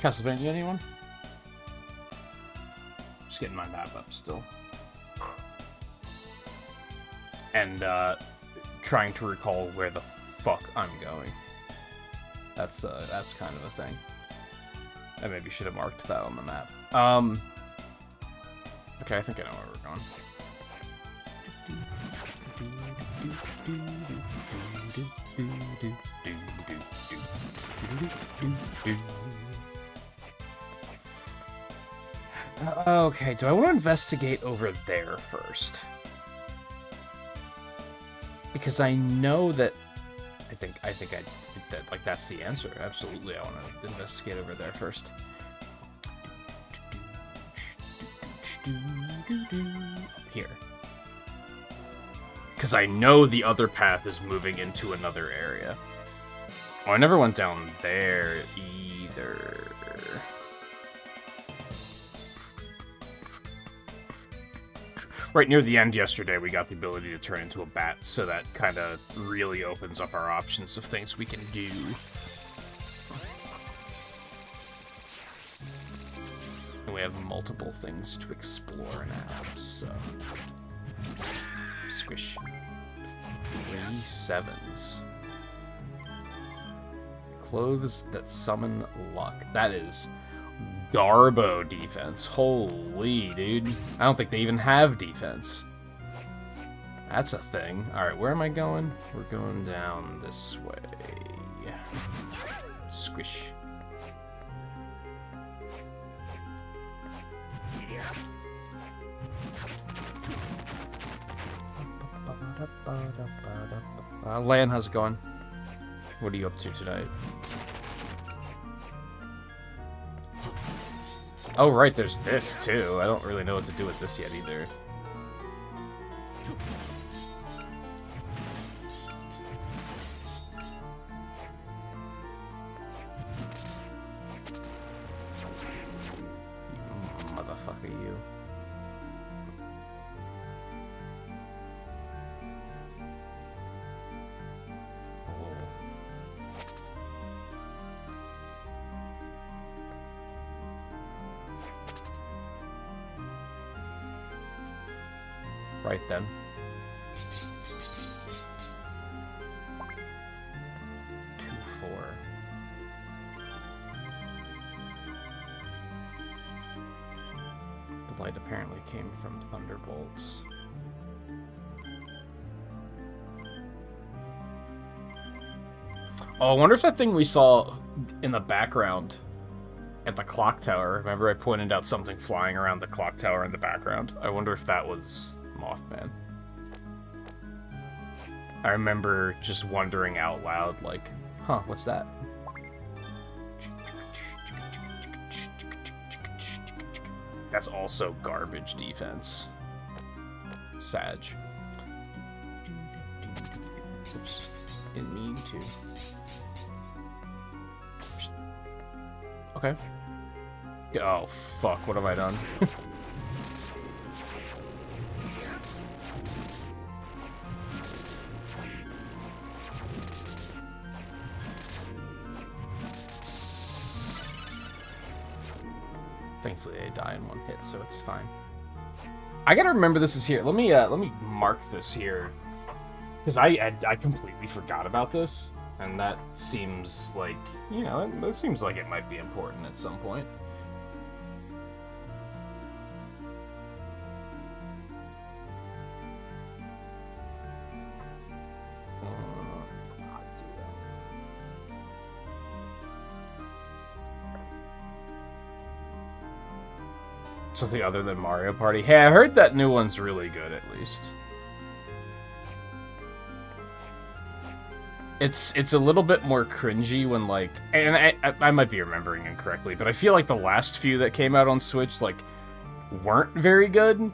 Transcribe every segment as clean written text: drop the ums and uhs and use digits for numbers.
Castlevania, anyone? Just getting my map up still. And, trying to recall where the fuck I'm going. That's kind of a thing. I maybe should have marked that on the map. Okay, I think I know where we're going. Okay, do I want to investigate over there first? Because I know that I think that's the answer. Absolutely, I want to investigate over there first. Up here. Because I know the other path is moving into another area. Oh, I never went down there either. Right near the end yesterday, we got the ability to turn into a bat, so that kind of really opens up our options of things we can do. And we have multiple things to explore now, so... Squish. 3 7s. Clothes that summon luck. That is Garbo defense. Holy, dude. I don't think they even have defense. That's a thing. Alright, where am I going? We're going down this way. Squish. Lan, how's it going? What are you up to tonight? Oh, right, there's this, too. I don't really know what to do with this yet, either. Motherfucker, you. Right then. Two, 4. The light apparently came from thunderbolts. Oh, I wonder if that thing we saw in the background at the clock tower. Remember I pointed out something flying around the clock tower in the background? I wonder if that was Mothman. I remember just wondering out loud, like, huh, what's that? That's also garbage defense. Sag. Oops. Didn't mean to. Okay. Oh, fuck, what have I done? Thankfully, they die in one hit, so it's fine. I gotta remember this is here. Let me mark this here, because I completely forgot about this, and that seems like, you know, it seems like it might be important at some point. Something other than Mario Party. Hey, I heard that new one's really good, at least. It's a little bit more cringy when, like... And I might be remembering incorrectly, but I feel like the last few that came out on Switch, like, weren't very good.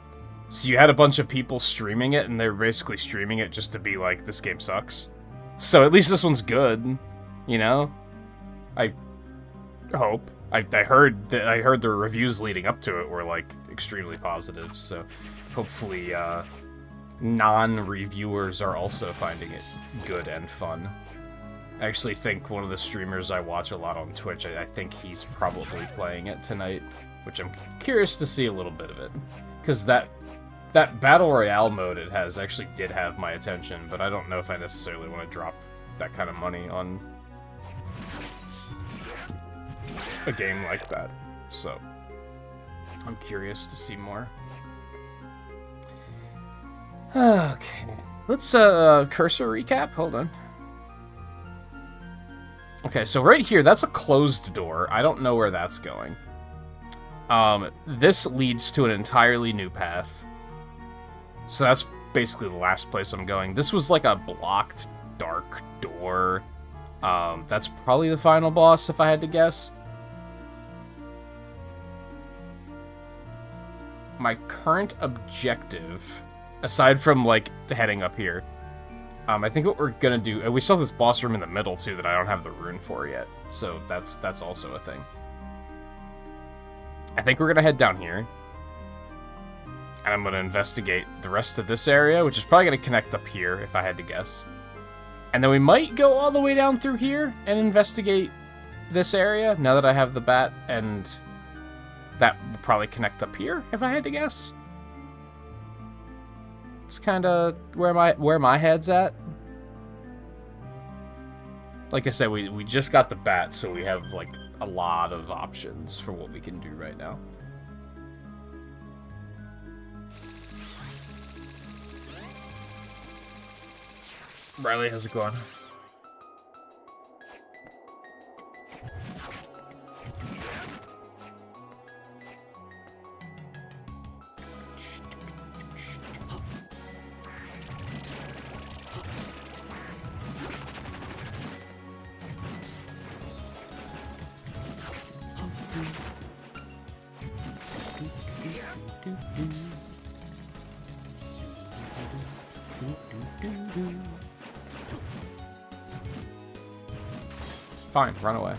So you had a bunch of people streaming it, and they're basically streaming it just to be like, this game sucks. So at least this one's good, you know? I hope. I heard the reviews leading up to it were, like, extremely positive, so hopefully non-reviewers are also finding it good and fun. I actually think one of the streamers I watch a lot on Twitch, I think he's probably playing it tonight, which I'm curious to see a little bit of it. Because that Battle Royale mode it has actually did have my attention, but I don't know if I necessarily want to drop that kind of money on a game like that. So, I'm curious to see more. Okay. Let's, cursor recap. Hold on. Okay, so right here, that's a closed door. I don't know where that's going. This leads to an entirely new path. So that's basically the last place I'm going. This was like a blocked, dark door. That's probably the final boss, if I had to guess. My current objective, aside from, like, heading up here, I think what we're gonna do... And we still have this boss room in the middle, too, that I don't have the rune for yet. So that's also a thing. I think we're gonna head down here. And I'm gonna investigate the rest of this area, which is probably gonna connect up here, if I had to guess. And then we might go all the way down through here and investigate this area, now that I have the bat, and that will probably connect up here, if I had to guess. It's kind of where my head's at. Like I said, we just got the bat, so we have like a lot of options for what we can do right now. Riley, how's it going? Fine, run away.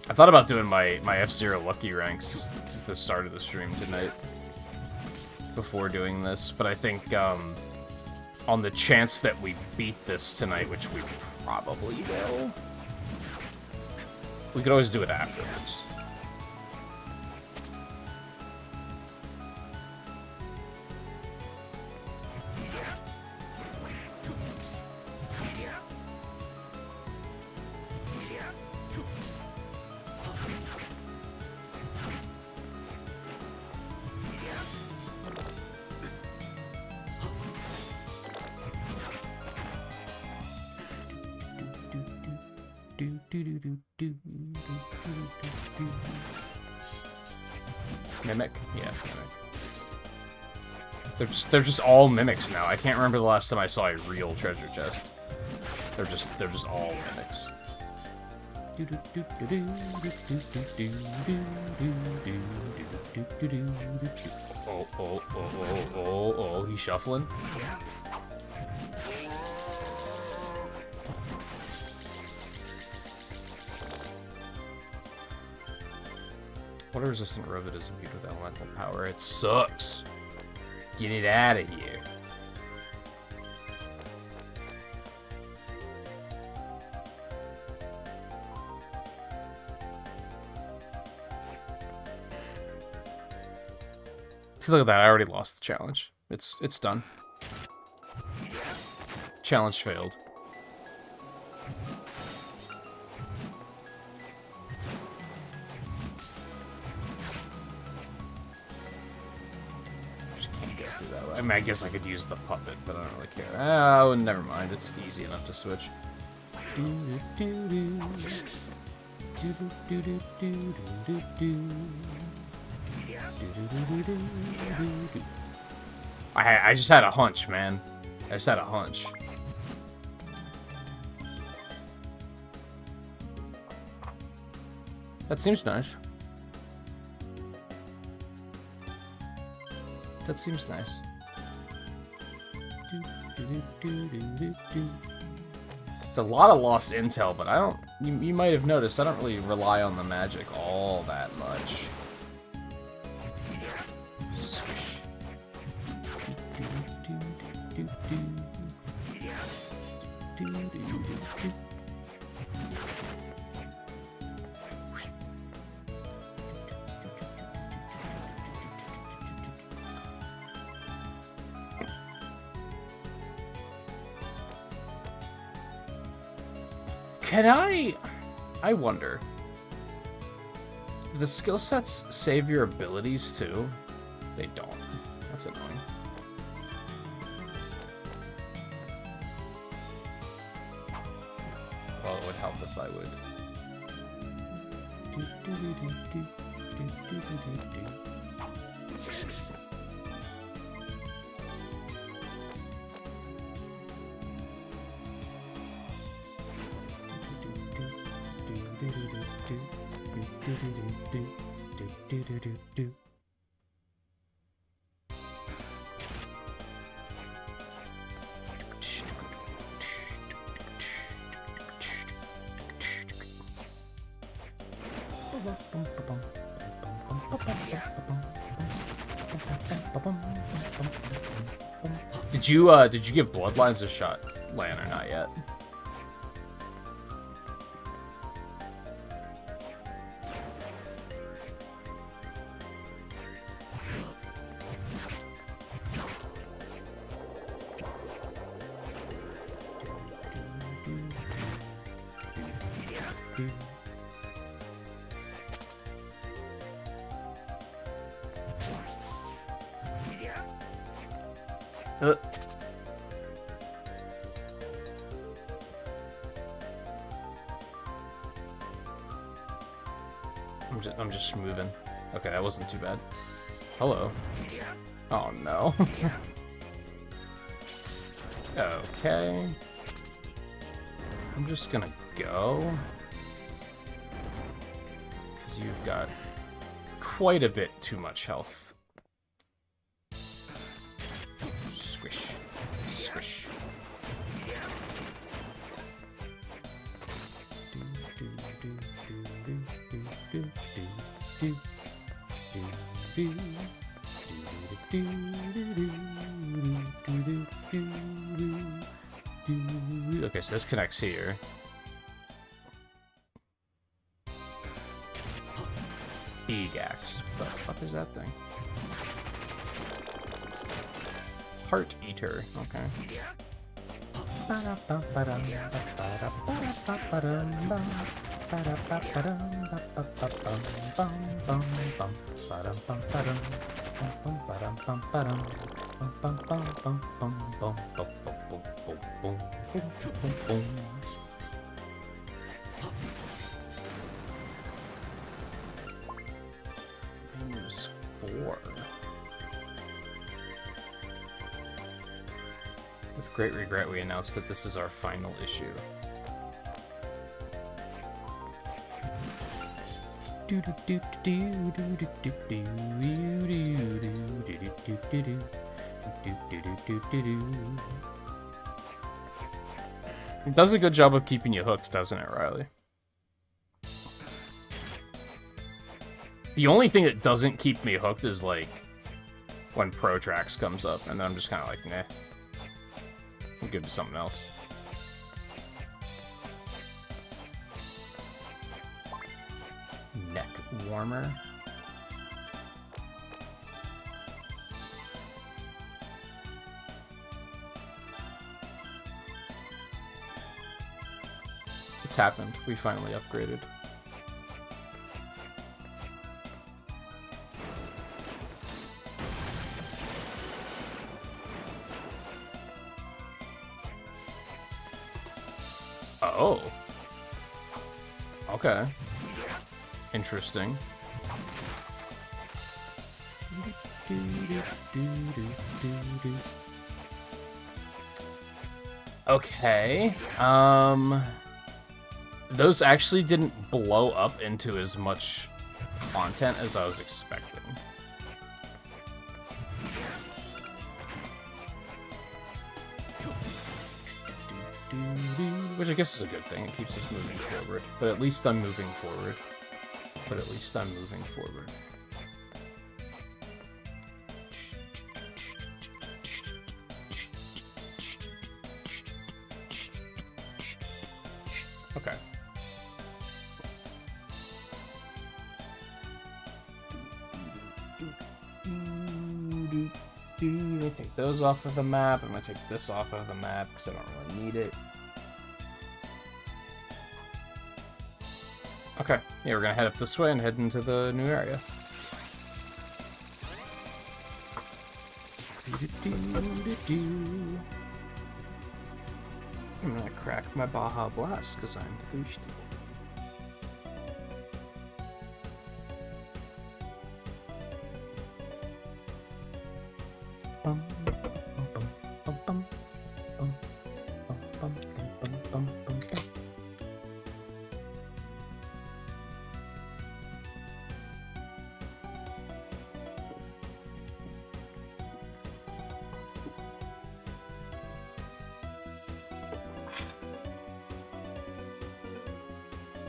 I thought about doing my F-Zero Lucky ranks at the start of the stream tonight before doing this, but I think on the chance that we beat this tonight, which we probably will, we could always do it afterwards. Mimic? Yeah, Mimic. They're just all mimics now. I can't remember the last time I saw a real treasure chest. They're just all mimics. Oh, he's shuffling. Water resistant robot is imbued with elemental power. It sucks. Get it out of here. See, look at that. I already lost the challenge. It's done. Challenge failed. I mean, I guess I could use the puppet, but I don't really care. Oh, never mind. It's easy enough to switch. I just had a hunch, man. I just had a hunch. That seems nice. That seems nice. It's a lot of lost intel, but I don't... You might have noticed, I don't really rely on the magic all that much. Swish. Can I wonder, do the skill sets save your abilities too? They don't. That's annoying. Well, it would help if I would. Did you give Bloodlines a shot, Lan, or not yet? I'm just moving. Okay, that wasn't too bad. Hello. Oh no. Okay. I'm just gonna go. Because you've got quite a bit too much health. Squish. Squish. Okay, so this connects here. Egax. What the fuck is that thing? Heart Eater. Okay. Minus 4. With great regret, we announce that this is our final issue. It does a good job of keeping you hooked, doesn't it, Riley? The only thing that doesn't keep me hooked is, like, when Protrax comes up, and then I'm just kind of like, nah. I'm good to something else. Neck warmer. It's happened. We finally upgraded. Oh. Okay. Interesting. Okay. Those actually didn't blow up into as much content as I was expecting. Which I guess is a good thing. It keeps us moving forward. But at least I'm moving forward. Okay. I'm gonna take those off of the map. I'm gonna take this off of the map because I don't really need it. Okay, yeah, we're gonna head up this way and head into the new area. I'm gonna crack my Baja Blast because I'm thirsty.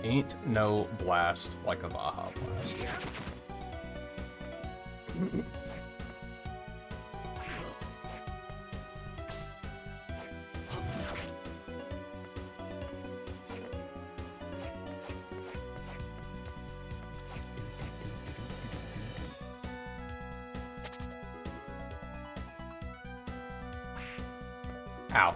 Ain't no blast like a Baja Blast. Ow.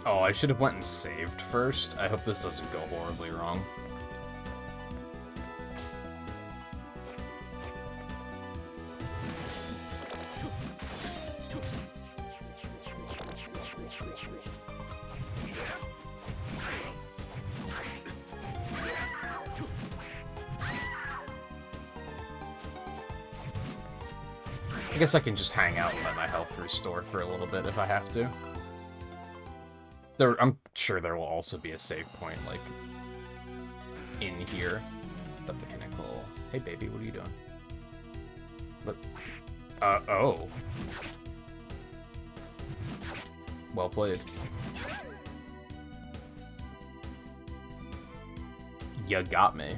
Oh, I should have went and saved first. I hope this doesn't go horribly wrong. I guess I can just hang out and let my health restore for a little bit if I have to. I'm sure there will also be a save point, like, in here. The pinnacle. Hey, baby, what are you doing? But, oh. Well played. You got me.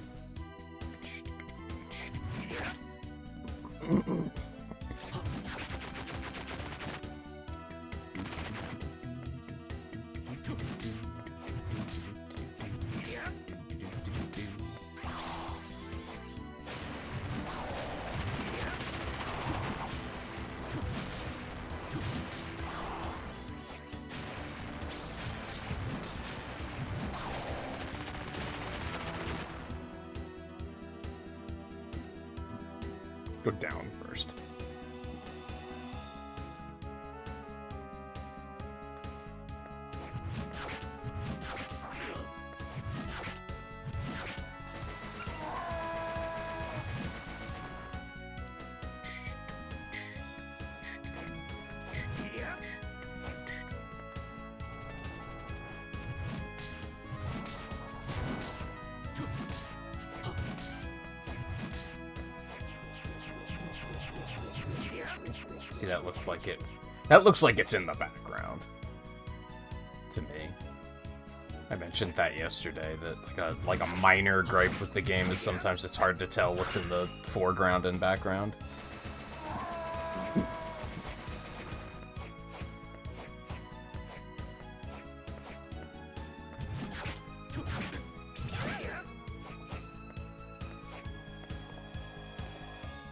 Go down first. See, that looks like it. That looks like it's in the background. To me. I mentioned that yesterday, that like a minor gripe with the game is sometimes it's hard to tell what's in the foreground and background.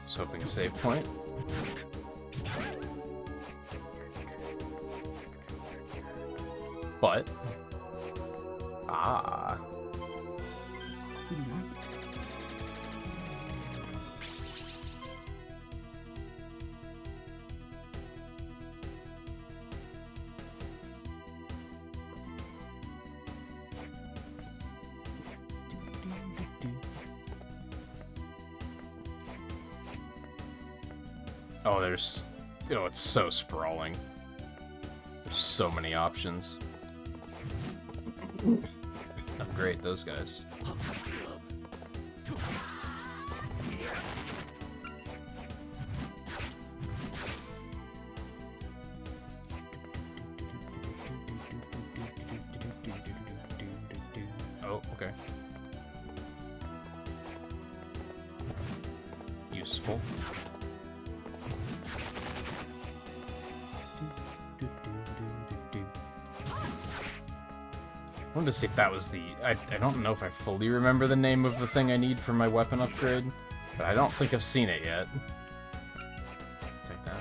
Just hoping a save point. But, oh, there's, it's so sprawling. There's so many options. Upgrade those guys. Oh, okay. Useful. I wanted to see if that was the... I don't know if I fully remember the name of the thing I need for my weapon upgrade, but I don't think I've seen it yet. Take that.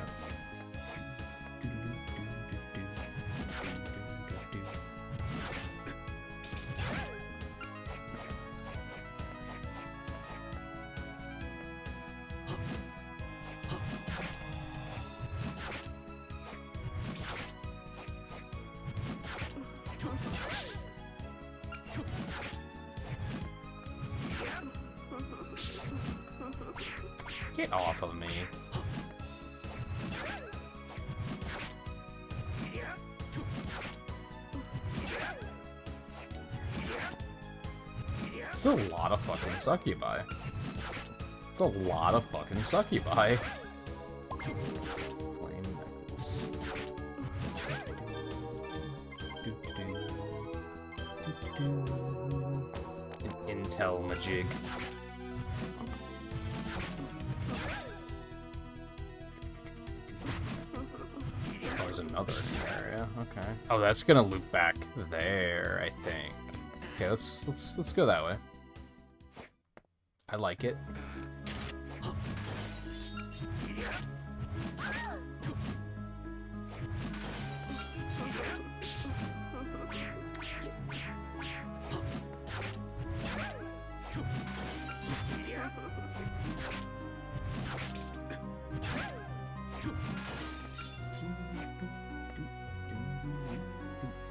Get off of me. It's a lot of fucking succubi. It's a lot of fucking succubi. Flame necklace. An intel majig. Oh, there's another area. Okay. Oh, that's gonna loop back there, I think. Okay, let's go that way. I like it.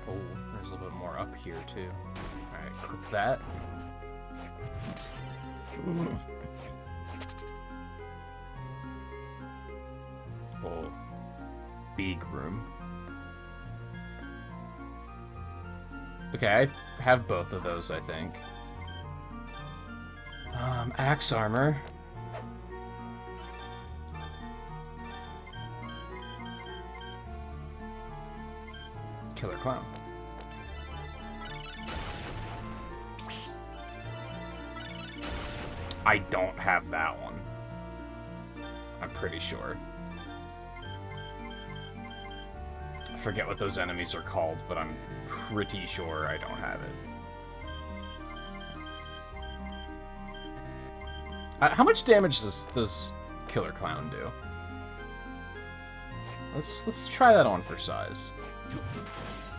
Oh, there's a little bit more up here too. Alright, click that. Oh, big room. Okay, I have both of those, I think. Axe armor. Killer clown. I don't have that one. I'm pretty sure. I forget what those enemies are called, but I'm pretty sure I don't have it. How much damage does Killer Clown do? Let's try that on for size.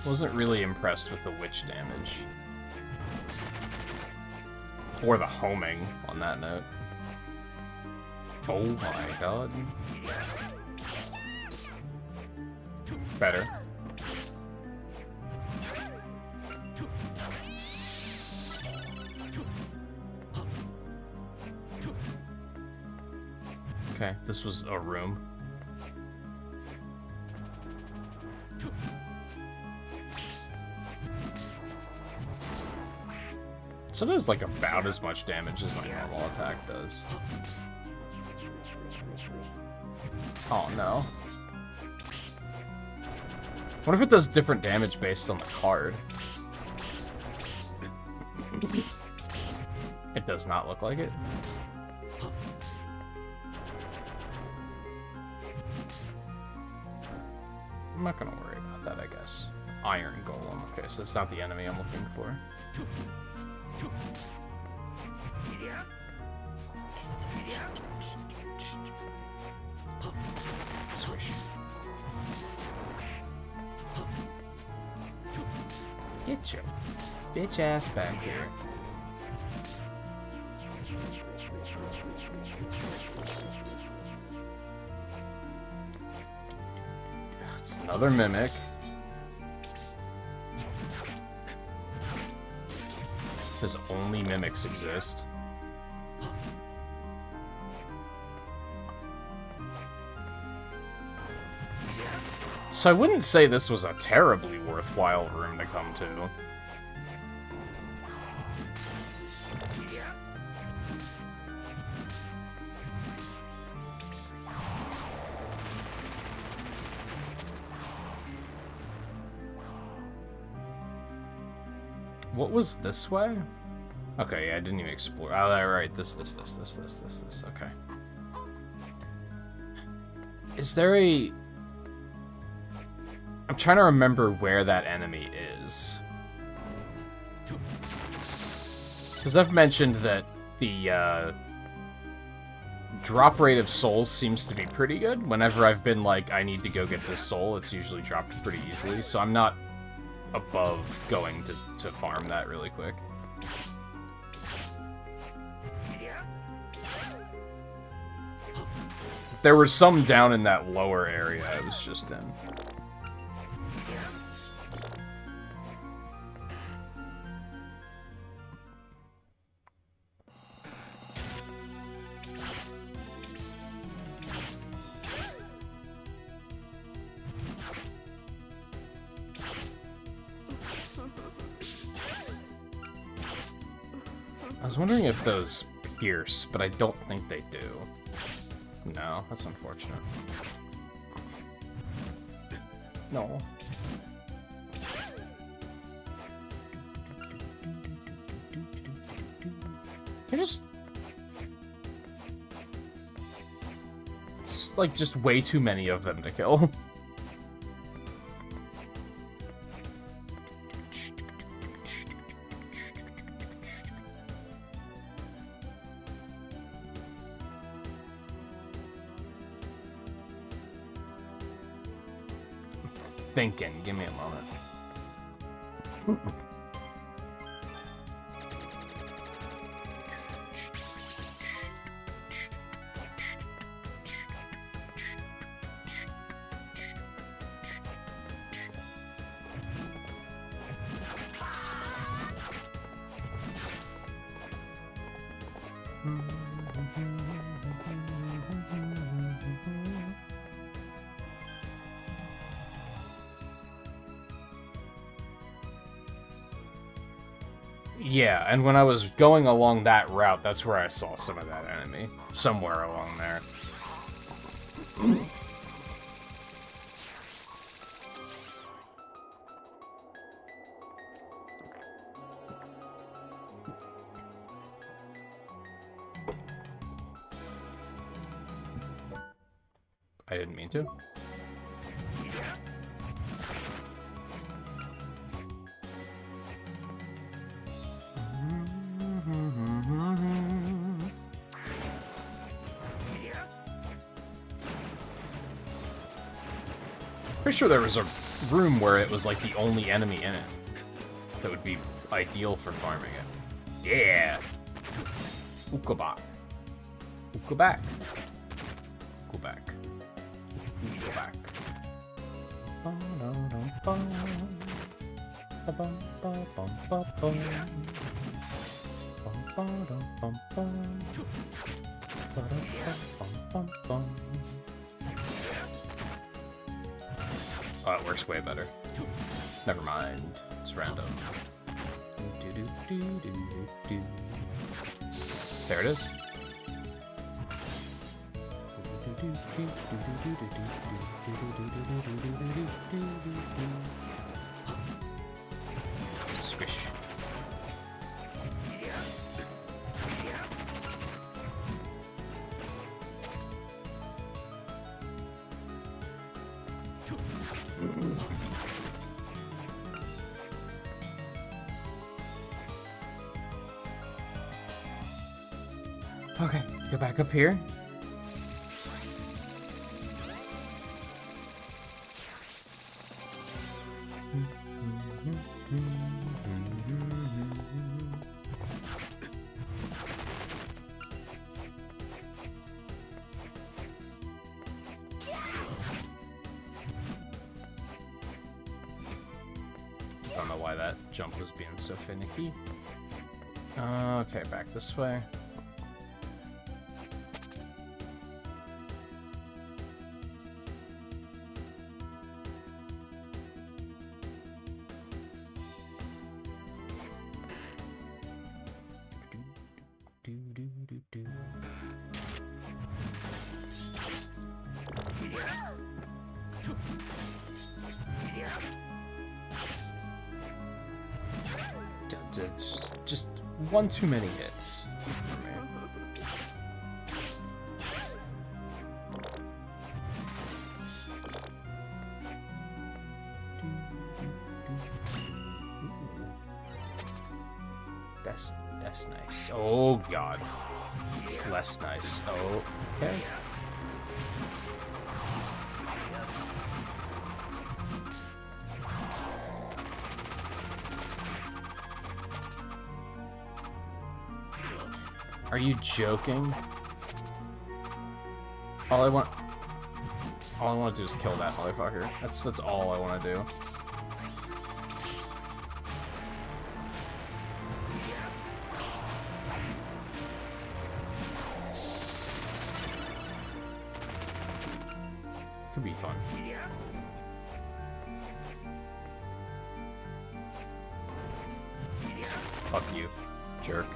Wasn't really impressed with the witch damage. Or the homing, on that note. Oh my god. Better. Okay, this was a room. So it does like about as much damage as my normal attack does. Oh no. What if it does different damage based on the card? It does not look like it. I'm not gonna worry about that, I guess. Iron Golem. Okay, so that's not the enemy I'm looking for. Swish. Get your bitch ass back here. It's another mimic. Because only mimics exist. So I wouldn't say this was a terribly worthwhile room to come to. What was this way? Okay, yeah, I didn't even explore. Oh, right. This. Okay. Is there a... I'm trying to remember where that enemy is. Because I've mentioned that the drop rate of souls seems to be pretty good. Whenever I've been like, I need to go get this soul, it's usually dropped pretty easily. So I'm not above going to farm that really quick. There were some down in that lower area I was just in. I was wondering if those pierce, but I don't think they do. No, that's unfortunate. No. It's like just way too many of them to kill. Thinking. Give me a moment. Yeah, and when I was going along that route, that's where I saw some of that enemy. Somewhere along there. I didn't mean to. Pretty sure there was a room where it was like the only enemy in it that would be ideal for farming it. Yeah! Ukabak. Ukabak. Ukabak. Ukabak. Oh, it works way better. Never mind. It's random. There it is. Squish. Okay, go back up here. Don't know why that jump was being so finicky. Okay, back this way. It's just one too many hits for me. That's nice. Oh god. Less nice. Oh, okay. Are you joking? All I want to do is kill that motherfucker. That's all I want to do. Could be fun. Fuck you, jerk.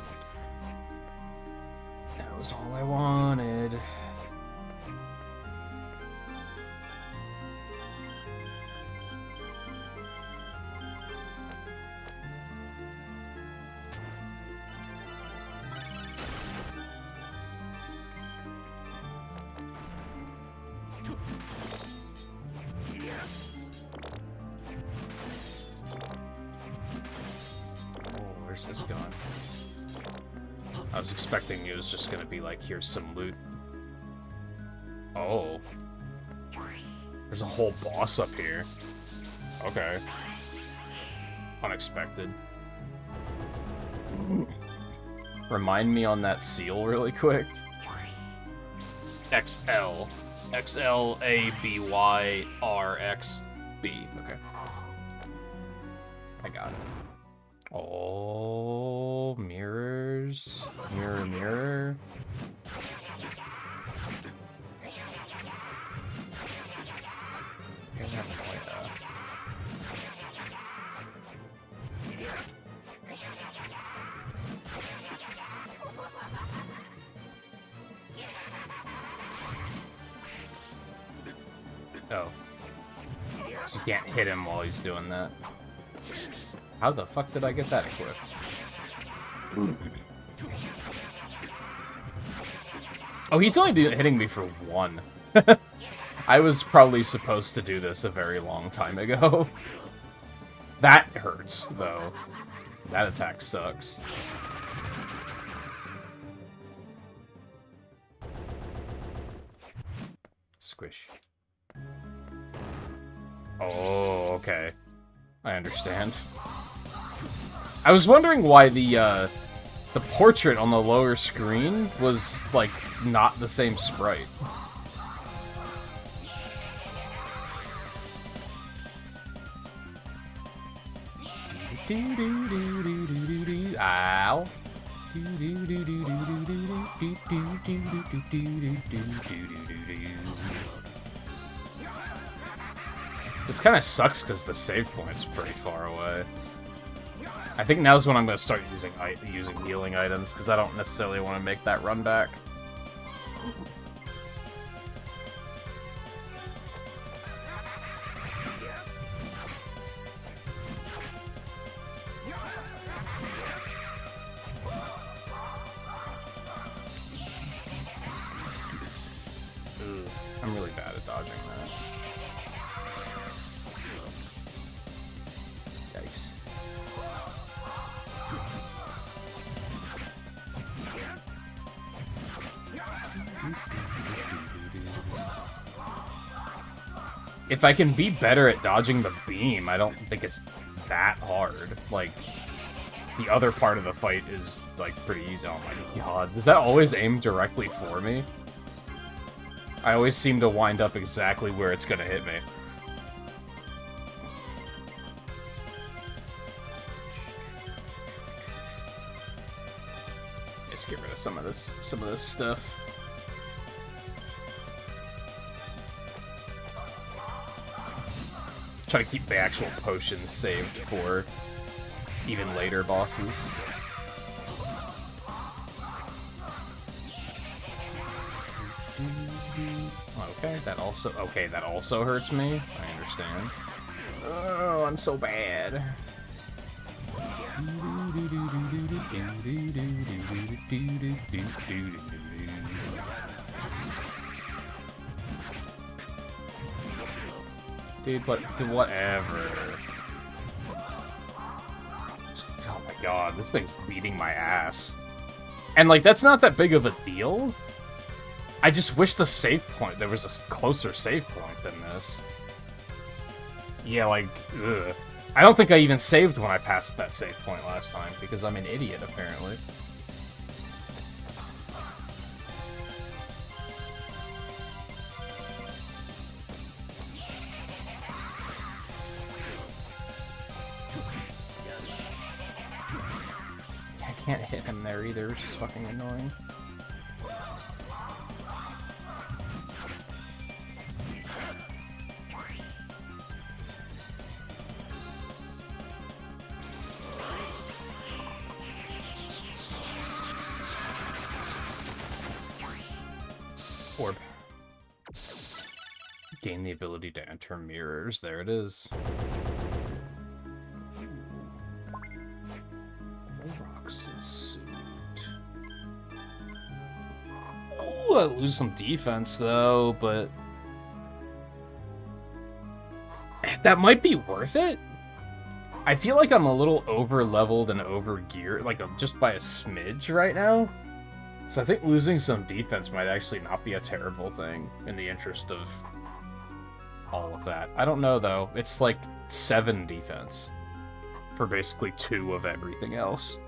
That was all I wanted. Where's this going? I was expecting it was just gonna be like, here's some loot. Oh. There's a whole boss up here. Okay. Unexpected. Remind me on that seal really quick. XL. XLABYRXB. Okay. I got it. Oh, mirrors. Mirror, mirror. Here's that Moira. Oh. So you can't hit him while he's doing that. How the fuck did I get that equipped? Oh, he's only hitting me for one. I was probably supposed to do this a very long time ago. That hurts, though. That attack sucks. Squish. Oh, okay. I understand. I was wondering why the portrait on the lower screen was, like, not the same sprite. Ow. This kind of sucks because the save point's pretty far away. I think now's when I'm going to start using healing items, because I don't necessarily want to make that run back. Ooh, I'm really bad at dodging that. Yikes. If I can be better at dodging the beam, I don't think it's that hard. Like, the other part of the fight is, like, pretty easy. Oh my god. Does that always aim directly for me? I always seem to wind up exactly where it's gonna hit me. Let's get rid of some of this stuff. Try to keep the actual potions saved for even later bosses. Okay, that also hurts me. I understand. Oh, I'm so bad. Dude, but whatever. Oh my god, this thing's beating my ass. And like, that's not that big of a deal. I just wish the save point, there was a closer save point than this. Yeah, like, ugh. I don't think I even saved when I passed that save point last time, because I'm an idiot, apparently. I can't hit him there either, which is fucking annoying. Orb. Gain the ability to enter mirrors. There it is. Approx's suit. Ooh, I lose some defense though, but that might be worth it. I feel like I'm a little over-leveled and over-geared, like just by a smidge right now. So I think losing some defense might actually not be a terrible thing in the interest of all of that. I don't know, though. It's like 7 defense for basically 2 of everything else.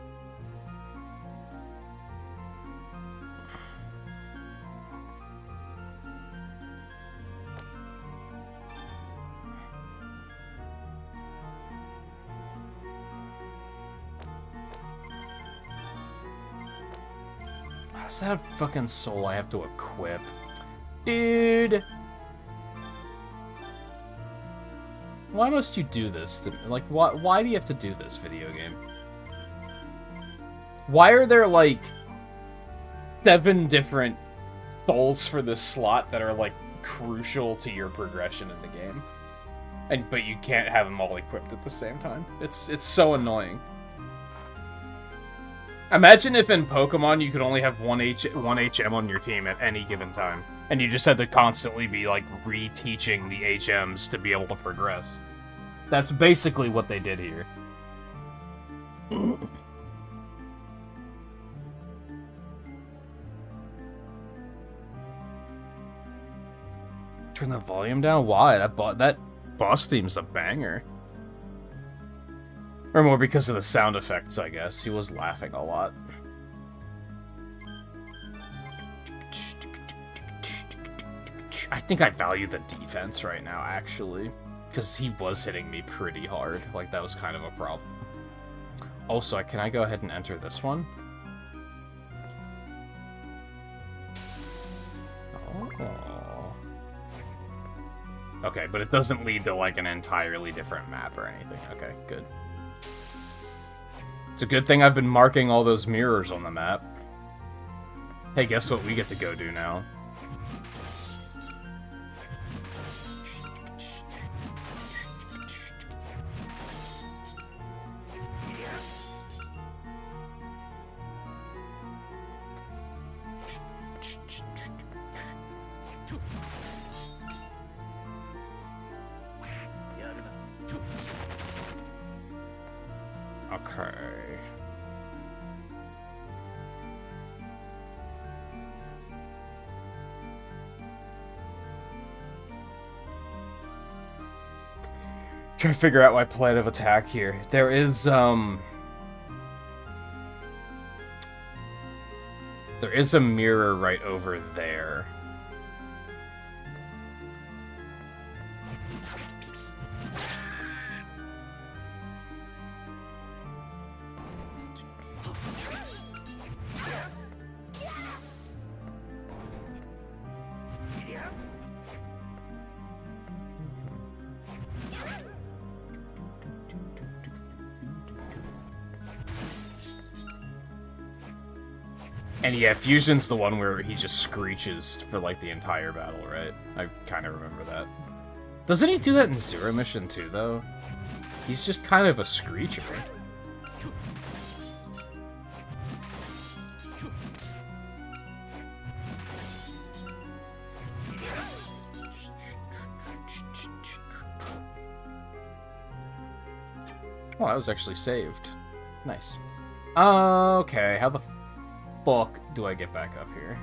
Is that a fucking soul I have to equip? Dude! Why must you do this to me? Like, why do you have to do this, video game? Why are there, like, 7 different souls for this slot that are, like, crucial to your progression in the game? But you can't have them all equipped at the same time. It's so annoying. Imagine if in Pokemon you could only have one HM on your team at any given time. And you just had to constantly be, like, reteaching the HMs to be able to progress. That's basically what they did here. Turn the volume down? Why? That boss theme's a banger. Or more because of the sound effects, I guess. He was laughing a lot. I think I value the defense right now, actually. Because he was hitting me pretty hard. Like, that was kind of a problem. Also, can I go ahead and enter this one? Oh. Okay, but it doesn't lead to, like, an entirely different map or anything. Okay, good. It's a good thing I've been marking all those mirrors on the map. Hey, guess what we get to go do now? Okay. Trying to figure out my plan of attack here. There is a mirror right over there. And yeah, Fusion's the one where he just screeches for, like, the entire battle, right? I kind of remember that. Doesn't he do that in Zero Mission too, though? He's just kind of a screecher. Oh, that was actually saved. Nice. Okay, how the fuck do I get back up here?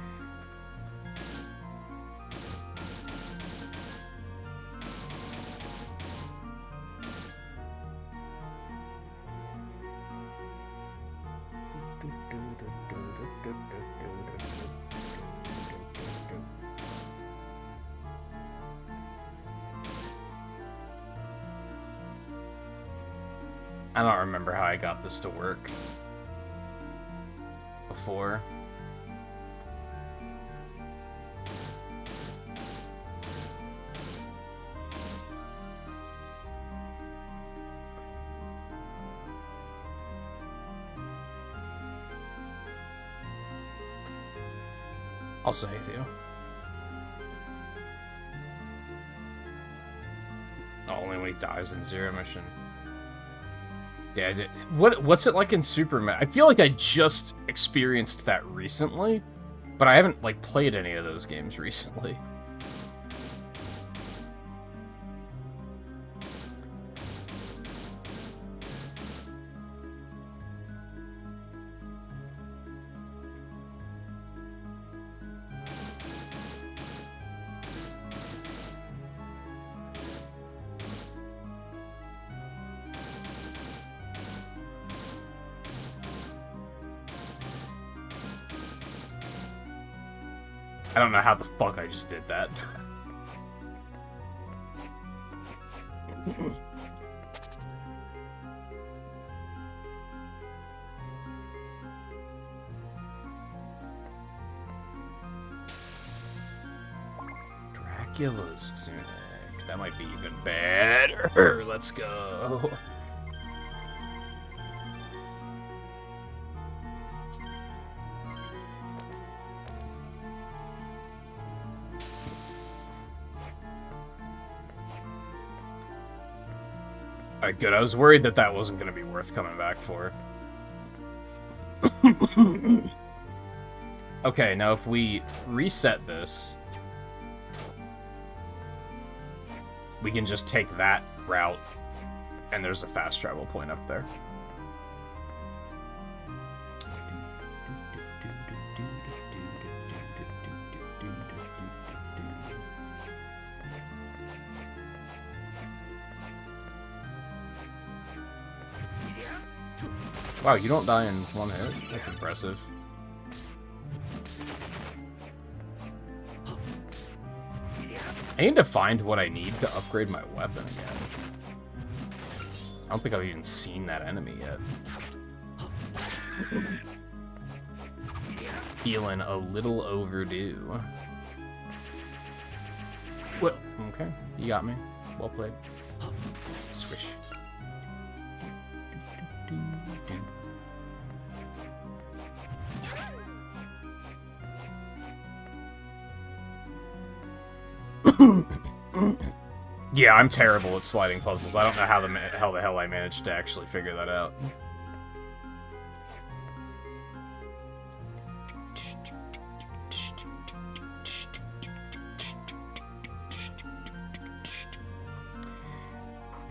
I don't remember how I got this to work before. Also hate you. Oh, only when he dies in Zero Mission. Yeah, I did. What's it like in Superman? I feel like I just experienced that recently, but I haven't like played any of those games recently. I don't know how the fuck I just did that. Dracula's tunic. That might be even better. Let's go. Alright, good. I was worried that that wasn't going to be worth coming back for. Okay, now if we reset this, we can just take that route, and there's a fast travel point up there. Wow, you don't die in one hit? That's impressive. I need to find what I need to upgrade my weapon again. I don't think I've even seen that enemy yet. Feeling a little overdue. Well, okay, you got me. Well played. Swish. Yeah, I'm terrible at sliding puzzles. I don't know how the hell I managed to actually figure that out.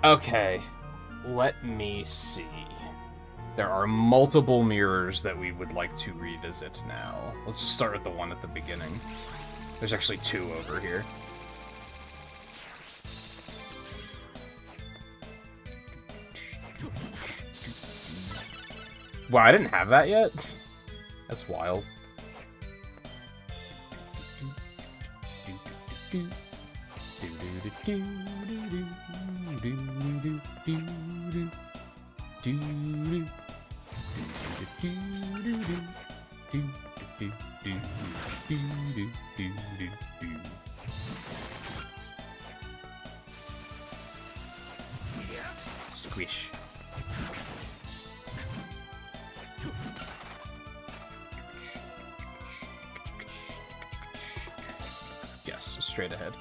Okay, let me see. There are multiple mirrors that we would like to revisit now. Let's just start with the one at the beginning. There's actually two over here. Wow, I didn't have that yet? That's wild. Squish. Yes, straight ahead.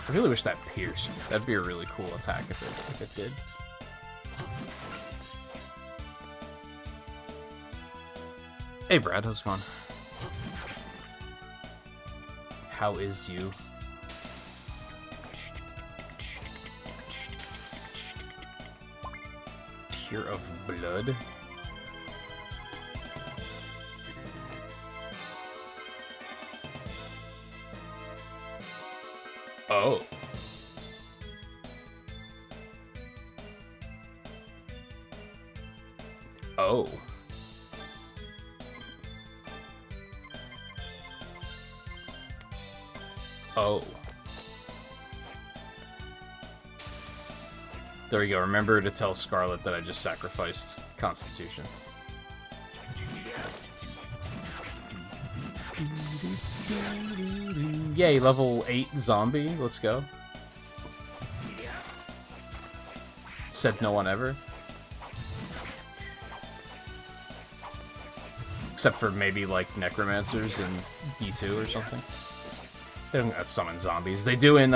I really wish that pierced. That'd be a really cool attack if it did. Hey Brad, how's it going? How is you? Tear of blood. Oh. Oh. Oh. There we go. Remember to tell Scarlet that I just sacrificed Constitution. Yay, level 8 zombie. Let's go. Said no one ever. Except for maybe, like, necromancers in D2 or something. They don't summon zombies. They do in,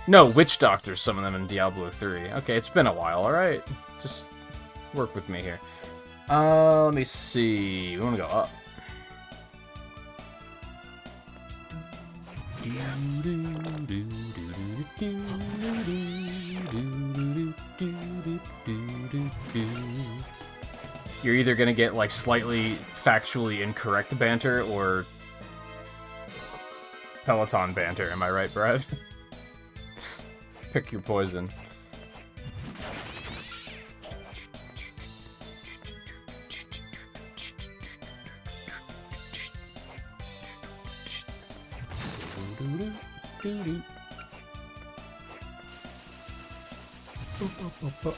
No, witch doctors summon them in Diablo 3. Okay, it's been a while, alright? Just work with me here. Let me see. We want to go up. You're either gonna get, like, slightly factually incorrect banter or Peloton banter, am I right, Brad? Pick your poison.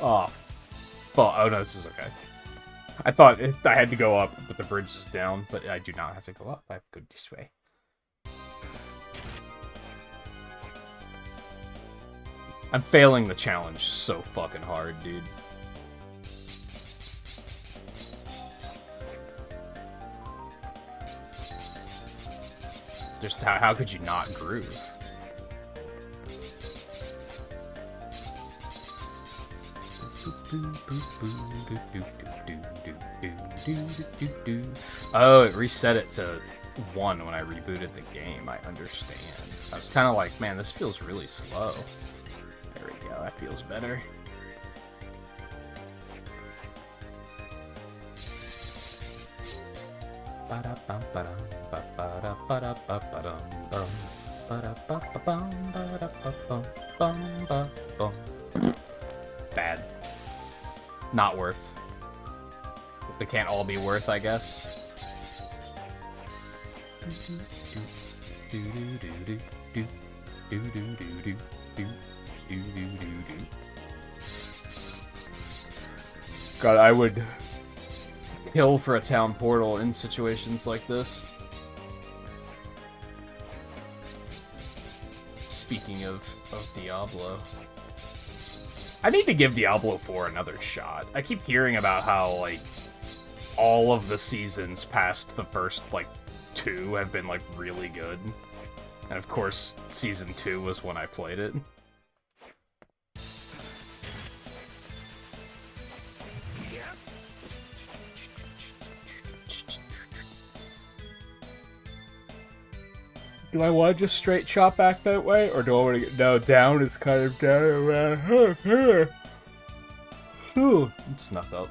Oh. Oh no, this is okay. I thought I had to go up, but the bridge is down, but I do not have to go up. I have to go this way. I'm failing the challenge so fucking hard, dude. Just how could you not groove? Oh, it reset it to 1 when I rebooted the game. I understand. I was kind of like, man, this feels really slow. There we go. That feels better. Bad. Not worth. They can't all be worth, I guess. God, I would kill for a town portal in situations like this. Speaking of Diablo. I need to give Diablo 4 another shot. I keep hearing about how, like, all of the seasons past the first, like, 2 have been, like, really good. And of course, Season 2 was when I played it. Do I want to just straight chop back that way? Or do I want to get... No, down is kind of down around here. Ooh, it snuffed up.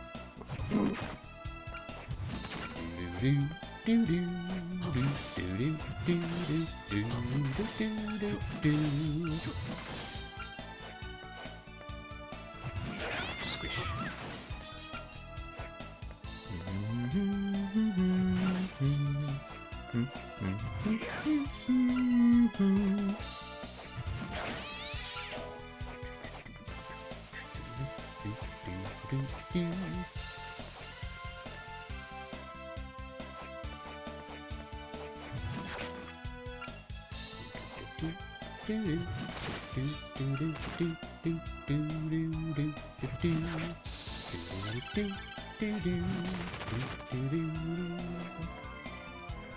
Squish.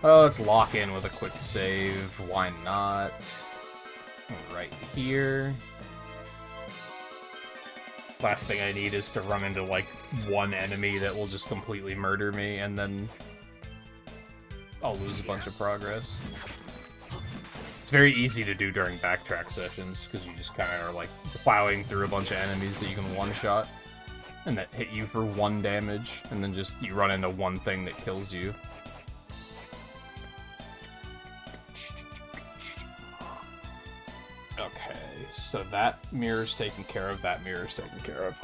Oh, let's lock in with a quick save. Why not? Right here. Last thing I need is to run into, like, one enemy that will just completely murder me, and then I'll lose a bunch of progress. It's very easy to do during backtrack sessions, because you just kind of are, like, plowing through a bunch of enemies that you can one-shot, and that hit you for 1 damage, and then just you run into one thing that kills you. Okay, so that mirror's taken care of, that mirror's taken care of.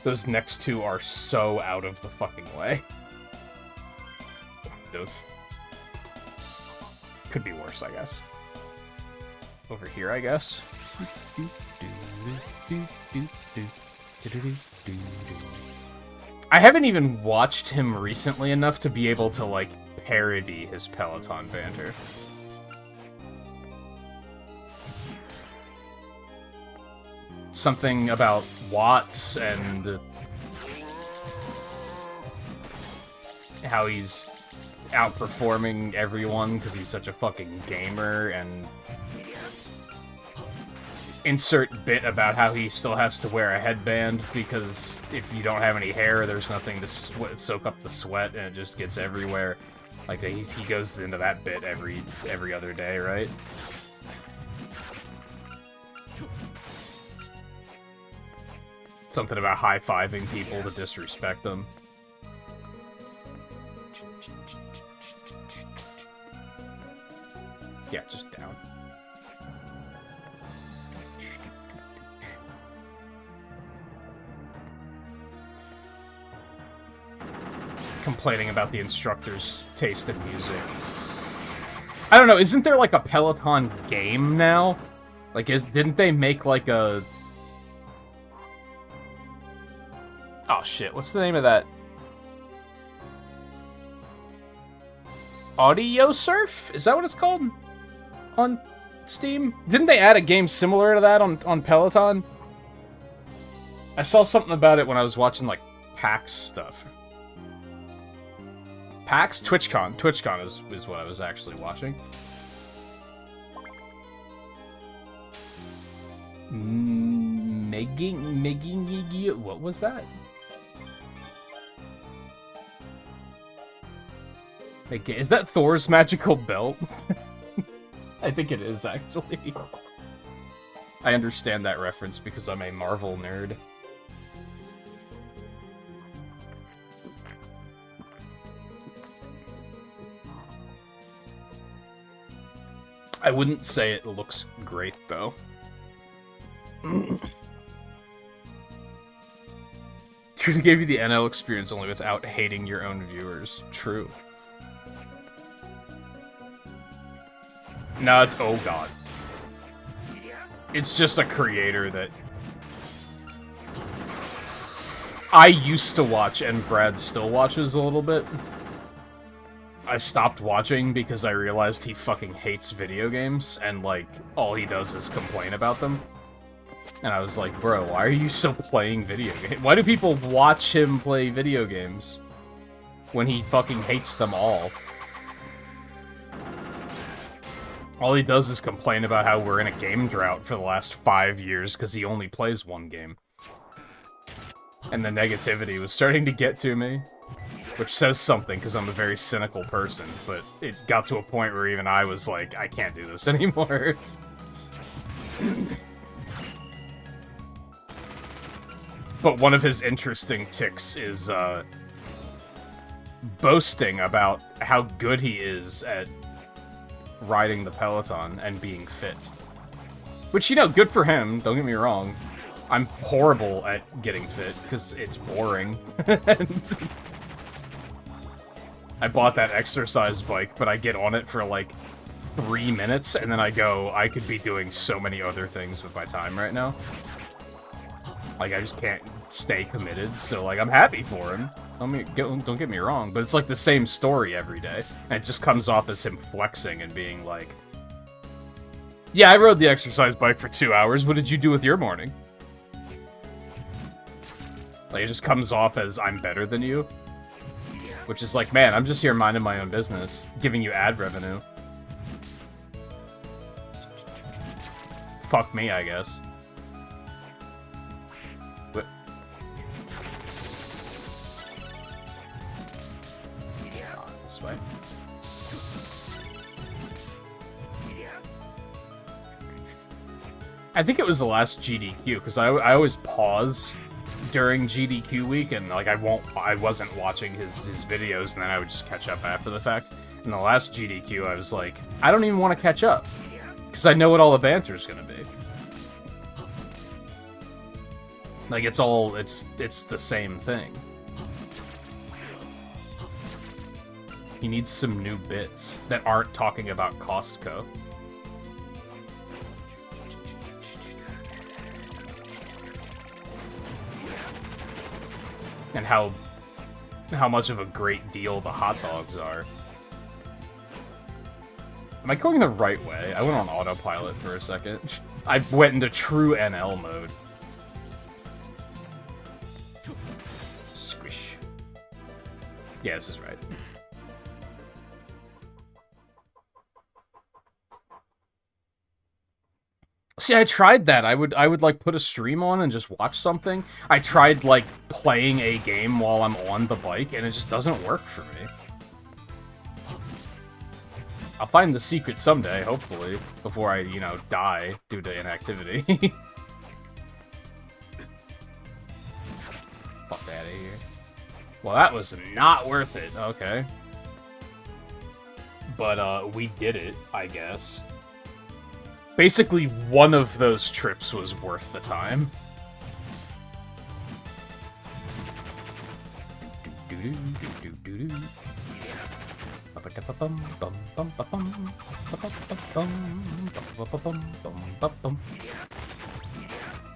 Those next two are so out of the fucking way. Could be worse, I guess. Over here, I guess. I haven't even watched him recently enough to be able to, like, parody his Peloton banter. Something about Watts and how he's outperforming everyone because he's such a fucking gamer, and insert bit about how he still has to wear a headband because if you don't have any hair, there's nothing to soak up the sweat, and it just gets everywhere. Like, he goes into that bit every other day, right? Something about high-fiving people to disrespect them. Yeah, just down. Complaining about the instructor's taste in music. I don't know, isn't there like a Peloton game now? Like, didn't they make like a... Oh shit, what's the name of that? Audio Surf? Is that what it's called? On Steam? Didn't they add a game similar to that on Peloton? I saw something about it when I was watching, like, PAX stuff. PAX? TwitchCon. TwitchCon is what I was actually watching. What was that? Okay, is that Thor's magical belt? I think it is, actually. I understand that reference because I'm a Marvel nerd. I wouldn't say it looks great, though. Should have gave you the NL experience only without hating your own viewers. True. No, it's... Oh, God. It's just a creator that... I used to watch, and Brad still watches a little bit. I stopped watching because I realized he fucking hates video games, and, like, all he does is complain about them. And I was like, bro, why are you still playing video games? Why do people watch him play video games when he fucking hates them all? All he does is complain about how we're in a game drought for the last 5 years because he only plays one game. And the negativity was starting to get to me, which says something because I'm a very cynical person, but it got to a point where even I was like, I can't do this anymore. But one of his interesting tics is boasting about how good he is at riding the Peloton and being fit. Which, you know, good for him, don't get me wrong. I'm horrible at getting fit, because it's boring. I bought that exercise bike, but I get on it for like 3 minutes, and then I go, I could be doing so many other things with my time right now. Like, I just can't stay committed, so, like, I'm happy for him. Don't get me wrong, but it's like the same story every day, and it just comes off as him flexing and being like, yeah, I rode the exercise bike for 2 hours, what did you do with your morning? Like, it just comes off as, I'm better than you. Which is like, man, I'm just here minding my own business, giving you ad revenue. Fuck me, I guess. this way. I think it was the last GDQ, because I always pause during GDQ week, and like I wasn't watching his videos, and then I would just catch up after the fact. In the last GDQ, I was like, I don't even want to catch up, because I know what all the banter's gonna be. Like, it's the same thing. He needs some new bits that aren't talking about Costco. And how much of a great deal the hot dogs are. Am I going the right way? I went on autopilot for a second. I went into true NL mode. Squish. Yeah, this is right. See, I tried that. I would like put a stream on and just watch something. I tried like playing a game while I'm on the bike, and it just doesn't work for me. I'll find the secret someday, hopefully, before I, you know, die due to inactivity. Fuck out of here. Well, that was not worth it. Okay. But we did it, I guess. Basically, one of those trips was worth the time.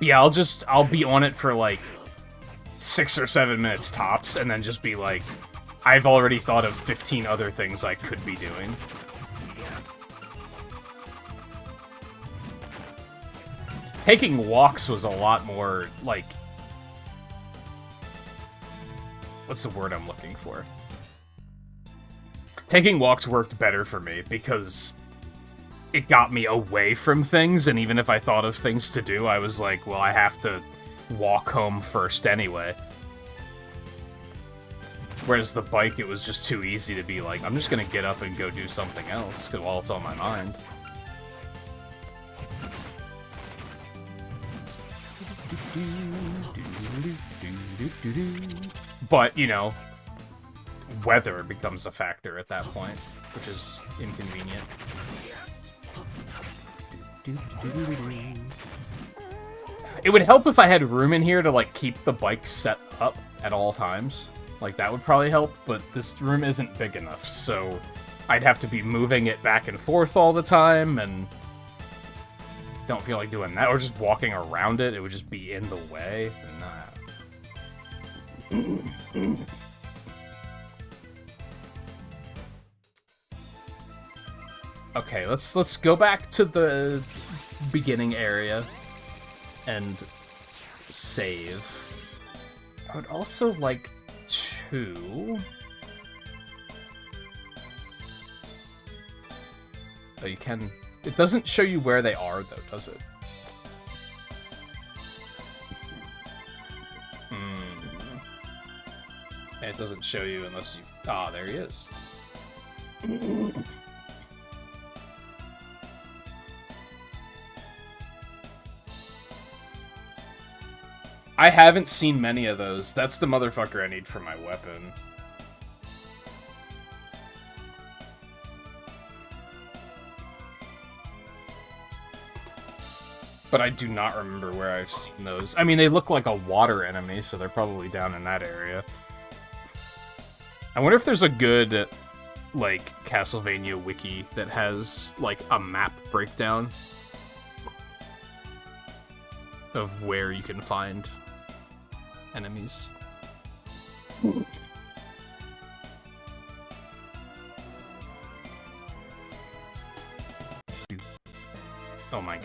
Yeah, I'll be on it for like 6 or 7 minutes tops, and then just be like, I've already thought of 15 other things I could be doing. Taking walks was a lot more, like... What's the word I'm looking for? Taking walks worked better for me, because it got me away from things, and even if I thought of things to do, I was like, well, I have to walk home first anyway. Whereas the bike, it was just too easy to be like, I'm just gonna get up and go do something else, while it's on my mind. But, you know, weather becomes a factor at that point, which is inconvenient. It would help if I had room in here to, like, keep the bike set up at all times. Like, that would probably help, but this room isn't big enough, so I'd have to be moving it back and forth all the time, and don't feel like doing that, or just walking around it. It would just be in the way. Nah. Okay, let's go back to the beginning area and save. I would also like to... Oh, you can... It doesn't show you where they are, though, does it? It doesn't show you unless you... Ah, there he is. I haven't seen many of those. That's the motherfucker I need for my weapon. But I do not remember where I've seen those. I mean, they look like a water enemy, so they're probably down in that area. I wonder if there's a good, like, Castlevania wiki that has, like, a map breakdown of where you can find enemies. Oh my god.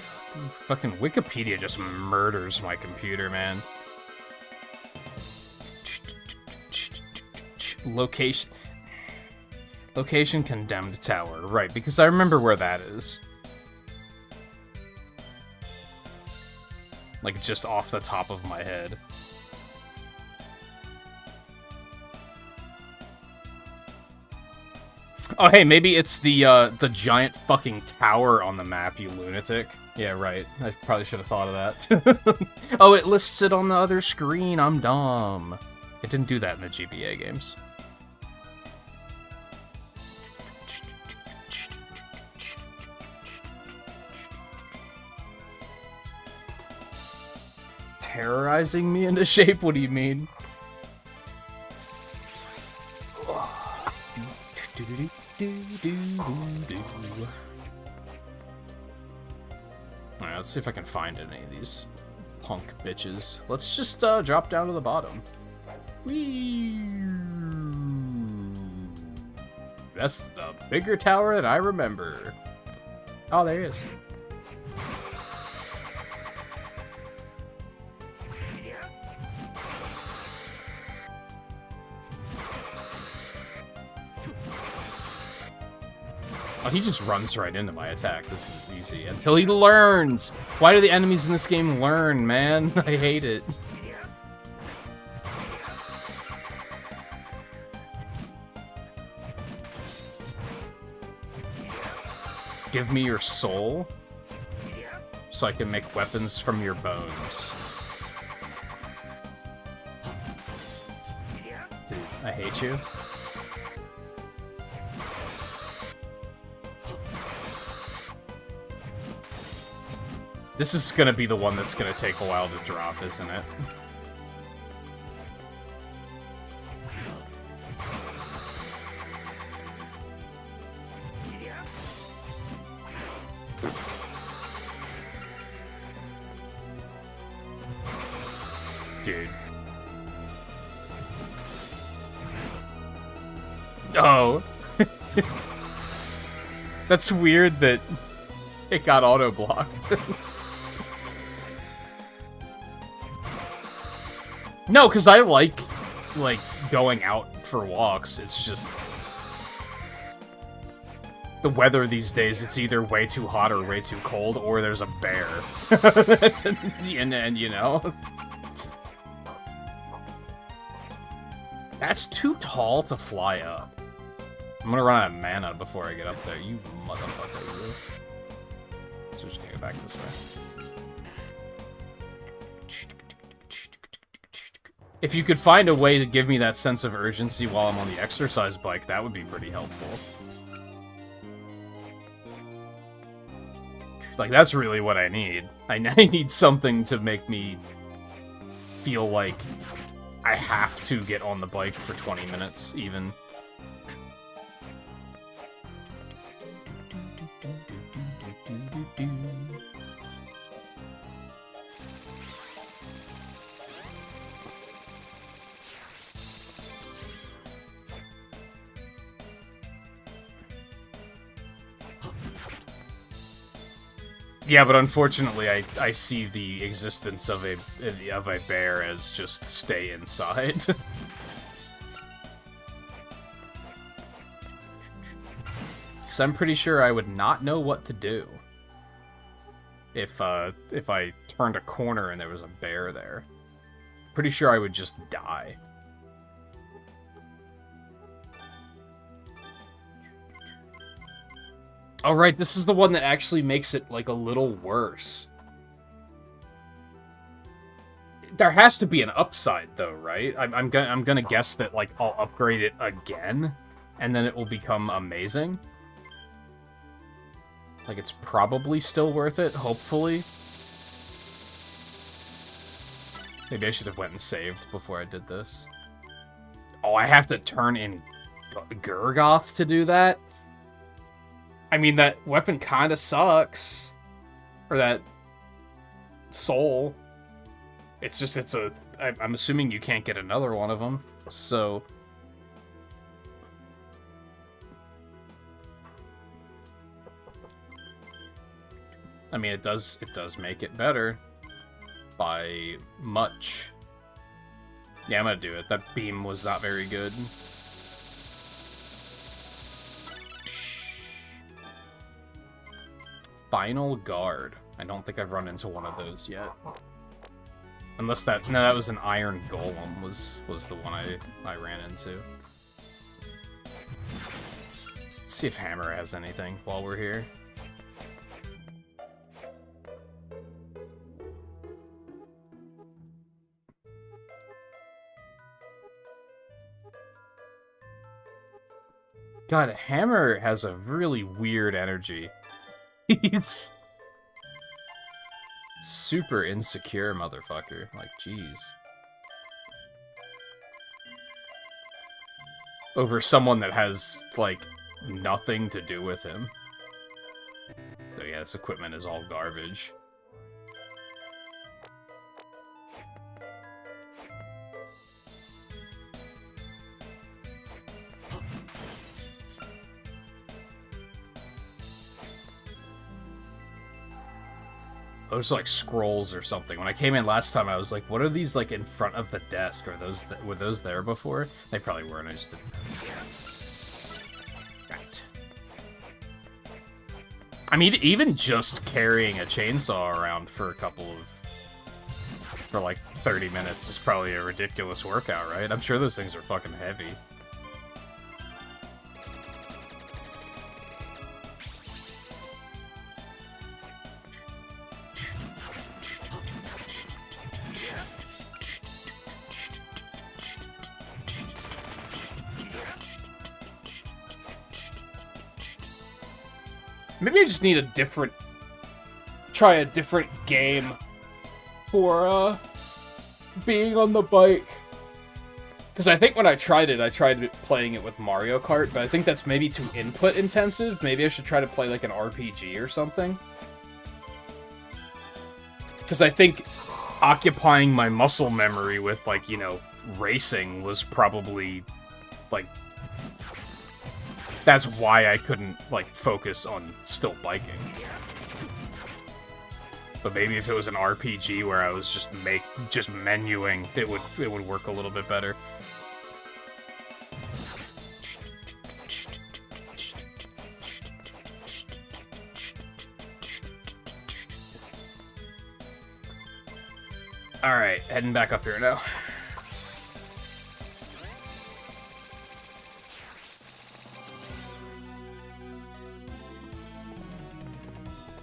Fucking Wikipedia just murders my computer, man. Location... Location condemned tower. Right, because I remember where that is. Like, just off the top of my head. Oh, hey, maybe it's the giant fucking tower on the map, you lunatic. Yeah, right. I probably should have thought of that. Oh, it lists it on the other screen. I'm dumb. It didn't do that in the GBA games. Terrorizing me into shape? What do you mean? Alright, let's see if I can find any of these punk bitches. Let's just drop down to the bottom. Whee! That's the bigger tower than I remember. Oh, there he is. Oh, he just runs right into my attack. This is easy. Until he learns! Why do the enemies in this game learn, man? I hate it. Give me your soul, so I can make weapons from your bones. Dude, I hate you. This is gonna be the one that's gonna take a while to drop, isn't it? Dude. Oh. That's weird that it got auto-blocked. No, because I like going out for walks. It's just the weather these days. It's either way too hot or way too cold, or there's a bear. and you know, that's too tall to fly up. I'm gonna run out of mana before I get up there. You motherfucker! So we're just gonna go back this way. If you could find a way to give me that sense of urgency while I'm on the exercise bike, that would be pretty helpful. Like, that's really what I need. I need something to make me feel like I have to get on the bike for 20 minutes, even. Yeah, but unfortunately, I see the existence of a bear as just stay inside. Because I'm pretty sure I would not know what to do if I turned a corner and there was a bear there. Pretty sure I would just die. Oh, right, this is the one that actually makes it, like, a little worse. There has to be an upside, though, right? I'm gonna guess that, like, I'll upgrade it again, and then it will become amazing. Like, it's probably still worth it, hopefully. Maybe I should have went and saved before I did this. Oh, I have to turn in Gurgoth to do that? I mean, that weapon kinda sucks. Or that soul. It's just, I'm assuming you can't get another one of them, so... I mean, it does make it better. By much. Yeah, I'm gonna do it. That beam was not very good. Final Guard. I don't think I've run into one of those yet. Unless that... No, that was an Iron Golem was the one I ran into. Let's see if Hammer has anything while we're here. God, Hammer has a really weird energy. He's super insecure, motherfucker. Like, jeez. Over someone that has, like, nothing to do with him. So yeah, this equipment is all garbage. Those like scrolls or something. When I came in last time, I was like, "What are these like in front of the desk? Are those were those there before?" They probably weren't. I just didn't notice. Right. I mean, even just carrying a chainsaw around for like 30 minutes is probably a ridiculous workout, right? I'm sure those things are fucking heavy. Maybe I just need try a different game for, being on the bike. Because I think when I tried playing it with Mario Kart, but I think that's maybe too input intensive. Maybe I should try to play like an RPG or something. Because I think occupying my muscle memory with, like, you know, racing was probably, like... That's why I couldn't, like, focus on still biking. But maybe if it was an RPG where I was just menuing, it would work a little bit better. Alright, heading back up here now.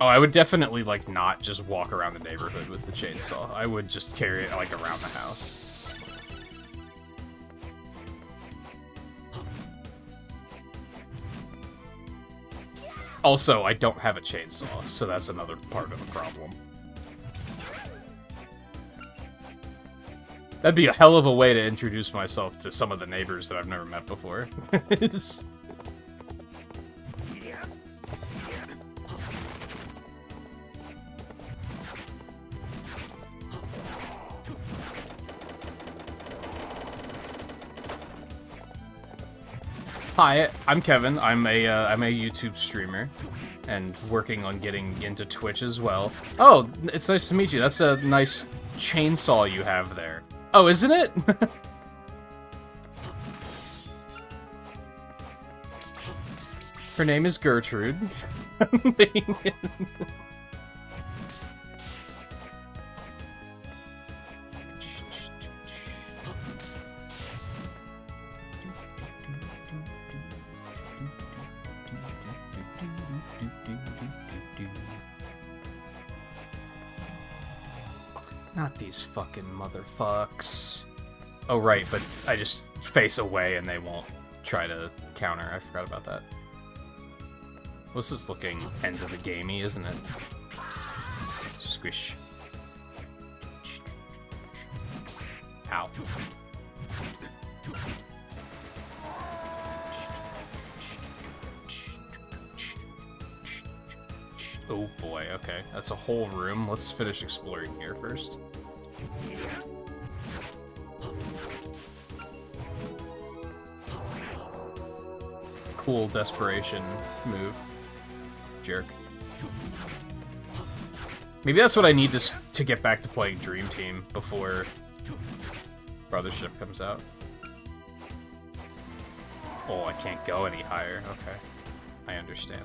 Oh, I would definitely, like, not just walk around the neighborhood with the chainsaw. I would just carry it, like, around the house. Also, I don't have a chainsaw, so that's another part of the problem. That'd be a hell of a way to introduce myself to some of the neighbors that I've never met before. Hi, I'm Kevin. I'm a YouTube streamer, and working on getting into Twitch as well. Oh, it's nice to meet you. That's a nice chainsaw you have there. Oh, isn't it? Her name is Gertrude. Not these fucking motherfucks. Oh, right, but I just face away and they won't try to counter. I forgot about that. Well, this is looking end of the gamey, isn't it? Squish. Ow. Oh boy, okay. That's a whole room. Let's finish exploring here first. Cool desperation move. Jerk. Maybe that's what I need to get back to playing Dream Team before Brothership comes out. Oh, I can't go any higher. Okay. I understand.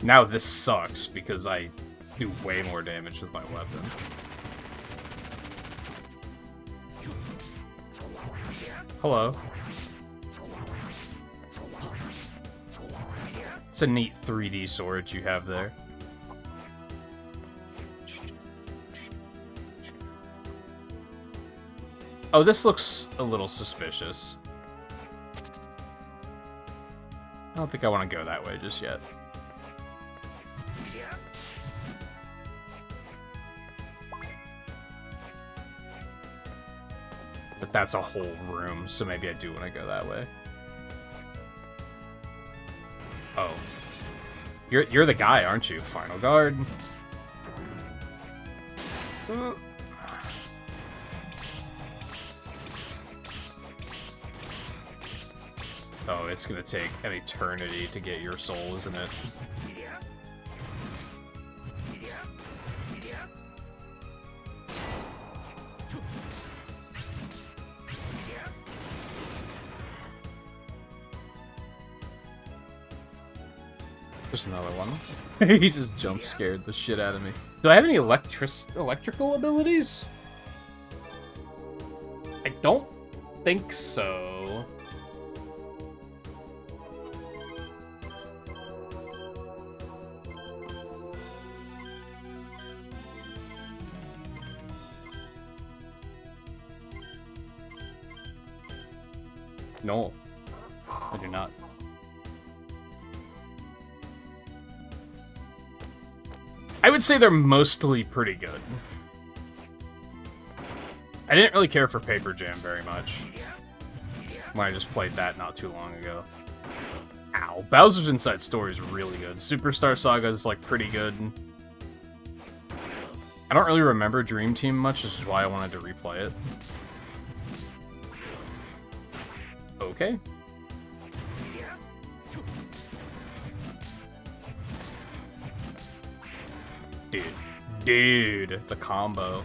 Now this sucks, because I do way more damage with my weapon. Hello. It's a neat 3D sword you have there. Oh, this looks a little suspicious. I don't think I want to go that way just yet. But that's a whole room, so maybe I do want to go that way. Oh. You're the guy, aren't you? Final guard. Oh, it's gonna take an eternity to get your soul, isn't it? Just another one. He just jump scared the shit out of me. Do I have any electrical abilities? I don't think so. No, I do not. I would say they're mostly pretty good. I didn't really care for Paper Jam very much when I just played that not too long ago. Ow. Bowser's Inside Story is really good. Superstar Saga is, like, pretty good. I don't really remember Dream Team much, which is why I wanted to replay it. Okay. Dude, the combo.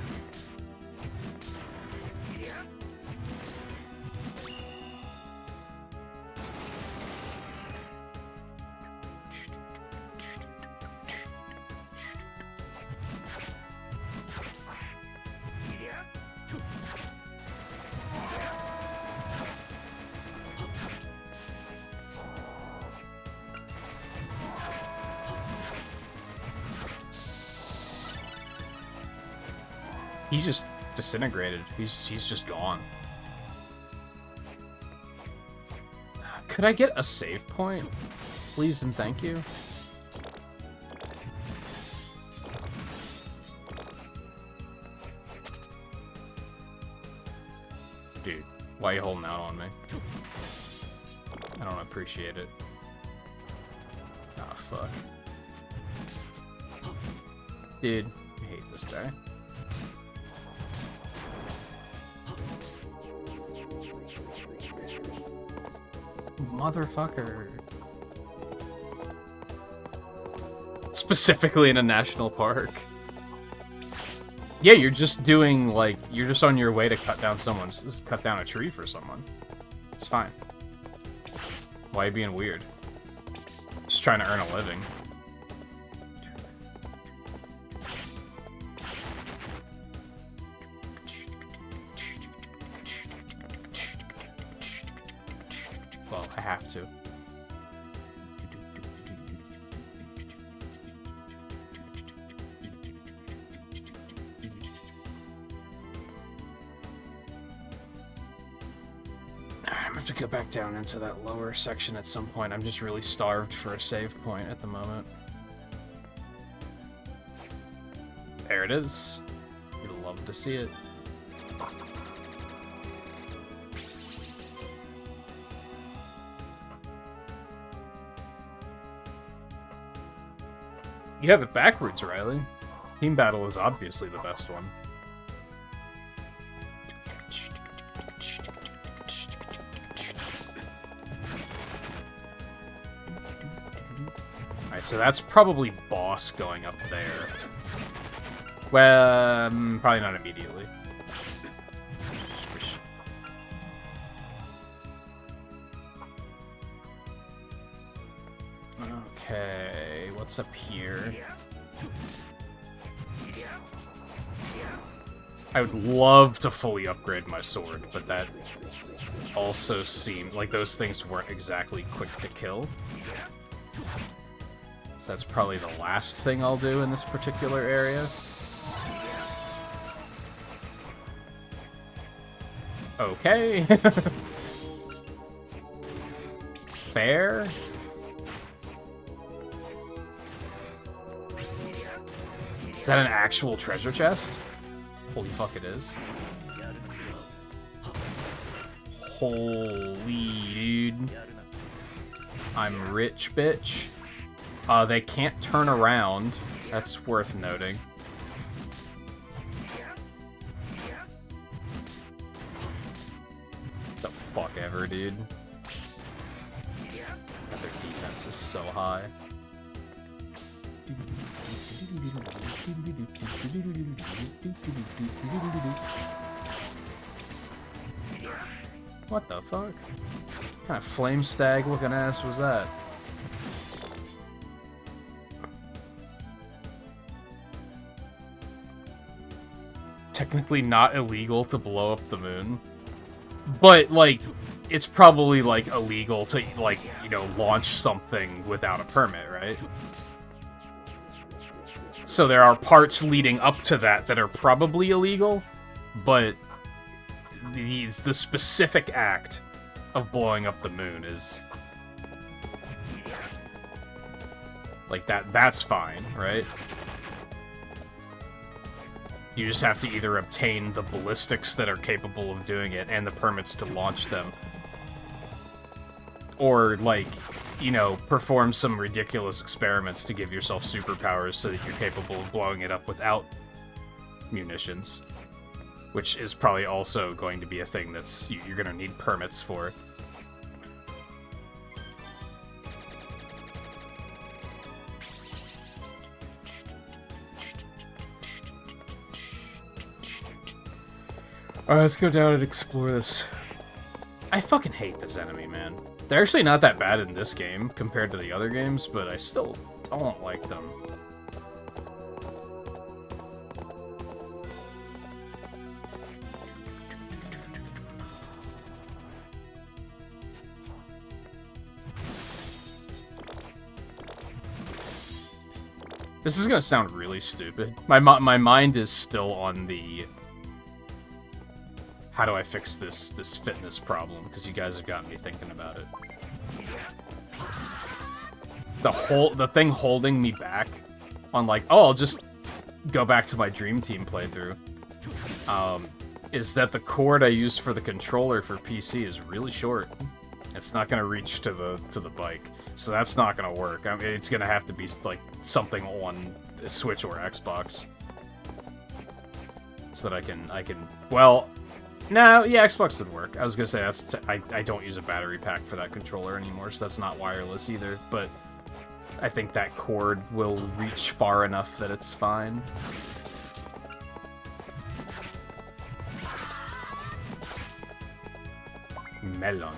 He just disintegrated. He's just gone. Could I get a save point? Please and thank you. Dude, why are you holding out on me? I don't appreciate it. Ah, fuck. Dude, I hate this guy. Motherfucker. Specifically in a national park. Yeah, you're just doing, like, you're just on your way to cut down cut down a tree for someone. It's fine. Why are you being weird? Just trying to earn a living. Well, I have to. I'm gonna have to go back down into that lower section at some point. I'm just really starved for a save point at the moment. There it is. You'll love to see it. You have it backwards, Riley. Team battle is obviously the best one. Alright, so that's probably boss going up there. Well, probably not immediately. Squish. Okay. Okay, what's up here? I would love to fully upgrade my sword, but that also seemed like those things weren't exactly quick to kill. So that's probably the last thing I'll do in this particular area. Okay. Fair. Is that an actual treasure chest? Holy fuck, it is. Holy dude. I'm rich, bitch. They can't turn around. That's worth noting. The fuck ever, dude. Their defense is so high. What the fuck? What kind of flame stag looking ass was that? Technically not illegal to blow up the moon. But, like, it's probably, like, illegal to, like, you know, launch something without a permit, right? So there are parts leading up to that that are probably illegal, but the specific act of blowing up the moon is... like, that's fine, right? You just have to either obtain the ballistics that are capable of doing it and the permits to launch them. Or, like, you know, perform some ridiculous experiments to give yourself superpowers so that you're capable of blowing it up without munitions. Which is probably also going to be a thing that's you're going to need permits for. Alright, let's go down and explore this. I fucking hate this enemy, man. They're actually not that bad in this game compared to the other games, but I still don't like them. This is gonna sound really stupid. My mind is still on the... how do I fix this fitness problem? Because you guys have got me thinking about it. The thing holding me back on, like, oh, I'll just go back to my Dream Team playthrough, is that the cord I use for the controller for PC is really short. It's not gonna reach to the bike, so that's not gonna work. I mean, it's gonna have to be like something on a Switch or Xbox, so that I can. Well, no, yeah, Xbox would work. I was gonna say that's I don't use a battery pack for that controller anymore, so that's not wireless either. But I think that cord will reach far enough that it's fine. Melon.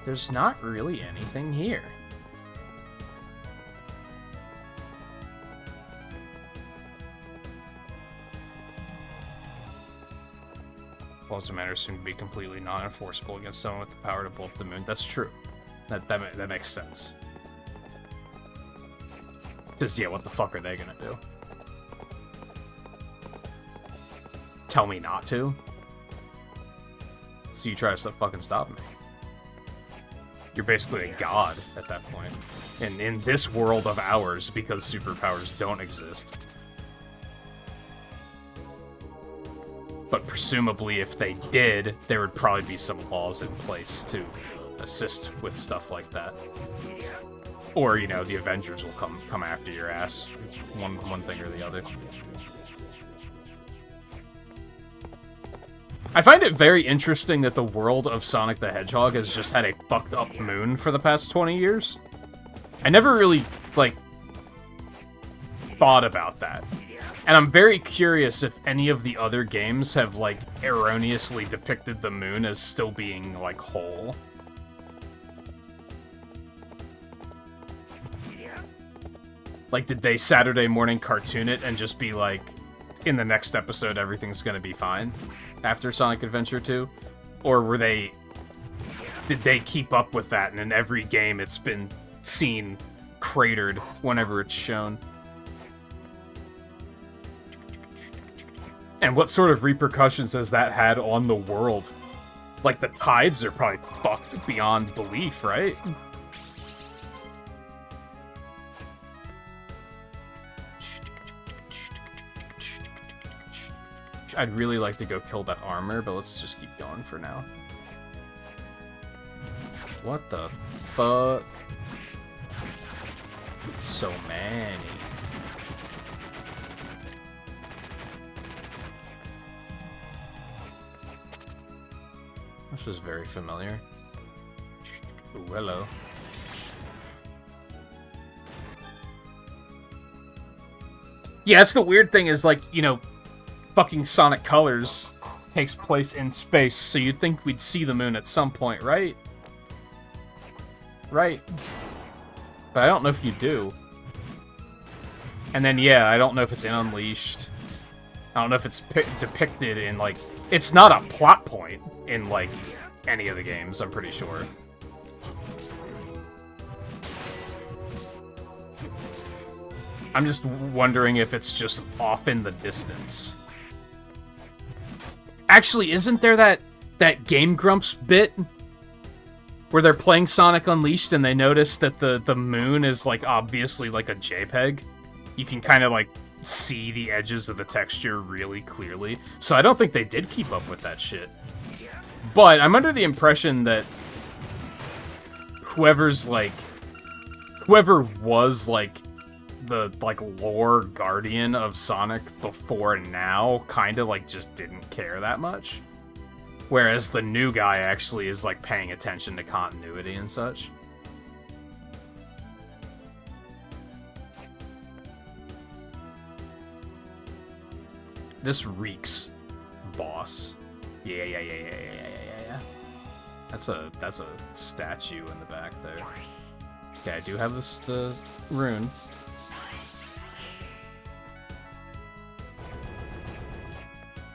There's not really anything here. Laws of matter seem to be completely non-enforceable against someone with the power to blow up the moon. That's true. That makes sense. Because, yeah, what the fuck are they gonna do? Tell me not to? So you try to fucking stop me. You're basically a god at that point. And in this world of ours, because superpowers don't exist. But presumably if they did, there would probably be some laws in place to assist with stuff like that. Or, you know, the Avengers will come after your ass. One thing or the other. I find it very interesting that the world of Sonic the Hedgehog has just had a fucked up moon for the past 20 years. I never really, like, thought about that. And I'm very curious if any of the other games have, like, erroneously depicted the moon as still being, like, whole. Like, did they Saturday morning cartoon it and just be like, in the next episode, everything's gonna be fine after Sonic Adventure 2? Or did they keep up with that, and in every game it's been seen cratered whenever it's shown? And what sort of repercussions has that had on the world? Like, the tides are probably fucked beyond belief, right? I'd really like to go kill that armor, but let's just keep going for now. What the fuck? Dude, so many. This is very familiar. Ooh, hello. Yeah, that's the weird thing is, like, you know, fucking Sonic Colors takes place in space, so you'd think we'd see the moon at some point, right? Right. But I don't know if you do. And then, yeah, I don't know if it's in Unleashed. I don't know if it's depicted in, like... It's not a plot point in, like, any of the games, I'm pretty sure. I'm just wondering if it's just off in the distance. Actually, isn't there that Game Grumps bit where they're playing Sonic Unleashed and they notice that the moon is, like, obviously like a JPEG? You can kind of, like, see the edges of the texture really clearly. So I don't think they did keep up with that shit. But I'm under the impression that whoever was, like, the, like, lore guardian of Sonic before now kind of, like, just didn't care that much. Whereas the new guy actually is, like, paying attention to continuity and such. This reeks boss. Yeah. That's a statue in the back there. Okay, I do have the rune.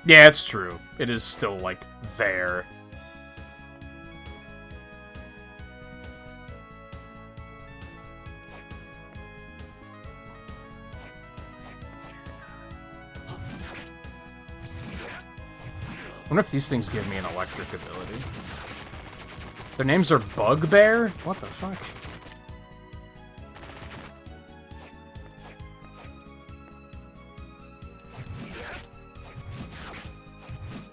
Yeah, it's true. It is still, like, there. I wonder if these things give me an electric ability. Their names are Bugbear? What the fuck?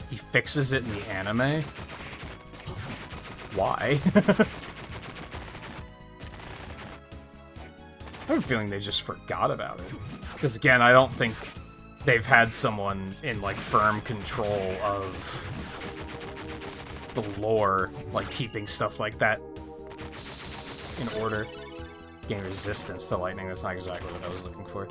He fixes it in the anime? Why? I have a feeling they just forgot about it. Because again, I don't think they've had someone in, like, firm control of the lore, like, keeping stuff like that in order. Gain resistance to lightning, that's not exactly what I was looking for.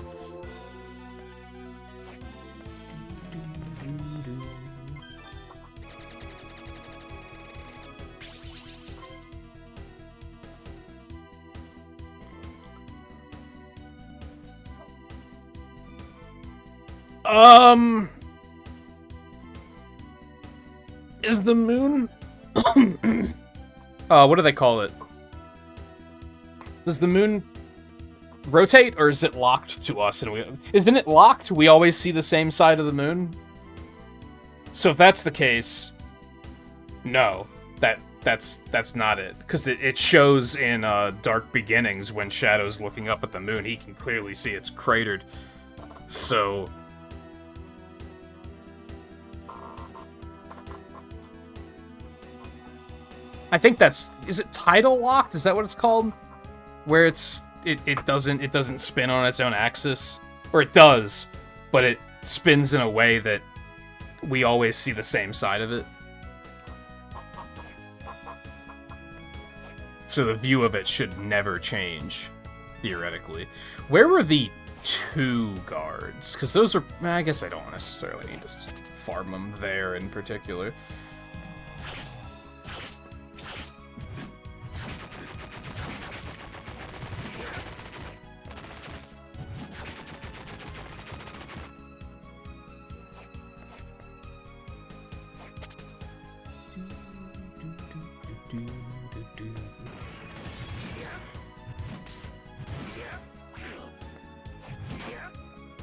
Is the moon... what do they call it? Does the moon rotate, or is it locked to us? And isn't it locked? We always see the same side of the moon? So if that's the case, no. That's not it. Because it shows in Dark Beginnings when Shadow's looking up at the moon, he can clearly see it's cratered. So... I think that's... Is it tidal locked? Is that what it's called? Where it doesn't spin on its own axis? Or it does, but it spins in a way that we always see the same side of it. So the view of it should never change, theoretically. Where were the 2 guards, because those are... I guess I don't necessarily need to farm them there in particular.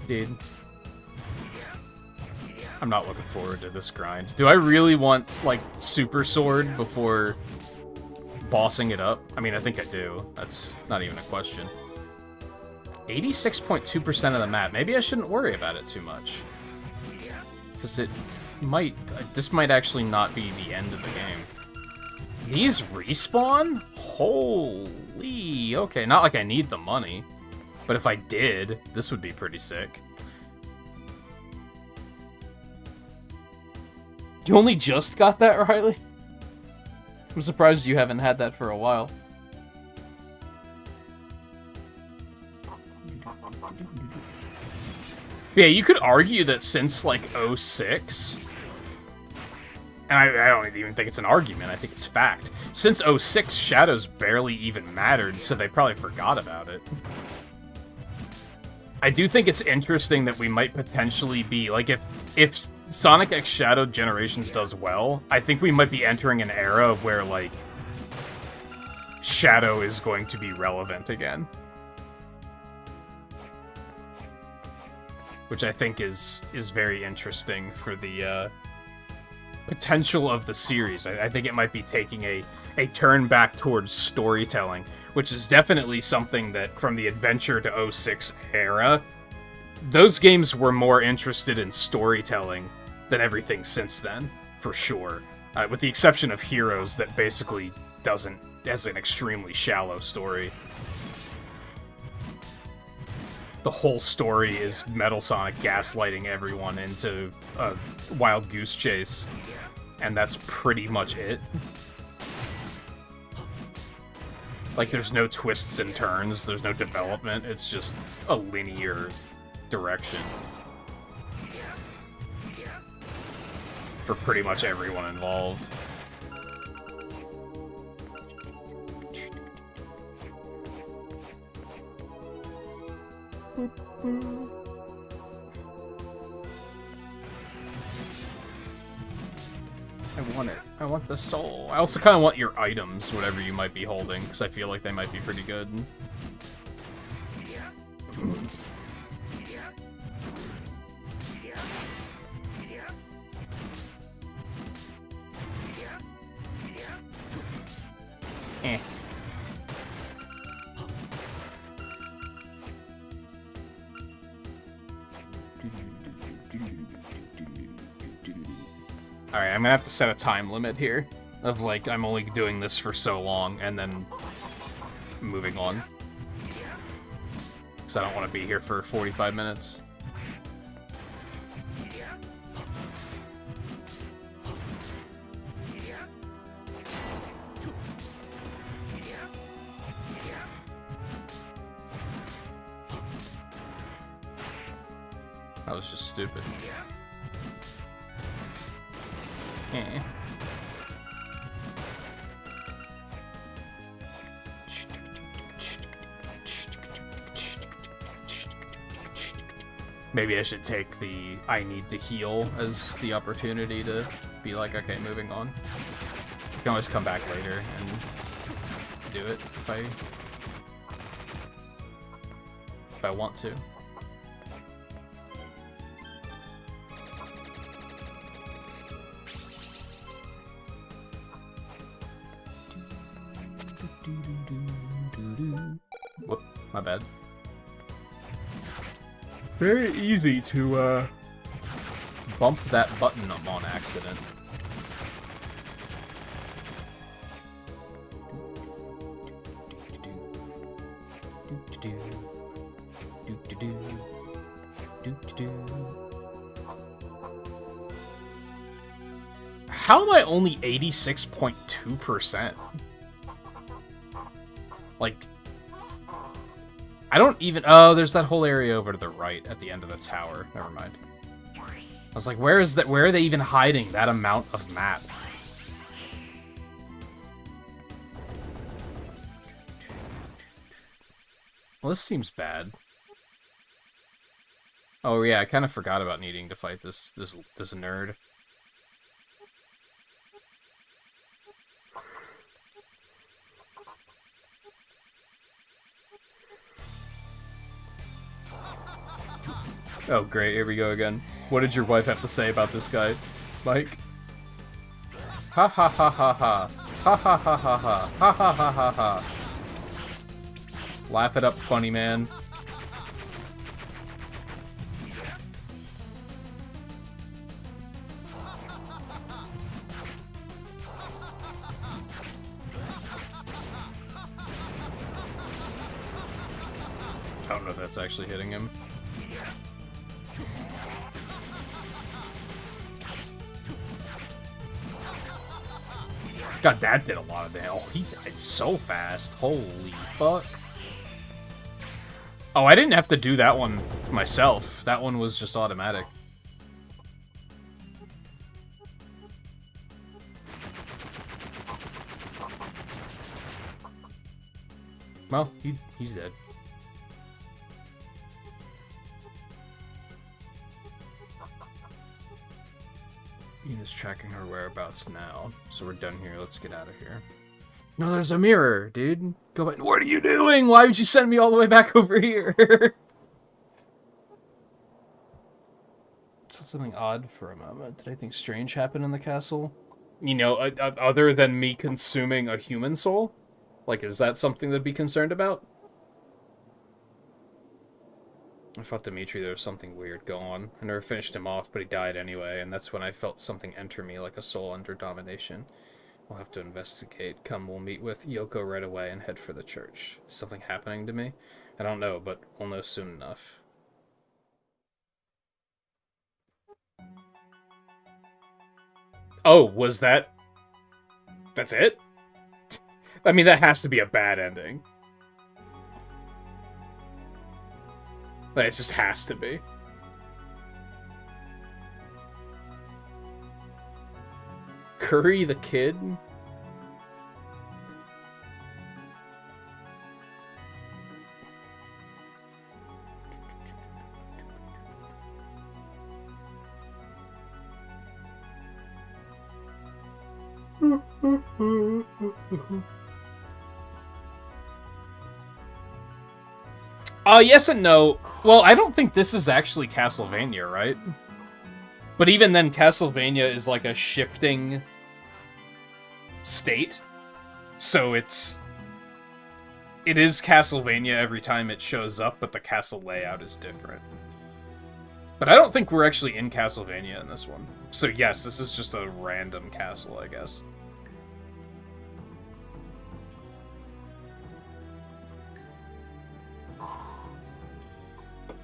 Dude. I'm not looking forward to this grind. Do I really want, like, Super Sword before bossing it up? I mean, I think I do. That's not even a question. 86.2% of the map. Maybe I shouldn't worry about it too much. Because it might... This might actually not be the end of the game. These respawn? Holy... Okay, not like I need the money. But if I did, this would be pretty sick. You only just got that, Riley? I'm surprised you haven't had that for a while. Yeah, you could argue that since, like, 06... And I don't even think it's an argument, I think it's fact. Since 06, Shadows barely even mattered, so they probably forgot about it. I do think it's interesting that we might potentially be, like, if Sonic X Shadow Generations does well, I think we might be entering an era where, like, Shadow is going to be relevant again. Which I think is very interesting for the potential of the series. I think it might be taking a turn back towards storytelling, which is definitely something that, from the Adventure to 06 era, those games were more interested in storytelling than everything since then, for sure. With the exception of Heroes, that basically has an extremely shallow story. The whole story is Metal Sonic gaslighting everyone into a wild goose chase, and that's pretty much it. Like, there's no twists and turns, there's no development, it's just a linear direction. For pretty much everyone involved. I want it. I want the soul. I also kind of want your items, whatever you might be holding, because I feel like they might be pretty good. Eh. Alright, I'm gonna have to set a time limit here. Of, like, I'm only doing this for so long, and then moving on. Because I don't want to be here for 45 minutes. That was just stupid. Eh. Maybe I should take the I need to heal as the opportunity to be like, okay, moving on. I can always come back later and do it if I want to. Whoop, my bad. Very easy to bump that button up on accident. How am I only 86.2%? Like, I don't even... Oh, there's that whole area over to the right at the end of the tower. Never mind. I was like, where are they even hiding that amount of map? Well, this seems bad. Oh yeah, I kind of forgot about needing to fight this nerd. Oh great, here we go again. What did your wife have to say about this guy, Mike? Ha ha ha ha ha. Ha ha ha ha ha. Ha ha ha ha ha. Laugh it up, funny man. I don't know if that's actually hitting him. God, that did a lot of damage. Oh, he died so fast. Holy fuck. Oh, I didn't have to do that one myself. That one was just automatic. Well, he's dead. Is tracking her whereabouts now. So we're done here. Let's get out of here. No, there's a mirror, dude. Go back. What are you doing? Why would you send me all the way back over here? Saw something odd for a moment. Did anything strange happen in the castle? You know, other than me consuming a human soul? Like, is that something to be concerned about? I thought Dimitri there was something weird going on. I never finished him off, but he died anyway, and that's when I felt something enter me like a soul under domination. We'll have to investigate. Come, we'll meet with Yoko right away and head for the church. Is something happening to me? I don't know, but we'll know soon enough. Oh, was that... That's it? I mean, that has to be a bad ending. But it just has to be. Curry the Kid? Yes and no. Well, I don't think this is actually Castlevania, right? But even then, Castlevania is like a shifting state. So it is Castlevania every time it shows up, but the castle layout is different. But I don't think we're actually in Castlevania in this one. So yes, this is just a random castle, I guess.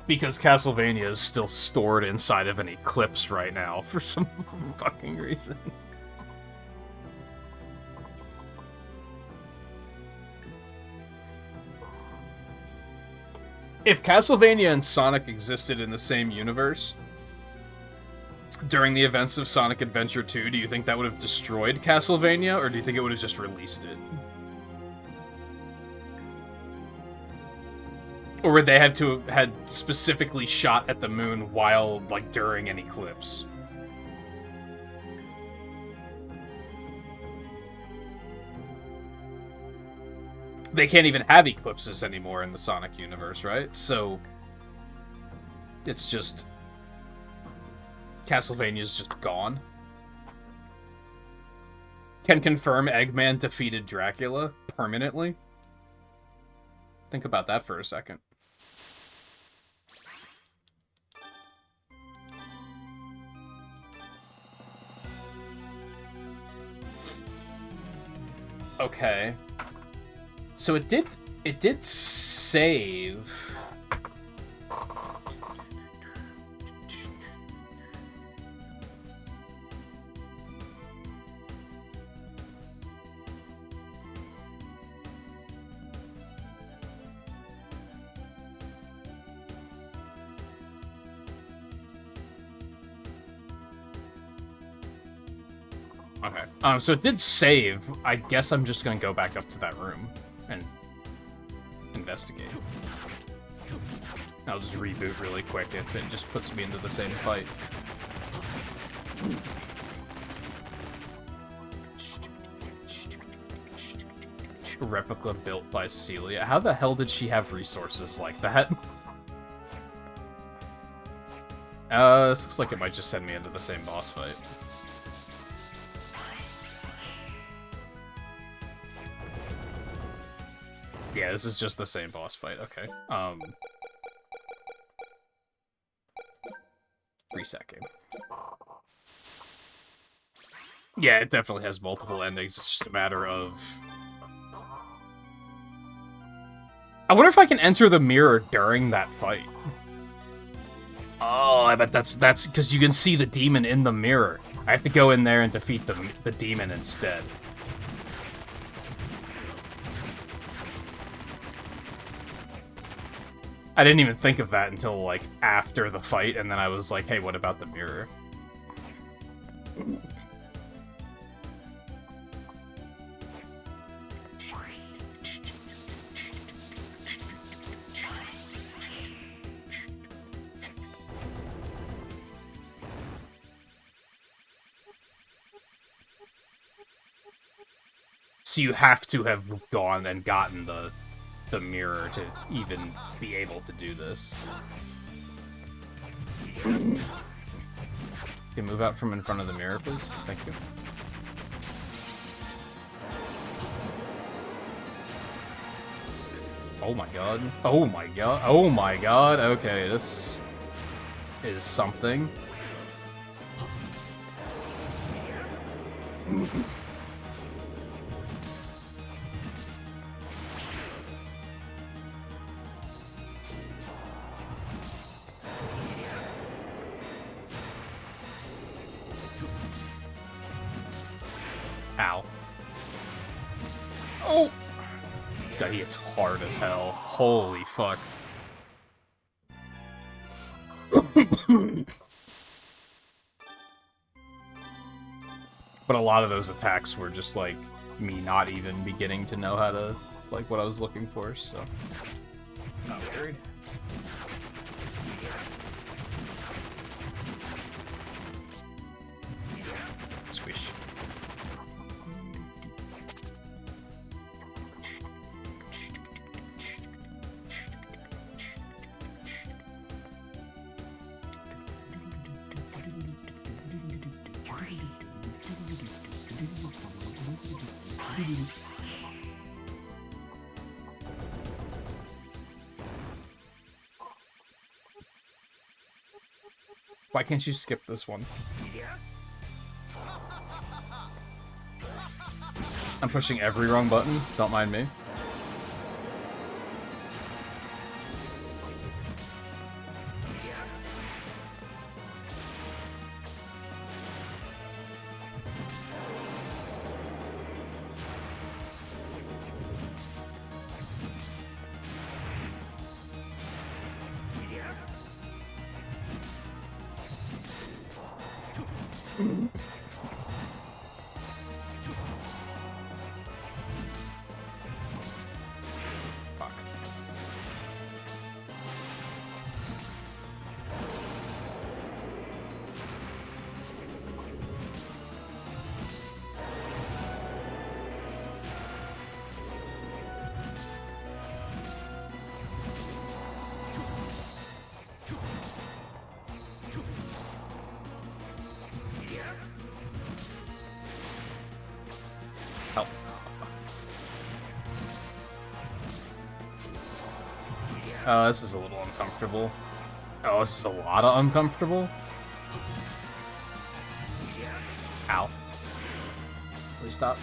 Because Castlevania is still stored inside of an eclipse right now for some fucking reason. If Castlevania and Sonic existed in the same universe during the events of Sonic Adventure 2, do you think that would have destroyed Castlevania, or do you think it would have just released it? Or would they have to have had specifically shot at the moon while, like, during an eclipse? They can't even have eclipses anymore in the Sonic universe, right? So it's just... Castlevania's just gone. Can confirm Eggman defeated Dracula permanently. Think about that for a second. Okay. So it did save. Okay. So it did save. I guess I'm just gonna go back up to that room and investigate. I'll just reboot really quick if it just puts me into the same fight. Replica built by Celia. How the hell did she have resources like that? This looks like it might just send me into the same boss fight. Yeah, this is just the same boss fight. Okay. Reset game. Yeah, it definitely has multiple endings. It's just a matter of... I wonder if I can enter the mirror during that fight. Oh, I bet that's because you can see the demon in the mirror. I have to go in there and defeat the demon instead. I didn't even think of that until, like, after the fight, and then I was like, hey, what about the mirror? So you have to have gone and gotten the mirror to even be able to do this. Okay, move out from in front of the mirror, please. Thank you. Oh my god. Oh my god. Oh my god. Okay, this is something. Ow. Oh! God, he hits hard as hell. Holy fuck. But a lot of those attacks were just, like, me not even beginning to know how to, like, what I was looking for, so... Not worried. Squish. Why can't you skip this one? I'm pushing every wrong button, don't mind me. Oh, this is a little uncomfortable. Oh, this is a lot of uncomfortable. Ow. Please stop.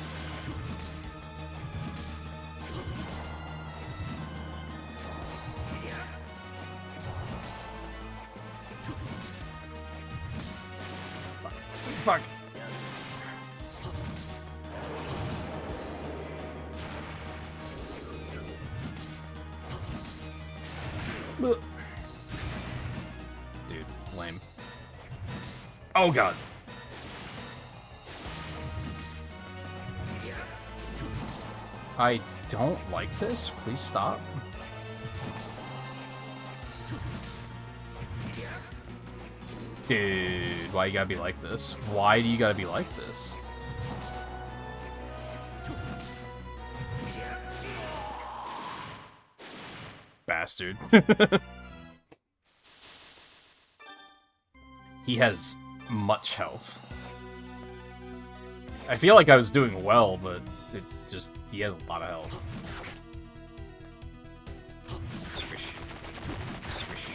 Fuck. Dude, lame. Oh god. I don't like this. Please stop. Dude, why you gotta be like this? Why do you gotta be like this? Bastard. He has much health. I feel like I was doing well, but it just, he has a lot of health. Squish. Squish.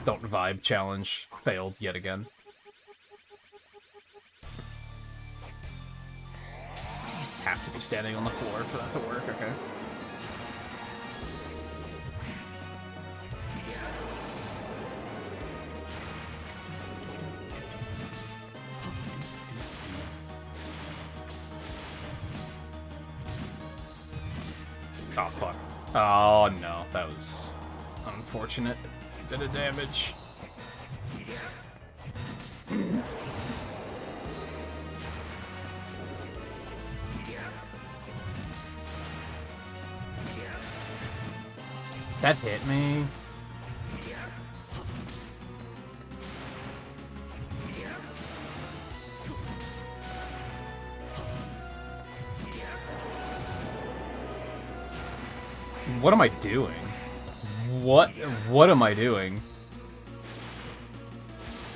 Don't vibe challenge failed yet again. Have to be standing on the floor for that to work, okay. Oh, fuck. Oh, no. That was unfortunate. Bit of damage. That hit me. What am I doing? What am I doing?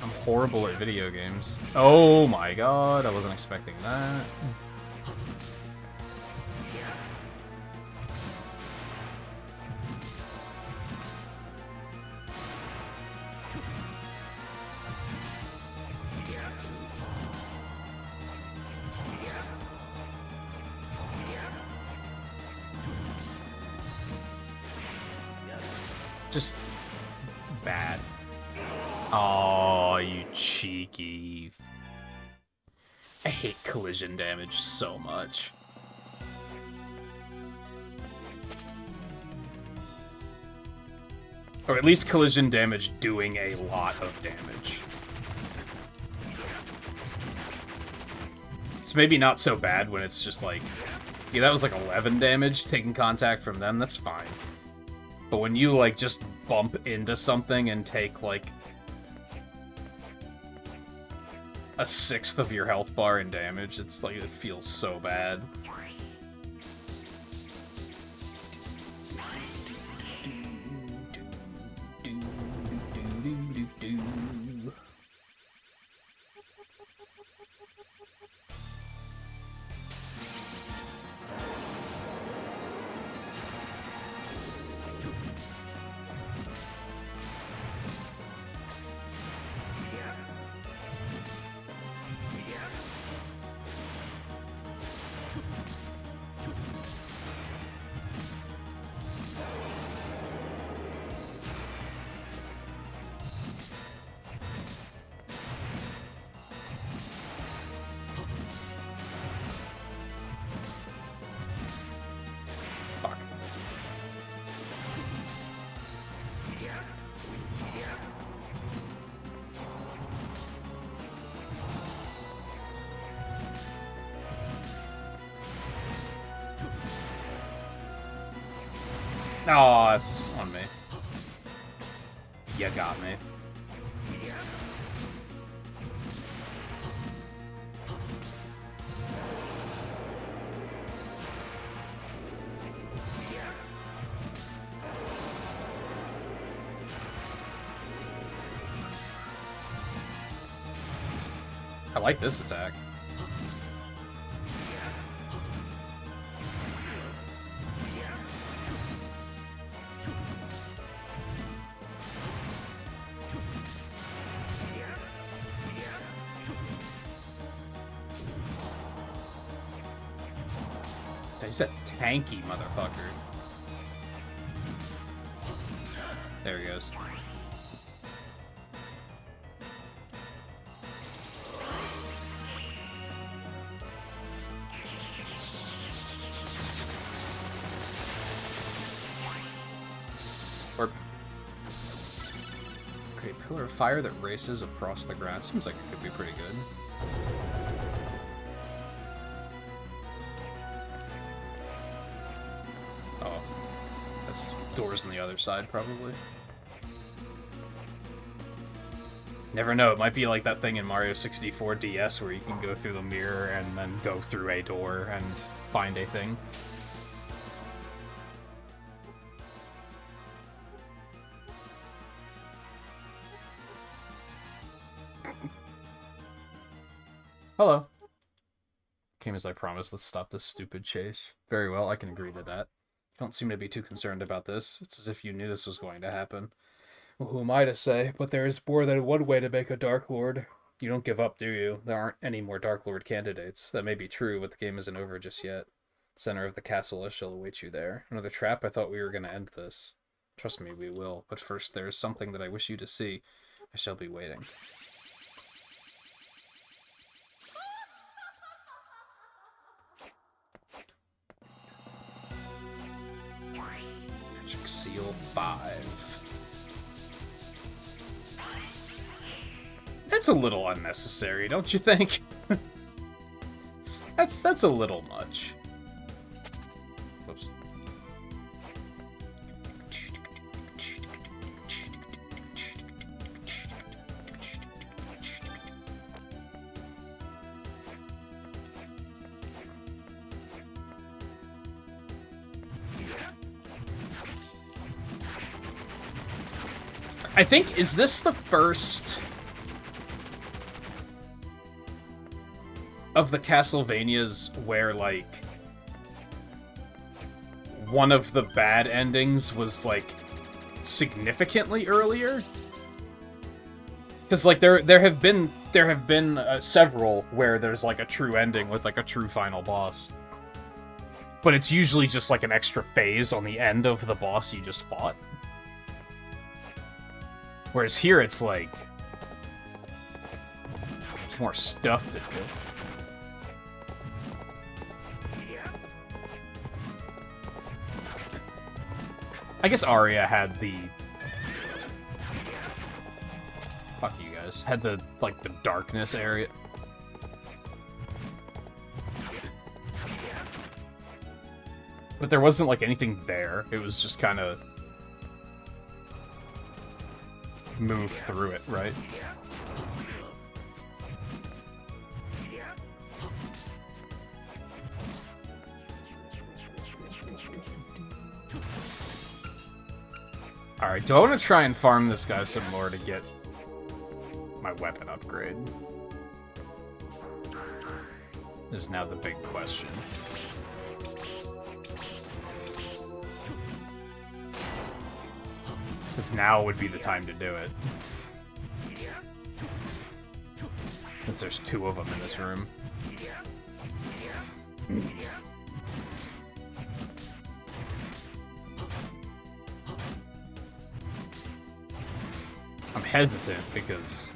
I'm horrible at video games. Oh my god, I wasn't expecting that. Just bad. Oh, you cheeky. I hate collision damage so much. Or at least collision damage doing a lot of damage. It's maybe not so bad when it's just like, yeah, that was like 11 damage taking contact from them, that's fine. But when you, like, just bump into something and take, like, a sixth of your health bar in damage, it's like, it feels so bad. Oh, that's on me. You got me. I like this attack. He's a tanky motherfucker. There he goes. Or create a pillar of fire that races across the ground. Seems like it could be pretty good. Oh, that's doors on the other side, probably. Never know, it might be like that thing in Mario 64 DS where you can go through the mirror and then go through a door and find a thing. Hello. Came as I promised, let's stop this stupid chase. Very well, I can agree to that. You don't seem to be too concerned about this. It's as if you knew this was going to happen. Well, who am I to say? But there is more than one way to make a Dark Lord. You don't give up, do you? There aren't any more Dark Lord candidates. That may be true, but the game isn't over just yet. Center of the castle, I shall await you there. Another trap? I thought we were going to end this. Trust me, we will. But first, there is something that I wish you to see. I shall be waiting. Magic Seal 5. That's a little unnecessary, don't you think? That's a little much. Whoops. I think, is this the first of the Castlevanias where, like, one of the bad endings was, like, significantly earlier? Because, like, there have been several where there's, like, a true ending with, like, a true final boss. But it's usually just, like, an extra phase on the end of the boss you just fought. Whereas here it's, like, there's more stuff to do. I guess Arya had the... Fuck you guys. Had the, like, the darkness area. But there wasn't, like, anything there. It was just kind of... move through it, right? Alright, do I want to try and farm this guy some more to get my weapon upgrade? Is now the big question. Because now would be the time to do it. Since there's two of them in this room. I'm hesitant because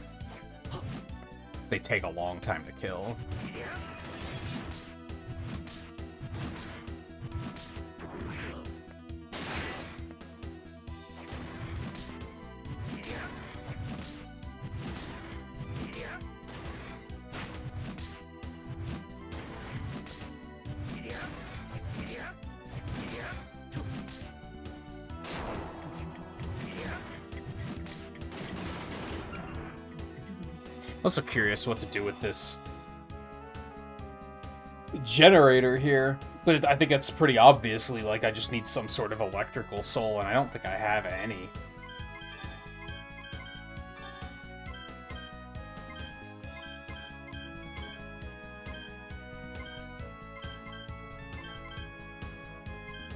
they take a long time to kill. Also curious what to do with this generator here, but I think it's pretty obviously like I just need some sort of electrical soul, and I don't think I have any.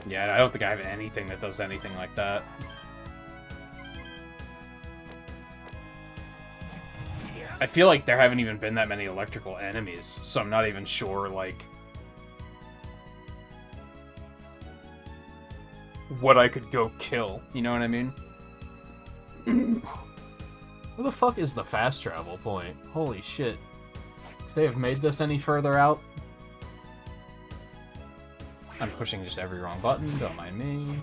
Yeah, I don't think I have anything that does anything like that. I feel like there haven't even been that many electrical enemies, so I'm not even sure, like, what I could go kill, you know what I mean? Where the fuck is the fast travel point? Holy shit. Could they have made this any further out? I'm pushing just every wrong button, don't mind me.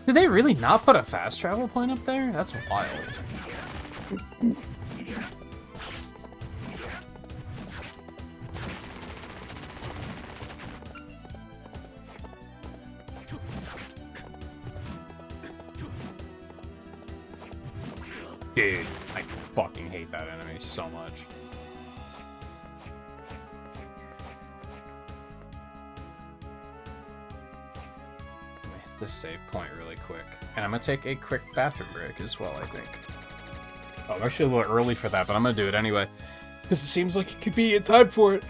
Did they really not put a fast travel point up there? That's wild. Dude, I fucking hate that enemy so much. This save point really quick. And I'm gonna take a quick bathroom break as well, I think. Oh, I'm actually a little early for that, but I'm gonna do it anyway. Because it seems like it could be in time for it.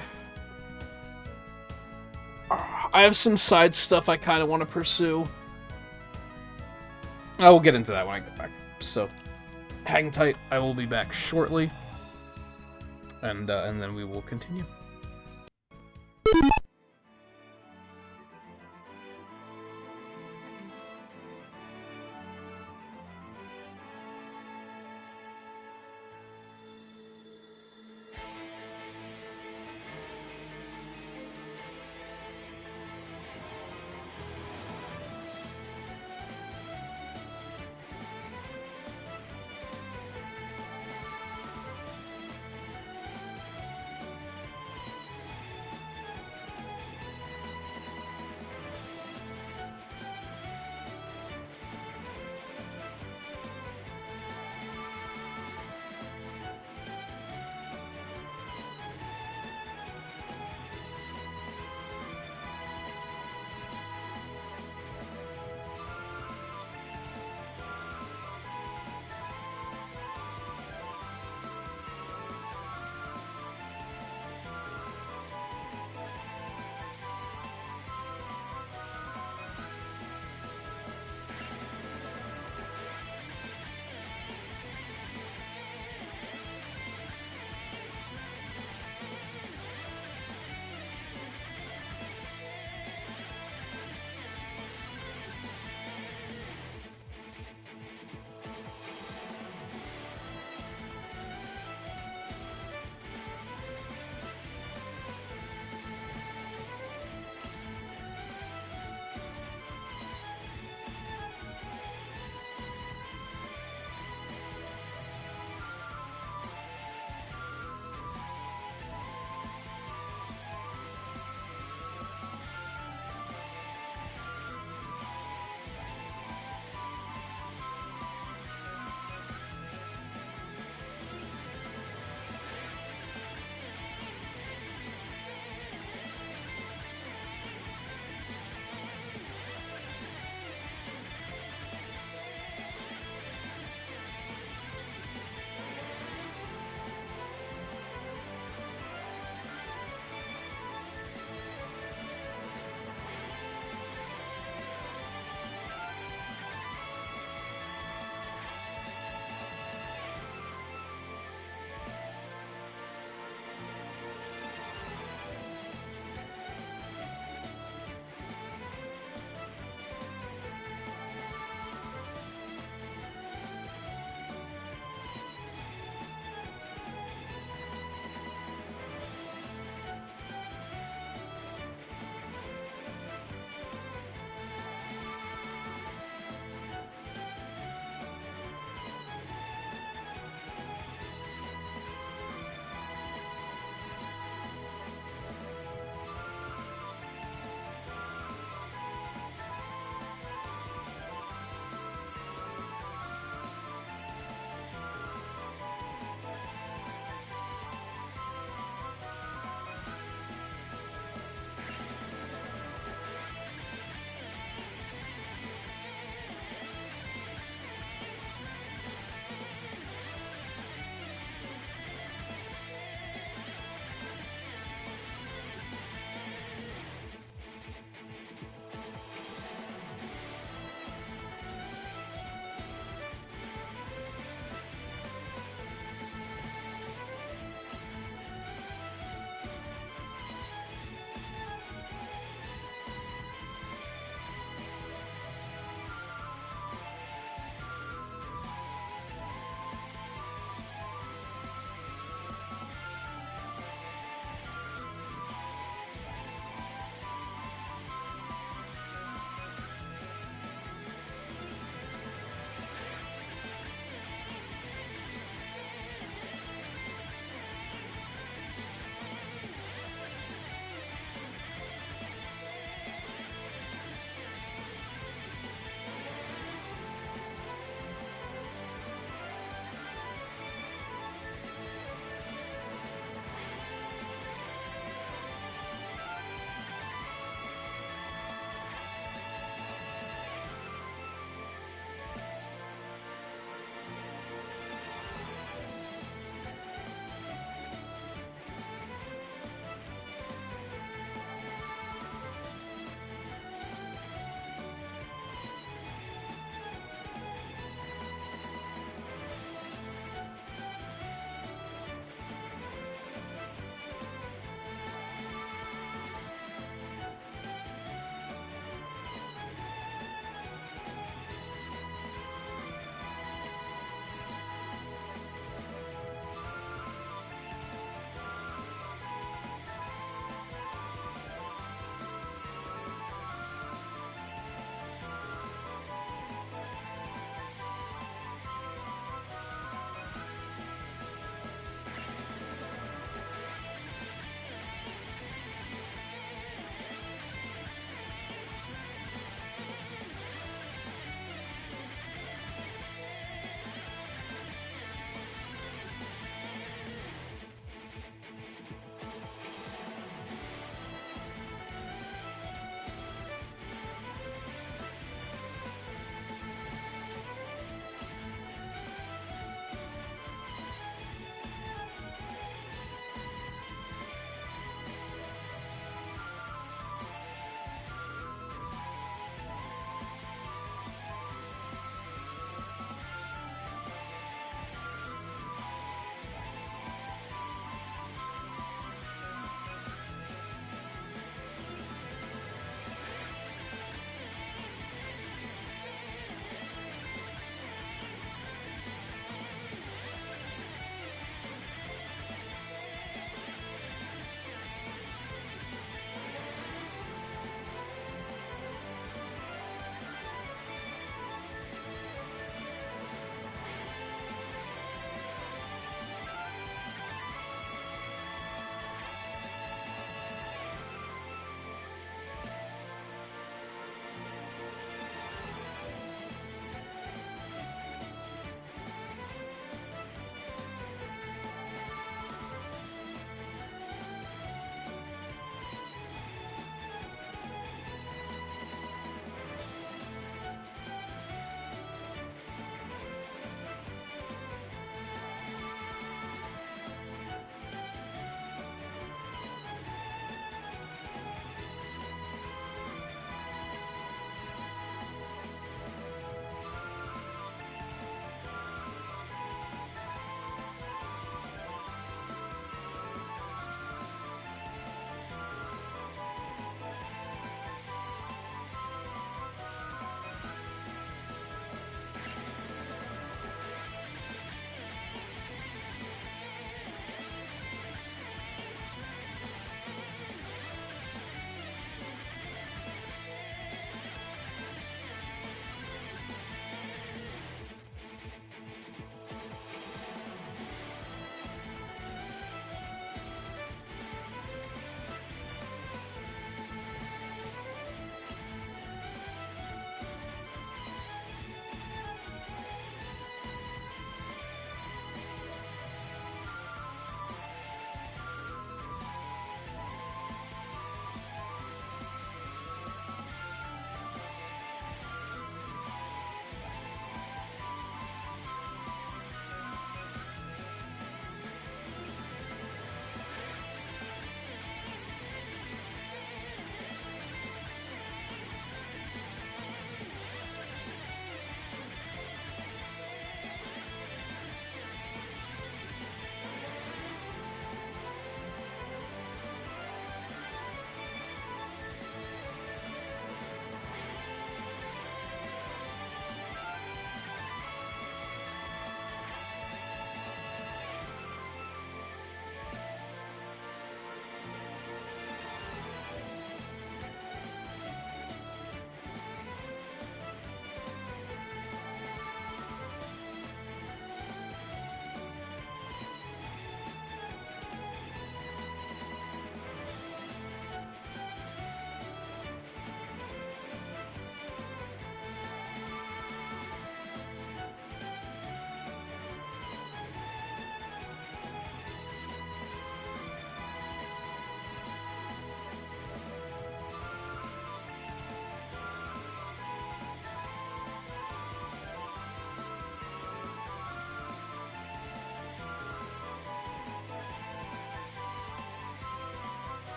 I have some side stuff I kind of want to pursue. I will get into that when I get back. So, hang tight. I will be back shortly. And then we will continue.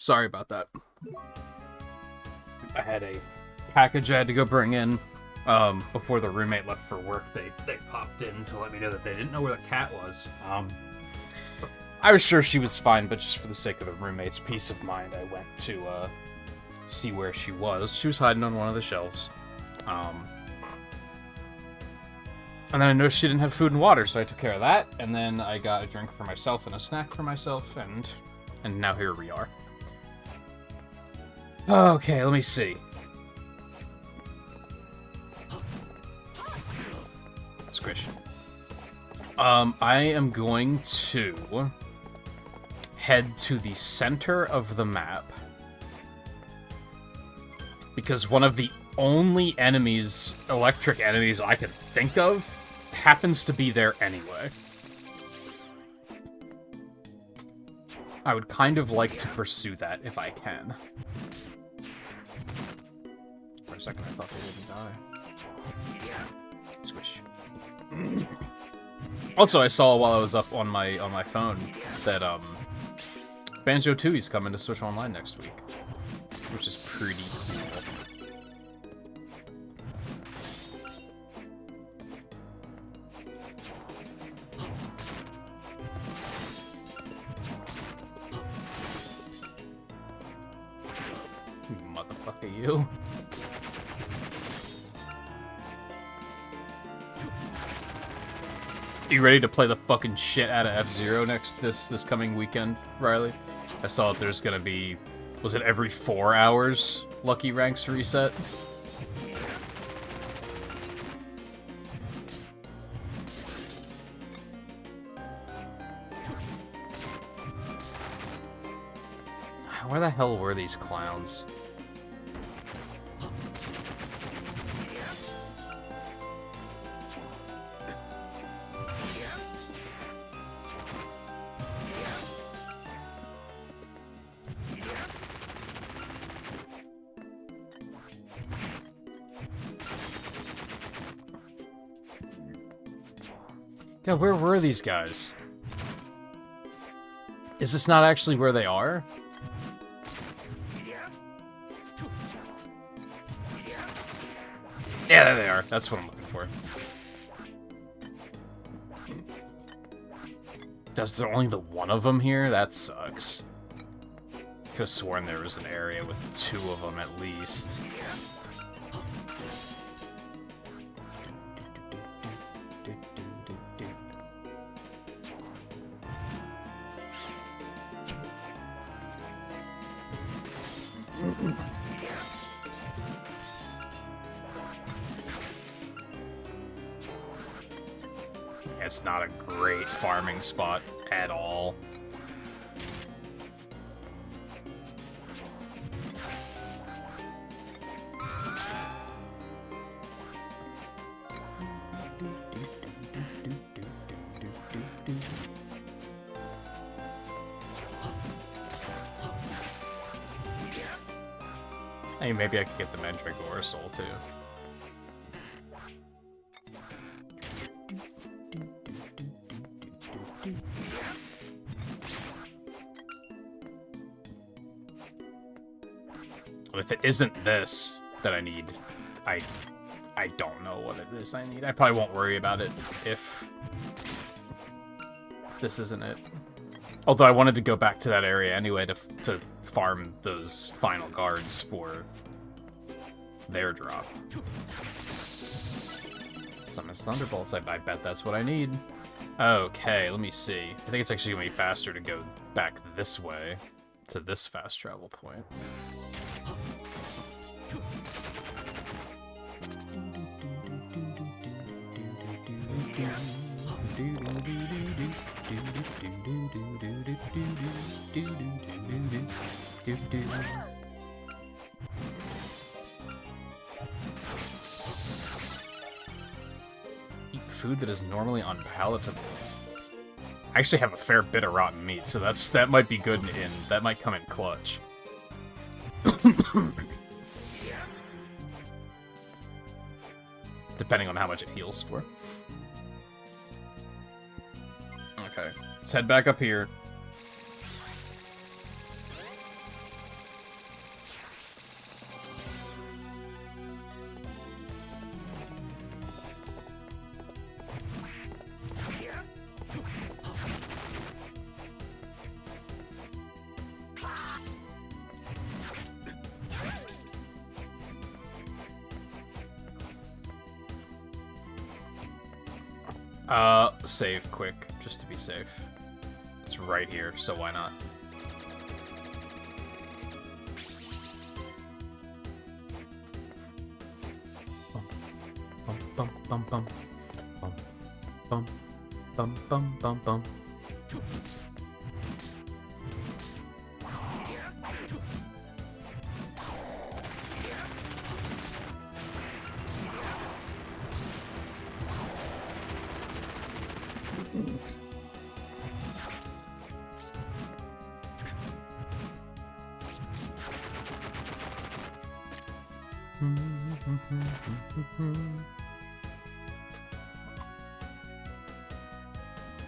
Sorry about that. I had a package I had to go bring in. Before the roommate left for work, they popped in to let me know that they didn't know where the cat was. I was sure she was fine, but just for the sake of the roommate's peace of mind, I went to see where she was. She was hiding on one of the shelves. And then I noticed she didn't have food and water, so I took care of that. And then I got a drink for myself and a snack for myself, and now here we are. Okay, let me see. Squish. I am going to head to the center of the map, because one of the only enemies, electric enemies I could think of, happens to be there anyway. I would kind of like to pursue that if I can. For a second I thought they wouldn't die. Squish. Also, I saw while I was up on my phone that Banjo-Tooie's coming to Switch Online next week, which is pretty cool. Motherfucker, you. You ready to play the fucking shit out of F-Zero this coming weekend, Riley? I saw that there's gonna be, was it every 4 hours Lucky Ranks reset? Where the hell were these clowns? God, where were these guys? Is this not actually where they are? Yeah, there they are. That's what I'm looking for. Does there only the one of them here? That sucks. Could have sworn there was an area with 2 of them at least. It's not a great farming spot at all. Hey, maybe I could get the Mandragora soul too. If it isn't this that I need, I don't know what it is I need. I probably won't worry about it if this isn't it. Although I wanted to go back to that area anyway to farm those final guards for their drop. Summons Thunderbolts, I bet that's what I need. Okay, let me see. I think it's actually going to be faster to go back this way to this fast travel point. Eat food that is normally unpalatable. I actually have a fair bit of rotten meat, so that might be good that might come in clutch. Depending on how much it heals for. Okay, let's head back up here. Save quick, just to be safe. It's right here, so why not? Bum, bum, bum, bum, bum, bum, bum, bum, bum.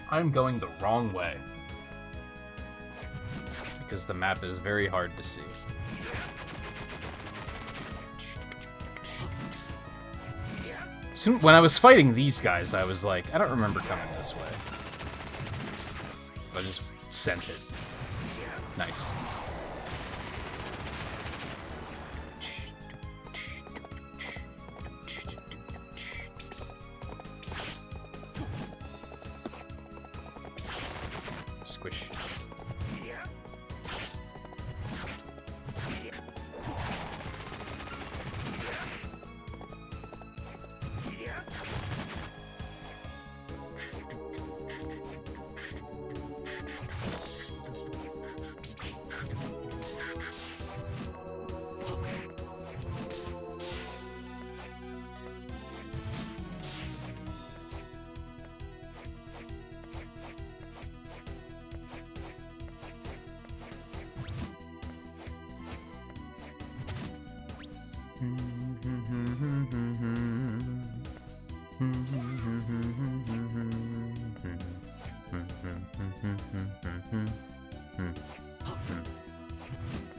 I'm going the wrong way. Because the map is very hard to see. Soon, when I was fighting these guys, I was like, I don't remember coming this way. I just sent it. Nice. Squish.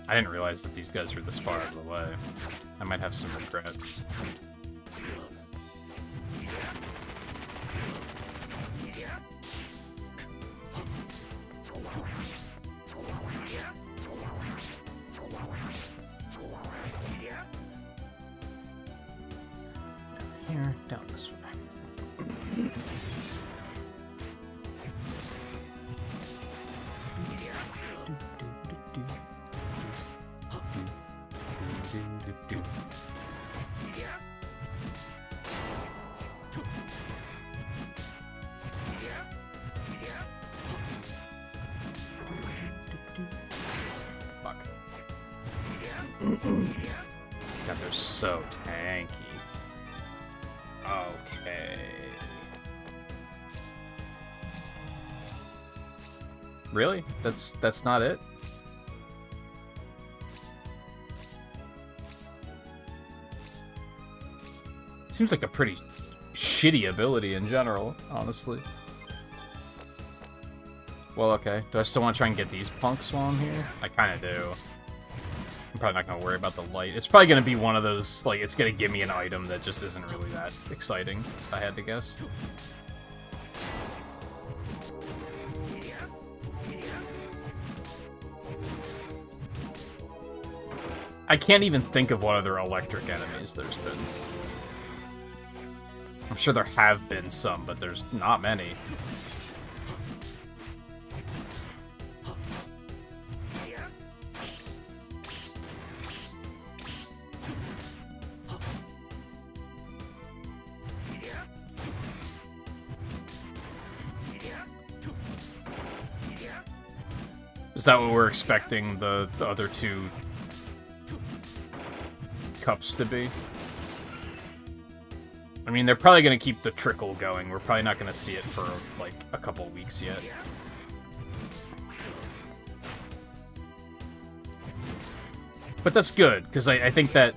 I didn't realize that these guys were this far out of the way. I might have some regrets. Here, down this way. Fuck. God, they're so tanky. Okay. Really? That's not it? Seems like a pretty shitty ability in general, honestly. Well, okay. Do I still want to try and get these punks while I'm here? I kind of do. I'm probably not going to worry about the light. It's probably going to be one of those, like, it's going to give me an item that just isn't really that exciting, if I had to guess. I can't even think of what other electric enemies there's been. I'm sure there have been some, but there's not many. Is that what we're expecting the other two cups to be? I mean, they're probably going to keep the trickle going. We're probably not going to see it for, like, a couple weeks yet. But that's good, because I think that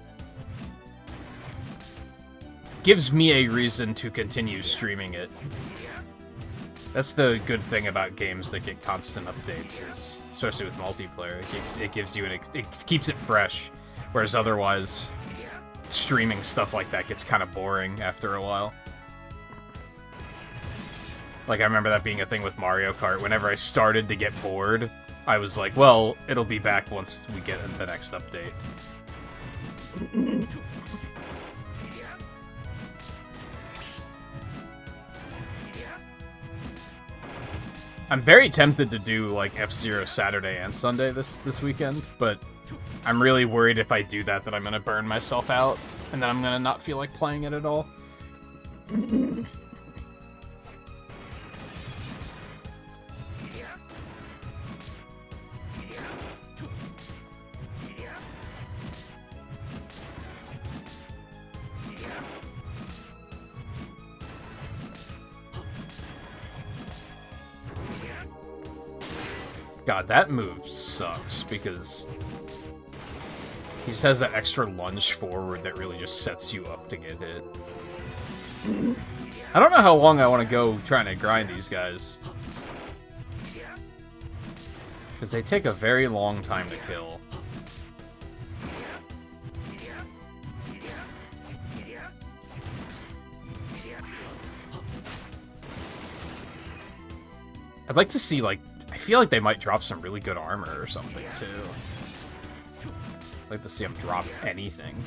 gives me a reason to continue streaming it. That's the good thing about games that get constant updates, is, especially with multiplayer. It gives you it keeps it fresh, whereas otherwise, streaming stuff like that gets kind of boring after a while. Like, I remember that being a thing with Mario Kart. Whenever I started to get bored, I was like, well, it'll be back once we get the next update. I'm very tempted to do, like, F-Zero Saturday and Sunday this weekend, but I'm really worried if I do that I'm gonna burn myself out, and then I'm gonna not feel like playing it at all. God, that move sucks, because he just has that extra lunge forward that really just sets you up to get hit. I don't know how long I want to go trying to grind these guys, because they take a very long time to kill. I'd like to see, like, I feel like they might drop some really good armor or something, too. I'd like to see them drop anything.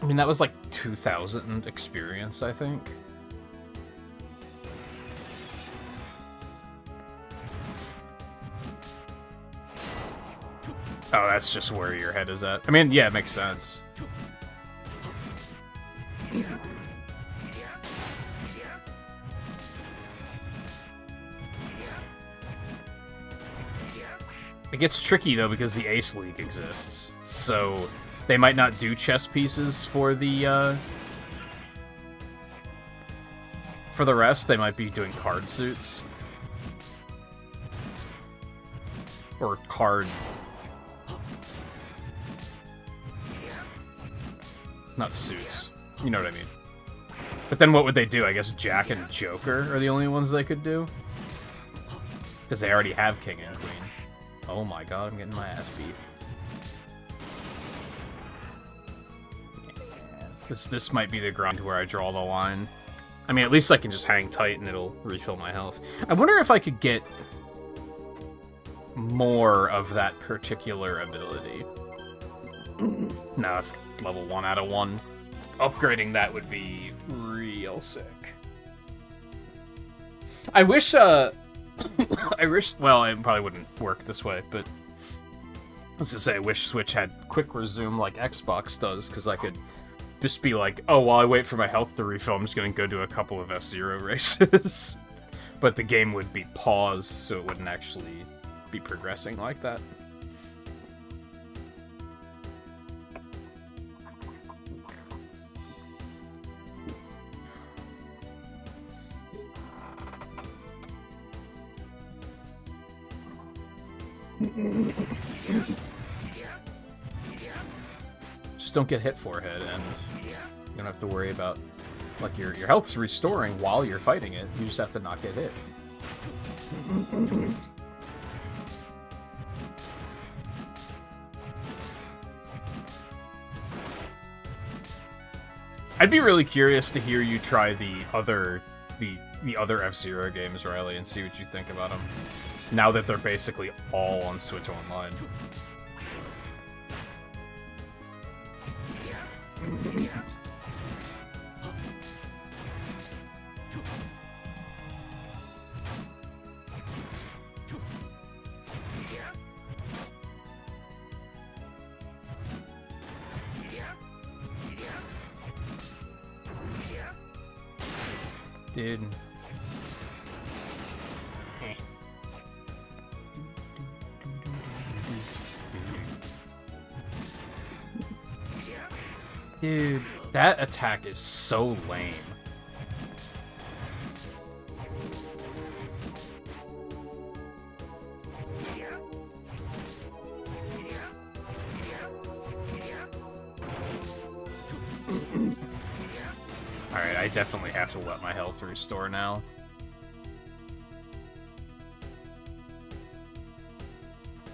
I mean, that was like 2,000 experience, I think. Oh, that's just where your head is at. I mean, yeah, it makes sense. It gets tricky, though, because the Ace League exists. So they might not do chess pieces for the rest. They might be doing card suits. Or card... Not suits. You know what I mean. But then what would they do? I guess Jack and Joker are the only ones they could do? Because they already have King and Queen. Oh my god, I'm getting my ass beat. Yeah. This might be the grind where I draw the line. I mean, at least I can just hang tight and it'll refill my health. I wonder if I could get more of that particular ability. No, it's level 1 out of 1. Upgrading that would be real sick. I wish, I wish, well, it probably wouldn't work this way, but let's just say I wish Switch had quick resume like Xbox does, because I could just be like, oh, while I wait for my health to refill, I'm just going to go do a couple of F-Zero races. But the game would be paused, so it wouldn't actually be progressing like that. Just don't get hit forehead, and you don't have to worry about, like, your health's restoring while you're fighting it. You just have to not get hit. I'd be really curious to hear you try the other F-Zero games, Riley, and see what you think about them. Now that they're basically all on Switch Online. Dude. Dude, that attack is so lame. Alright, I definitely have to let my health restore now.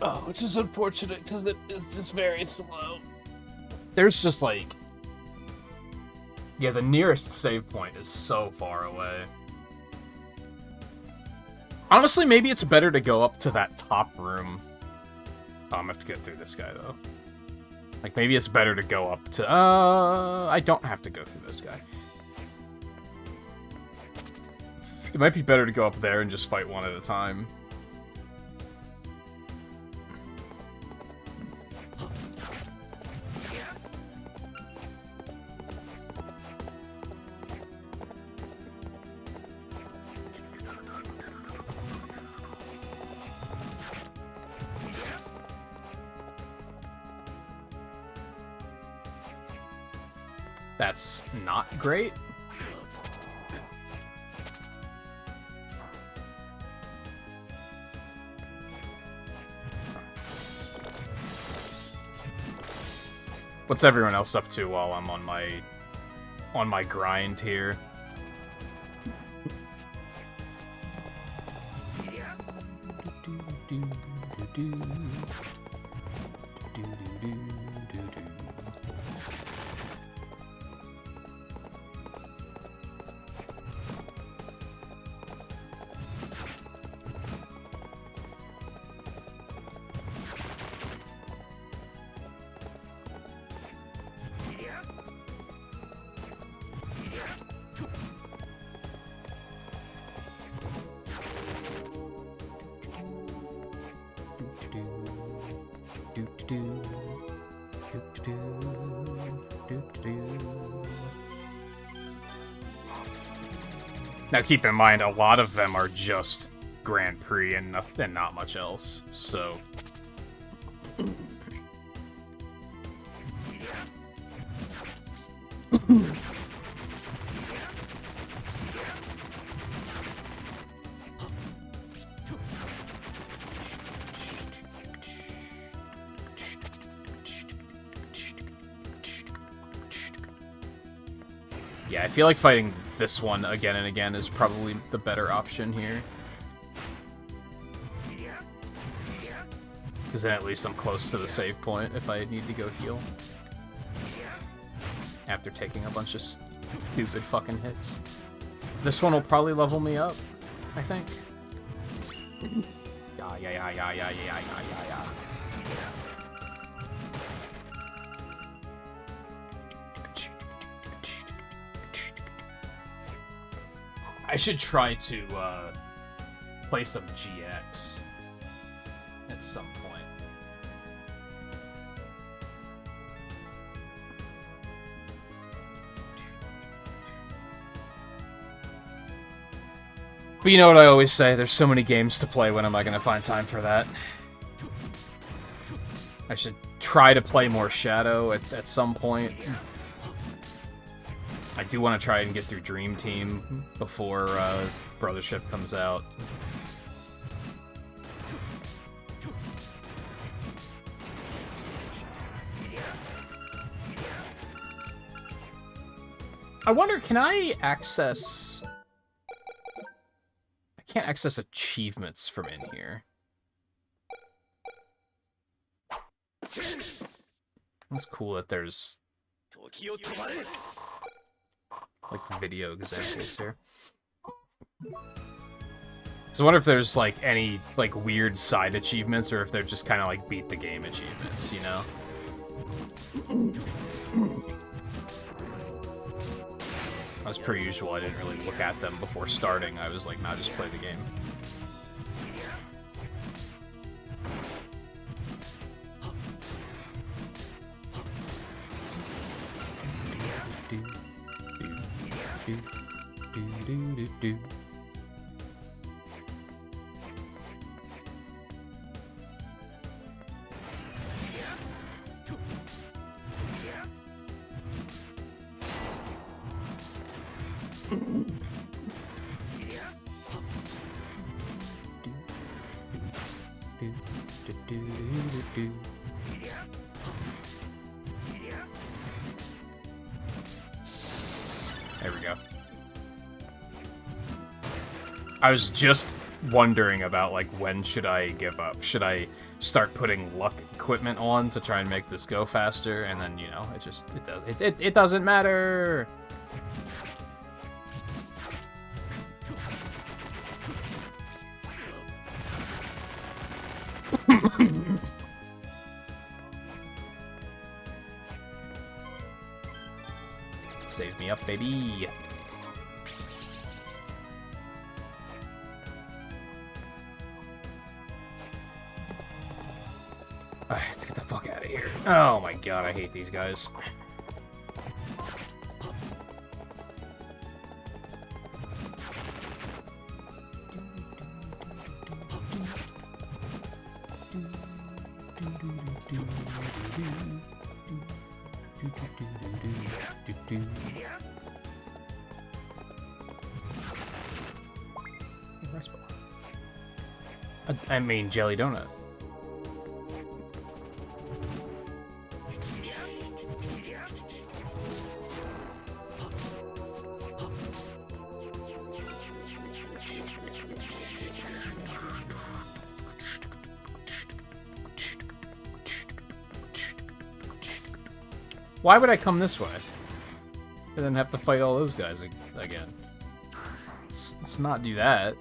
Oh, which is unfortunate because it's very slow. There's just like... Yeah, the nearest save point is so far away. Honestly, maybe it's better to go up to that top room. Oh, I'm gonna have to get through this guy, though. Like, maybe it's better to go up to... I don't have to go through this guy. It might be better to go up there and just fight one at a time. That's not great. What's everyone else up to while I'm on my grind here? Now keep in mind, a lot of them are just Grand Prix and not much else, so... Yeah, I feel like fighting this one again and again is probably the better option here. Because then at least I'm close to the save point if I need to go heal. After taking a bunch of stupid fucking hits. This one will probably level me up, I think. Yeah. I should try to play some GX at some point. But you know what I always say, there's so many games to play, when am I going to find time for that? I should try to play more Shadow at some point. I do want to try and get through Dream Team before Brothership comes out. I wonder, can I access... I can't access achievements from in here. That's cool that there's... like, video examples here. So I wonder if there's, like, any, like, weird side achievements, or if they're just kind of, like, beat the game achievements, you know? As per usual, I didn't really look at them before starting. I was like, nah, just play the game. There we go. I was just wondering about, like, when should I give up? Should I start putting luck equipment on to try and make this go faster? And then, you know, it doesn't matter. Save me up, baby. Alright, let's get the fuck out of here. Oh my god, I hate these guys. I mean, jelly donut. Why would I come this way? And then have to fight all those guys again. Let's not do that.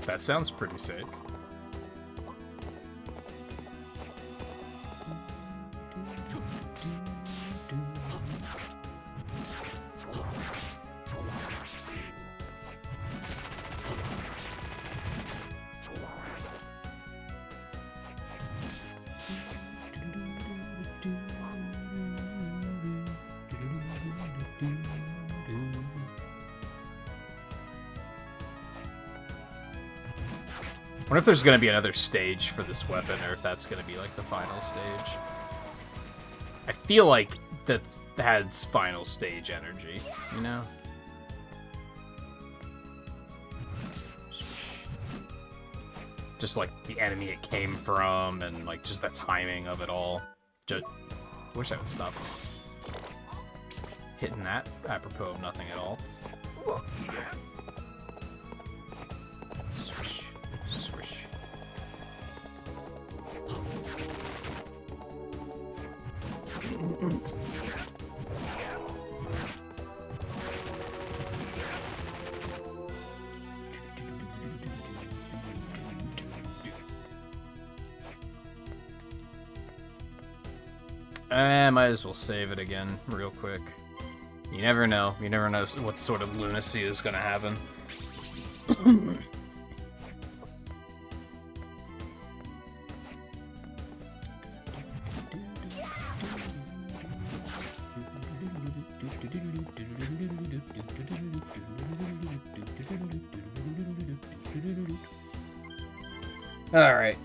That sounds pretty sick. I wonder if there's going to be another stage for this weapon, or if that's going to be, like, the final stage. I feel like that has final stage energy, you know? Just, like, the enemy it came from, and, like, just the timing of it all. Just wish I would stop hitting that apropos of nothing at all. Swish. Swish. Might as well save it again real quick. You never know. You never know what sort of lunacy is going to happen. All right.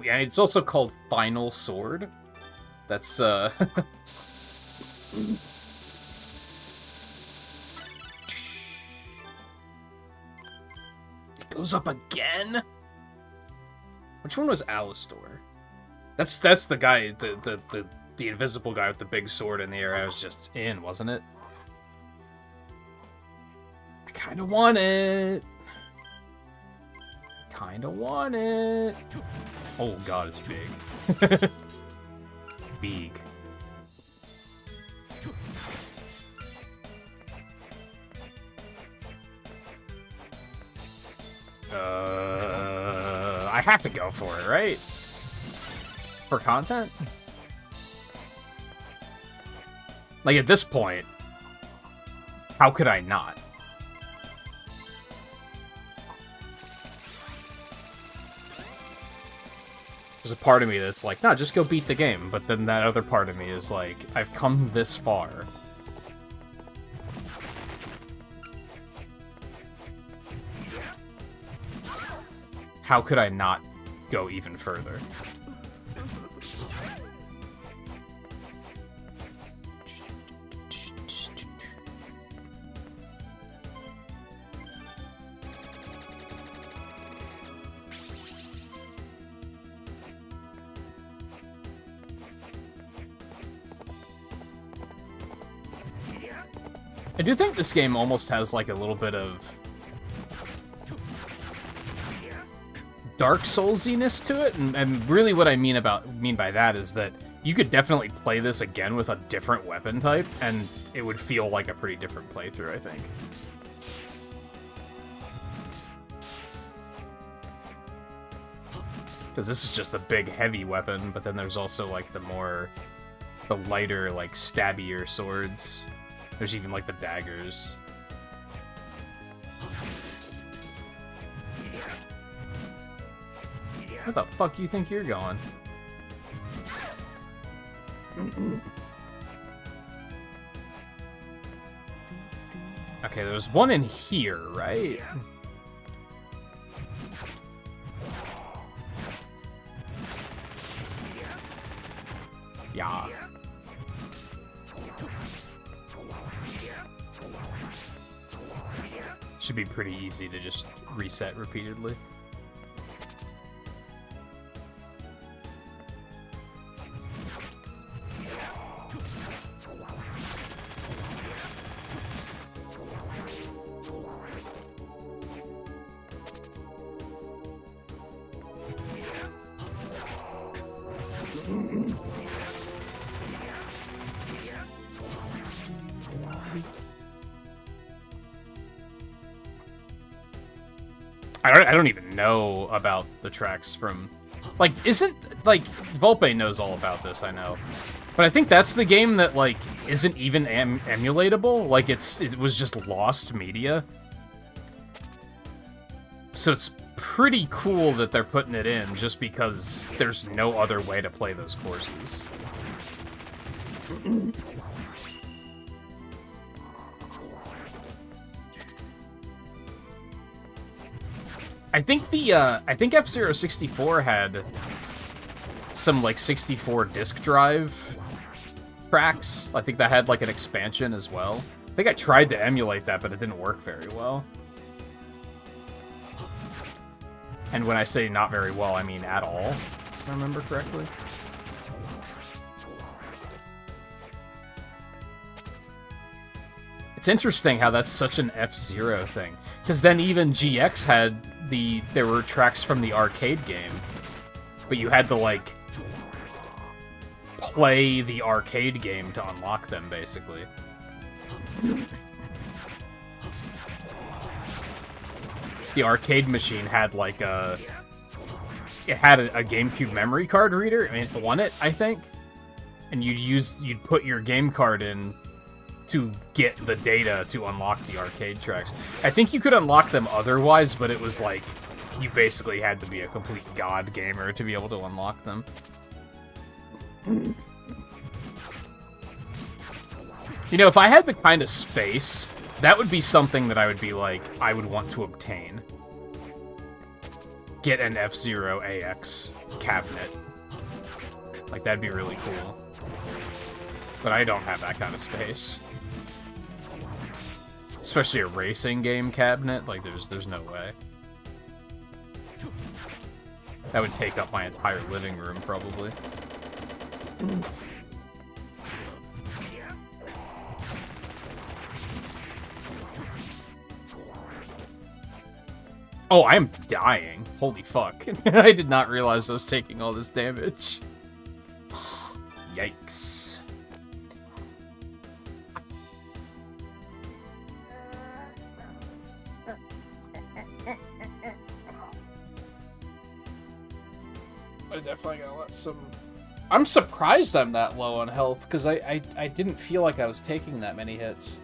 Yeah, it's also called Final Sword. That's, It goes up again? Which one was Alistor? That's the guy, the invisible guy with the big sword in the air I was just in, wasn't it? I kinda want it. kinda want it. Oh god, it's big. Big. I have to go for it, right? For content? Like, at this point, how could I not? There's a part of me that's like, no, just go beat the game. But then that other part of me is like, I've come this far. How could I not go even further? I do think this game almost has like a little bit of Dark Souls-iness to it, and really what I mean by that is that you could definitely play this again with a different weapon type, and it would feel like a pretty different playthrough, I think. Because this is just a big, heavy weapon, but then there's also like the lighter, like stabbier swords. There's even like the daggers. Where the fuck do you think you're going? Okay, there's one in here, right? Yeah. Should be pretty easy to just reset repeatedly. I don't even know about the tracks from... Like, like, Volpe knows all about this, I know. But I think that's the game that, like, isn't even emulatable. Like, it was just lost media. So it's pretty cool that they're putting it in, just because there's no other way to play those courses. I think F-Zero 64 had some, like, 64 disk drive tracks. I think that had, like, an expansion as well. I think I tried to emulate that, but it didn't work very well. And when I say not very well, I mean at all, if I remember correctly. It's interesting how that's such an F-Zero thing. Because then even GX had there were tracks from the arcade game, but you had to, like, play the arcade game to unlock them, basically. The arcade machine had, like, it had a GameCube memory card reader on it, I think. And you'd put your game card in to get the data to unlock the arcade tracks. I think you could unlock them otherwise, but it was like, you basically had to be a complete god gamer to be able to unlock them. You know, if I had the kind of space, that would be something that I would be like, I would want to obtain. Get an F-Zero AX cabinet. Like, that'd be really cool. But I don't have that kind of space. Especially a racing game cabinet, like, there's no way. That would take up my entire living room, probably. Oh, I am dying. Holy fuck. I did not realize I was taking all this damage. Yikes. I definitely gotta let some... I'm surprised I'm that low on health, because I didn't feel like I was taking that many hits.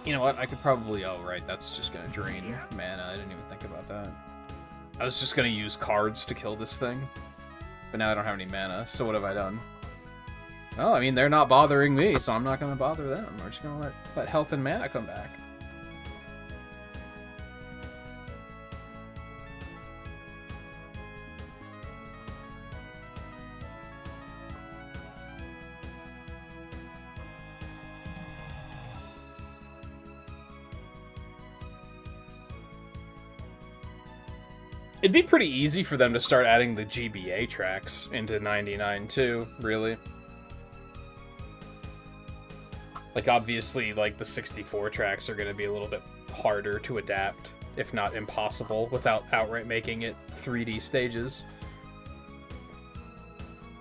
You know what? I could probably... Oh, right. That's just gonna drain mana. I didn't even think about that. I was just gonna use cards to kill this thing. But now I don't have any mana, so what have I done? Well, I mean, they're not bothering me, so I'm not gonna bother them. We're just gonna let health and mana come back. It'd be pretty easy for them to start adding the GBA tracks into 99 too, really. Like, obviously, like, the 64 tracks are going to be a little bit harder to adapt, if not impossible, without outright making it 3D stages.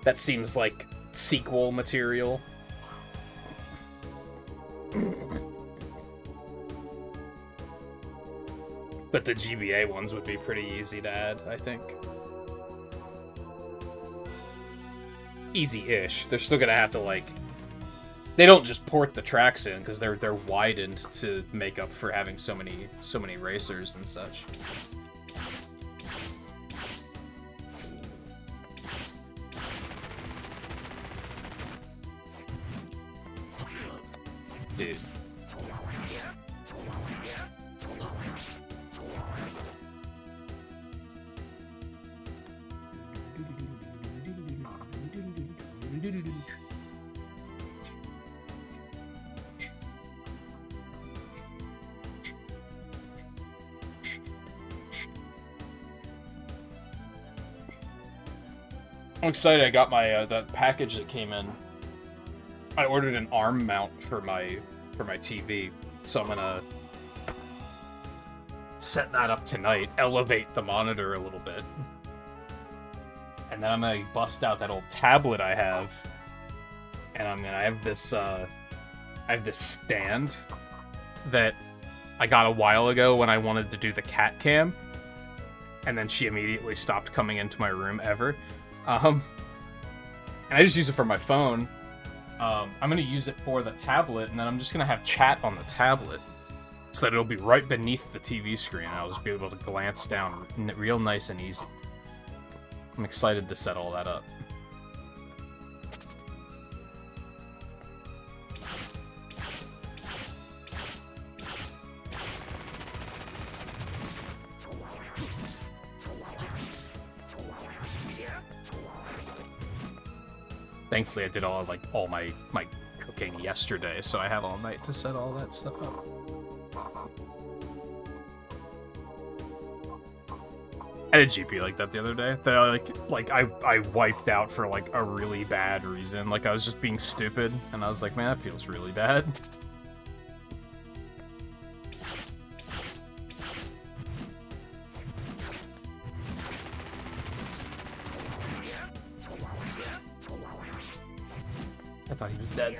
That seems like sequel material. But the GBA ones would be pretty easy to add, I think. Easy-ish. They're still gonna have to, like... They don't just port the tracks in, because they're widened to make up for having so many racers and such. Dude. I'm excited I got my that package that came in. I ordered an arm mount for my TV, so I'm gonna set that up tonight, elevate the monitor a little bit. And then I'm gonna bust out that old tablet I have, and I have this stand that I got a while ago when I wanted to do the cat cam, and then she immediately stopped coming into my room ever. And I just use it for my phone. I'm gonna use it for the tablet, and then I'm just gonna have chat on the tablet, so that it'll be right beneath the TV screen, and I'll just be able to glance down real nice and easy. I'm excited to set all that up. Thankfully, I did all my cooking yesterday, so I have all night to set all that stuff up. I had a GP like that the other day. That I wiped out for like a really bad reason. Like I was just being stupid, and I was like, man, that feels really bad. I thought he was dead.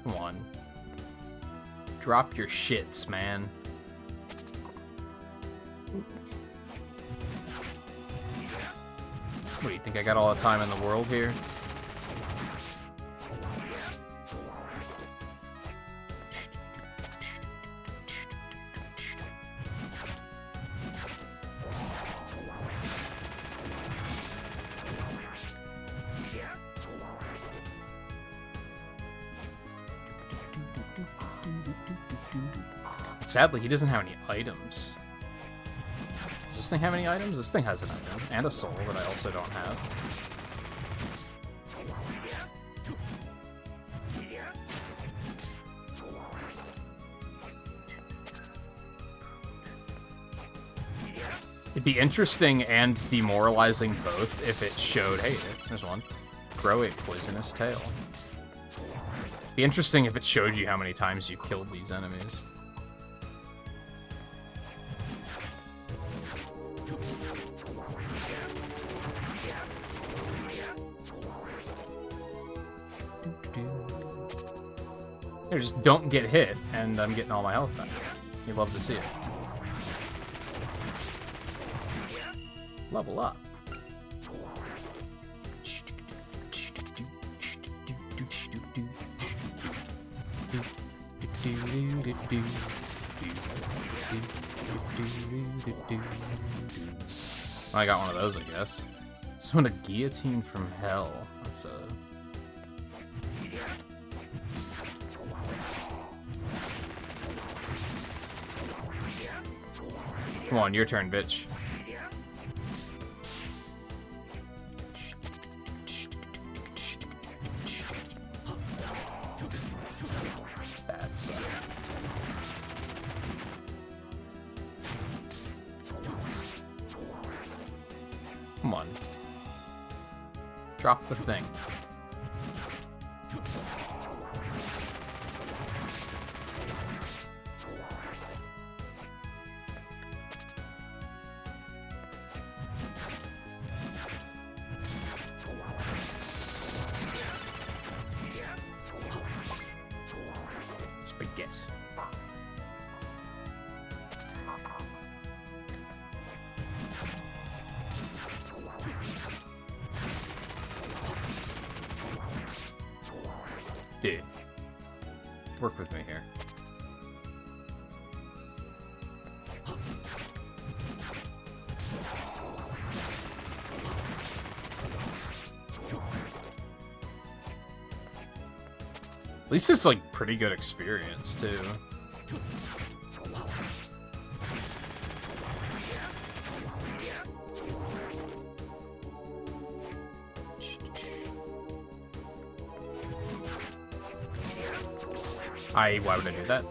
Come on. Drop your shits, man. What do you think, I got all the time in the world here? Sadly, he doesn't have any items. this thing have any items? This thing has an item, and a soul that I also don't have. It'd be interesting and demoralizing both if it showed, hey, there's one, grow a poisonous tail. It'd be interesting if it showed you how many times you killed these enemies. They just don't get hit, and I'm getting all my health back. You love to see it. Level up. I got one of those, I guess. Summon a guillotine from hell. That's a... Come on, your turn, bitch. That sucked. Come on. Drop the thing. Spaghetti. Dude, work with me here. At least it's like pretty good experience too. Why would I do that?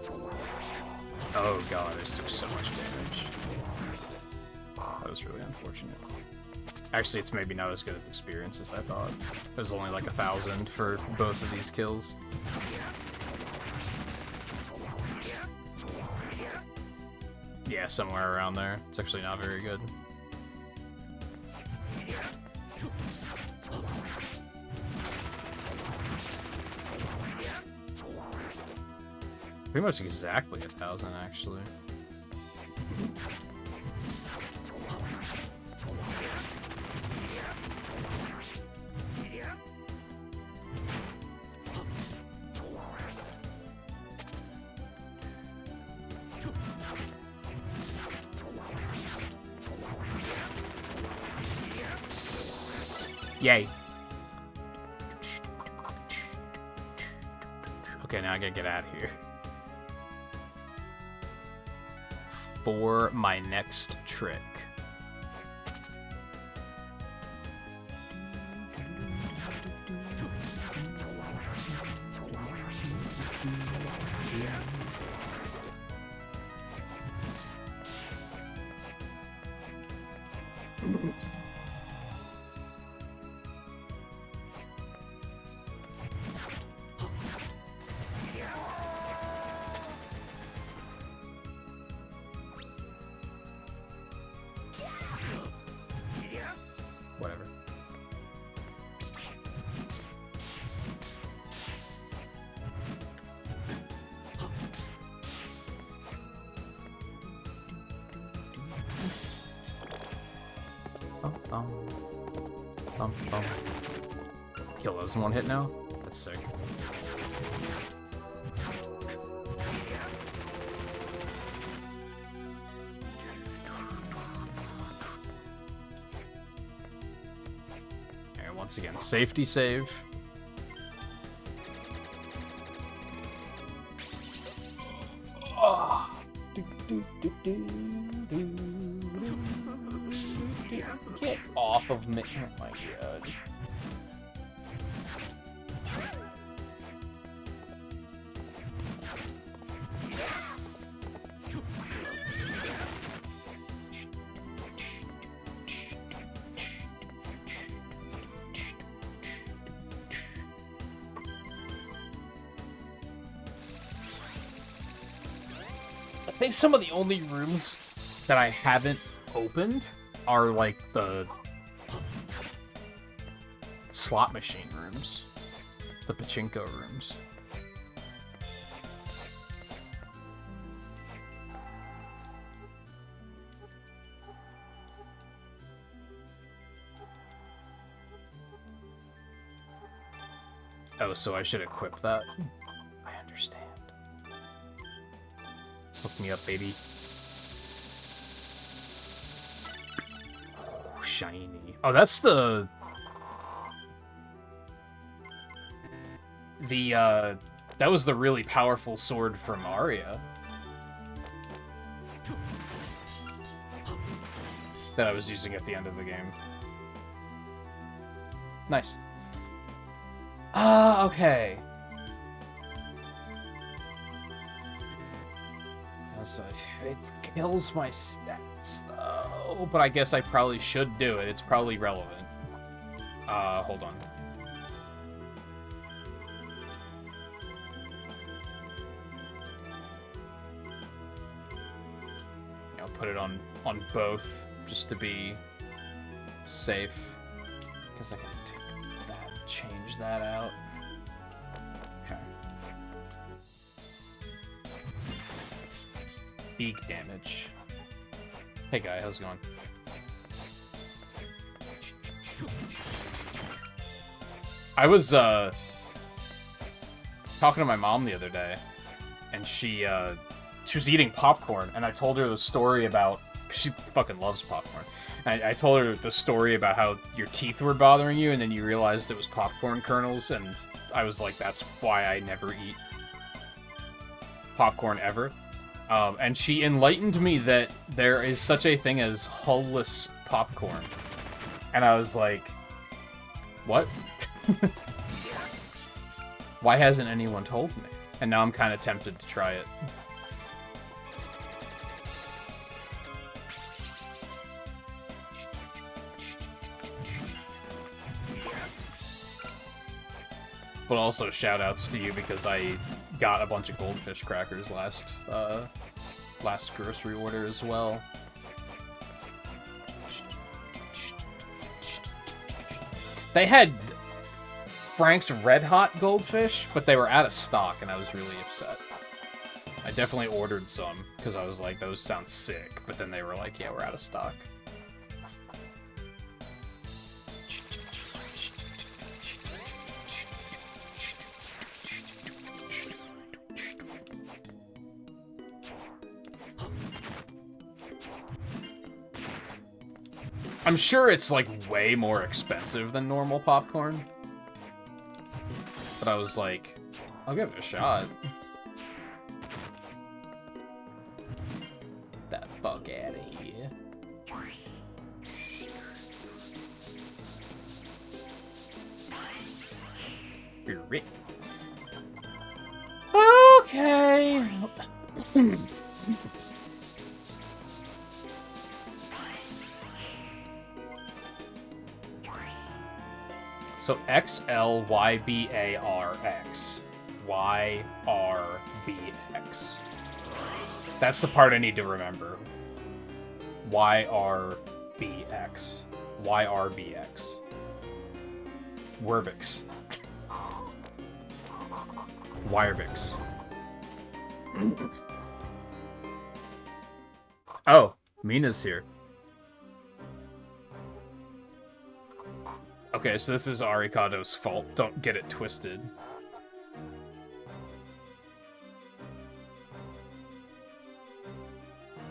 Oh god, I just took so much damage. That was really unfortunate. Actually, it's maybe not as good of experience as I thought. It was only like 1,000 for both of these kills. Yeah, somewhere around there. It's actually not very good. Pretty much exactly 1,000, actually. Yay. Okay, now I gotta get out of here. For my next trick. Whatever. Kill those in one hit now? That's sick. And once again, safety save. of me. Oh my god. I think some of the only rooms that I haven't opened are like the slot machine rooms, the pachinko rooms. Oh, so I should equip that? I understand. Hook me up, baby. Oh, shiny. Oh, that's the... that was the really powerful sword from Arya. That I was using at the end of the game. Nice. Okay. So it kills my stats, though. But I guess I probably should do it. It's probably relevant. Hold on. I'll put it on both, just to be safe. Because I can take that, change that out. Okay. Beak damage. Hey guy, how's it going? I was talking to my mom the other day, and she was eating popcorn, and I told her the story about, she fucking loves popcorn. And I told her the story about how your teeth were bothering you, and then you realized it was popcorn kernels, and I was like, that's why I never eat popcorn ever. And she enlightened me that there is such a thing as hull-less popcorn. And I was like, what? Why hasn't anyone told me? And now I'm kind of tempted to try it. But also shout-outs to you because I got a bunch of goldfish crackers last grocery order as well. They had Frank's Red Hot goldfish, but they were out of stock, and I was really upset. I definitely ordered some, because I was like, those sound sick, but then they were like, yeah, we're out of stock. I'm sure it's, like, way more expensive than normal popcorn. But I was like, I'll give it a shot. Get the fuck out of here. Okay. So XLYBARX. YRBX. That's the part I need to remember. YRBX. YRBX. Werbix. Wirebix. Oh, Mina's here. Okay, so this is Arikado's fault. Don't get it twisted.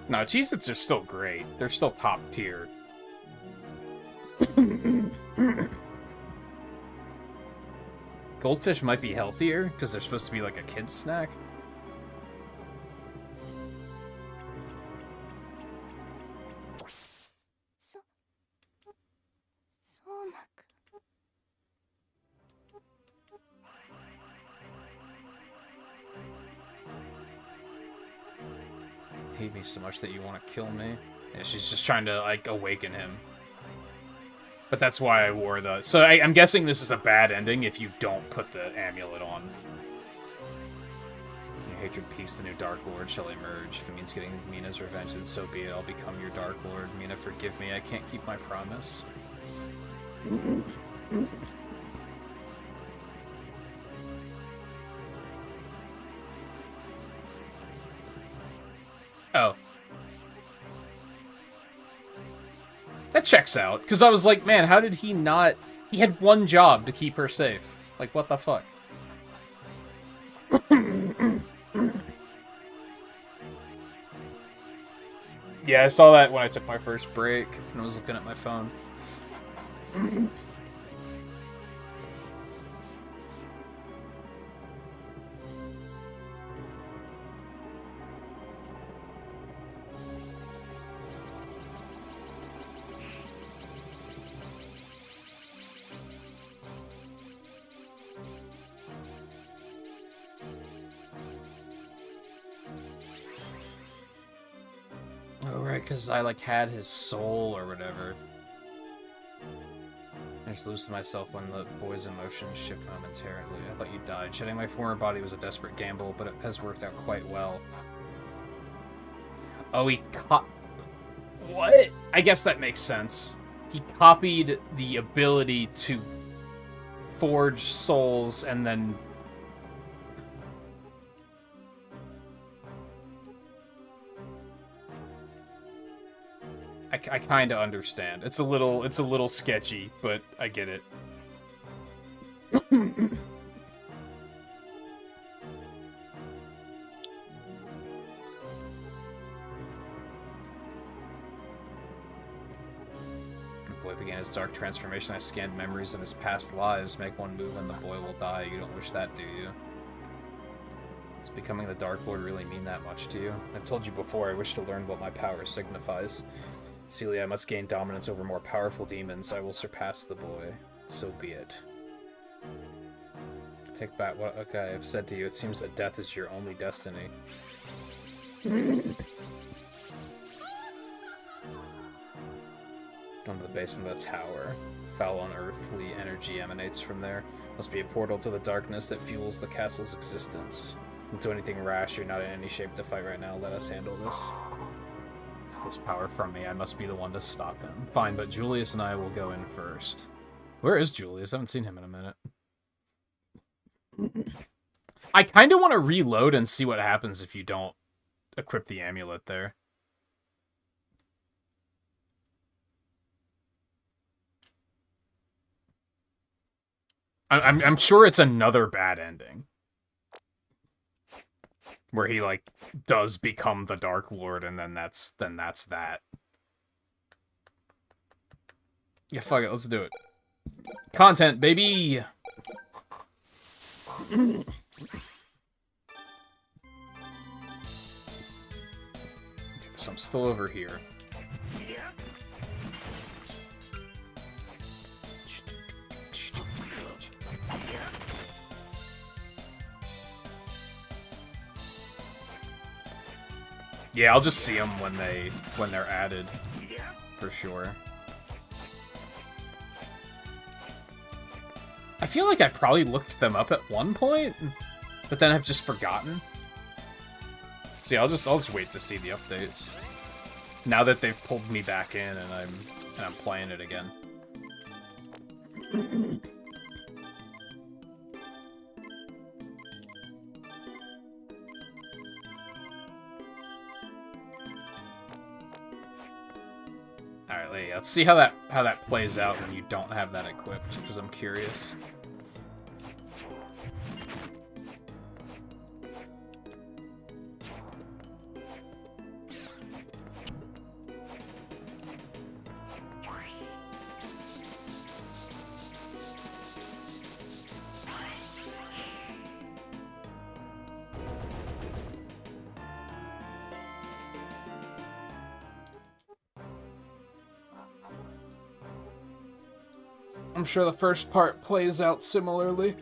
No, Cheez-Its are still great. They're still top tier. Goldfish might be healthier, because they're supposed to be like a kid's snack. hate me so much that you want to kill me. Yeah, she's just trying to, like, awaken him. But that's why I wore the... So I'm guessing this is a bad ending if you don't put the amulet on. Your hatred peace, the new Dark Lord shall emerge. If it means getting Mina's revenge, then so be it. I'll become your Dark Lord. Mina, forgive me. I can't keep my promise. Oh. That checks out, because I was like, man, how did he not... He had one job to keep her safe. Like, what the fuck? Yeah, I saw that when I took my first break, and I was looking at my phone. Oh, right, because I, like, had his soul or whatever. I just lose myself when the boy's emotions shift momentarily. I thought you died. Shedding my former body was a desperate gamble, but it has worked out quite well. Oh, he what? I guess that makes sense. He copied the ability to forge souls and then... I kind of understand. It's a little sketchy, but I get it. The boy began his dark transformation. I scanned memories of his past lives. Make one move and the boy will die. You don't wish that, do you? Does becoming the Dark Lord really mean that much to you? I've told you before, I wish to learn what my power signifies. Celia, I must gain dominance over more powerful demons. I will surpass the boy. So be it. Take back what I have said to you. It seems that death is your only destiny. Going to the basement of the tower. Foul unearthly energy emanates from there. Must be a portal to the darkness that fuels the castle's existence. Don't do anything rash. You're not in any shape to fight right now. Let us handle this. This power from me. I must be the one to stop him. Fine, but Julius and I will go in first. Where is Julius? I haven't seen him in a minute. I kind of want to reload and see what happens if you don't equip the amulet there. I'm sure it's another bad ending. Where he, like, does become the Dark Lord, and then that's that. Yeah, fuck it, let's do it. Content, baby! Okay, so I'm still over here. Yeah, I'll just see them when they're added, for sure. I feel like I probably looked them up at one point, but then I've just forgotten. So yeah, I'll just wait to see the updates. Now that they've pulled me back in and I'm playing it again. Alright, let's see how that plays out when you don't have that equipped, because I'm curious. I'm sure the first part plays out similarly.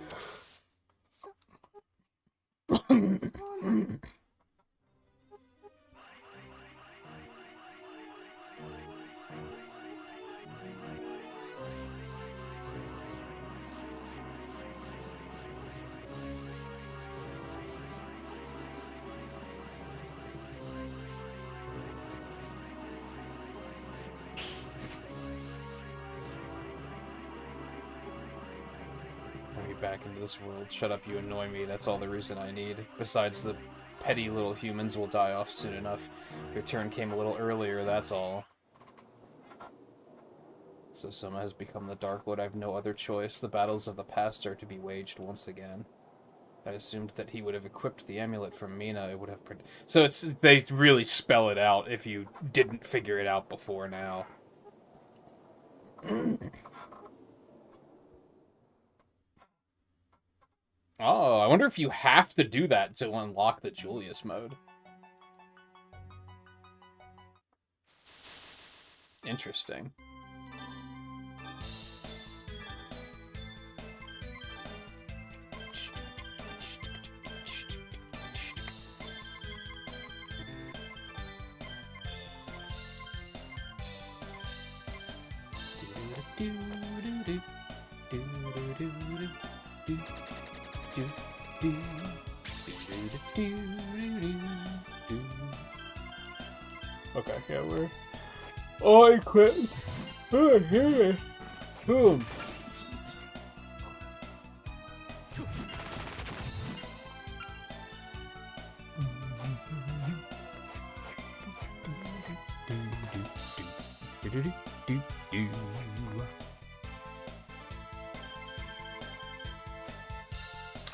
back into this world. Shut up, you annoy me. That's all the reason I need. Besides, the petty little humans will die off soon enough. Your turn came a little earlier, that's all. So Soma has become the Dark Lord. I have no other choice. The battles of the past are to be waged once again. I assumed that he would have equipped the amulet from Mina. It would have... So they really spell it out if you didn't figure it out before now. Oh, I wonder if you have to do that to unlock the Julius mode. Interesting. Okay, yeah, we're... Oh, I quit. Oh, yeah. Boom.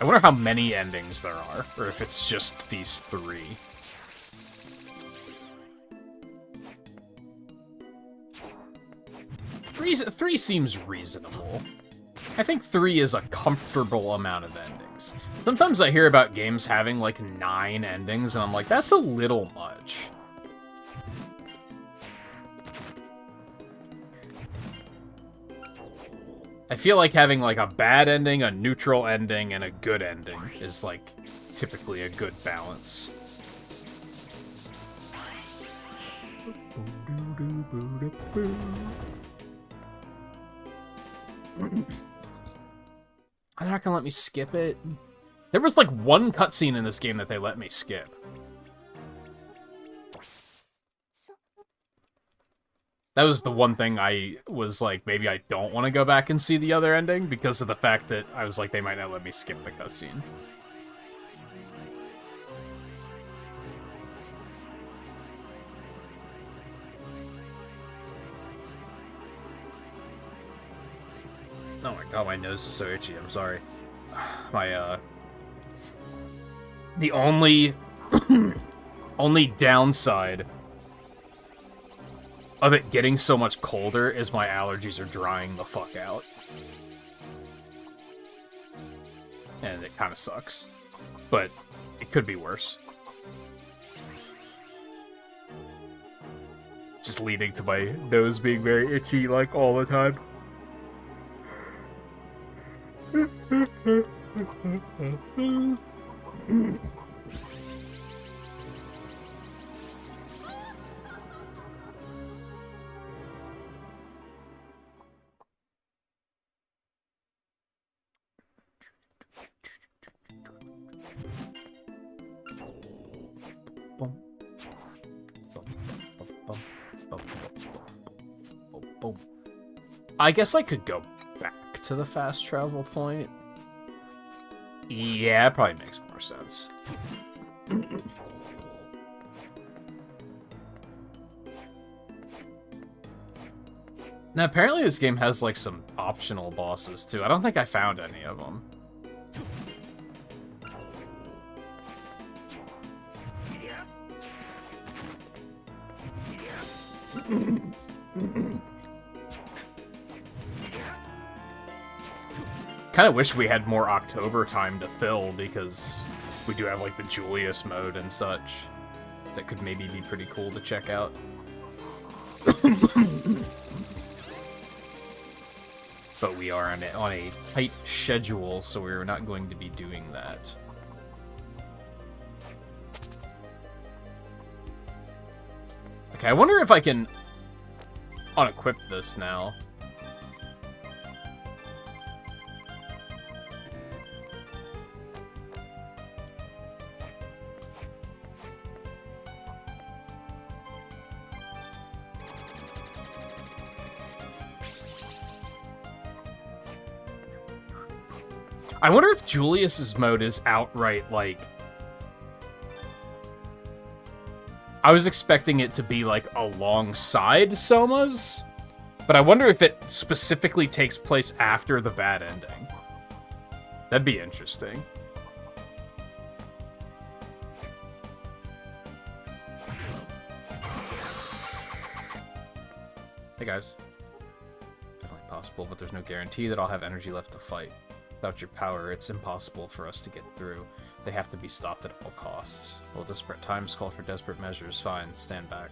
I wonder how many endings there are, or if it's just these 3. Three seems reasonable. I think 3 is a comfortable amount of endings. Sometimes I hear about games having like 9 endings, and I'm like, that's a little much. I feel like having like a bad ending, a neutral ending, and a good ending is like typically a good balance. They're not gonna let me skip it. There was like one cutscene in this game that they let me skip. That was the one thing I was like, maybe I don't want to go back and see the other ending because of the fact that I was like, they might not let me skip the cutscene. Oh my god, my nose is so itchy, I'm sorry. My, the only... only downside of it getting so much colder is my allergies are drying the fuck out. And it kind of sucks. But it could be worse. Just leading to my nose being very itchy, like, all the time. I guess I could go back to the fast travel point. Yeah, it probably makes more sense. Now, apparently this game has, like, some optional bosses, too. I don't think I found any of them. Kind of wish we had more October time to fill, because we do have, like, the Julius mode and such. That could maybe be pretty cool to check out. But we are on a tight schedule, so we're not going to be doing that. Okay, I wonder if I can unequip this now. I wonder if Julius's mode is outright, like... I was expecting it to be, like, alongside Soma's, but I wonder if it specifically takes place after the bad ending. That'd be interesting. Hey guys. Definitely possible, but there's no guarantee that I'll have energy left to fight. Without your power, it's impossible for us to get through. They have to be stopped at all costs. Well, desperate times call for desperate measures. Fine, stand back.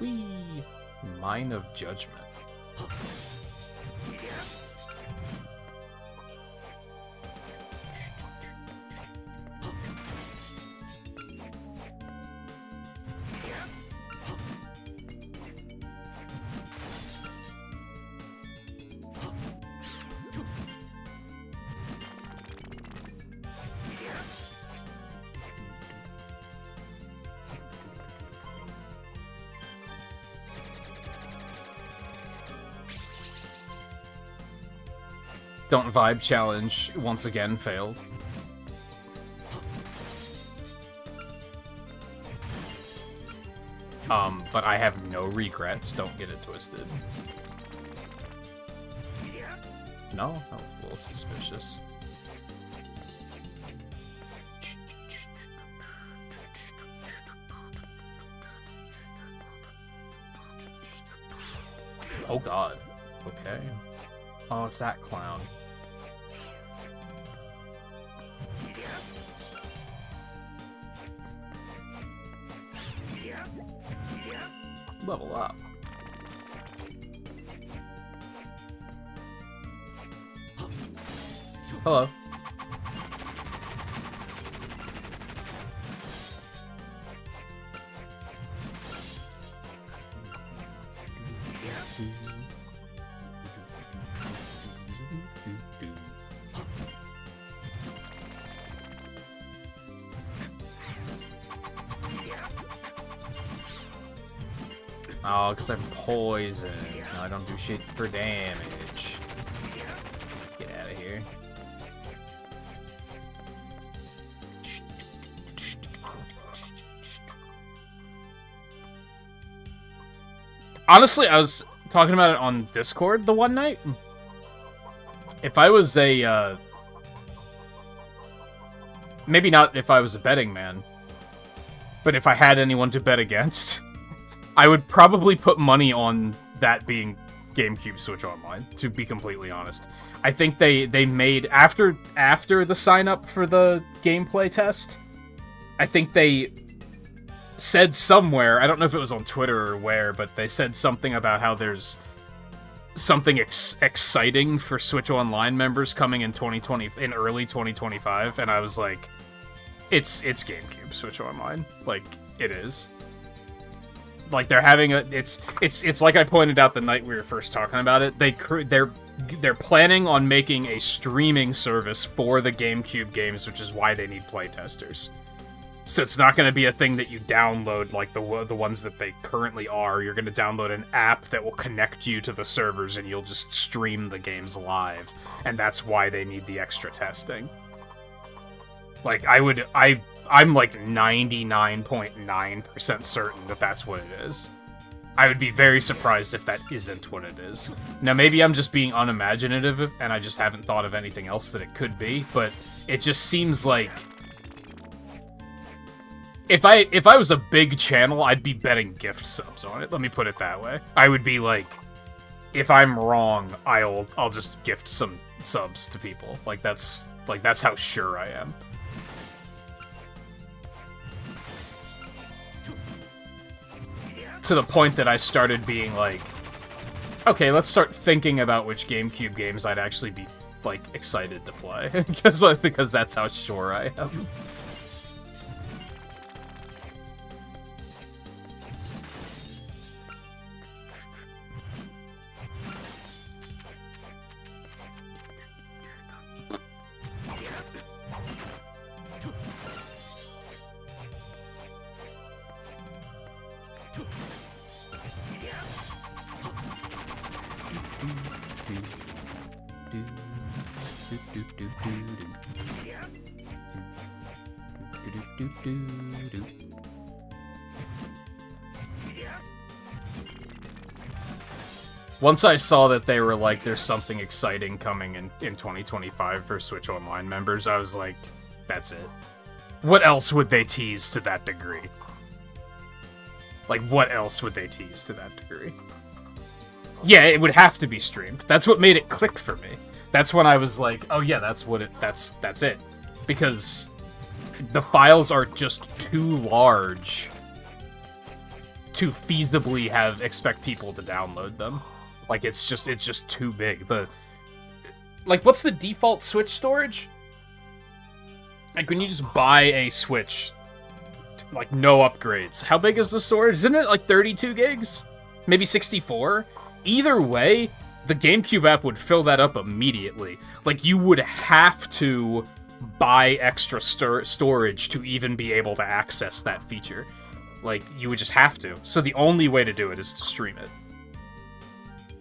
Whee! Mine of Judgment. Don't vibe challenge once again failed. But I have no regrets, don't get it twisted. No? That was a little suspicious. Oh god. Okay. Oh, it's that clown. Level up. Hello. Oh, because I'm poisoned. No, I don't do shit for damage. Get out of here. Honestly, I was talking about it on Discord the one night. If I was a, maybe not if I was a betting man, but if I had anyone to bet against, I would probably put money on that being GameCube Switch Online, to be completely honest. I think they made, after the sign-up for the gameplay test, I think they said somewhere, I don't know if it was on Twitter or where, but they said something about how there's something exciting for Switch Online members coming in early 2025, and I was like, it's GameCube Switch Online. Like, it is. Like, they're having a, it's like I pointed out the night we were first talking about it, they're planning on making a streaming service for the GameCube games, which is why they need playtesters. So it's not going to be a thing that you download like the ones that they currently are. You're going to download an app that will connect you to the servers and you'll just stream the games live. And that's why they need the extra testing. Like, I'm like 99.9% certain that that's what it is. I would be very surprised if that isn't what it is. Now, maybe I'm just being unimaginative and I just haven't thought of anything else that it could be, but it just seems like if I was a big channel, I'd be betting gift subs on it. Let me put it that way. I would be like, if I'm wrong, I'll just gift some subs to people. Like that's how sure I am. To the point that I started being like, okay, let's start thinking about which GameCube games I'd actually be like excited to play because that's how sure I am. Once I saw that they were like, there's something exciting coming in 2025 for Switch Online members, I was like, that's it. What else would they tease to that degree? Like, what else would they tease to that degree? Yeah, it would have to be streamed. That's what made it click for me. That's when I was like, oh yeah, that's it. Because the files are just too large to feasibly expect people to download them. Like, it's just too big. Like, what's the default Switch storage? Like, when you just buy a Switch, like, no upgrades, how big is the storage? Isn't it like 32 gigs? Maybe 64? Either way, the GameCube app would fill that up immediately. Like, you would have to buy extra storage to even be able to access that feature. Like, you would just have to. So the only way to do it is to stream it.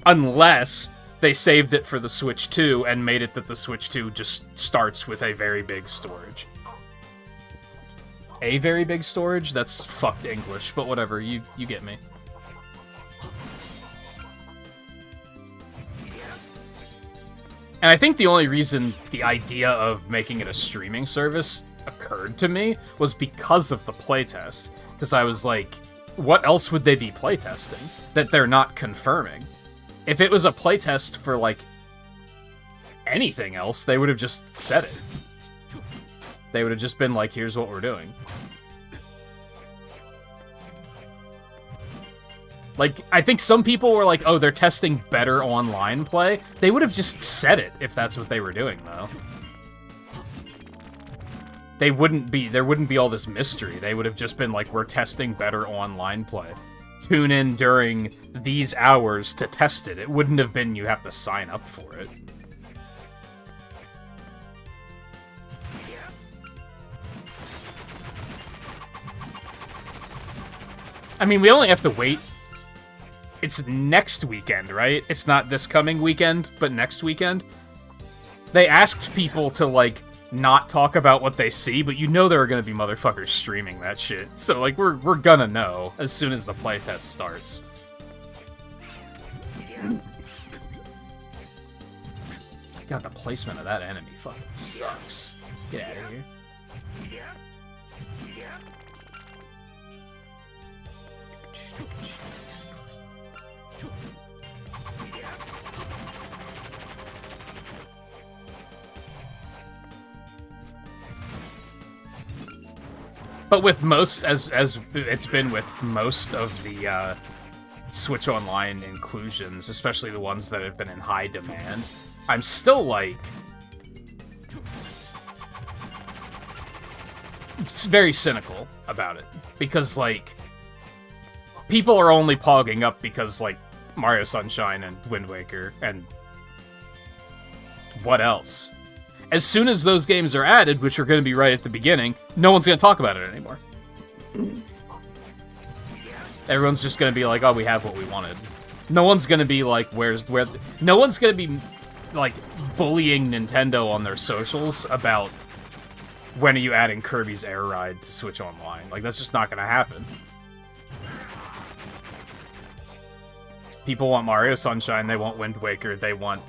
Unless they saved it for the Switch 2 and made it that the Switch 2 just starts with a very big storage. A very big storage? That's fucked English, but whatever, you get me. And I think the only reason the idea of making it a streaming service occurred to me was because of the playtest. Because I was like, what else would they be playtesting that they're not confirming? If it was a playtest for, like, anything else, they would have just said it. They would have just been like, here's what we're doing. Like, I think some people were like, oh, they're testing better online play. They would have just said it if that's what they were doing, though. There wouldn't be all this mystery. They would have just been like, we're testing better online play. Tune in during these hours to test it. It wouldn't have been you have to sign up for it. I mean, we only have to wait. It's next weekend, right? It's not this coming weekend, but next weekend. They asked people to, like, not talk about what they see, but you know there are gonna be motherfuckers streaming that shit. So, like, we're gonna know as soon as the playtest starts. God, the placement of that enemy fucking sucks. Get out of here. But with most, as it's been with most of the Switch Online inclusions, especially the ones that have been in high demand, I'm still, like, very cynical about it. Because, like, people are only pogging up because, like, Mario Sunshine and Wind Waker, and what else? As soon as those games are added, which are going to be right at the beginning, no one's going to talk about it anymore. Everyone's just going to be like, oh, we have what we wanted. No one's going to be like, no one's going to be, like, bullying Nintendo on their socials about when are you adding Kirby's Air Ride to Switch Online. Like, that's just not going to happen. People want Mario Sunshine, they want Wind Waker, they want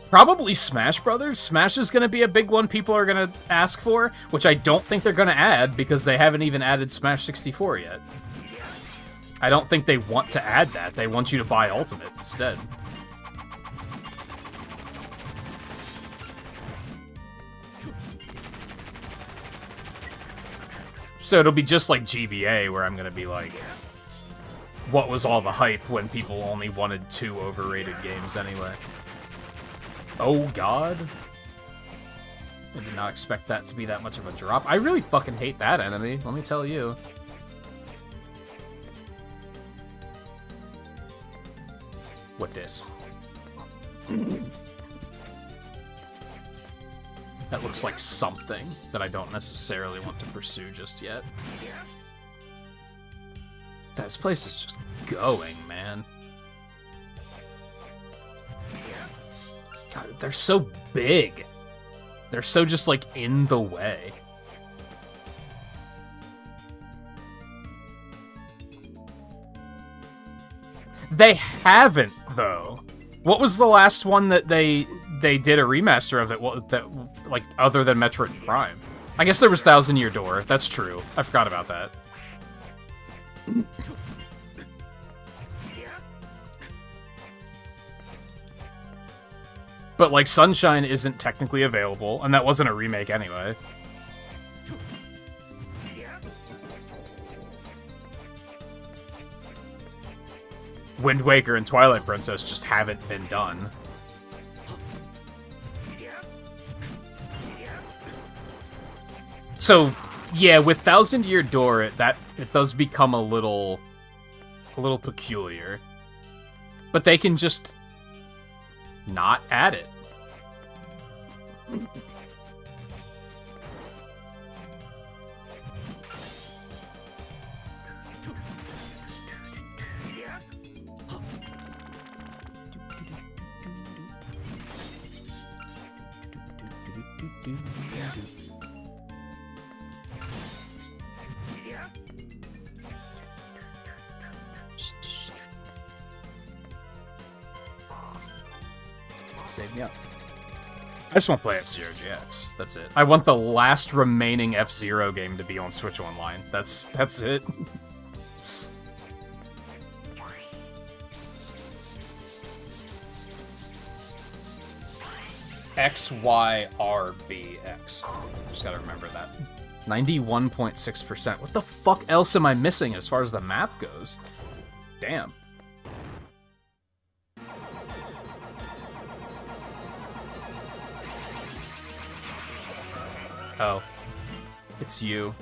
probably Smash Brothers. Smash is going to be a big one people are going to ask for, which I don't think they're going to add because they haven't even added Smash 64 yet. I don't think they want to add that. They want you to buy Ultimate instead. So it'll be just like GBA, where I'm going to be like, what was all the hype when people only wanted 2 overrated games anyway? Oh, God. I did not expect that to be that much of a drop. I really fucking hate that enemy, let me tell you. What this? That looks like something that I don't necessarily want to pursue just yet. This place is just going, man. God, they're so big. They're so just, like, in the way. They haven't, though. What was the last one that they did a remaster of that like, other than Metroid Prime? I guess there was Thousand Year Door. That's true. I forgot about that. But, like, Sunshine isn't technically available, and that wasn't a remake anyway. Wind Waker and Twilight Princess just haven't been done. So, yeah, with Thousand Year Door, it does become a little peculiar. But they can just not add it. Save me up. I just want to play F-Zero GX. That's it. I want the last remaining F-Zero game to be on Switch Online. That's it. XYRBX. Just gotta remember that. 91.6%. What the fuck else am I missing as far as the map goes? Damn. Oh. It's you.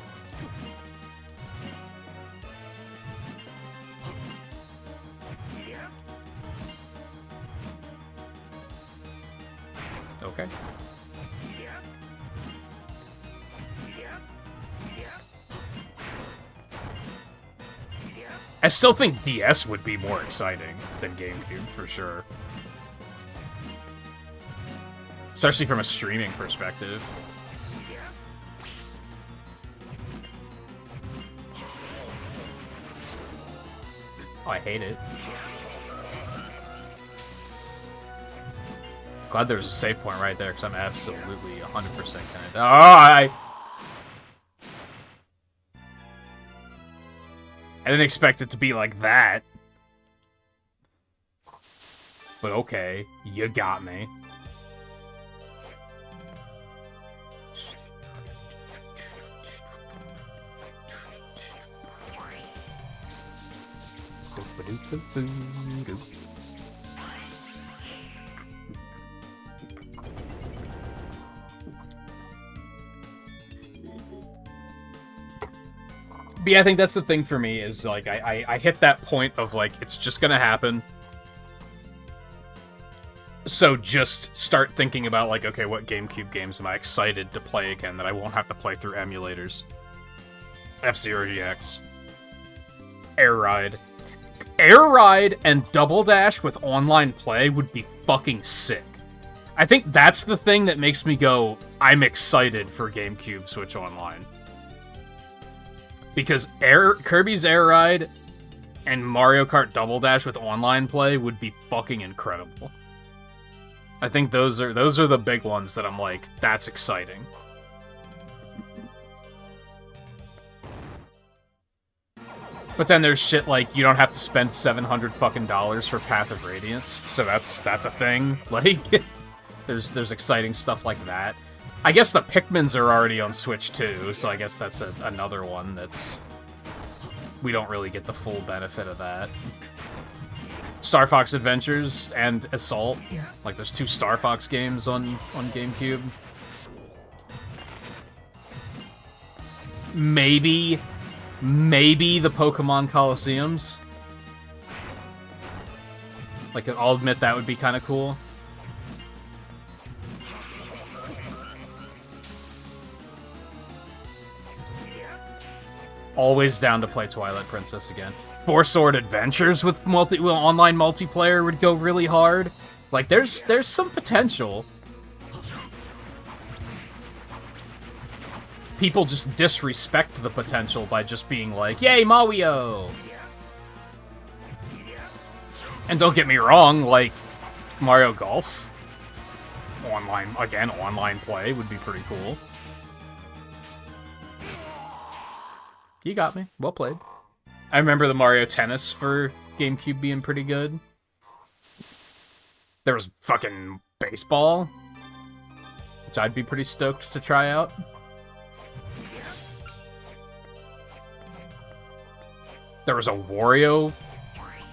Okay. I still think DS would be more exciting than GameCube, for sure. Especially from a streaming perspective. Oh, I hate it. Glad there was a save point right there, because I'm absolutely 100% gonna die. Oh, I didn't expect it to be like that. But okay, you got me. But yeah, I think that's the thing for me, is, like, I hit that point of, like, it's just gonna happen. So just start thinking about, like, okay, what GameCube games am I excited to play again that I won't have to play through emulators? F-Zero GX. Air Ride. Air Ride and Double Dash with online play would be fucking sick. I think that's the thing that makes me go, I'm excited for GameCube Switch Online. Because Kirby's Air Ride and Mario Kart Double Dash with online play would be fucking incredible. I think those are the big ones that I'm like, that's exciting. But then there's shit like, you don't have to spend $700 fucking for Path of Radiance, so that's a thing. Like, there's exciting stuff like that. I guess the Pikmins are already on Switch too, so I guess that's another one that's... we don't really get the full benefit of that. Star Fox Adventures and Assault. Like, there's 2 Star Fox games on GameCube. Maybe the Pokemon Coliseums. Like, I'll admit that would be kind of cool. Always down to play Twilight Princess again. Four Sword Adventures with online multiplayer would go really hard. Like, there's some potential. People just disrespect the potential by just being like, yay, Mario! And don't get me wrong, like, Mario Golf. Online play would be pretty cool. You got me. Well played. I remember the Mario Tennis for GameCube being pretty good. There was fucking baseball, which I'd be pretty stoked to try out. There was a Wario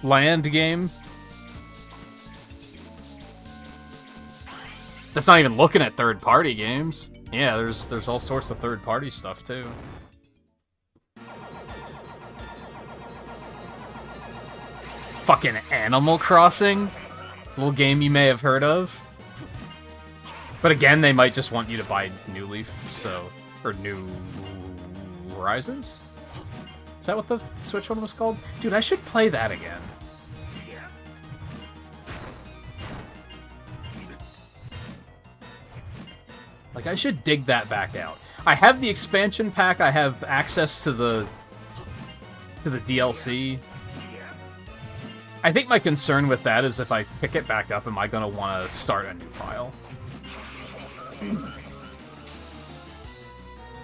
Land game. That's not even looking at third-party games. Yeah, there's all sorts of third-party stuff, too. Fucking Animal Crossing? Little game you may have heard of. But again, they might just want you to buy New Leaf, so... Or New Horizons? Is that what the Switch one was called? Dude, I should play that again. Like, I should dig that back out. I have the expansion pack, I have access to the DLC. I think my concern with that is if I pick it back up, am I going to want to start a new file?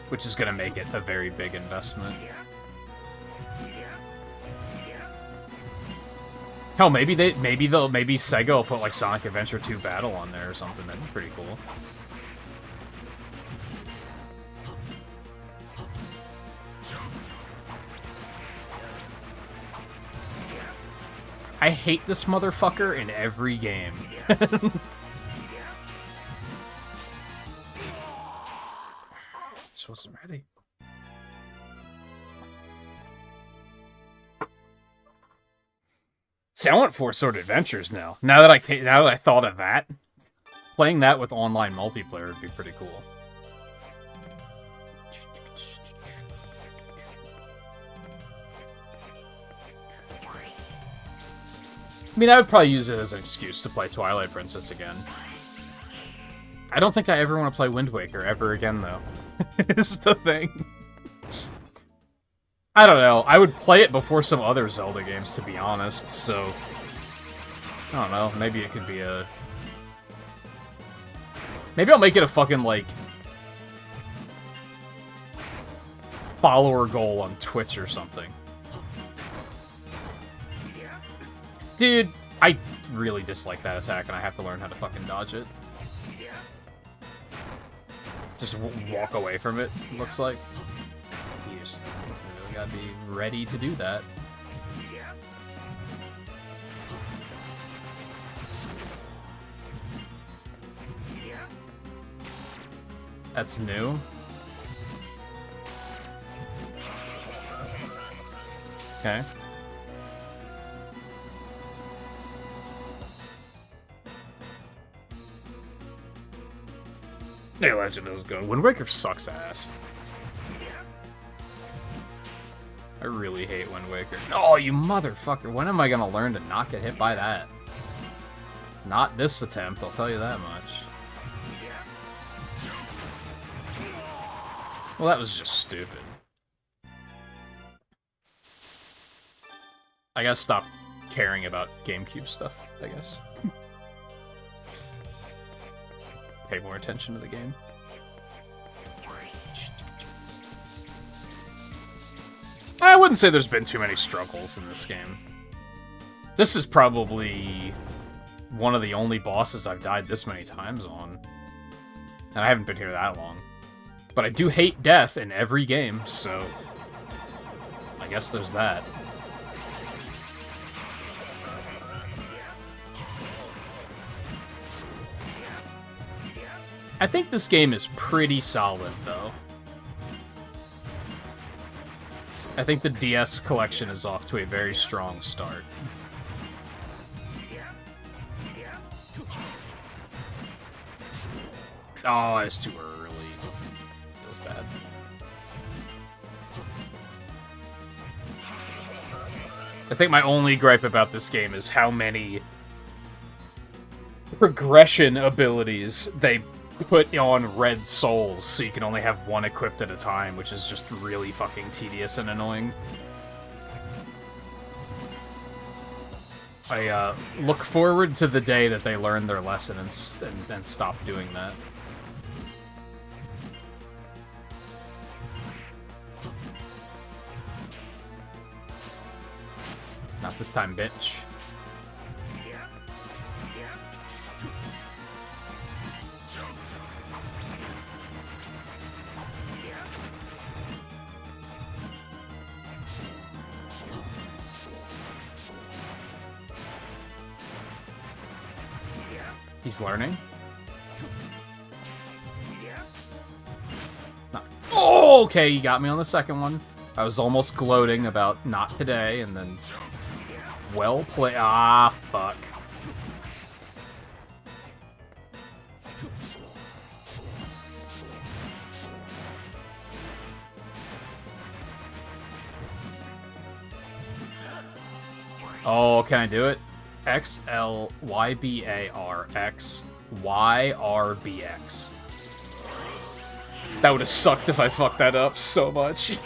Which is going to make it a very big investment. Hell, maybe Sega will put like Sonic Adventure 2 Battle on there or something. That'd be pretty cool. I hate this motherfucker in every game. Just wasn't ready. See, I want Four Sword Adventures now. Now that I thought of that, playing that with online multiplayer would be pretty cool. I mean, I would probably use it as an excuse to play Twilight Princess again. I don't think I ever want to play Wind Waker ever again, though. Is the thing. I don't know. I would play it before some other Zelda games, to be honest, so... I don't know. Maybe it could be a... Maybe I'll make it a fucking, like... follower goal on Twitch or something. Dude, I really dislike that attack, and I have to learn how to fucking dodge it. Just walk away from it, looks like. You just really gotta be ready to do that. That's new. Okay. Hey, Legend is good. Wind Waker sucks ass. I really hate Wind Waker. Oh, you motherfucker. When am I gonna learn to not get hit by that? Not this attempt, I'll tell you that much. Well, that was just stupid. I gotta stop caring about GameCube stuff, I guess. Pay more attention to the game. I wouldn't say there's been too many struggles in this game. This is probably one of the only bosses I've died this many times on. And I haven't been here that long. But I do hate death in every game, so... I guess there's that. I think this game is pretty solid, though. I think the DS collection is off to a very strong start. Oh, it's too early. Feels bad. I think my only gripe about this game is how many progression abilities, they put on red souls, so you can only have one equipped at a time, which is just really fucking tedious and annoying. I look forward to the day that they learn their lesson and stop doing that. Not this time, bitch. He's learning. No. Oh, okay, you got me on the second one. I was almost gloating about not today, and then... Well played. Ah, fuck. Oh, can I do it? XLYBARXYRBX. That would have sucked if I fucked that up so much.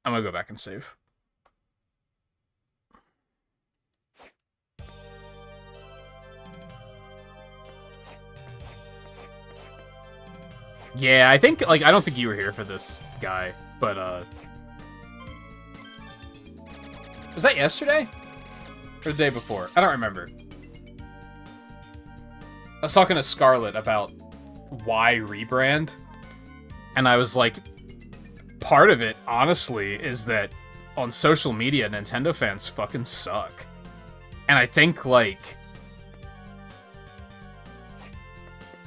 I'm gonna go back and save. Yeah, I think, like, I don't think you were here for this guy, but, was that yesterday? Or the day before? I don't remember. I was talking to Scarlett about why rebrand, and I was like, part of it, honestly, is that on social media, Nintendo fans fucking suck. And I think, like...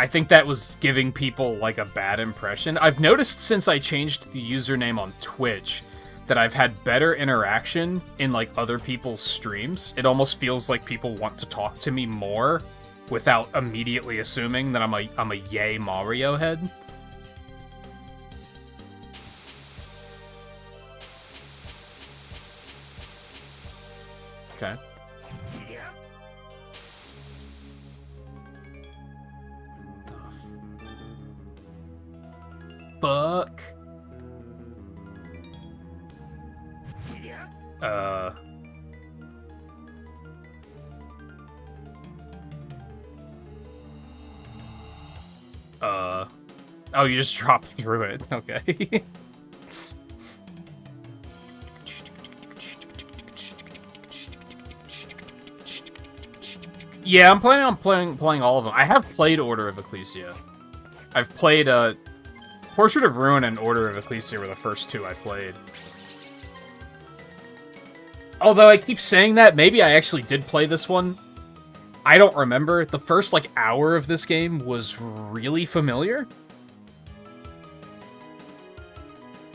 I think that was giving people, like, a bad impression. I've noticed since I changed the username on Twitch that I've had better interaction in, like, other people's streams. It almost feels like people want to talk to me more without immediately assuming that I'm a yay Mario head. Okay. Fuck. Oh, you just dropped through it. Okay. Yeah, I'm planning on playing all of them. I have played Order of Ecclesia. I've played, Portrait of Ruin and Order of Ecclesia were the first two I played. Although I keep saying that, maybe I actually did play this one. I don't remember. The first, like, hour of this game was really familiar.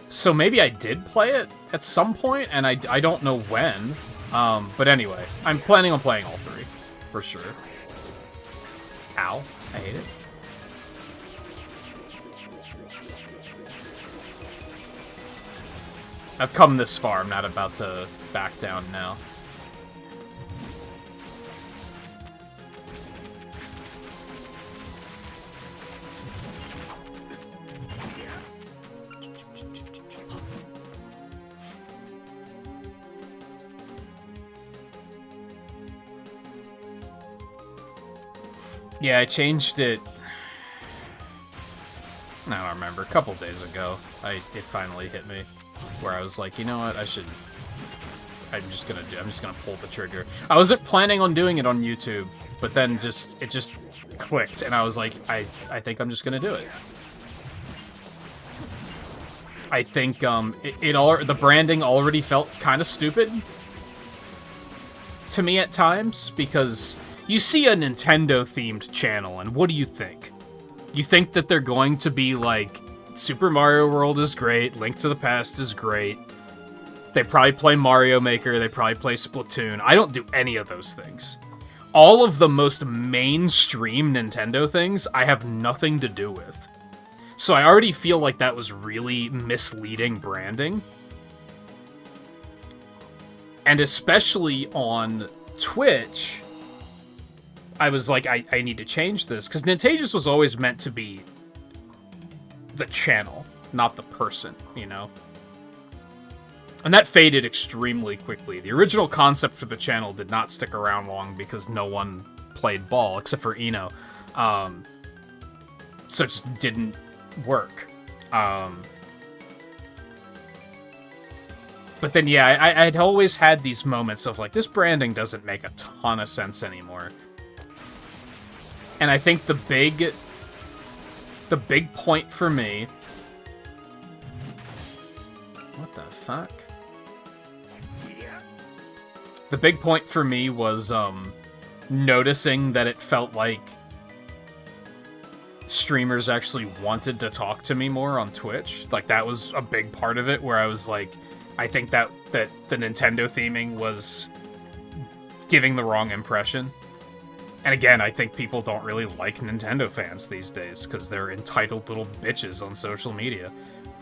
So maybe I did play it at some point, and I don't know when. But anyway, I'm planning on playing all three, for sure. Ow, I hate it. I've come this far, I'm not about to back down now. Yeah, I changed it. I don't remember. A couple days ago, it finally hit me, where I was like, you know what? I'm just gonna pull the trigger. I wasn't planning on doing it on YouTube, but then it just clicked, and I was like, I think I'm just gonna do it. I think the branding already felt kind of stupid to me at times, because you see a Nintendo-themed channel, and what do you think? You think that they're going to be like, Super Mario World is great, Link to the Past is great, they probably play Mario Maker, they probably play Splatoon. I don't do any of those things. all of the most mainstream Nintendo things I have nothing to do with. So I already feel like that was really misleading branding. And especially on Twitch, I was like, I need to change this. Because Nintagious was always meant to be the channel, not the person, you know? And that faded extremely quickly. The original concept for the channel did not stick around long because no one played ball, except for Eno. So it just didn't work. But then, yeah, I'd always had these moments of, like, this branding doesn't make a ton of sense anymore. And I think the big point for me... What the fuck? The big point for me was, noticing that it felt like streamers actually wanted to talk to me more on Twitch. Like, that was a big part of it, where I was like, I think that the Nintendo theming was giving the wrong impression. And again, I think people don't really like Nintendo fans these days, because they're entitled little bitches on social media.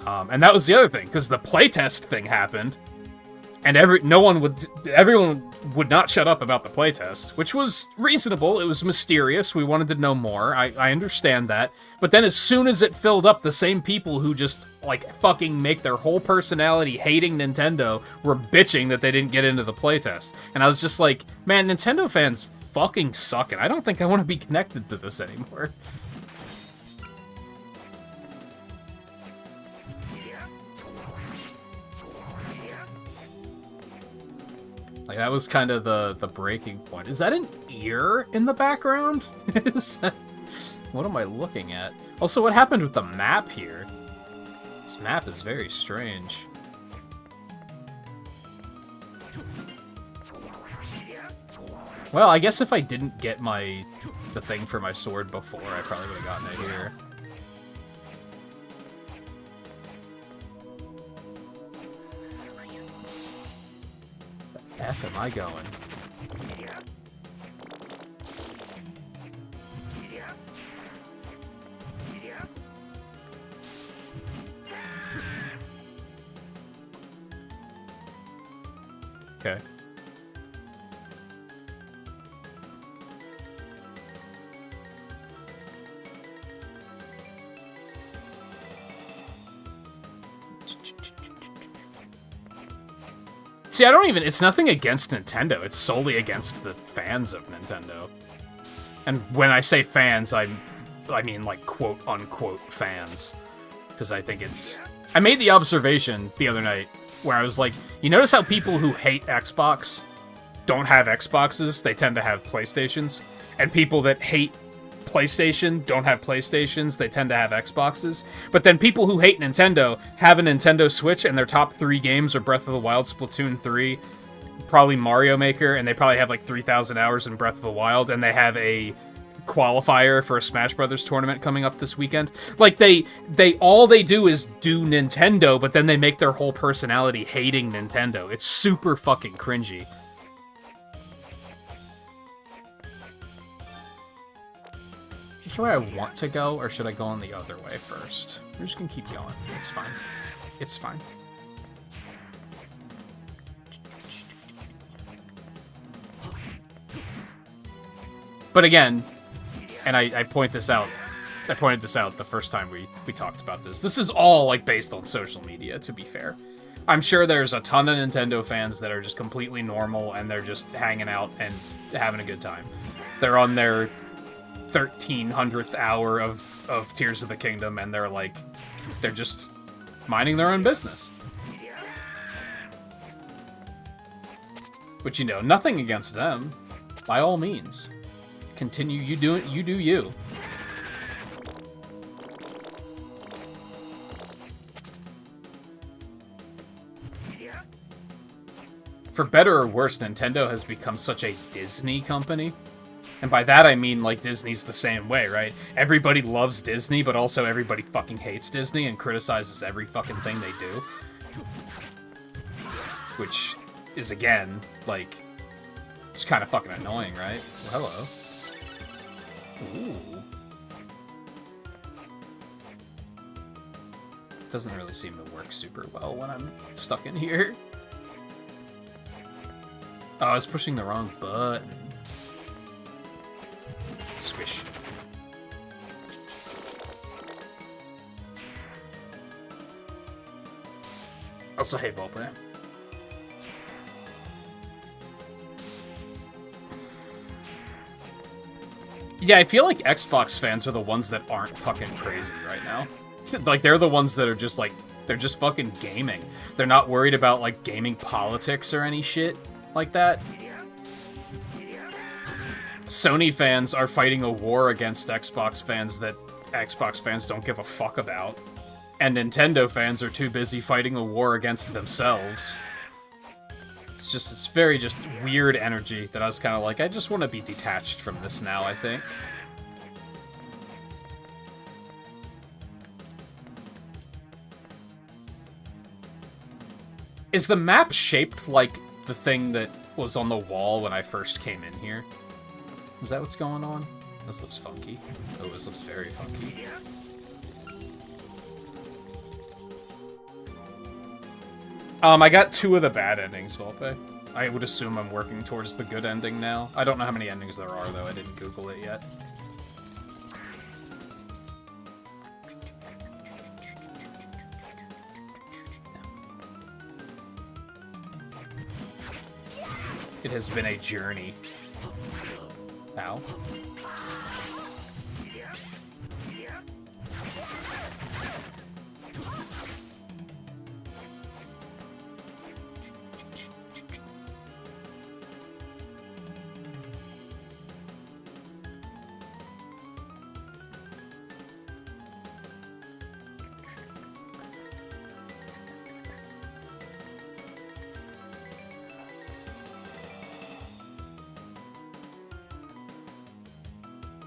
And that was the other thing, because the playtest thing happened, and everyone would not shut up about the playtest, which was reasonable. It was mysterious. We wanted to know more. I understand that. But then as soon as it filled up, the same people who just, like, fucking make their whole personality hating Nintendo were bitching that they didn't get into the playtest. And I was just like, man, Nintendo fans fucking suck, and I don't think I want to be connected to this anymore. Like, that was kind of the breaking point. Is that an ear in the background? What am I looking at? Also, what happened with the map here? This map is very strange. Well, I guess if I didn't get the thing for my sword before, I probably would have gotten it here. The F am I going? Okay. See, I don't even... It's nothing against Nintendo. It's solely against the fans of Nintendo. And when I say fans, I mean, like, quote-unquote fans. Because I think it's... I made the observation the other night where I was like, you notice how people who hate Xbox don't have Xboxes? They tend to have PlayStations. And people that hate PlayStation don't have PlayStations, they tend to have Xboxes. But then people who hate Nintendo have a Nintendo Switch, and their top 3 games are Breath of the Wild, Splatoon 3, probably Mario Maker, and they probably have like 3,000 hours in Breath of the Wild, and they have a qualifier for a Smash Brothers tournament coming up this weekend. Like, all they do is do Nintendo, but then they make their whole personality hating Nintendo. It's super fucking cringy. Is this where I want to go, or should I go on the other way first? We're just gonna keep going. It's fine. It's fine. But again, and I point this out, I pointed this out the first time we talked about this. This is all, like, based on social media, to be fair. I'm sure there's a ton of Nintendo fans that are just completely normal, and they're just hanging out and having a good time. They're on their 1300th hour of Tears of the Kingdom, and they're just minding their own business. Which, you know, nothing against them, by all means. Continue, you do you. For better or worse, Nintendo has become such a Disney company. And by that I mean, like, Disney's the same way, right? Everybody loves Disney, but also everybody fucking hates Disney and criticizes every fucking thing they do. Which is, again, like, It's kind of fucking annoying, right? Well, hello. Ooh. Doesn't really seem to work super well when I'm stuck in here. Oh, I was pushing the wrong button. Squish. Also, hey, Volper. Yeah, I feel like Xbox fans are the ones that aren't fucking crazy right now. Like, they're the ones that are just, like, they're just fucking gaming. They're not worried about, like, gaming politics or any shit like that. Sony fans are fighting a war against Xbox fans that Xbox fans don't give a fuck about. And Nintendo fans are too busy fighting a war against themselves. It's just this very just weird energy that I was kind of like, I just want to be detached from this now, I think. Is the map shaped like the thing that was on the wall when I first came in here? Is that what's going on? This looks funky. Oh, this looks very funky. I got 2 of the bad endings, Volpe. I would assume I'm working towards the good ending now. I don't know how many endings there are, though. I didn't Google it yet. It has been a journey. Ow.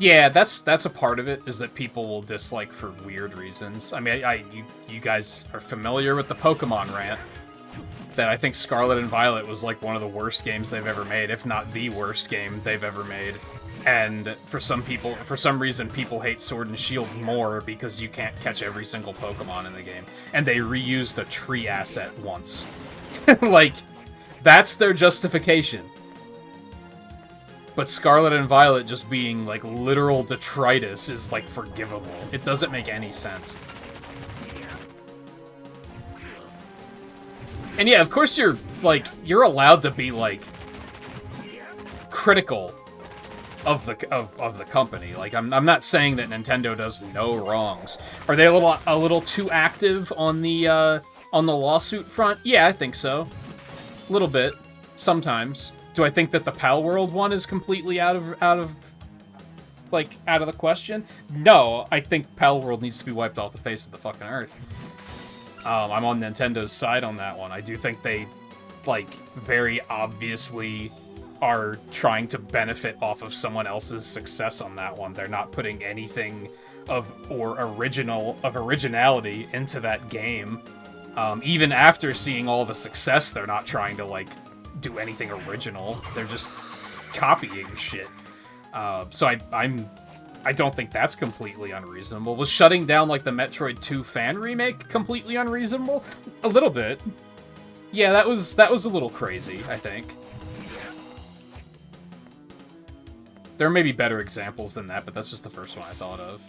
Yeah, that's a part of it, is that people will dislike for weird reasons. I mean, you guys are familiar with the Pokemon rant, that I think Scarlet and Violet was like one of the worst games they've ever made, if not the worst game they've ever made. And for some people, for some reason, people hate Sword and Shield more because you can't catch every single Pokemon in the game. And they reused a tree asset once. Like, that's their justification. But Scarlet and Violet just being, like, literal detritus is, like, forgivable. It doesn't make any sense. And yeah, of course you're, like, you're allowed to be, like, critical of the company. Like, I'm not saying that Nintendo does no wrongs. Are they a little too active on the lawsuit front? Yeah, I think so. A little bit. Sometimes. Do I think that the Pal World one is completely out of the question? No, I think Pal World needs to be wiped off the face of the fucking earth. I'm on Nintendo's side on that one. I do think they, like, very obviously are trying to benefit off of someone else's success on that one. They're not putting anything of originality into that game. Even after seeing all the success, they're not trying to, like, do anything original. They're just copying shit. So I don't think that's completely unreasonable. Was shutting down, like, the Metroid 2 fan remake completely unreasonable? A little bit. Yeah, that was a little crazy, I think. There may be better examples than that, but that's just the first one I thought of.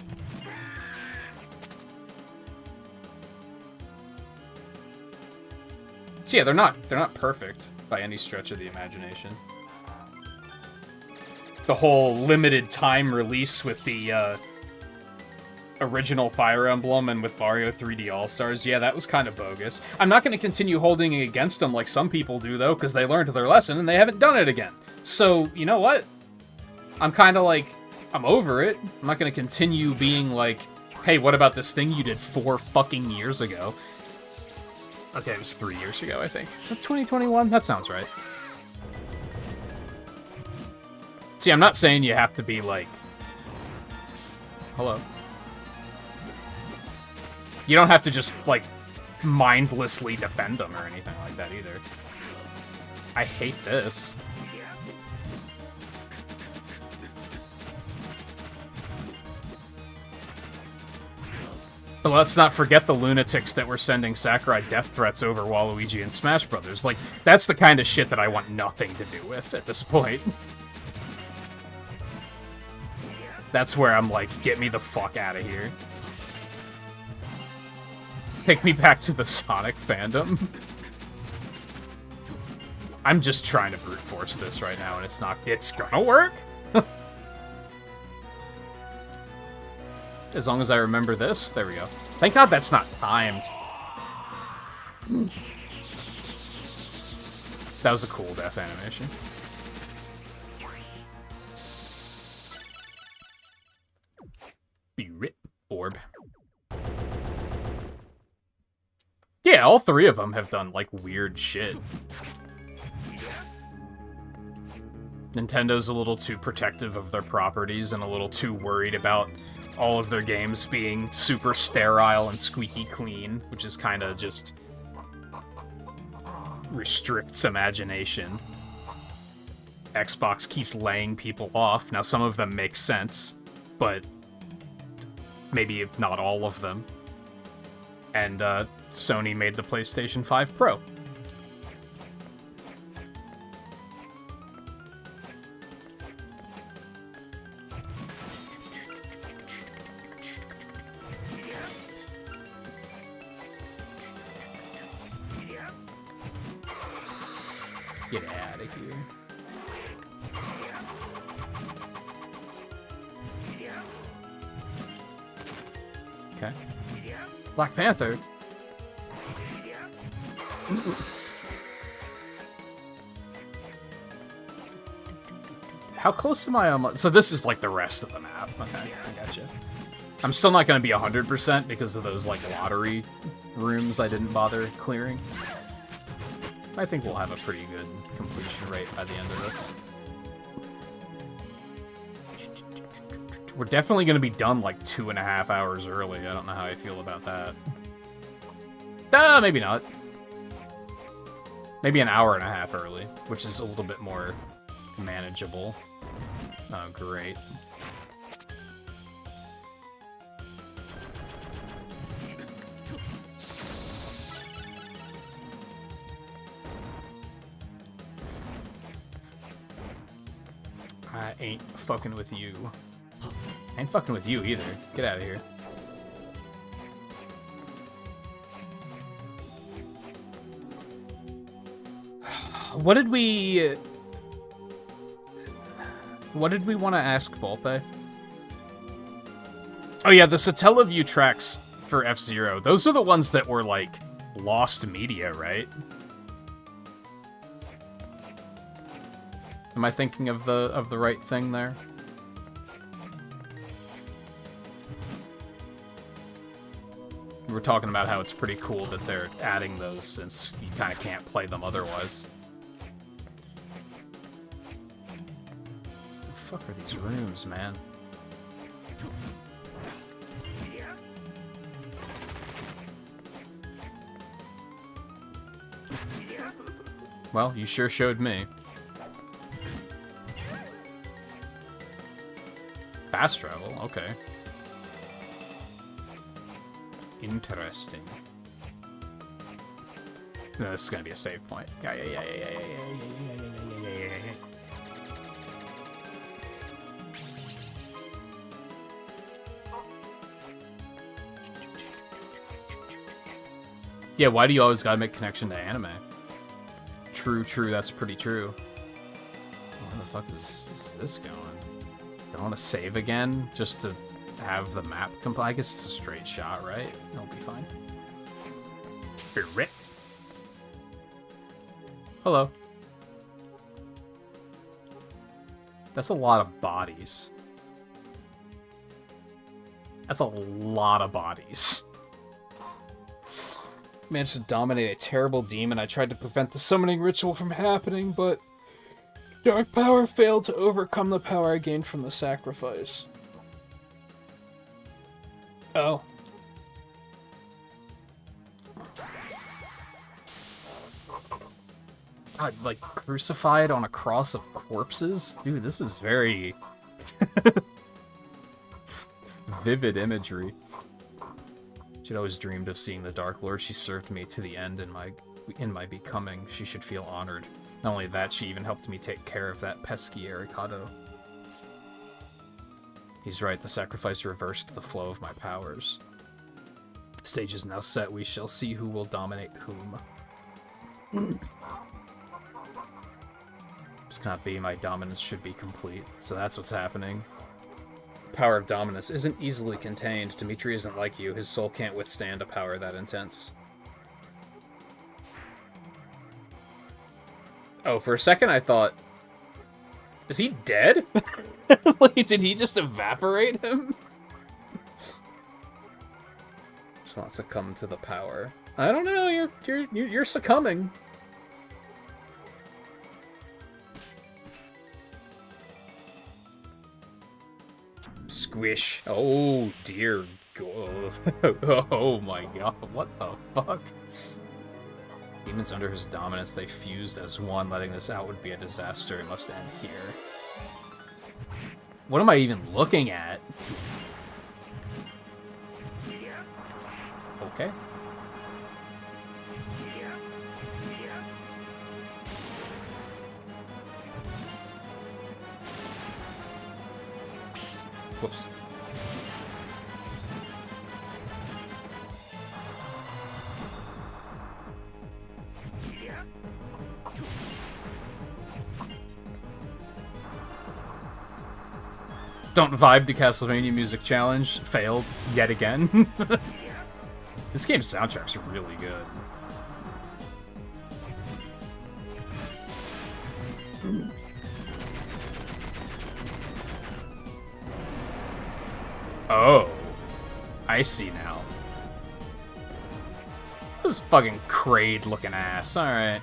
So yeah, they're not perfect by any stretch of the imagination. The whole limited time release with the original Fire Emblem and with Mario 3D All-Stars, yeah, that was kind of bogus. I'm not going to continue holding it against them like some people do, though, because they learned their lesson and they haven't done it again. So, you know what? I'm kind of like, I'm over it. I'm not going to continue being like, hey, what about this thing you did 4 fucking years ago? Okay, it was 3 years ago, I think. Was it 2021? That sounds right. See, I'm not saying you have to be like... Hello. You don't have to just, like, mindlessly defend them or anything like that, either. I hate this. But let's not forget the lunatics that were sending Sakurai death threats over Waluigi and Smash Brothers. Like, that's the kind of shit that I want nothing to do with at this point. That's where I'm like, get me the fuck out of here. Take me back to the Sonic fandom. I'm just trying to brute force this right now, and it's not... It's gonna work! As long as I remember this. There we go. Thank God that's not timed. That was a cool death animation. Spirit Orb. Yeah, all three of them have done, like, weird shit. Nintendo's a little too protective of their properties and a little too worried about all of their games being super sterile and squeaky clean, which is kind of just restricts imagination. Xbox keeps laying people off. Now, some of them make sense, but maybe not all of them. And Sony made the PlayStation 5 Pro. Get out of here. Okay. Black Panther? How close am I on... So this is like the rest of the map. Okay, I gotcha. I'm still not going to be 100% because of those like lottery rooms I didn't bother clearing. I think we'll have a pretty good completion rate by the end of this. We're definitely going to be done like 2.5 hours early. I don't know how I feel about that. Maybe not. Maybe an hour and a half early, which is a little bit more manageable. Oh, great. I ain't fucking with you. I ain't fucking with you either. Get out of here. What did we want to ask Volpe? Oh yeah, the Satellaview tracks for F-Zero. Those are the ones that were like lost media, right? Am I thinking of the right thing there? We were talking about how it's pretty cool that they're adding those since you kind of can't play them otherwise. What the fuck are these rooms, man? Well, you sure showed me. Fast travel, okay. Interesting. No, this is gonna be a save point. Yeah. Yeah, why do you always gotta make connection to anime? True, that's pretty true. Where the fuck is this going? Do I want to save again just to have the map complete? I guess it's a straight shot, right? It'll be fine. Hello. That's a lot of bodies. That's a lot of bodies. Managed to dominate a terrible demon. I tried to prevent the summoning ritual from happening, but dark power failed to overcome the power I gained from the sacrifice. Oh. God, like, crucified on a cross of corpses? Dude, this is very... vivid imagery. She'd always dreamed of seeing the Dark Lord. She served me to the end in my becoming. She should feel honored. Not only that, she even helped me take care of that pesky Ericado. He's right, the sacrifice reversed the flow of my powers. The stage is now set, we shall see who will dominate whom. This cannot be, my dominance should be complete. So that's what's happening. Power of Dominus isn't easily contained. Dimitri isn't like you, his soul can't withstand a power that intense. Oh, for a second I thought... Is he dead? Like, did he just evaporate him? Just wants to succumb to the power. I don't know, you're succumbing. Squish. Oh, dear God. Oh my god, what the fuck? Demons under his dominance, they fused as one. Letting this out would be a disaster. It must end here. What am I even looking at? Okay. Whoops. Don't vibe to Castlevania Music Challenge. Failed yet again. This game's soundtrack's really good. Oh. I see now. This fucking Kraid looking ass. Alright.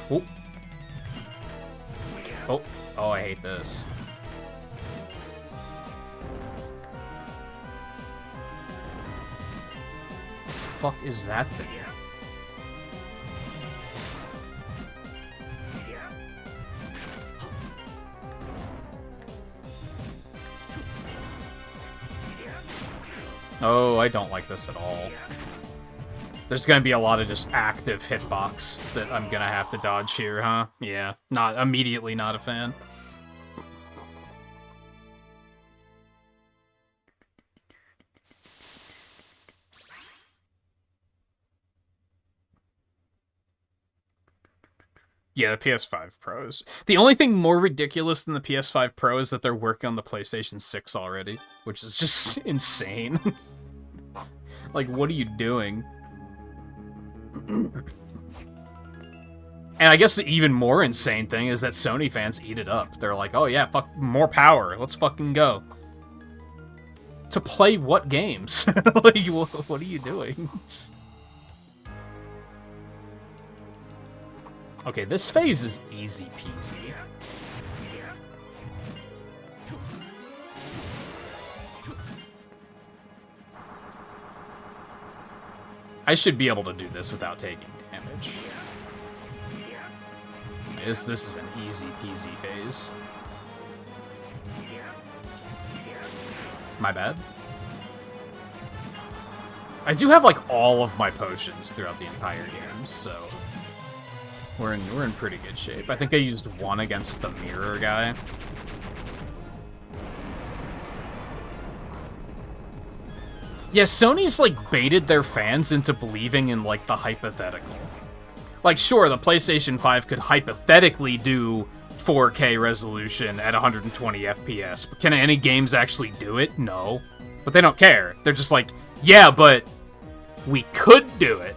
Oh. Oh. Oh, I hate this. The fuck is that thing? Oh, I don't like this at all. There's gonna be a lot of just active hitbox that I'm gonna have to dodge here, huh? Yeah, not immediately not a fan. Yeah, the PS5 Pros. The only thing more ridiculous than the PS5 Pro is that they're working on the PlayStation 6 already, which is just insane. Like, what are you doing? And I guess the even more insane thing is that Sony fans eat it up. They're like, oh yeah, fuck, more power, let's fucking go. To play what games? Like, what are you doing? Okay, this phase is easy peasy. I should be able to do this without taking damage. This is an easy peasy phase. My bad. I do have like all of my potions throughout the entire game, so we're in pretty good shape. I think I used one against the mirror guy. Yeah, Sony's, like, baited their fans into believing in, like, the hypothetical. Like, sure, the PlayStation 5 could hypothetically do 4K resolution at 120 FPS, but can any games actually do it? No. But they don't care. They're just like, yeah, but we could do it.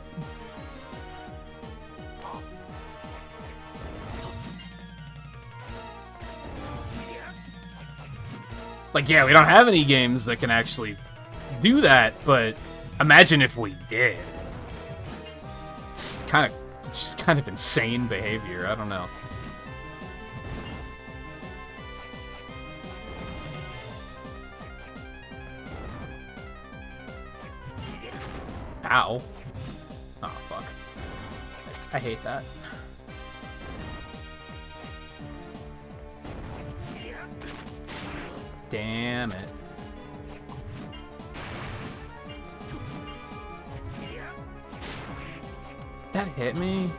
Like, yeah, we don't have any games that can actually do that, but imagine if we did. It's just kind of insane behavior. I don't know. Ow. Oh, fuck. I hate that. Damn it. that hit me?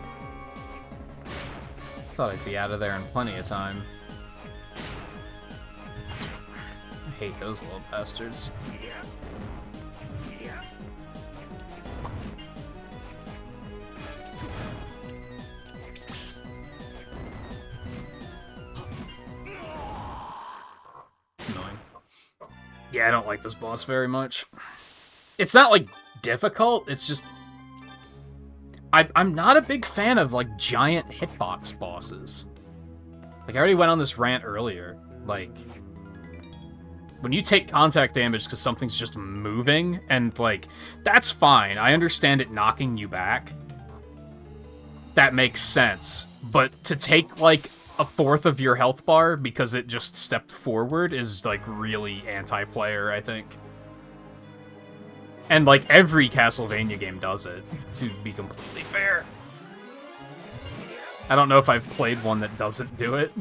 Thought I'd be out of there in plenty of time. I hate those little bastards. Annoying. Yeah, I don't like this boss very much. It's not, like, difficult, it's just... I'm not a big fan of, like, giant hitbox bosses. Like, I already went on this rant earlier. Like, when you take contact damage because something's just moving, and, like, that's fine. I understand it knocking you back. That makes sense. But to take, like, a fourth of your health bar because it just stepped forward is, like, really anti-player, I think. And, like, every Castlevania game does it, to be completely fair. I don't know if I've played one that doesn't do it.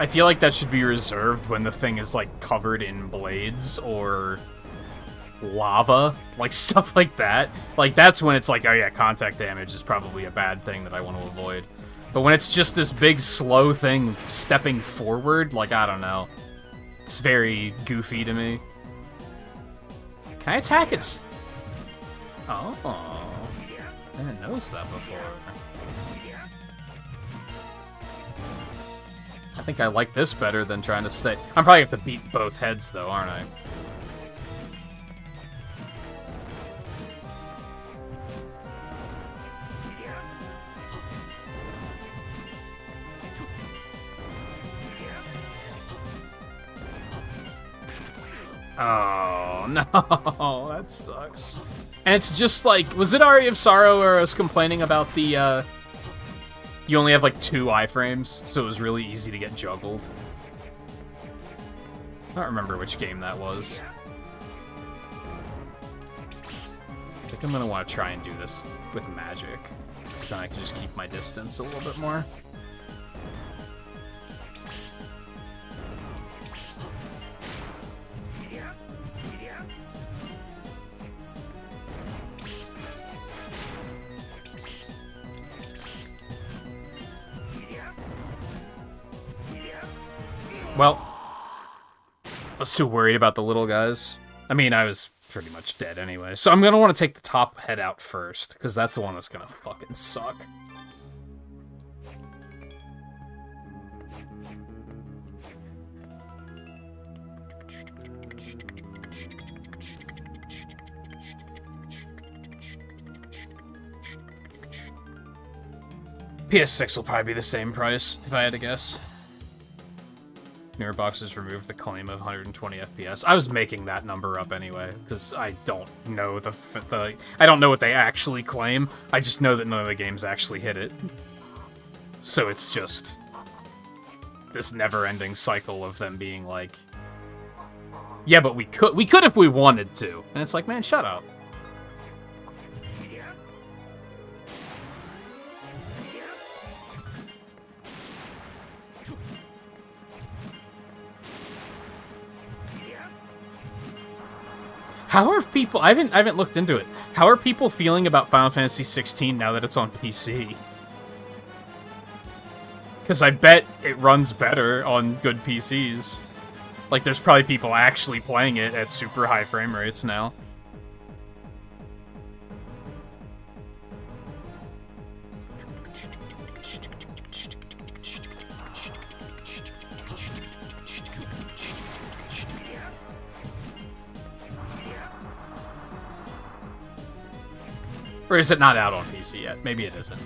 I feel like that should be reserved when the thing is, like, covered in blades or lava, like, stuff like that. Like, that's when it's like, oh yeah, contact damage is probably a bad thing that I want to avoid. But when it's just this big, slow thing stepping forward, like, I don't know. It's very goofy to me. Can I attack its... Oh. I didn't notice that before. I think I like this better than trying to stay... I'm probably have to beat both heads, though, aren't I? Oh, no. That sucks. And it's just like... Was it Aria of Sorrow where I was complaining about the, You only have, like, 2 iframes, so it was really easy to get juggled. I don't remember which game that was. I think I'm gonna want to try and do this with magic, because then I can just keep my distance a little bit more. Well, I was too worried about the little guys. I mean, I was pretty much dead anyway. So I'm going to want to take the top head out first, because that's the one that's going to fucking suck. PS6 will probably be the same price, if I had to guess. Newer boxes removed the claim of 120 FPS. I was making that number up anyway, because I don't know I don't know what they actually claim. I just know that none of the games actually hit it. So it's just this never-ending cycle of them being like, yeah, but we could if we wanted to. And it's like, man, shut up. How are people... I haven't looked into it. How are people feeling about Final Fantasy 16 now that it's on PC? Because I bet it runs better on good PCs. Like, there's probably people actually playing it at super high frame rates now. Or is it not out on PC yet? Maybe it isn't.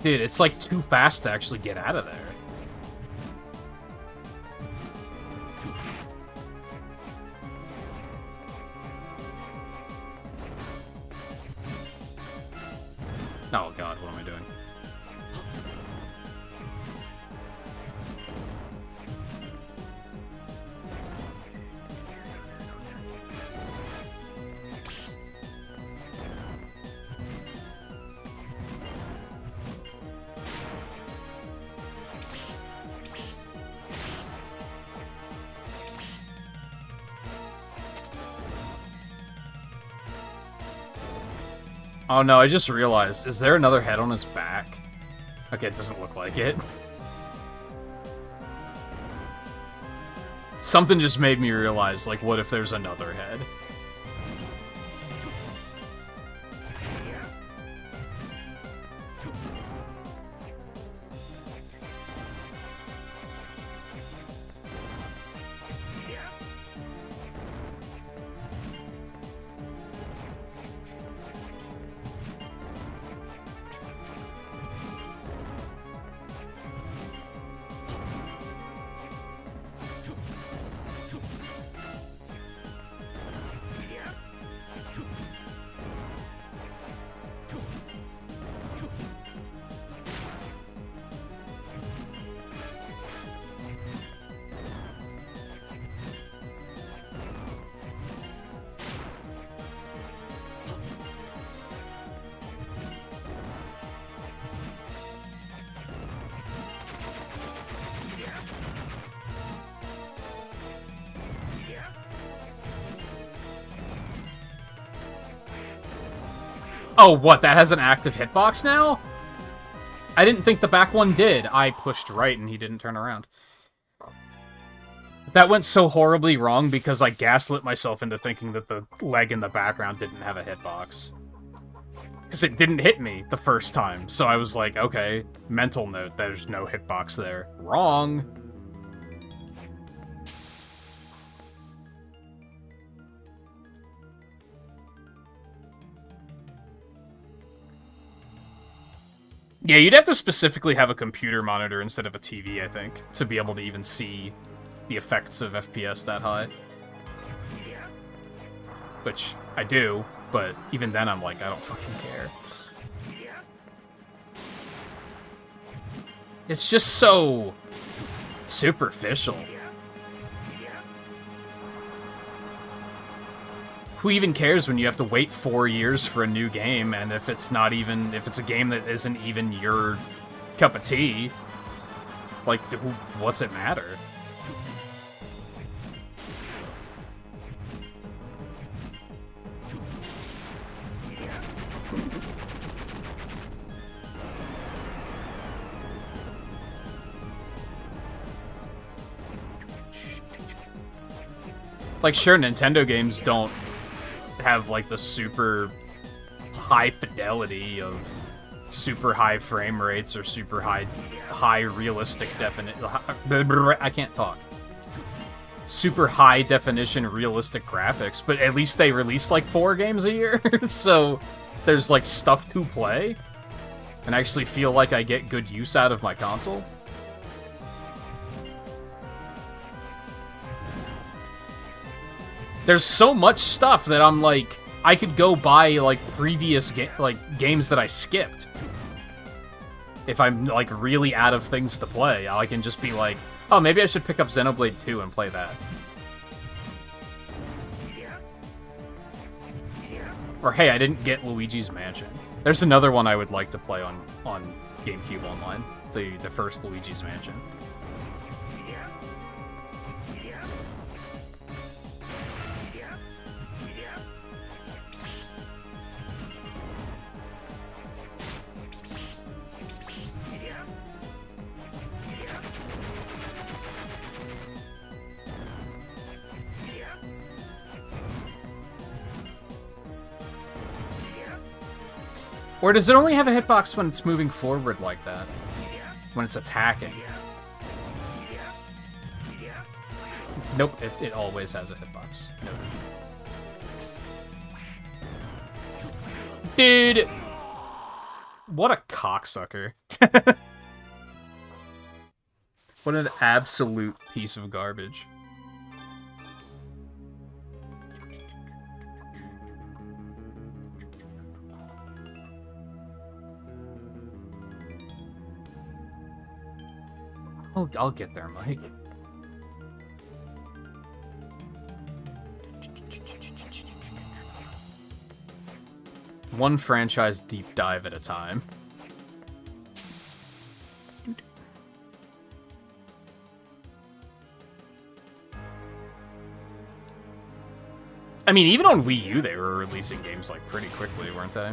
Dude, it's like too fast to actually get out of there. Oh god, what am I doing? Oh no, I just realized, is there another head on his back? Okay, it doesn't look like it. Something just made me realize, like, what if there's another head? Oh, what? That has an active hitbox now? I didn't think the back one did. I pushed right and he didn't turn around. That went so horribly wrong because I gaslit myself into thinking that the leg in the background didn't have a hitbox. Because it didn't hit me the first time. So I was like, okay, mental note, there's no hitbox there. Wrong. Yeah, you'd have to specifically have a computer monitor instead of a TV, I think, to be able to even see the effects of FPS that high. Which I do, but even then I'm like, I don't fucking care. It's just so superficial. Who even cares when you have to wait 4 years for a new game, and if it's not even, if it's a game that isn't even your cup of tea, like, what's it matter? Like, sure, Nintendo games don't have, like, the super high fidelity of super high frame rates or super high realistic definition. I can't talk. Super high definition realistic graphics, but at least they release, like, 4 games a year, so there's, like, stuff to play, and actually feel like I get good use out of my console. There's so much stuff that I'm like, I could go buy like previous games that I skipped. If I'm like really out of things to play, I can just be like, oh, maybe I should pick up Xenoblade 2 and play that. Or hey, I didn't get Luigi's Mansion. There's another one I would like to play on GameCube Online, the first Luigi's Mansion. Or does it only have a hitbox when it's moving forward like that? When it's attacking? Nope, it always has a hitbox. Nope. Dude! What a cocksucker. What an absolute piece of garbage. I'll get there, Mike. One franchise deep dive at a time. I mean, even on Wii U, they were releasing games, like, pretty quickly, weren't they?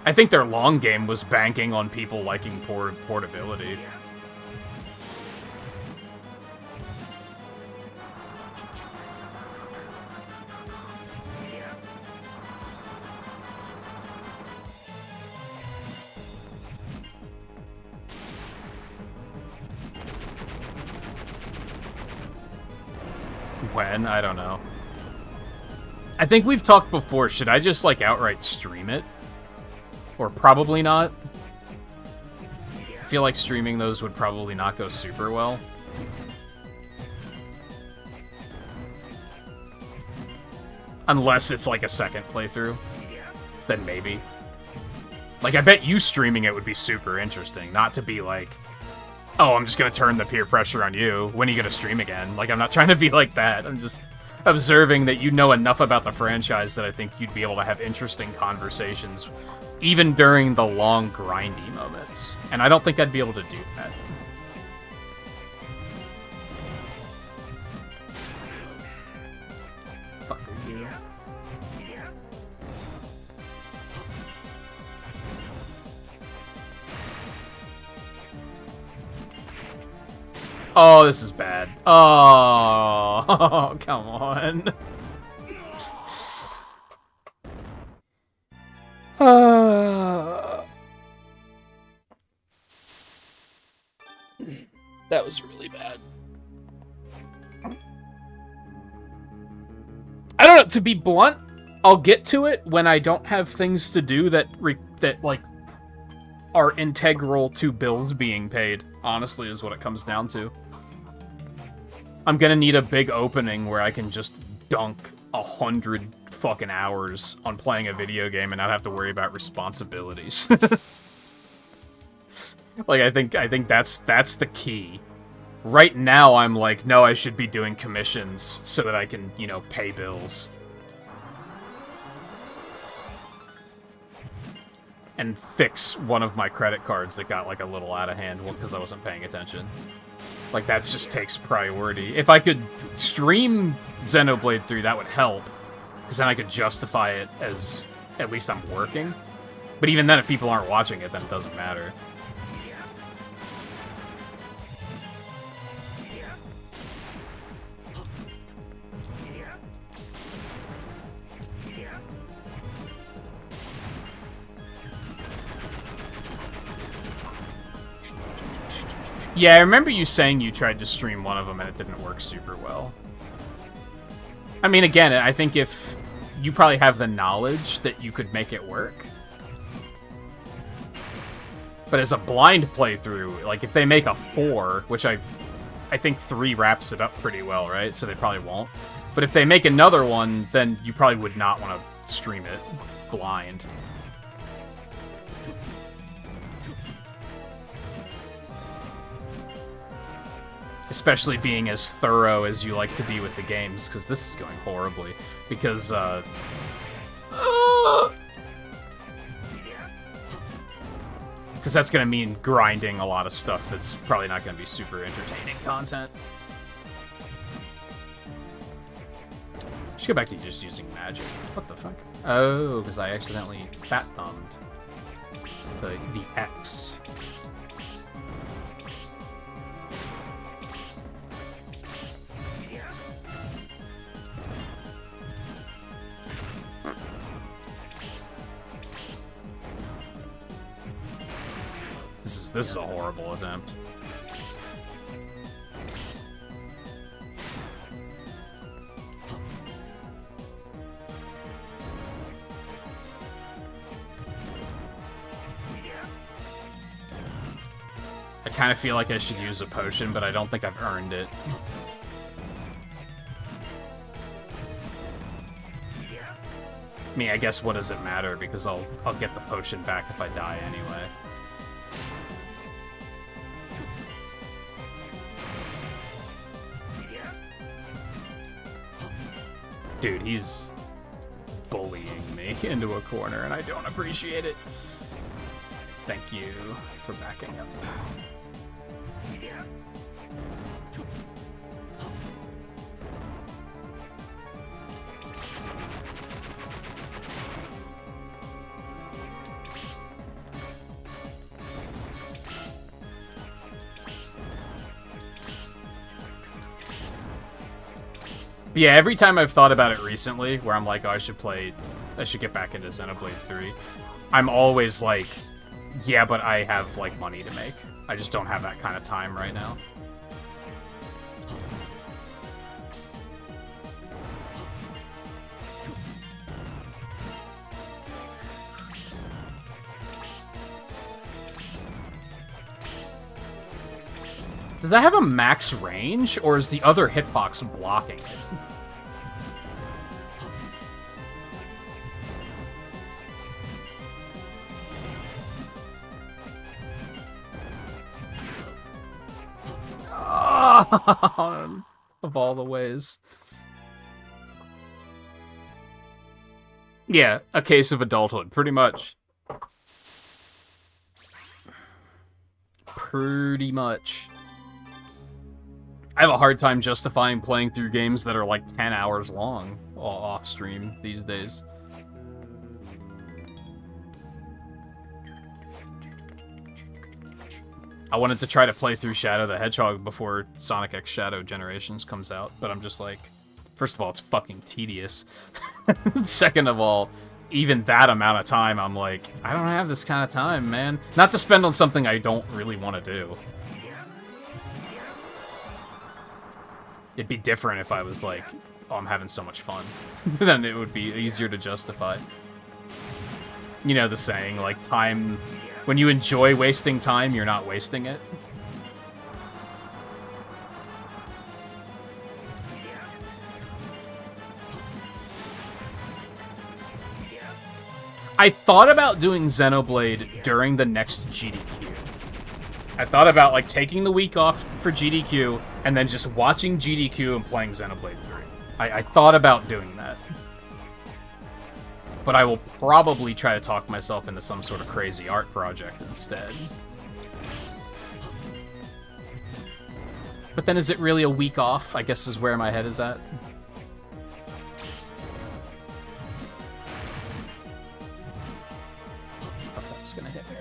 I think their long game was banking on people liking portability. When? I don't know. I think we've talked before. Should I just, like, outright stream it? Or probably not. I feel like streaming those would probably not go super well. Unless it's like a second playthrough. Then maybe. Like, I bet you streaming it would be super interesting. Not to be like, oh, I'm just gonna turn the peer pressure on you. When are you gonna stream again? Like, I'm not trying to be like that. I'm just observing that you know enough about the franchise that I think you'd be able to have interesting conversations even during the long, grindy moments. And I don't think I'd be able to do that. Fuck you. Oh, this is bad. Oh, come on. That was really bad. I don't know, to be blunt, I'll get to it when I don't have things to do that like are integral to bills being paid, honestly, is what it comes down to. I'm gonna need a big opening where I can just dunk 100 fucking hours on playing a video game and not have to worry about responsibilities. Like, I think that's the key. Right now, I'm like, no, I should be doing commissions so that I can, you know, pay bills. And fix one of my credit cards that got, like, a little out of hand because I wasn't paying attention. Like, that just takes priority. If I could stream Xenoblade 3, that would help. Because then I could justify it as, at least I'm working. But even then, if people aren't watching it, then it doesn't matter. Yeah, I remember you saying you tried to stream one of them and it didn't work super well. I mean, again, I think if you probably have the knowledge that you could make it work. But as a blind playthrough, like, if they make a 4, which I think 3 wraps it up pretty well, right? So they probably won't. But if they make another one, then you probably would not want to stream it blind. Especially being as thorough as you like to be with the games, because this is going horribly. Because, because that's going to mean grinding a lot of stuff that's probably not going to be super entertaining content. Should go back to just using magic. What the fuck? Oh, because I accidentally fat-thumbed the X. This is a horrible attempt. I kind of feel like I should use a potion, but I don't think I've earned it. I mean, I guess what does it matter, because I'll get the potion back if I die anyway. Dude, he's bullying me into a corner, and I don't appreciate it. Thank you for backing up. Yeah, every time I've thought about it recently, where I'm like, oh, I should get back into Xenoblade 3, I'm always like, yeah, but I have, like, money to make. I just don't have that kind of time right now. Does that have a max range, or is the other hitbox blocking it? Of all the ways. Yeah, a case of adulthood, pretty much. Pretty much. I have a hard time justifying playing through games that are like 10 hours long off stream these days. I wanted to try to play through Shadow the Hedgehog before Sonic X Shadow Generations comes out, but I'm just like, first of all, it's fucking tedious. Second of all, even that amount of time, I'm like, I don't have this kind of time, man. Not to spend on something I don't really want to do. It'd be different if I was like, oh, I'm having so much fun. Then it would be easier to justify. You know the saying, like, time... When you enjoy wasting time, you're not wasting it. I thought about doing Xenoblade during the next GDQ. I thought about, like, taking the week off for GDQ and then just watching GDQ and playing Xenoblade 3. I thought about doing that. But I will probably try to talk myself into some sort of crazy art project instead. But then is it really a week off, I guess is where my head is at. Fuck, that was gonna hit me.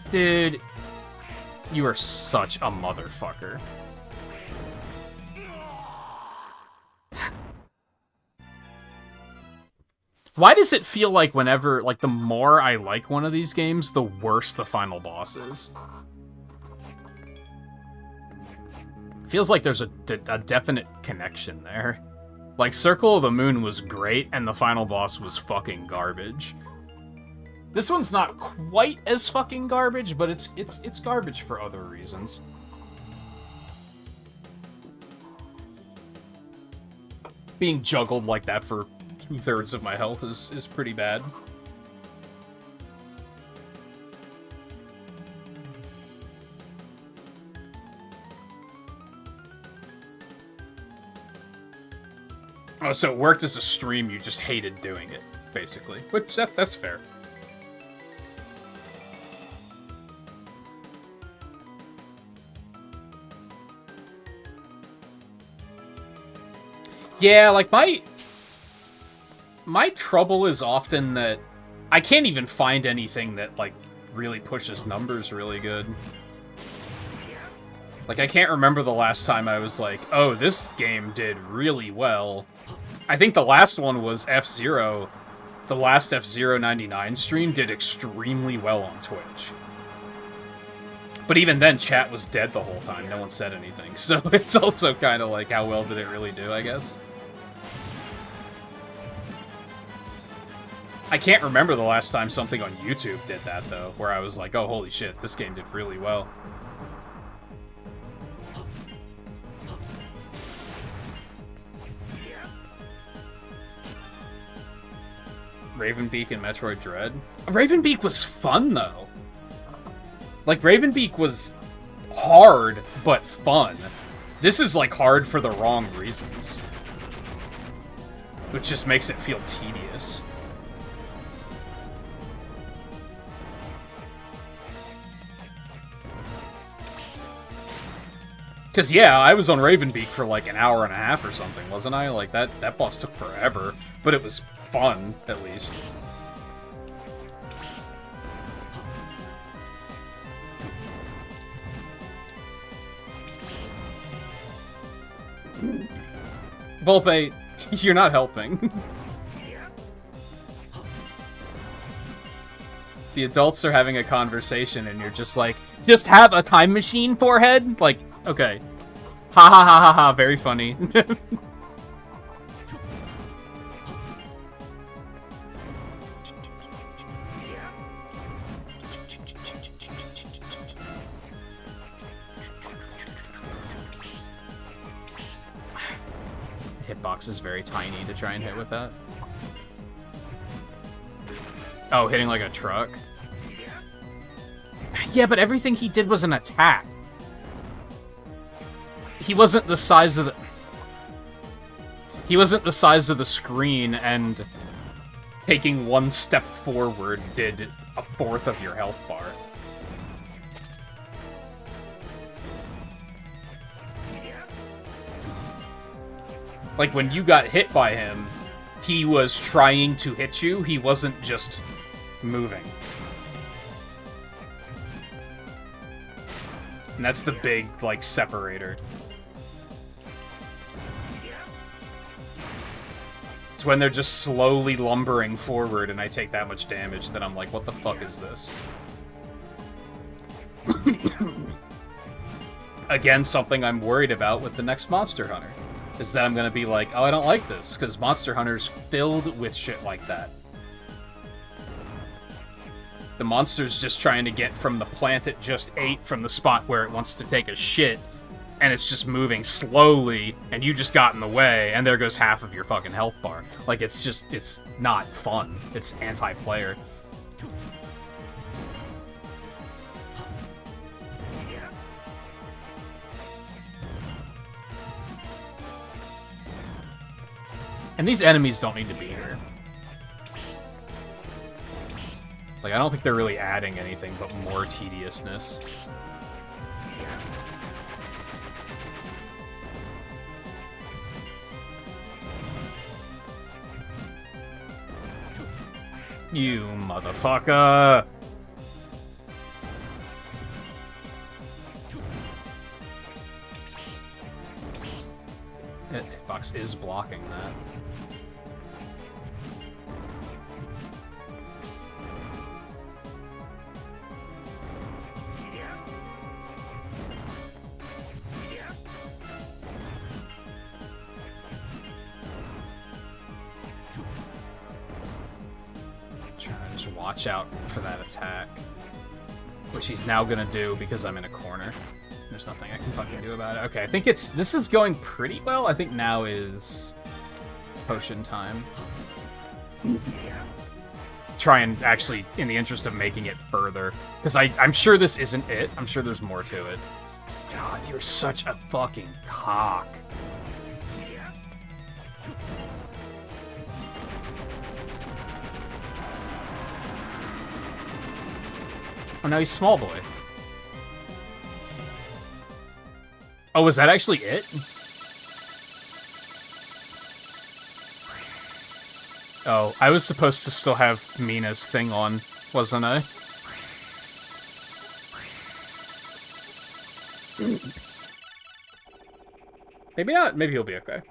Dude, you are such a motherfucker. Why does it feel like whenever, like, the more I like one of these games, the worse the final boss is? Feels like there's a definite connection there. Like, Circle of the Moon was great, and the final boss was fucking garbage. This one's not quite as fucking garbage, but it's garbage for other reasons. Being juggled like that for 2/3 of my health is pretty bad. Oh, so it worked as a stream, you just hated doing it, basically. Which, that's fair. Yeah, like, my trouble is often that I can't even find anything that, like, really pushes numbers really good. Like, I can't remember the last time I was like, oh, this game did really well. I think the last one was F-Zero. The last F-Zero 99 stream did extremely well on Twitch. But even then, chat was dead the whole time. No one said anything. So it's also kind of like, how well did it really do, I guess? I can't remember the last time something on YouTube did that, though, where I was like, oh, holy shit, this game did really well. Ravenbeak and Metroid Dread? Ravenbeak was fun, though. Like, Ravenbeak was hard, but fun. This is, like, hard for the wrong reasons. Which just makes it feel tedious. Because, yeah, I was on Ravenbeak for, like, an hour and a half or something, wasn't I? Like, that boss took forever, but it was fun, at least. Volpe, you're not helping. The adults are having a conversation and you're just like, just have a time machine, forehead? Like, okay. Ha ha ha ha ha, very funny. Hitbox is very tiny to try and hit with that. Oh, hitting like a truck? Yeah, but everything he did was an attack. He wasn't the size of the... He wasn't the size of the screen, and taking one step forward did a fourth of your health bar. Like, when you got hit by him, he was trying to hit you, he wasn't just moving. And that's the big, like, separator. It's when they're just slowly lumbering forward and I take that much damage that I'm like, what the fuck is this? Again, something I'm worried about with the next Monster Hunter. Is that I'm gonna be like, oh, I don't like this, because Monster Hunter's filled with shit like that. The monster's just trying to get from the plant it just ate from the spot where it wants to take a shit, and it's just moving slowly, and you just got in the way, and there goes half of your fucking health bar. Like, it's just, it's not fun. It's anti-player. And these enemies don't need to be here. Like, I don't think they're really adding anything but more tediousness. You motherfucker! Hitbox is blocking that. Just watch out for that attack. Which he's now gonna do because I'm in a corner. There's nothing I can fucking do about it. Okay, I think this is going pretty well. I think now is potion time. Try and actually, in the interest of making it further. Because I'm sure this isn't it. I'm sure there's more to it. God, you're such a fucking cock. Oh, now he's small boy. Oh, was that actually it? Oh, I was supposed to still have Mina's thing on, wasn't I? Maybe not. Maybe he'll be okay.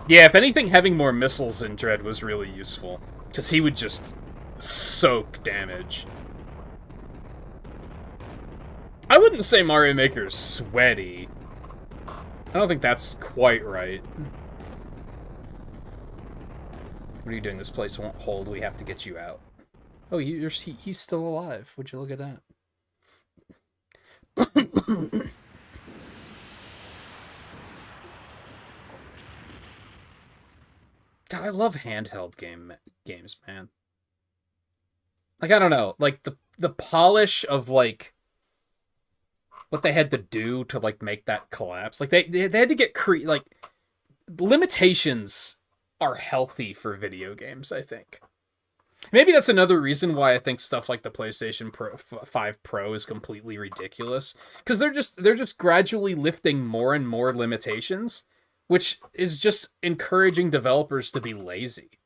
Yeah, if anything, having more missiles in Dread was really useful. Because he would just soak damage. I wouldn't say Mario Maker is sweaty. I don't think that's quite right. What are you doing? This place won't hold. We have to get you out. Oh, he's still alive. Would you look at that? God, I love handheld games, man. Like, I don't know. Like, the polish of, like, what they had to do to, like, make that collapse. Like, they had to get like, limitations are healthy for video games, I think. Maybe that's another reason why I think stuff like the PlayStation 5 Pro is completely ridiculous. Because they're just gradually lifting more and more limitations, which is just encouraging developers to be lazy.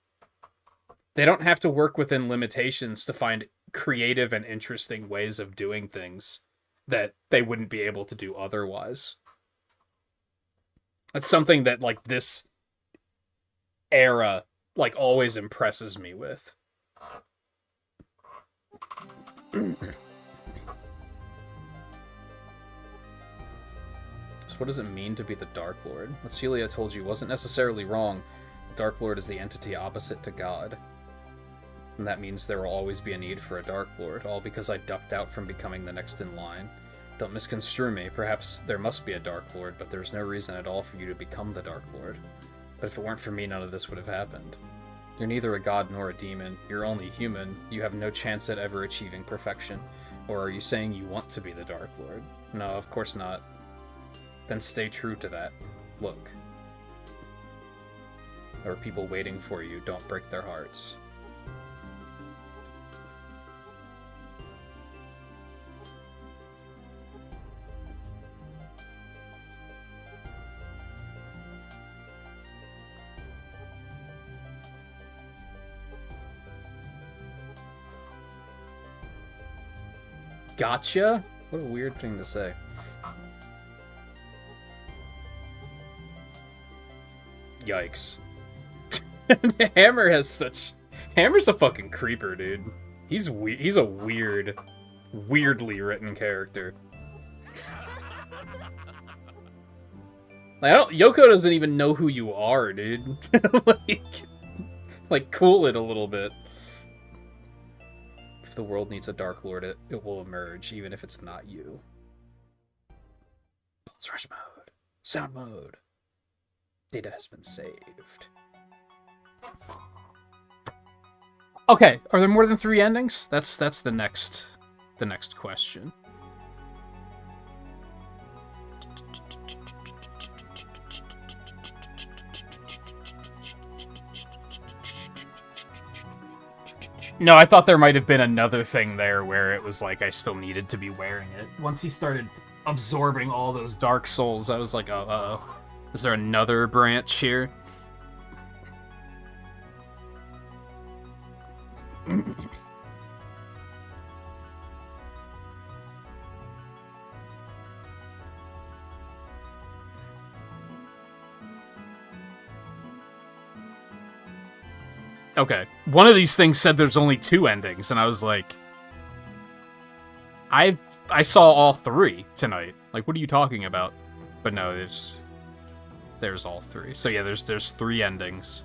They don't have to work within limitations to find creative and interesting ways of doing things that they wouldn't be able to do otherwise. That's something that, like, this era, like, always impresses me with. So what does it mean to be the Dark Lord? What Celia told you wasn't necessarily wrong. The Dark Lord is the entity opposite to God. And that means there will always be a need for a Dark Lord, all because I ducked out from becoming the next in line. Don't misconstrue me. Perhaps there must be a Dark Lord, but there's no reason at all for you to become the Dark Lord. But if it weren't for me, none of this would have happened. You're neither a god nor a demon. You're only human. You have no chance at ever achieving perfection. Or are you saying you want to be the Dark Lord? No, of course not. Then stay true to that. Look. There are people waiting for you. Don't break their hearts. Gotcha? What a weird thing to say. Yikes. Hammer has such... Hammer's a fucking creeper, dude. He's a weird, weirdly written character. Like, Yoko doesn't even know who you are, dude. like, cool it a little bit. If the world needs a Dark Lord, it will emerge, even if it's not you. Pulse rush mode. Sound mode. Data has been saved. Okay, are there more than 3 endings? That's the next question. No, I thought there might have been another thing there where it was like I still needed to be wearing it. Once he started absorbing all those Dark Souls, I was like, oh, uh-oh. Is there another branch here? Okay. One of these things said there's only 2 endings, and I was like... I saw all 3 tonight. Like, what are you talking about? But no, there's all 3. So yeah, there's 3 endings.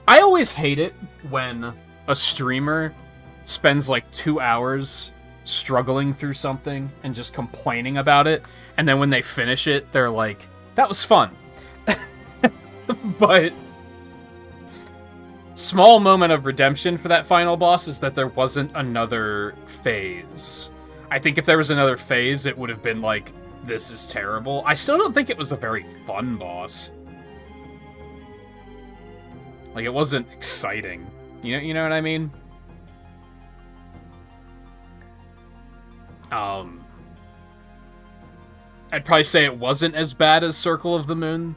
I always hate it when a streamer spends like 2 hours struggling through something and just complaining about it, and then when they finish it, they're like, that was fun. But small moment of redemption for that final boss is that there wasn't another phase. I think if there was another phase, it would have been like, this is terrible. I still don't think it was a very fun boss. Like, it wasn't exciting. You know what I mean? I'd probably say it wasn't as bad as Circle of the Moon,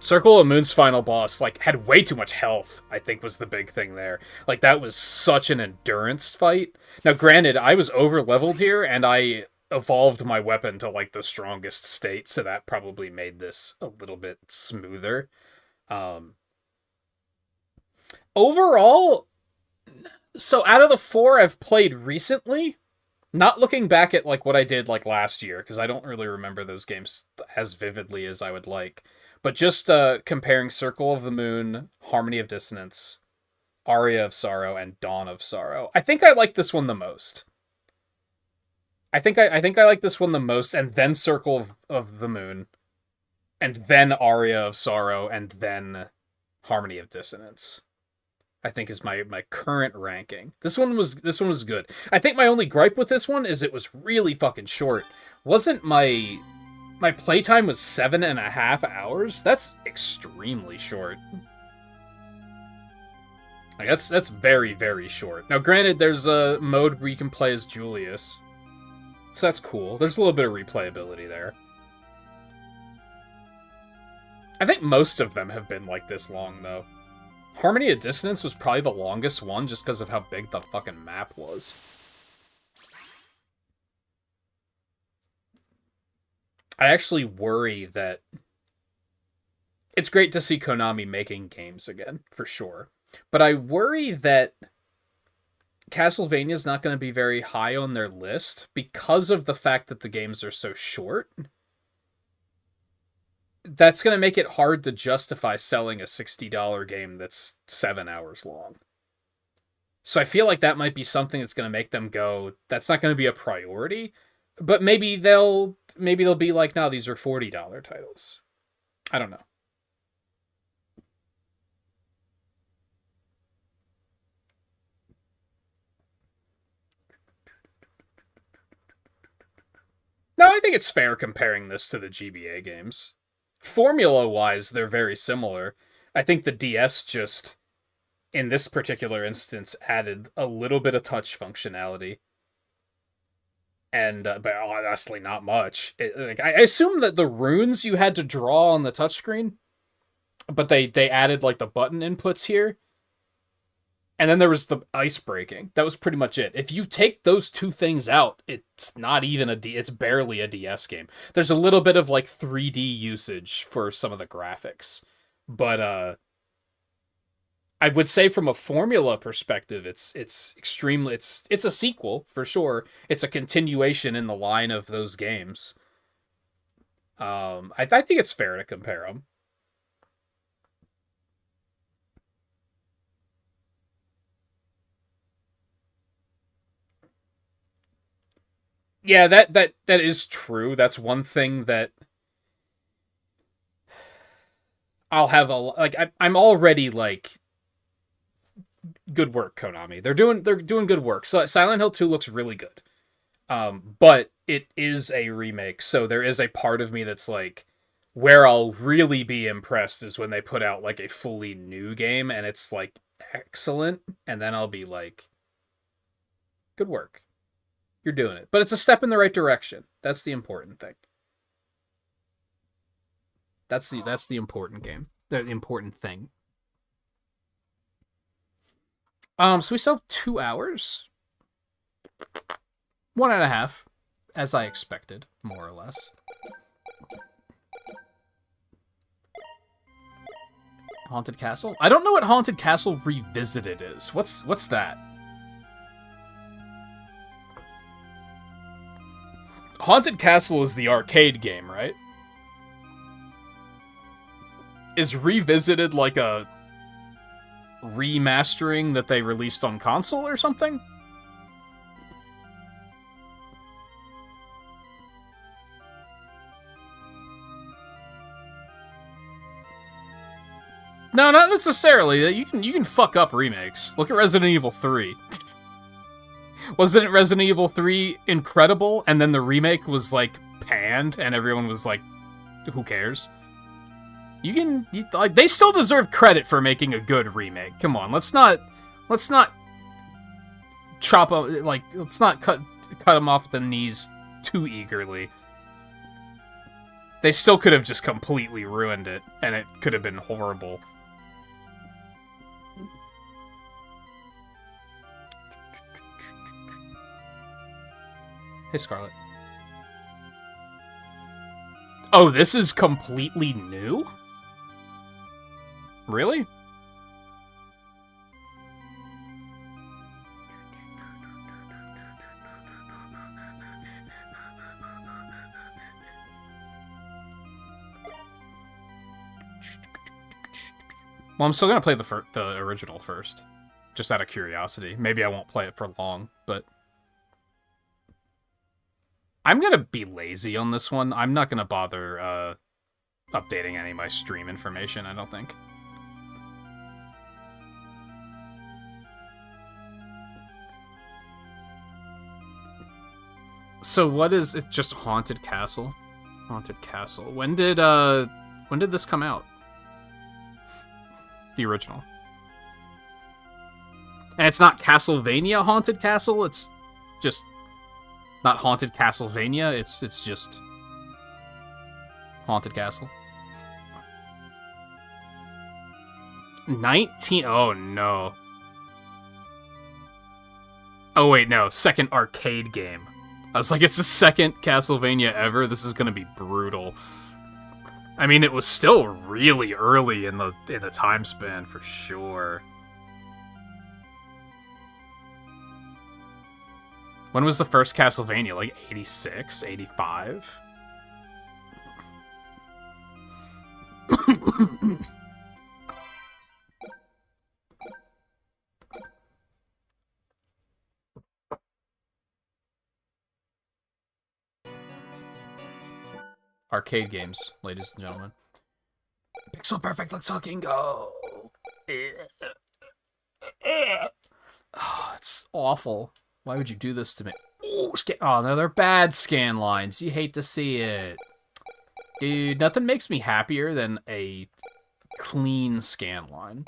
Circle of Moon's final boss, like, had way too much health, I think was the big thing there. Like, that was such an endurance fight. Now, granted, I was over-leveled here, and I evolved my weapon to, like, the strongest state, so that probably made this a little bit smoother. Overall, so out of the 4 I've played recently, not looking back at, like, what I did, like, last year, because I don't really remember those games as vividly as I would like, but just comparing Circle of the Moon, Harmony of Dissonance, Aria of Sorrow, and Dawn of Sorrow, I think I like this one the most. I think I like this one the most, and then Circle of the Moon, and then Aria of Sorrow, and then Harmony of Dissonance, I think is my current ranking. This one was good. I think my only gripe with this one is it was really fucking short. Wasn't my playtime was 7.5 hours? That's extremely short. Like, that's very, very short. Now, granted, there's a mode where you can play as Julius, so that's cool. There's a little bit of replayability there. I think most of them have been like this long, though. Harmony of Dissonance was probably the longest one just because of how big the fucking map was. I actually worry that... It's great to see Konami making games again, for sure. But I worry that Castlevania's not going to be very high on their list because of the fact that the games are so short. That's going to make it hard to justify selling a $60 game that's 7 hours long. So I feel like that might be something that's going to make them go, that's not going to be a priority, but maybe they'll be like, no, these are $40 titles. I don't know. No, I think it's fair comparing this to the GBA games. Formula-wise, they're very similar. I think the DS just, in this particular instance, added a little bit of touch functionality. And, but honestly, not much. I assume that the runes you had to draw on the touchscreen, but they added, like, the button inputs here. And then there was the ice breaking. That was pretty much it. If you take those two things out, it's not even it's barely a DS game. There's a little bit of like 3D usage for some of the graphics. But I would say from a formula perspective, it's extremely it's a sequel for sure. It's a continuation in the line of those games. I think it's fair to compare them. Yeah, that is true. That's one thing that I'll have I'm already like, good work, Konami. They're doing good work. So Silent Hill 2 looks really good. But it is a remake, so there is a part of me that's like, where I'll really be impressed is when they put out like a fully new game and it's like excellent, and then I'll be like, good work. You're doing it. But it's a step in the right direction. That's the important thing. That's the important game. The important thing. So we still have 2 hours. 1.5, as I expected, more or less. Haunted Castle? I don't know what Haunted Castle Revisited is. What's that? Haunted Castle is the arcade game, right? Is Revisited like a remastering that they released on console or something? No, not necessarily. You can fuck up remakes. Look at Resident Evil 3. Wasn't Resident Evil 3 incredible, and then the remake was, like, panned, and everyone was like, who cares? They still deserve credit for making a good remake. Come on, let's not chop up, like, let's not cut them off at the knees too eagerly. They still could have just completely ruined it, and it could have been horrible. Hey, Scarlet. Oh, this is completely new? Really? Well, I'm still gonna play the original first, just out of curiosity. Maybe I won't play it for long, but I'm gonna be lazy on this one. I'm not gonna bother updating any of my stream information, I don't think. So what is it? Just Haunted Castle? Haunted Castle. When did this come out? The original. And it's not Castlevania Haunted Castle, it's just not Haunted Castlevania, it's just Haunted Castle. 19. Oh no. Oh wait, no, second arcade game. I was like, it's the second Castlevania ever. This is gonna be brutal. I mean, it was still really early in the time span for sure. When was the first Castlevania? Like 86, 85? Arcade games, ladies and gentlemen. Pixel perfect, let's fucking go. Oh, it's awful. Why would you do this to me? Oh, no, they're bad scan lines. You hate to see it. Dude, nothing makes me happier than a clean scan line.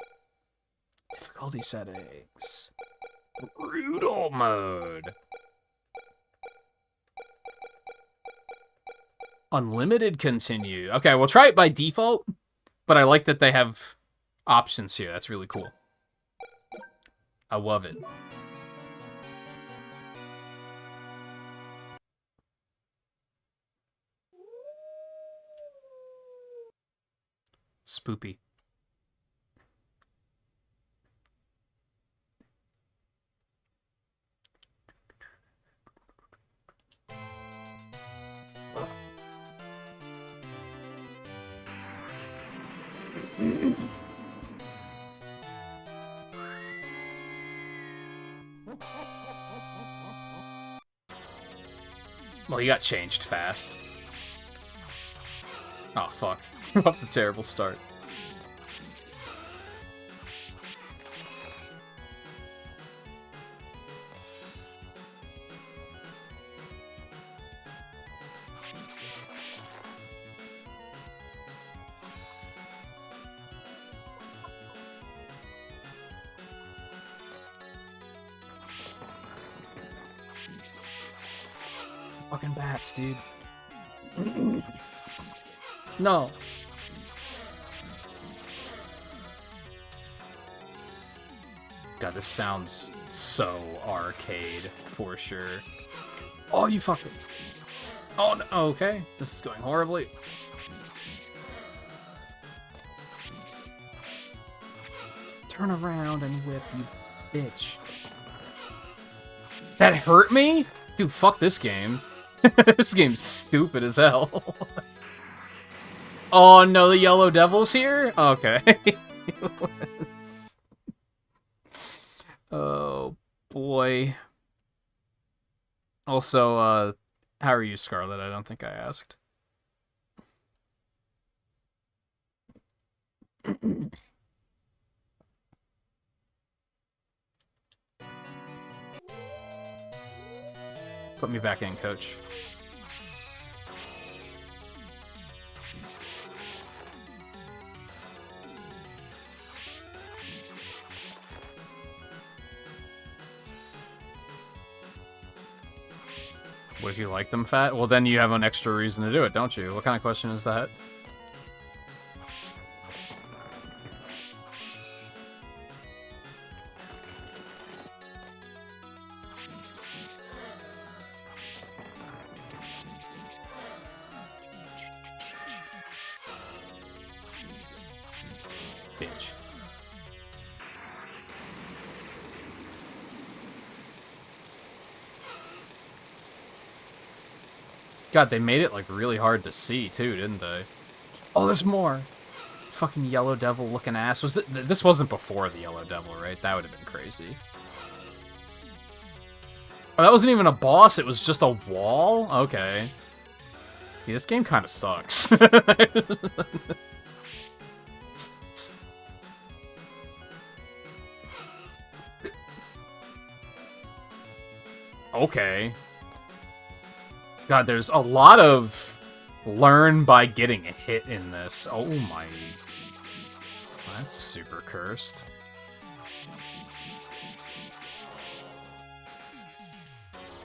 Difficulty settings. Brutal mode. Unlimited continue. Okay, we'll try it by default, but I like that they have options here. That's really cool. I love it. Spoopy. Well, he got changed fast. Oh, fuck. We're off to a terrible start. Fucking bats, dude. No. God, this sounds so arcade for sure. Oh, you fucking. Oh, no. Okay. This is going horribly. Turn around and whip, you bitch. That hurt me? Dude, fuck this game. This game's stupid as hell. Oh no, the Yellow Devil's here? Okay. Oh boy. Also, how are you, Scarlet? I don't think I asked. Put me back in, coach. What if you like them fat? Well, then you have an extra reason to do it, don't you? What kind of question is that? Bitch. God, they made it, like, really hard to see, too, didn't they? Oh, there's more! Fucking Yellow Devil looking ass. Was it? This wasn't before the Yellow Devil, right? That would have been crazy. Oh, that wasn't even a boss, it was just a wall? Okay. Yeah, this game kind of sucks. Okay. God, there's a lot of learn by getting hit in this. Oh my... That's super cursed.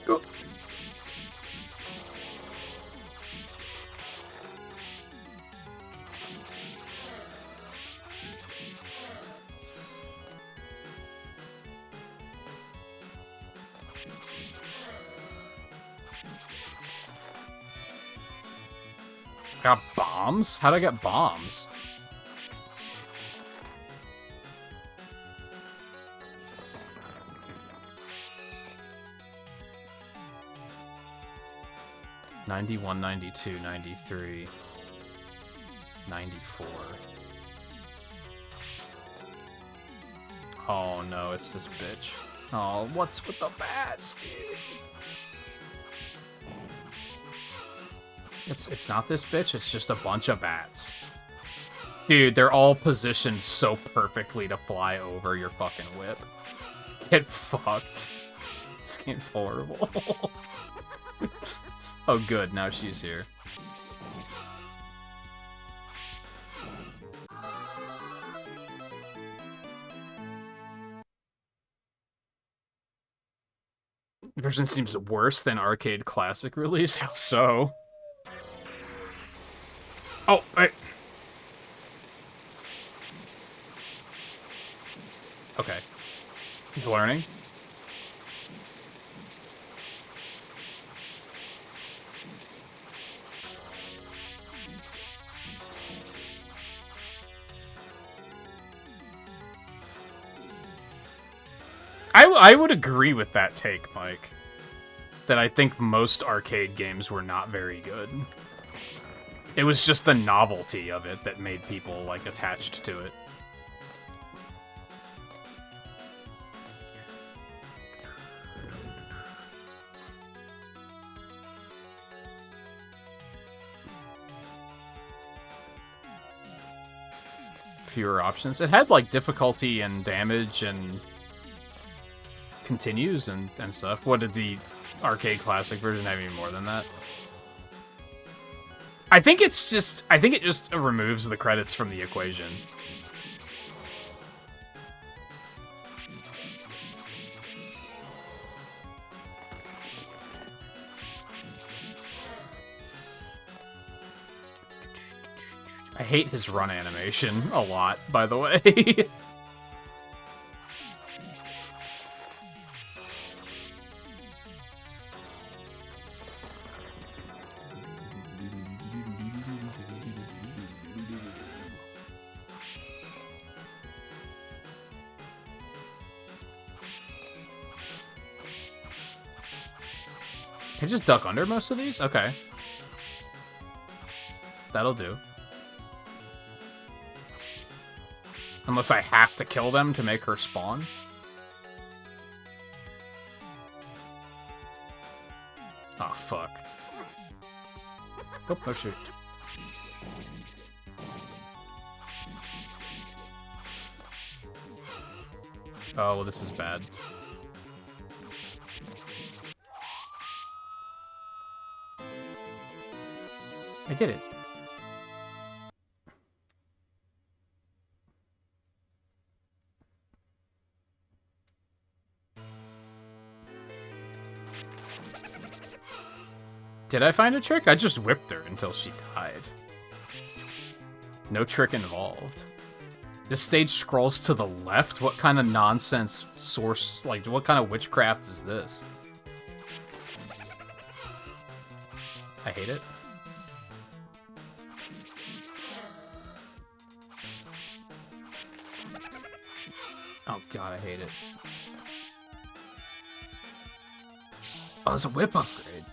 Go. Got bombs? How'd I get bombs? '91, '92, '93, '94. Oh no, it's this bitch. Oh, what's with the bats, dude? It's not this bitch, it's just a bunch of bats. Dude, they're all positioned so perfectly to fly over your fucking whip. Get fucked. This game's horrible. Oh good, now she's here. The version seems worse than Arcade Classic release. How so? Oh, wait. Okay. He's learning. I would agree with that take, Mike. That I think most arcade games were not very good. It was just the novelty of it that made people, like, attached to it. Fewer options. It had, like, difficulty and damage and continues and stuff. What did the Arcade Classic version have any more than that? I think it just removes the credits from the equation. I hate his run animation a lot, by the way. Can I just duck under most of these? Okay. That'll do. Unless I have to kill them to make her spawn. Oh, fuck. Oh, shoot. Oh, well, this is bad. I did it. Did I find a trick? I just whipped her until she died. No trick involved. This stage scrolls to the left? What kind of nonsense source, like, what kind of witchcraft is this? I hate it. Oh god, I hate it. Oh, there's a whip upgrade.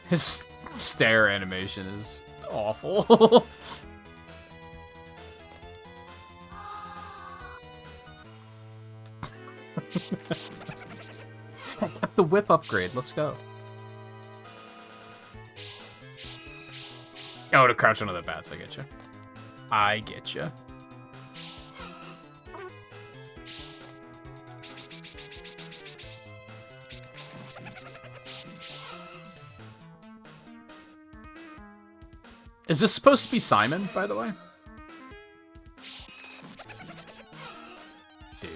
His stare animation is awful. I got the whip upgrade. Let's go. Oh, to crouch under the bats. I get you. I get you. Is this supposed to be Simon, by the way? Dude.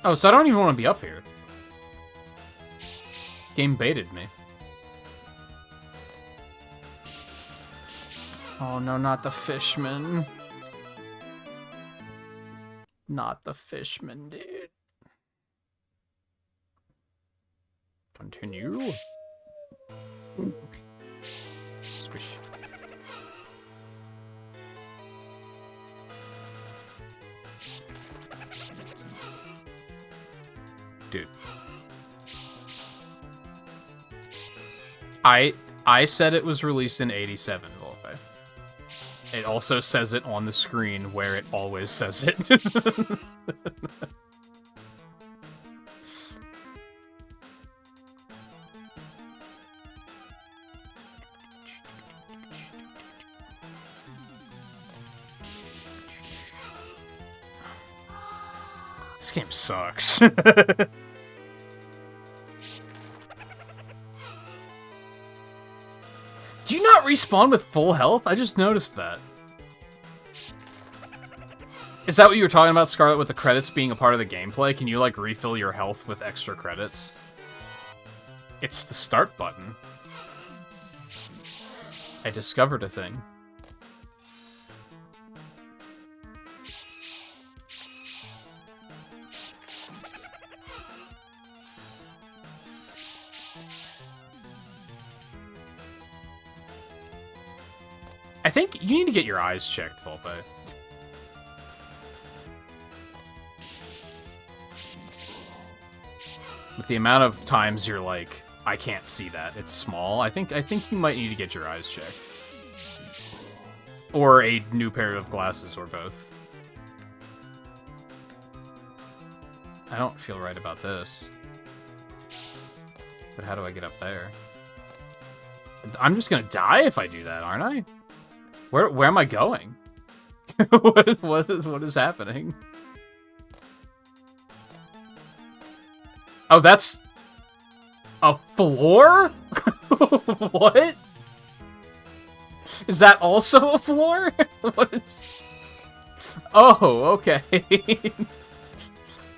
Oh, so I don't even want to be up here. Game baited me. Oh no, not the fishman. Not the fishman, dude. Continue. Squish. Dude. I said it was released in 87, Volpe. It also says it on the screen where it always says it. This game sucks. Do you not respawn with full health? I just noticed that. Is that what you were talking about, Scarlet, with the credits being a part of the gameplay? Can you, like, refill your health with extra credits? It's the start button. I discovered a thing. I think you need to get your eyes checked, Volpe. With the amount of times you're like, I can't see that, it's small, I think you might need to get your eyes checked. Or a new pair of glasses, or both. I don't feel right about this. But how do I get up there? I'm just gonna die if I do that, aren't I? Where am I going? what is happening? Oh, that's a floor? What? Is that also a floor? What is... Oh, okay.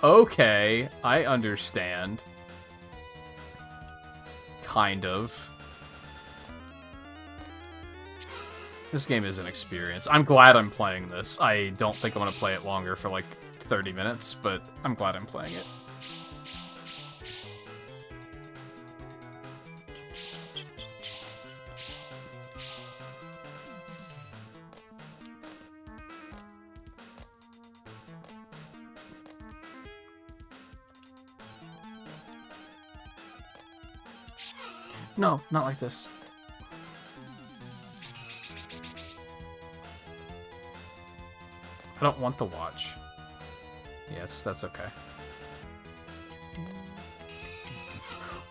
Okay, I understand. Kind of. This game is an experience. I'm glad I'm playing this. I don't think I'm going to play it longer for like 30 minutes, but I'm glad I'm playing it. No, not like this. I don't want the watch. Yes, that's okay.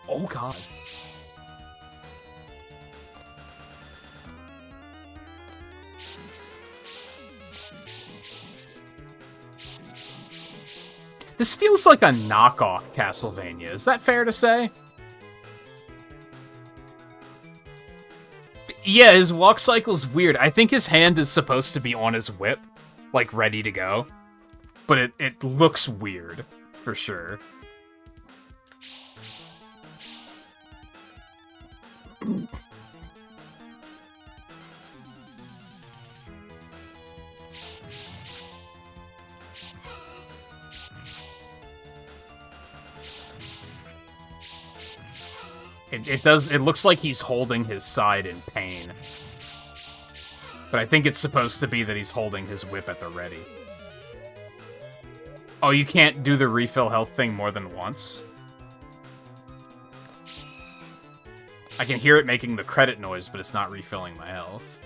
Oh god. This feels like a knockoff Castlevania. Is that fair to say? Yeah, his walk cycle's weird. I think his hand is supposed to be on his whip, like, ready to go. But it looks weird, for sure. It looks like he's holding his side in pain. But I think it's supposed to be that he's holding his whip at the ready. Oh, you can't do the refill health thing more than once? I can hear it making the credit noise, but it's not refilling my health.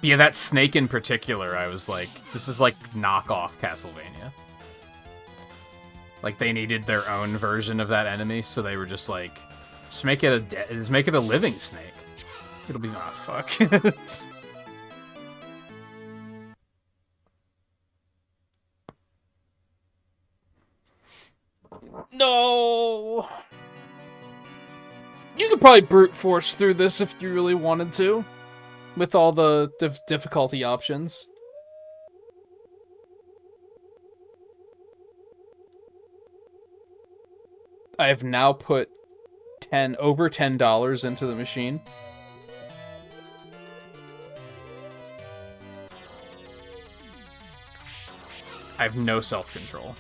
Yeah, that snake in particular, I was like, this is like knockoff Castlevania. Like, they needed their own version of that enemy, so they were just like, just make it a living snake. It'll be, ah, fuck. No! You could probably brute force through this if you really wanted to. With all the difficulty options. I have now put over $10 into the machine. I have no self-control.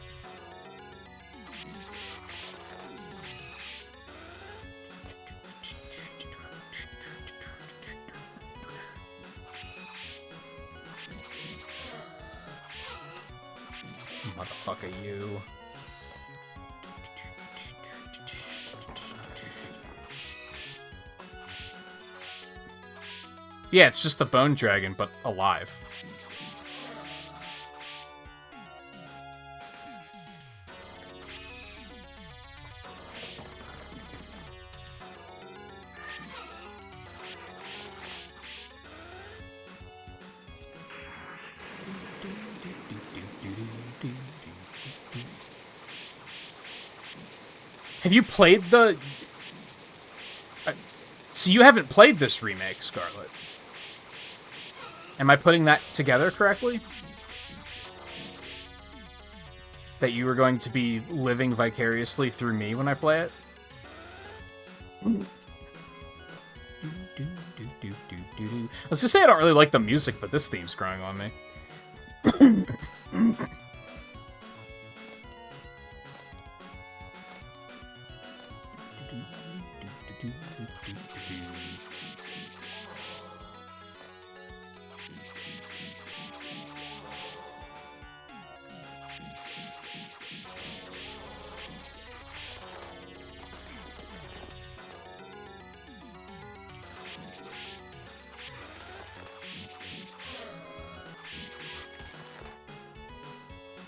Motherfucker, you. Yeah, it's just the bone dragon, but alive. Have you played the... So you haven't played this remake, Scarlet. Am I putting that together correctly? That you were going to be living vicariously through me when I play it? Let's just say I don't really like the music, but this theme's growing on me.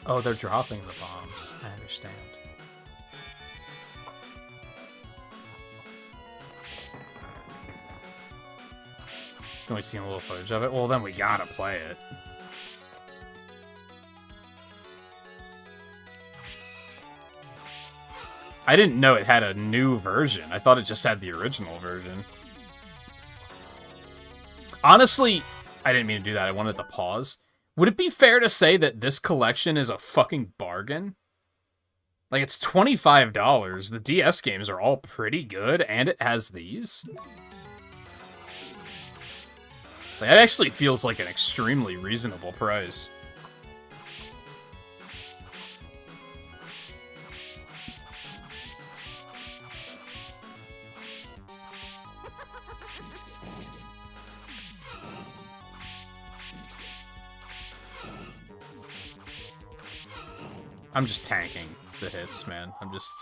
Oh, they're dropping the bombs. I understand. Only seen a little footage of it. Well, then we gotta play it. I didn't know it had a new version. I thought it just had the original version. Honestly, I didn't mean to do that. I wanted to pause. Would it be fair to say that this collection is a fucking bargain? Like, it's $25. The DS games are all pretty good, and it has these. Like, that actually feels like an extremely reasonable price. I'm just tanking the hits, man. I'm just...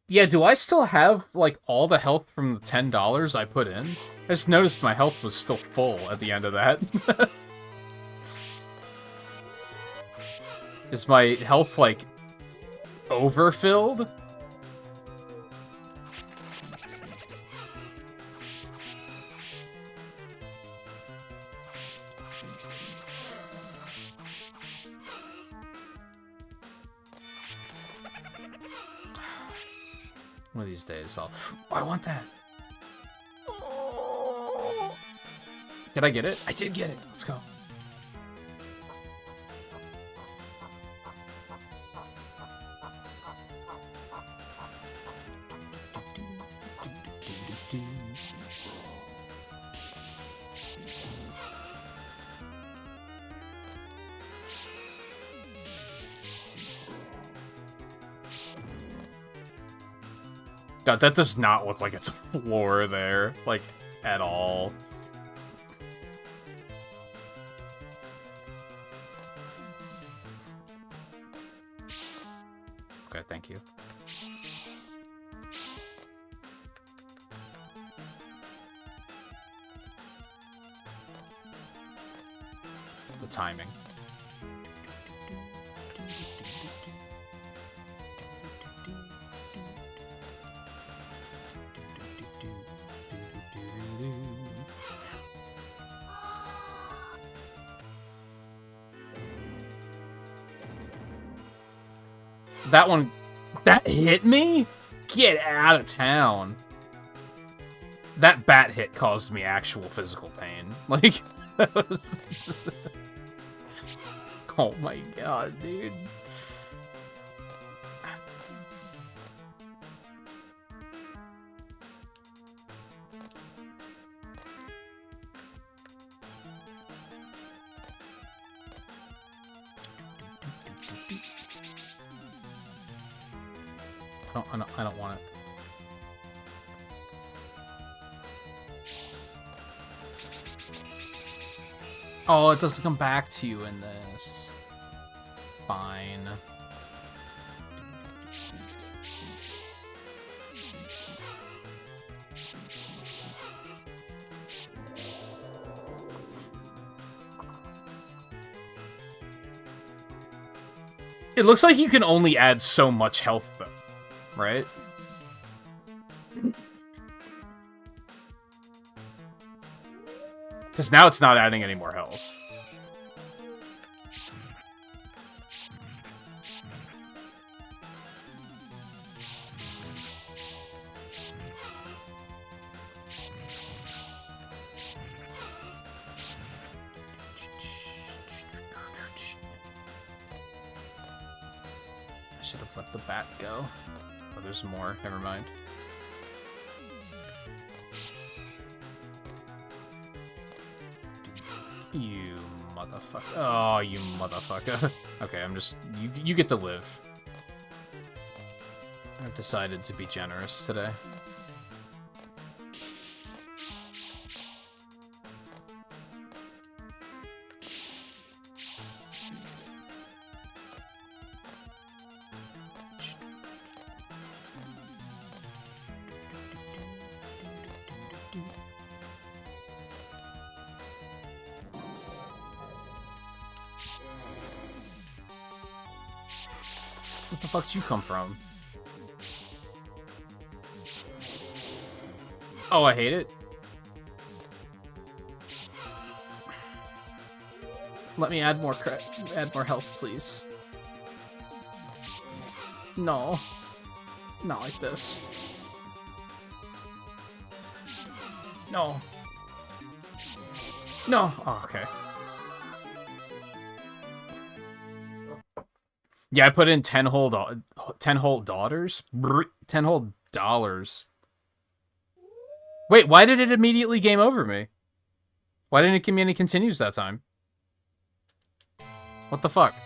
Yeah, do I still have, like, all the health from the $10 I put in? I just noticed my health was still full at the end of that. Is my health, like, overfilled? One of these days I'll... Oh, I want that! Did I get it? I did get it! Let's go. God, that does not look like it's a floor there, like, at all. Okay, thank you. The timing. That one... That hit me? Get out of town. That bat hit caused me actual physical pain. Like... that was... Oh my god, dude. I don't want it. Oh, it doesn't come back to you in this. Fine. It looks like you can only add so much health, though. Right? Because now it's not adding any more health. I should have let the bat go. Oh, there's more. Never mind. You motherfucker. Oh, you motherfucker. Okay, I'm just... You get to live. I've decided to be generous today. What the fuck did you come from? Oh, I hate it. Let me add more health, please. No. Not like this. No. No. Oh, okay. Yeah, I put in 10 whole daughters? 10 whole dollars. Wait, why did it immediately game over me? Why didn't it give me any continues that time? What the fuck?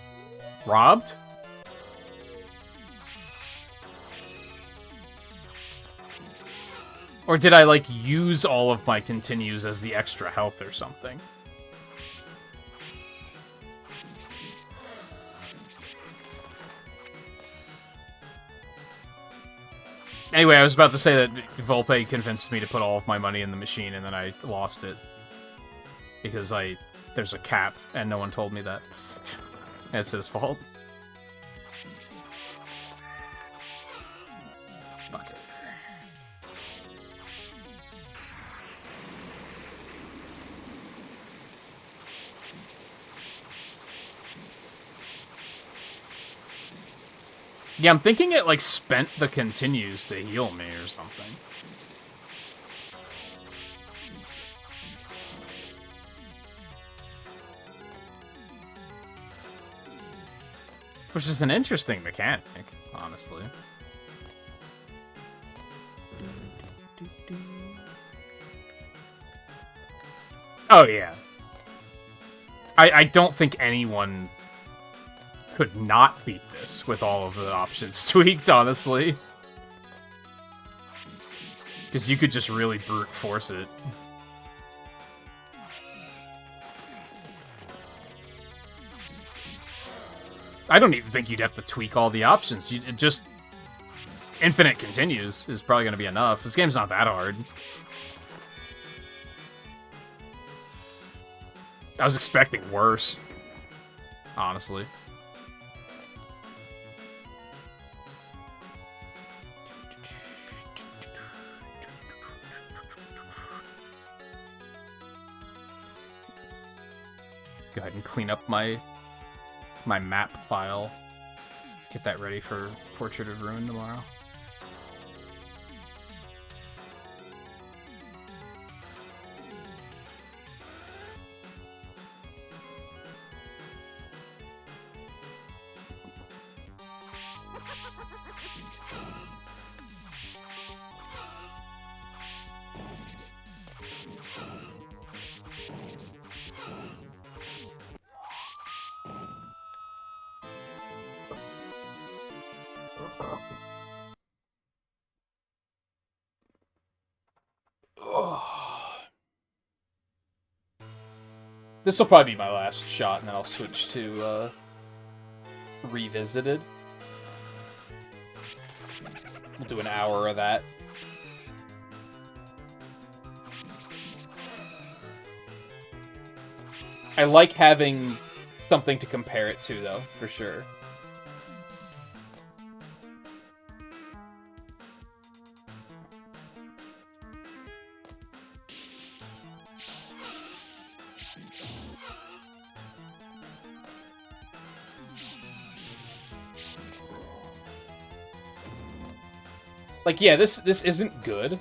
Robbed? Or did I, like, use all of my continues as the extra health or something? Anyway, I was about to say that Volpe convinced me to put all of my money in the machine, and then I lost it. Because there's a cap, and no one told me that. It's his fault. Yeah, I'm thinking it, like, spent the continues to heal me or something. Which is an interesting mechanic, honestly. Oh, yeah. I don't think anyone could not beat this with all of the options tweaked, honestly. Because you could just really brute force it. I don't even think you'd have to tweak all the options. You just... Infinite continues is probably going to be enough. This game's not that hard. I was expecting worse. Honestly. Go ahead and clean up my map file. Get that ready for Portrait of Ruin tomorrow. This will probably be my last shot, and then I'll switch to Revisited. We'll do an hour of that. I like having something to compare it to, though, for sure. Like, yeah, this isn't good.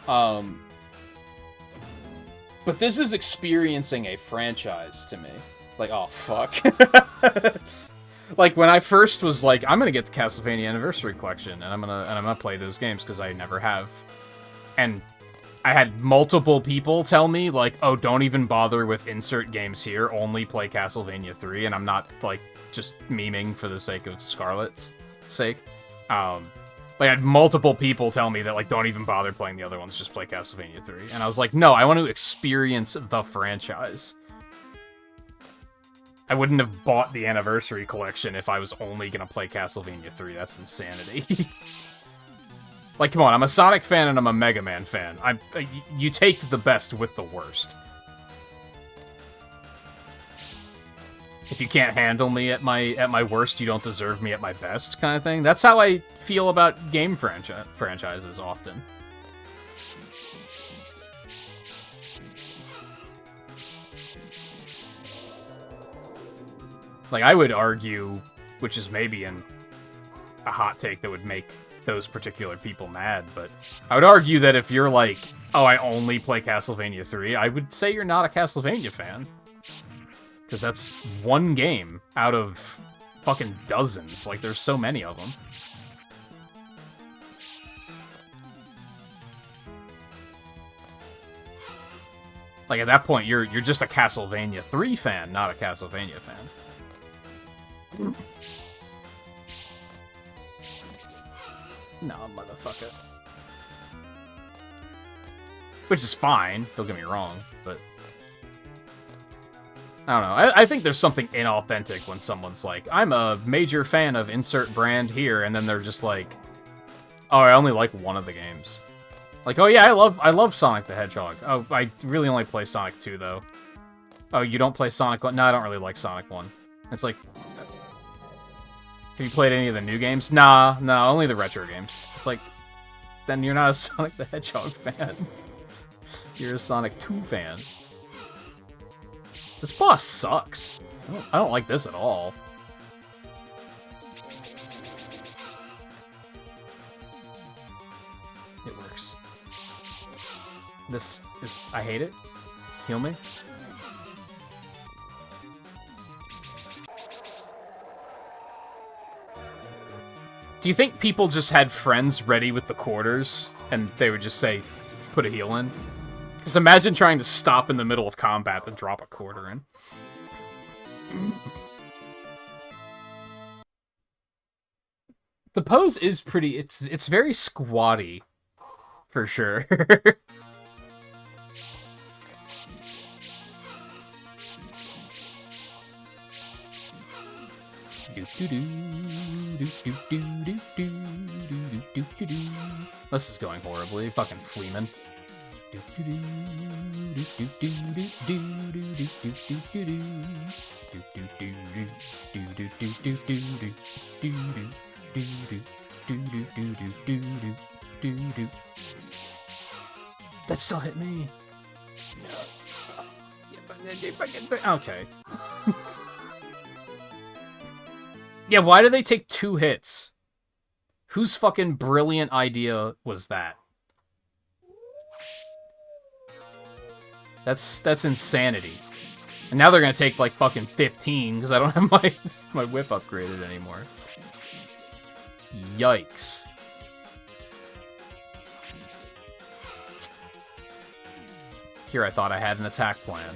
But this is experiencing a franchise to me. Like, oh, fuck. Like, when I first was like, I'm gonna get the Castlevania Anniversary Collection, and I'm gonna play those games, because I never have. And I had multiple people tell me, like, oh, don't even bother with insert games here, only play Castlevania 3, and I'm not, like, just memeing for the sake of Scarlet's sake. Like, I had multiple people tell me that, like, don't even bother playing the other ones, just play Castlevania 3. And I was like, no, I want to experience the franchise. I wouldn't have bought the Anniversary Collection if I was only going to play Castlevania 3. That's insanity. Like, come on, I'm a Sonic fan and I'm a Mega Man fan. You take the best with the worst. If you can't handle me at my worst, you don't deserve me at my best, kind of thing. That's how I feel about game franchises often. Like, I would argue, which is maybe a hot take that would make those particular people mad, but I would argue that if you're like, oh, I only play Castlevania 3, I would say you're not a Castlevania fan. Because that's one game out of fucking dozens. Like, there's so many of them. Like, at that point, you're just a Castlevania 3 fan, not a Castlevania fan. No, motherfucker. Which is fine, don't get me wrong, but... I don't know. I think there's something inauthentic when someone's like, I'm a major fan of insert brand here, and then they're just like, oh, I only like one of the games. Like, oh yeah, I love Sonic the Hedgehog. Oh, I really only play Sonic 2, though. Oh, you don't play Sonic 1? No, I don't really like Sonic 1. It's like, have you played any of the new games? Nah, no, only the retro games. It's like, then you're not a Sonic the Hedgehog fan. You're a Sonic 2 fan. This boss sucks. I don't like this at all. This is... I hate it. Heal me. Do you think people just had friends ready with the quarters, and they would just say, put a heal in? Because imagine trying to stop in the middle of combat and drop a quarter in. The pose is pretty... It's very squatty, for sure. This is going horribly. Fucking Fleeman. That still hit me. Okay. Yeah, why did they take 2 hits? Whose fucking brilliant idea was that? That's insanity. And now they're gonna take like fucking 15 because I don't have my whip upgraded anymore. Yikes. Here I thought I had an attack plan.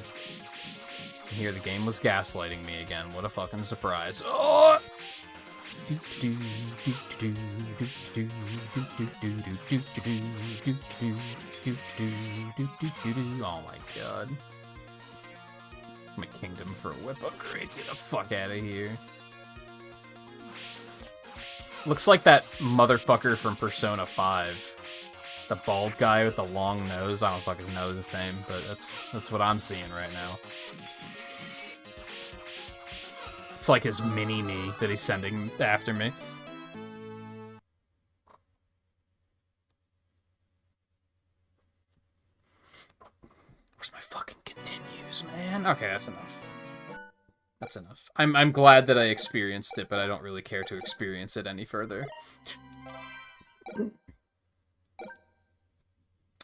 And here the game was gaslighting me again. What a fucking surprise. Oh! Oh my god. My kingdom for a whip upgrade. Get the fuck out of here. Looks like that motherfucker from Persona 5. The bald guy with the long nose. I don't fuck his name, but that's what I'm seeing right now. It's like his mini-me that he's sending after me. Where's my fucking continues, man? Okay, that's enough. That's enough. I'm glad that I experienced it, but I don't really care to experience it any further.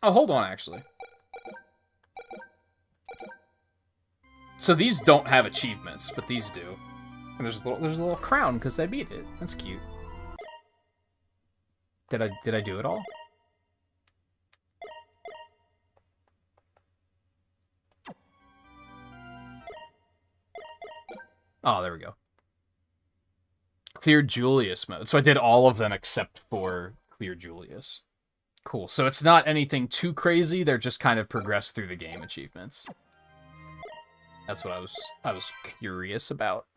Oh, hold on, actually. So these don't have achievements, but these do. And there's a little crown because I beat it. That's cute. Did I do it all? Oh, there we go. Clear Julius mode. So I did all of them except for Clear Julius. Cool. So it's not anything too crazy. They're just kind of progress through the game achievements. That's what I was curious about.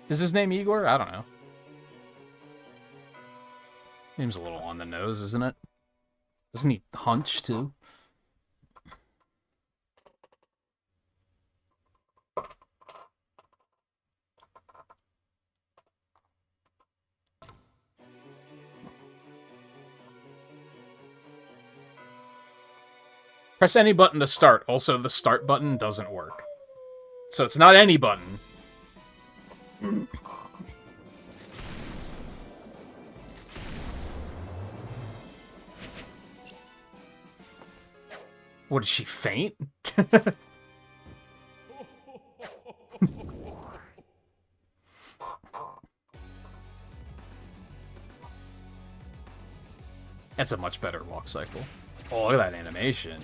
Is his name Igor? I don't know. Name's a little on the nose, isn't it? Doesn't he hunch too? Press any button to start. Also, the start button doesn't work. So it's not any button. What, did she faint? That's a much better walk cycle. Oh, look at that animation.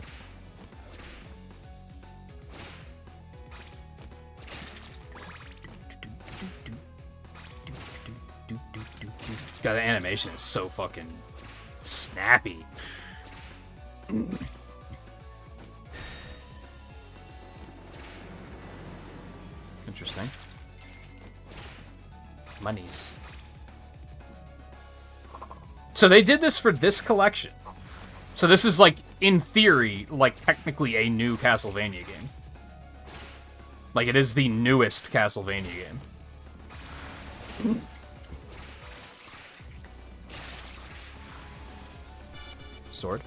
God, the animation is so fucking snappy. Interesting. Monies. So they did this for this collection. So this is like, in theory, like technically a new Castlevania game. Like it is the newest Castlevania game. Sword.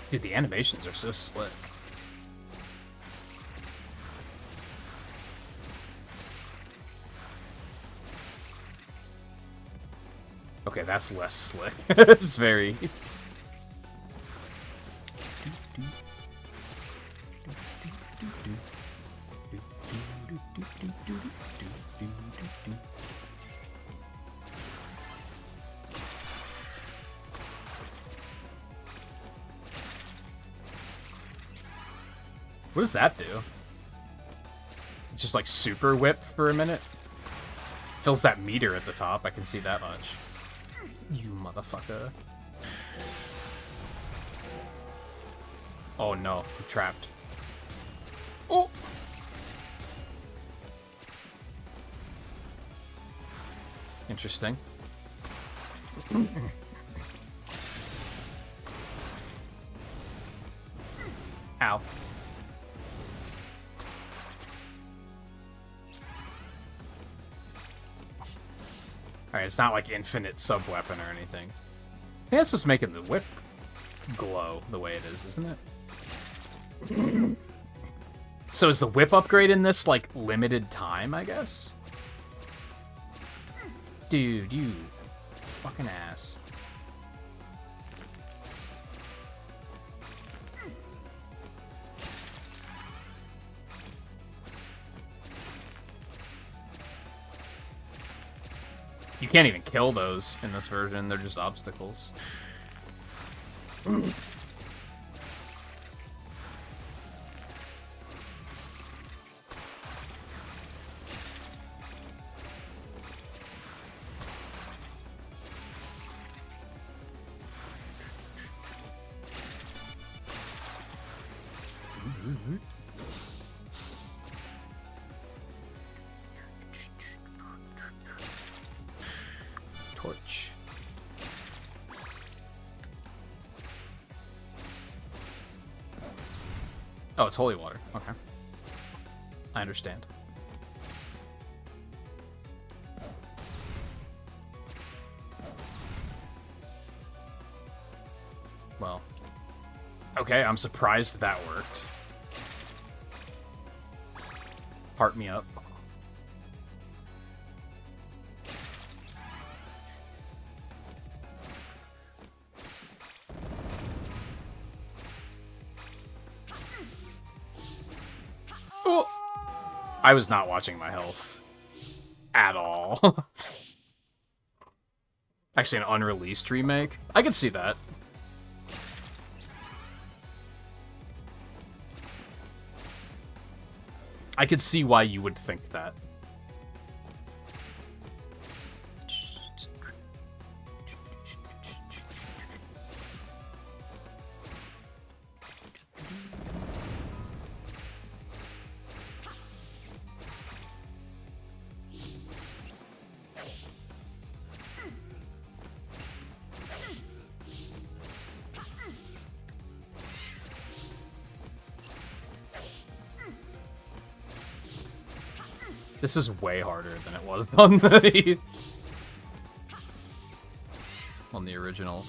Dude, the animations are so slick. Okay, that's less slick. It's very... What does that do? It's just like super whip for a minute. Fills that meter at the top, I can see that much. You motherfucker. Oh no, I'm trapped. Oh! Interesting. Ow. Alright, it's not like infinite sub-weapon or anything. I think that's what's making the whip glow the way it is, isn't it? So is the whip upgrade in this, like, limited time, I guess? Dude, you fucking ass. You can't even kill those in this version, they're just obstacles. Torch. Oh, it's holy water. Okay. I understand. Well. Okay, I'm surprised that worked. Heart me up. Oh! I was not watching my health. At all. Actually, an unreleased remake? I could see that. I could see why you would think that. This is way harder than it was on the original.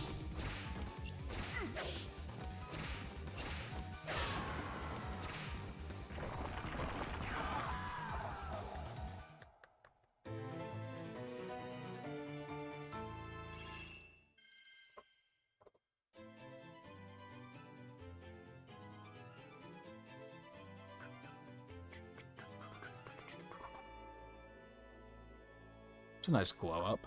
It's a nice glow up.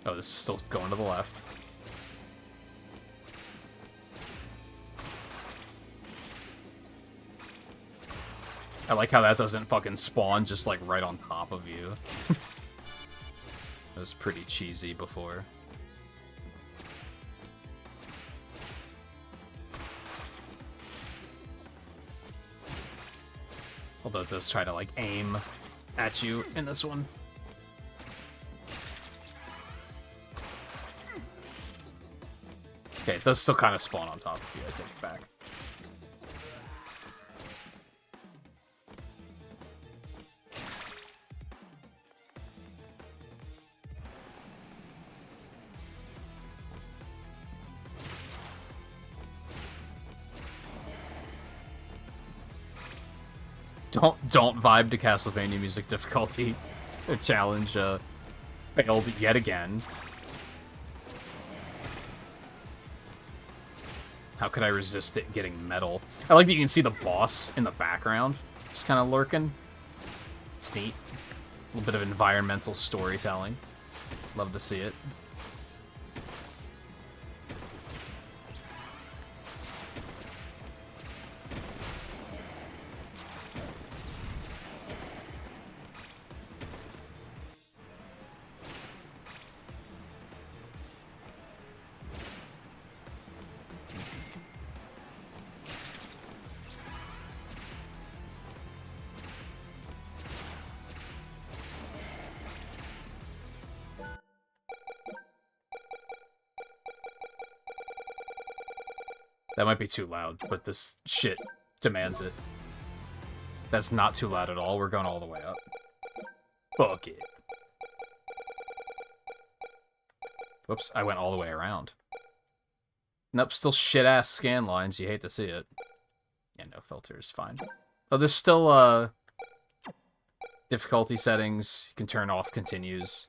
Oh, this is still going to the left. I like how that doesn't fucking spawn just like right on top of you. It was pretty cheesy before. Although it does try to, like, aim at you in this one. Okay, it does still kind of spawn on top of you, I take it back. Don't vibe to Castlevania music difficulty. The challenge failed yet again. How could I resist it getting metal? I like that you can see the boss in the background, just kind of lurking. It's neat. A little bit of environmental storytelling. Love to see it. That might be too loud, but this shit demands it. That's not too loud at all. We're going all the way up. Fuck it. Whoops, I went all the way around. Nope, still shit-ass scan lines. You hate to see it. Yeah, no filters, fine. Oh, there's still, difficulty settings. You can turn off continues.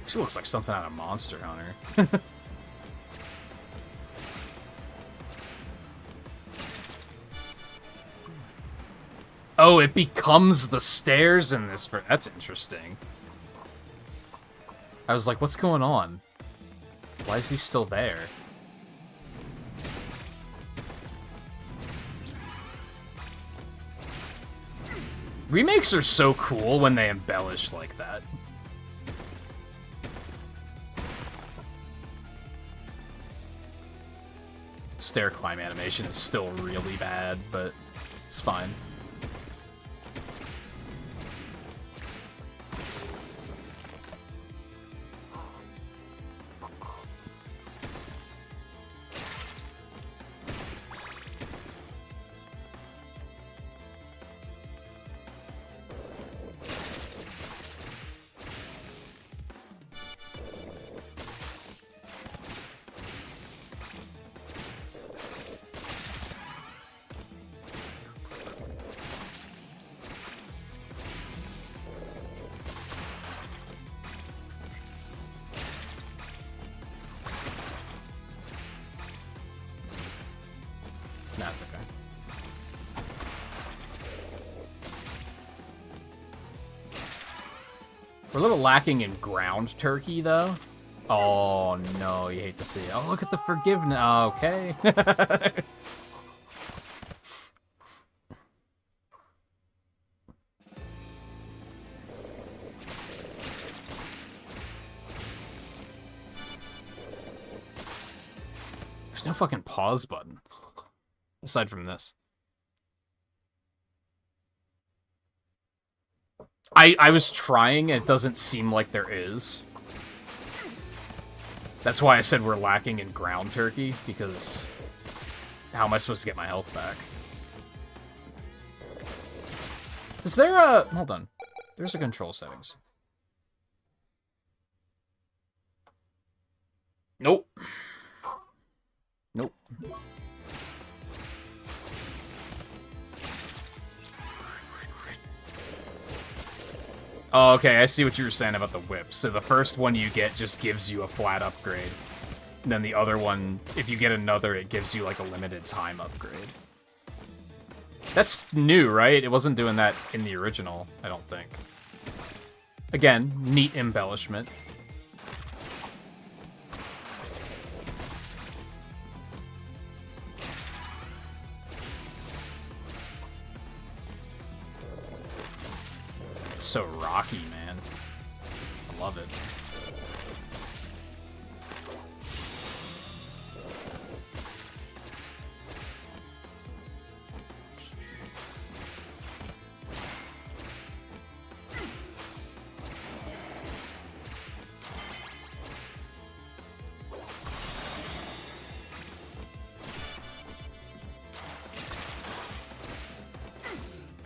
She looks like something out of Monster Hunter. Oh, it becomes the stairs in this. That's interesting. I was like, what's going on? Why is he still there? Remakes are so cool when they embellish like that. Stair climb animation is still really bad, but it's fine. That's okay. We're a little lacking in ground turkey, though. Oh, no, you hate to see it. Oh, look at the forgiveness. Okay. There's no fucking pause button. Aside from this. I was trying, and it doesn't seem like there is. That's why I said we're lacking in ground turkey, because how am I supposed to get my health back? Is there a... Hold on. There's a control settings. Nope. Nope. Oh, okay, I see what you were saying about the whip. So the first one you get just gives you a flat upgrade. And then the other one, if you get another, it gives you like a limited time upgrade. That's new, right? It wasn't doing that in the original, I don't think. Again, neat embellishment. so rocky, man. I love it.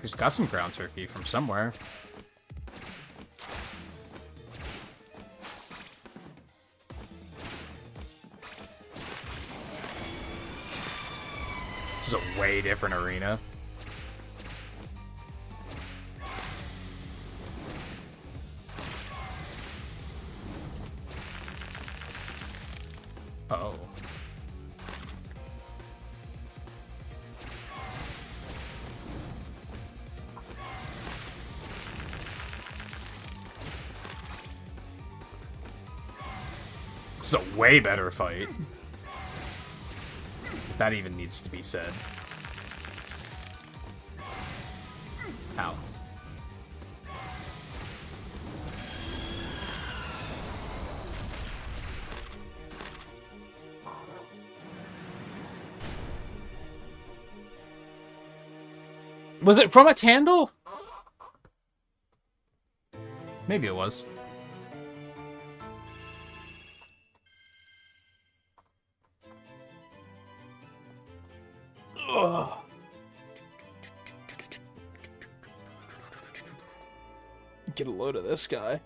He's got some ground turkey from somewhere. This is a way different arena. Oh. It's a way better fight. That even needs to be said. Ow. Was it from a candle? Maybe it was. Ugh. Get a load of this guy.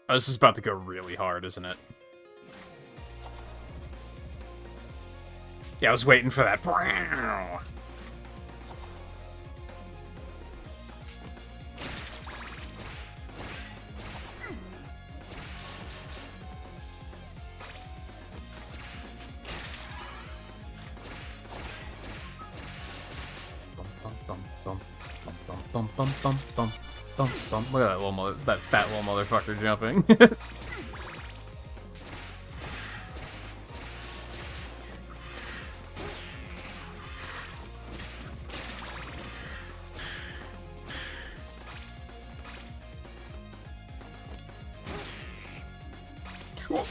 Oh, this is about to go really hard, isn't it? Yeah, I was waiting for that. Look at that that fat little motherfucker jumping. Cool.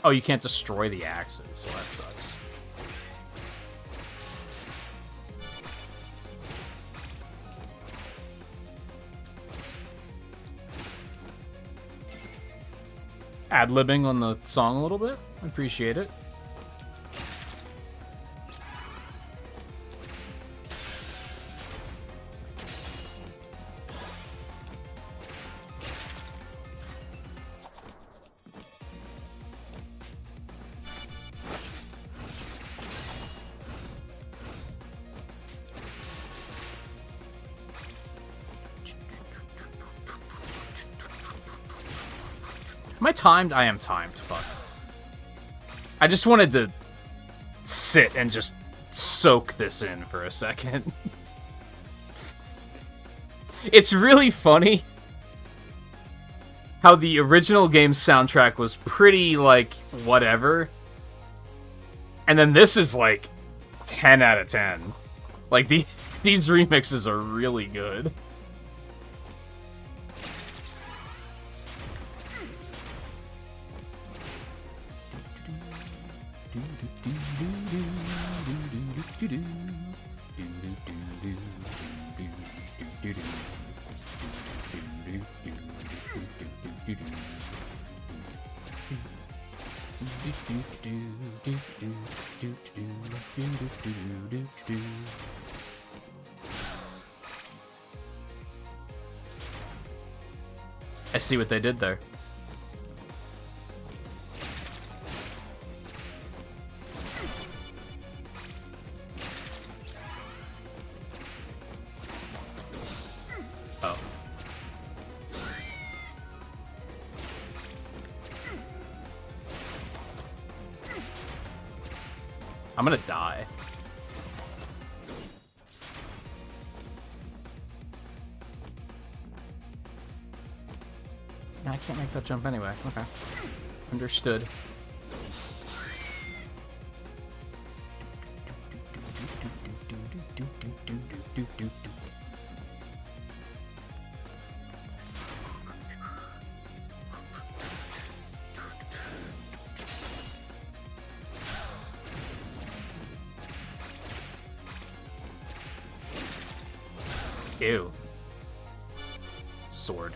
Oh, you can't destroy the axes, so that sucks. Ad-libbing on the song a little bit. I appreciate it. Am I timed? I am timed. Fuck. I just wanted to sit and just soak this in for a second. It's really funny how the original game's soundtrack was pretty, like, whatever. And then this is, like, 10 out of 10. Like, these remixes are really good. I see what they did there. Oh. I'm gonna die. I can't make that jump anyway. Okay. Understood. Ew. Sword.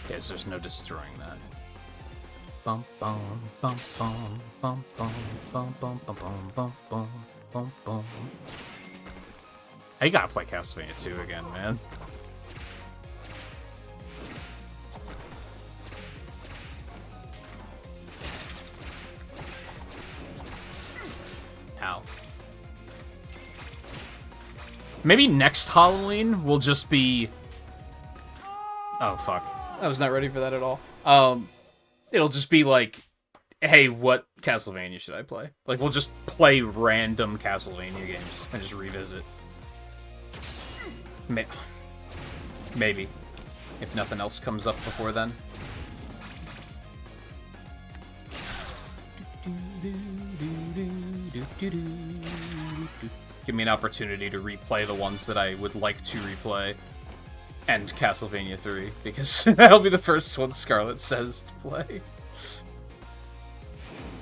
Okay, so there's no destroying that. Bum bum bum bum bum bum bum bum bum bum bum bum bum bum. I gotta play Castlevania 2 again, man. Ow. Maybe next Halloween will just be... Oh, fuck. I was not ready for that at all. It'll just be like, hey, what Castlevania should I play? Like, we'll just play random Castlevania games and just revisit. Maybe. If nothing else comes up before then. Give me an opportunity to replay the ones that I would like to replay. And Castlevania 3, because that'll be the first one Scarlet says to play.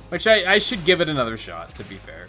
Which I should give it another shot, to be fair.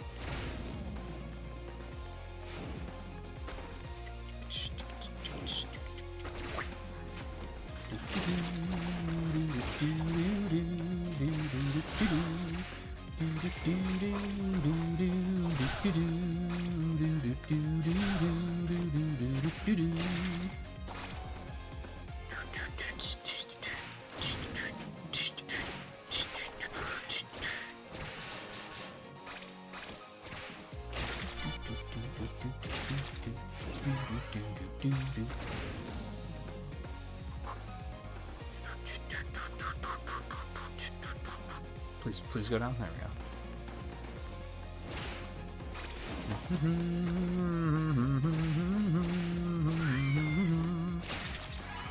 Please go down. There we go.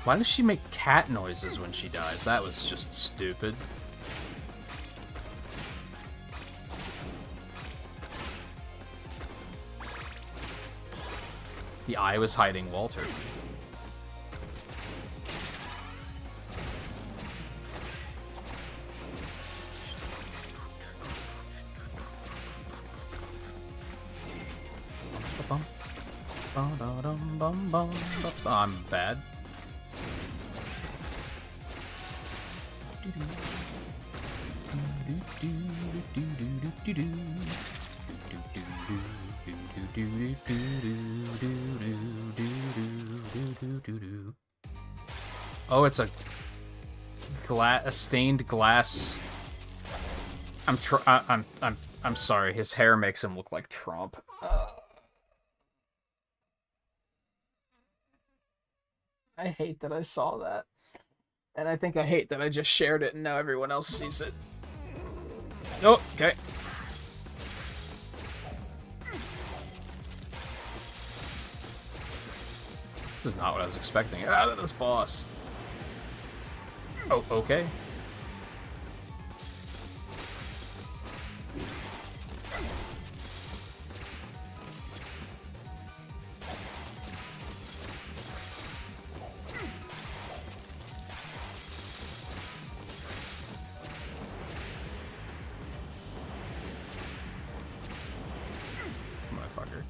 Why does she make cat noises when she dies? That was just stupid. The eye was hiding Walter. I'm bad. Oh, it's a stained glass. I'm sorry. His hair makes him look like Trump. I hate that I saw that. And I think I hate that I just shared it and now everyone else sees it. Oh, okay. This is not what I was expecting out of this boss. Oh, okay. Motherfucker.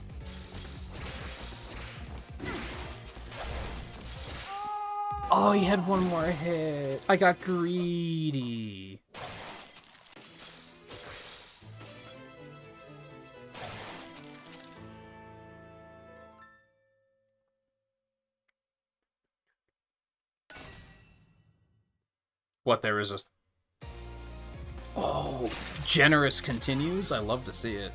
Oh, he had one more hit. I got greedy. What, there is a... Oh, generous continues? I love to see it.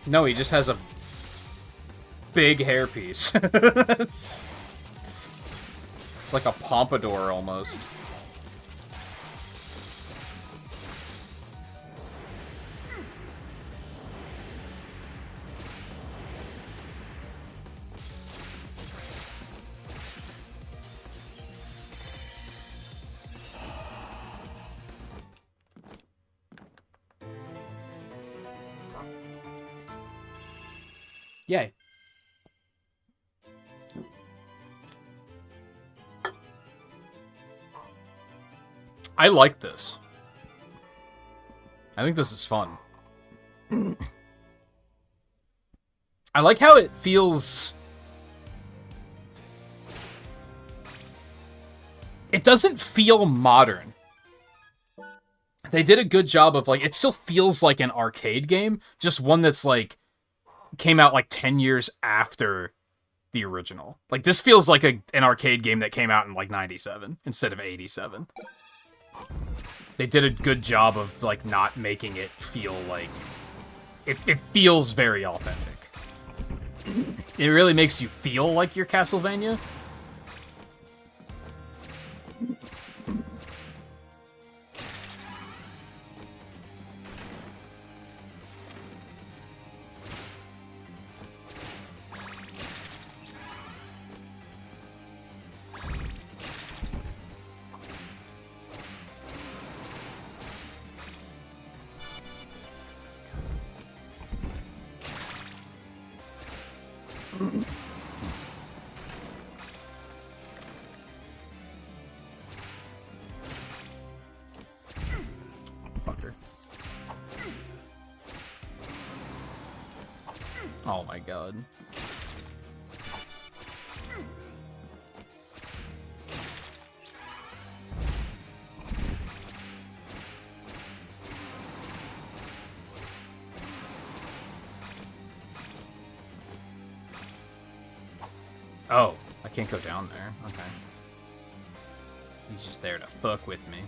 No, he just has a big hairpiece. It's like a pompadour almost. Yay. I like this. I think this is fun. I like how it feels... It doesn't feel modern. They did a good job of, like, it still feels like an arcade game, just one that's, like, came out, like, 10 years after the original. Like, this feels like an arcade game that came out in, like, 97 instead of 87. They did a good job of, like, not making it feel like... It feels very authentic. It really makes you feel like you're Castlevania. Fucker. Oh my god. Oh, I can't go down there. Okay. He's just there to fuck with me.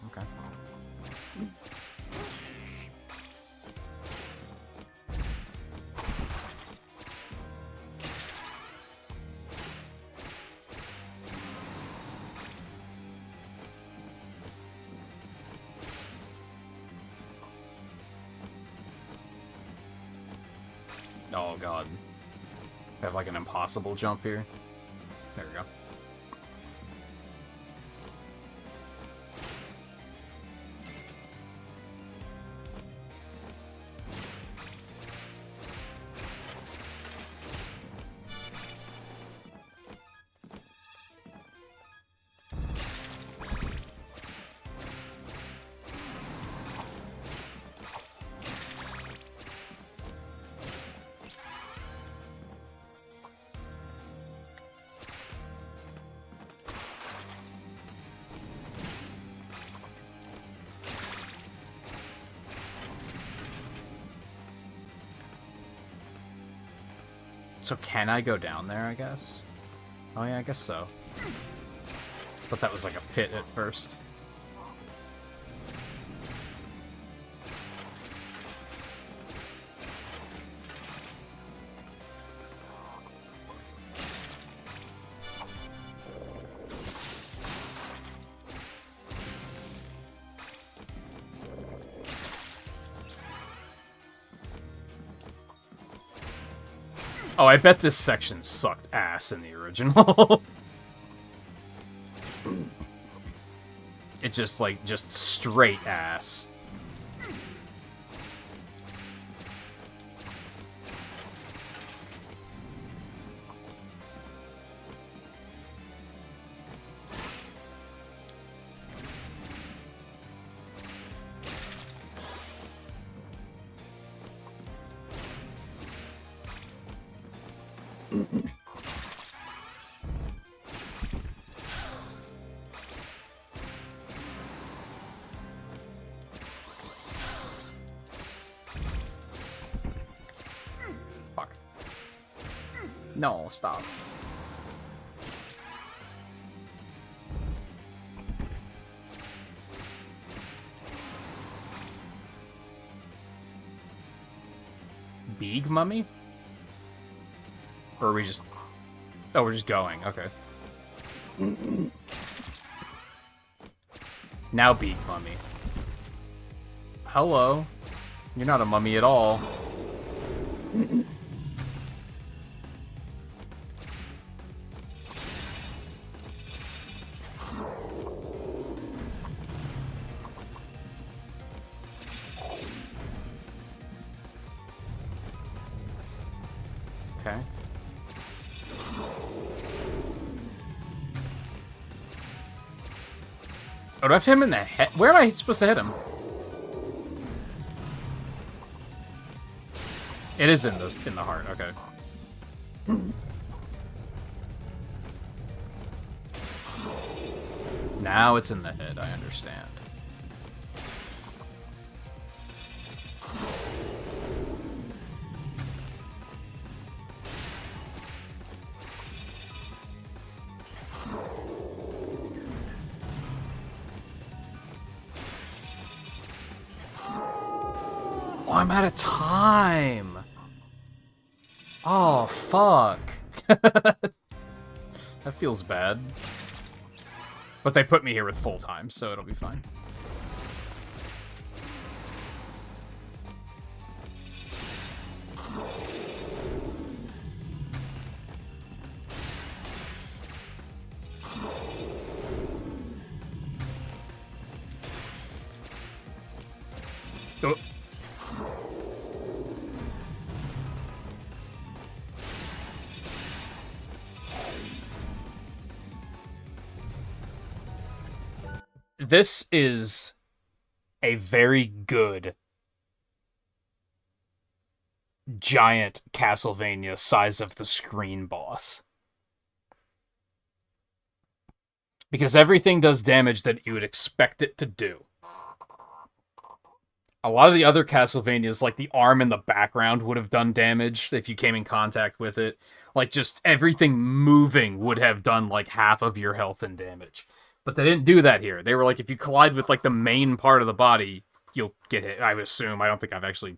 Okay. Oh god. I have like an impossible jump here. There we go. So can I go down there, I guess? Oh yeah, I guess so. Thought that was like a pit at first. Oh, I bet this section sucked ass in the original. It just, like, just straight ass. Fuck. No, stop. Big mummy? Or are we just... Oh, we're just going. Okay. Now big mummy. Hello. You're not a mummy at all. Okay. Oh, do I have to hit him in the head? Where am I supposed to hit him? It is in the heart, okay. Now it's in the head, I understand. Oh, I'm out of time. Oh, fuck. That feels bad. But they put me here with full time, so it'll be fine. Oh. This is a very good giant Castlevania size of the screen boss. Because everything does damage that you would expect it to do. A lot of the other Castlevanias, like the arm in the background, would have done damage if you came in contact with it. Like, just everything moving would have done, like, half of your health and damage. But they didn't do that here. They were like, if you collide with, like, the main part of the body, you'll get hit, I would assume. I don't think I've actually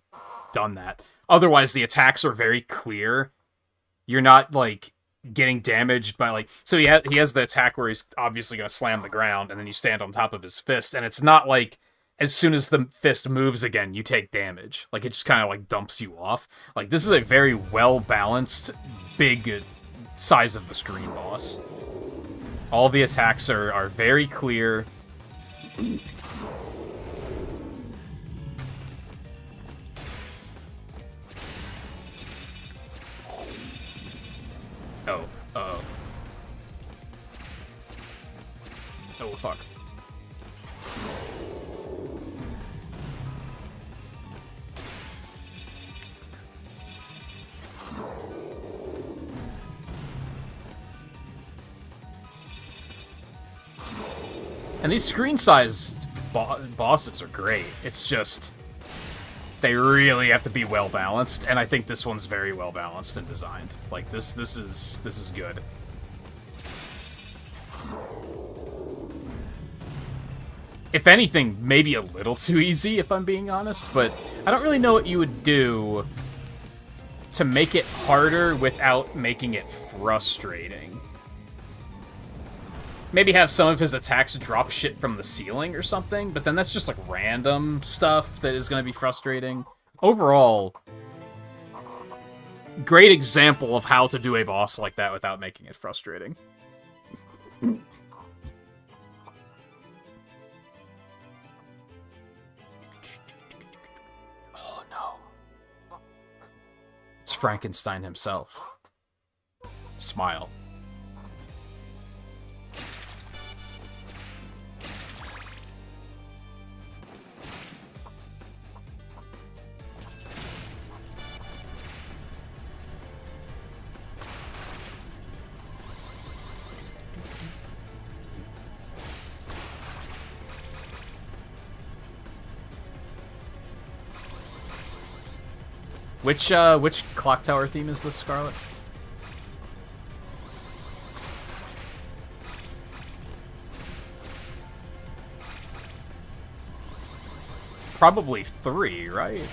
done that. Otherwise, the attacks are very clear. You're not, like, getting damaged by, like... So he has the attack where he's obviously going to slam the ground, and then you stand on top of his fist, and it's not like... As soon as the fist moves again, you take damage. Like, it just kind of, like, dumps you off. Like, this is a very well-balanced, big size of the screen boss. All the attacks are very clear. Oh, uh-oh. Oh, fuck. And these screen-sized bosses are great. It's just... They really have to be well balanced, and I think this one's very well balanced and designed. Like this is good. If anything, maybe a little too easy, if I'm being honest, but I don't really know what you would do to make it harder without making it frustrating. Maybe have some of his attacks drop shit from the ceiling or something, but then that's just like random stuff that is going to be frustrating. Overall, great example of how to do a boss like that without making it frustrating. Oh no. It's Frankenstein himself. Smile. Which clock tower theme is this, Scarlet? Probably 3, right?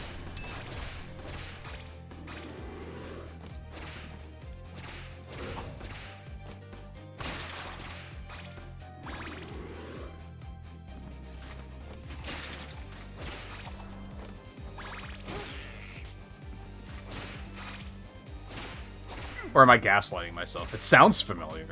Or am I gaslighting myself? It sounds familiar.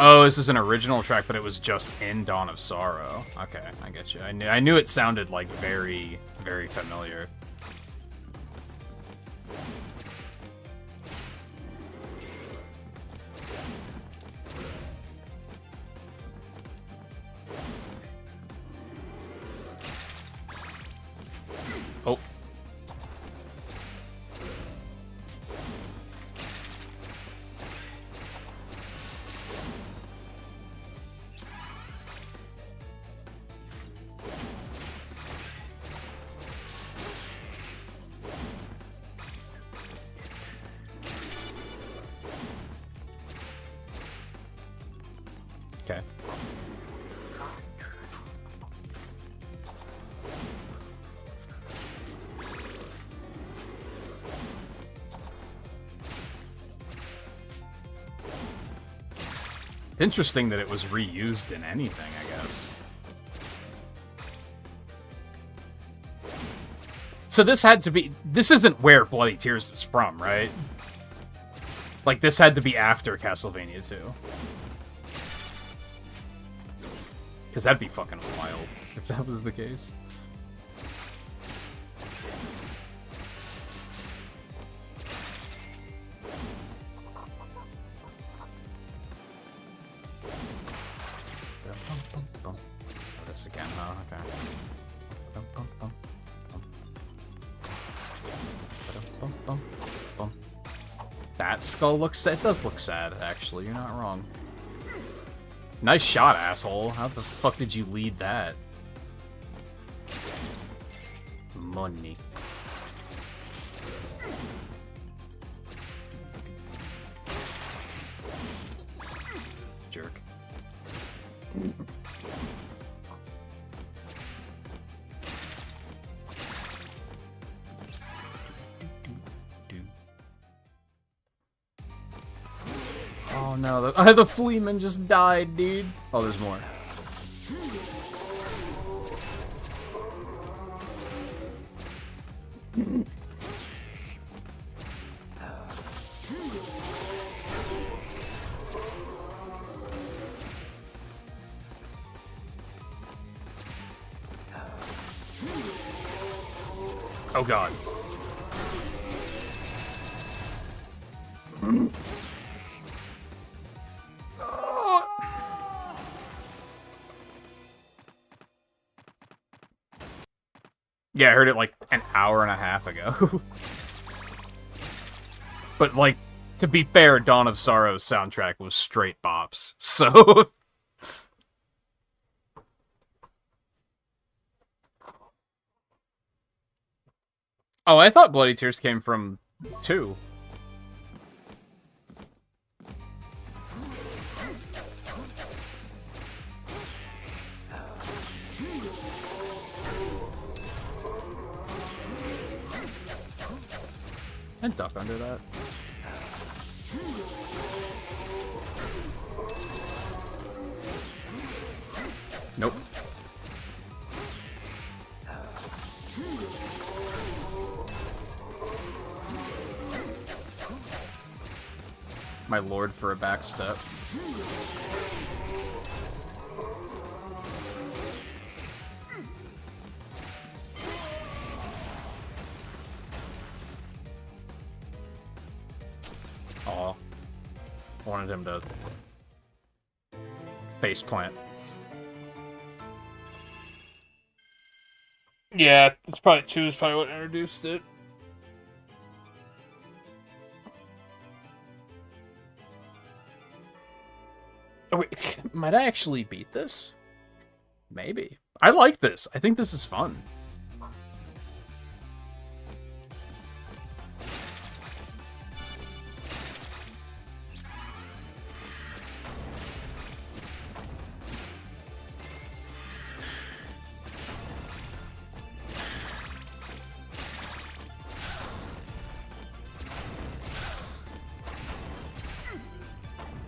Oh, this is an original track, but it was just in Dawn of Sorrow. Okay, I get you. I knew it sounded like very, very familiar. Oh. Okay. It's interesting that it was reused in anything, I guess. So this had to be... This isn't where Bloody Tears is from, right? Like, this had to be after Castlevania 2. Because that'd be fucking wild if that was the case. Oh, this again, huh? Okay. That skull looks sad. It does look sad, actually. You're not wrong. Nice shot, asshole. How the fuck did you lead that? Money. Jerk. Oh no, the Fleeman just died, dude. Oh, there's more. Oh god. Yeah, I heard it like an hour and a half ago. But like, to be fair, Dawn of Sorrow's soundtrack was straight bops, so... Oh, I thought Bloody Tears came from 2. And duck under that. Nope. My lord for a backstep. Aw. Wanted him to face plant. Yeah, it's probably 2 is probably what introduced it. Oh, wait, might I actually beat this? Maybe. I like this. I think this is fun.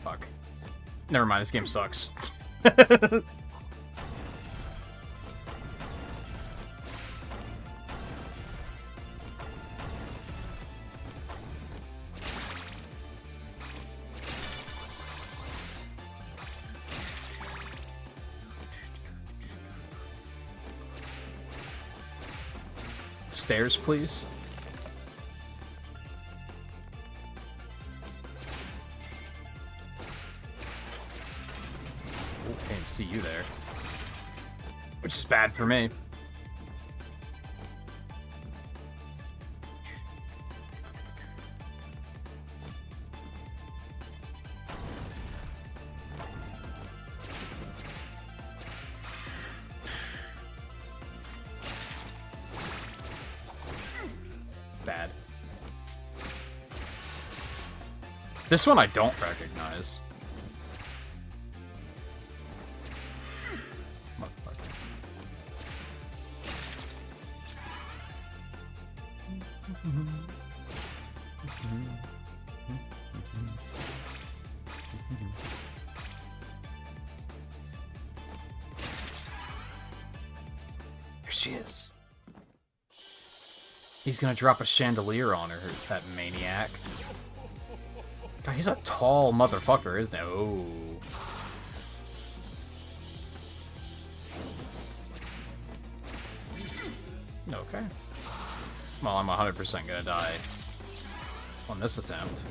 Fuck. Never mind, this game sucks. Stairs, please. Oh, can't see you there. Which is bad for me. Bad. This one I don't recognize. Motherfucker. There she is. He's gonna drop a chandelier on her, that maniac. God, he's a tall motherfucker, isn't he? Oh. Okay. Well, I'm 100% gonna die on this attempt.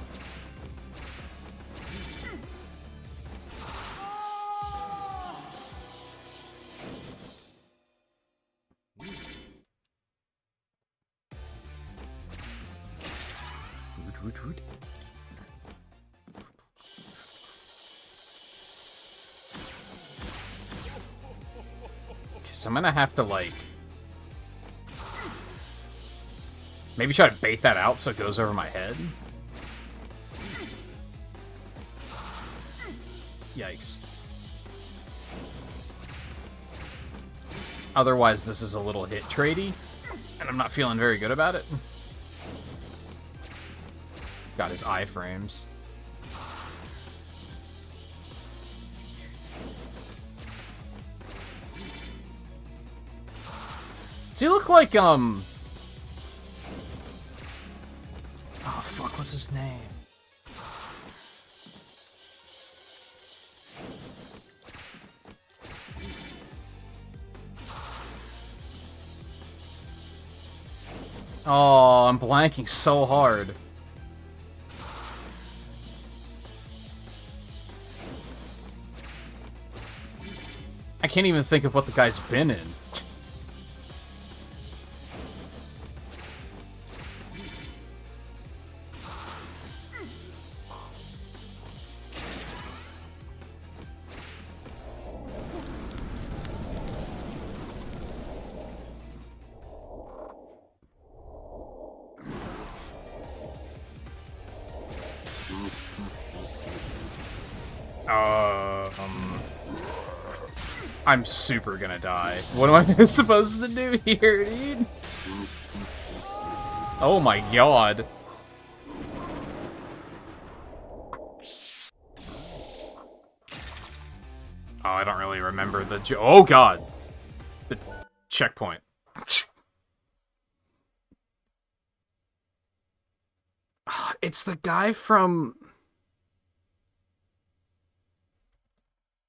So I'm gonna have to, like, maybe try to bait that out so it goes over my head. Yikes. Otherwise, this is a little hit tradey, and I'm not feeling very good about it. Got his iframes. Does he look like, oh, fuck, what's his name? Oh, I'm blanking so hard. can't even think of what the guy's been in. I'm super gonna die. What am I supposed to do here, dude? Oh my god. Oh, I don't really remember the oh god. The checkpoint. It's the guy from...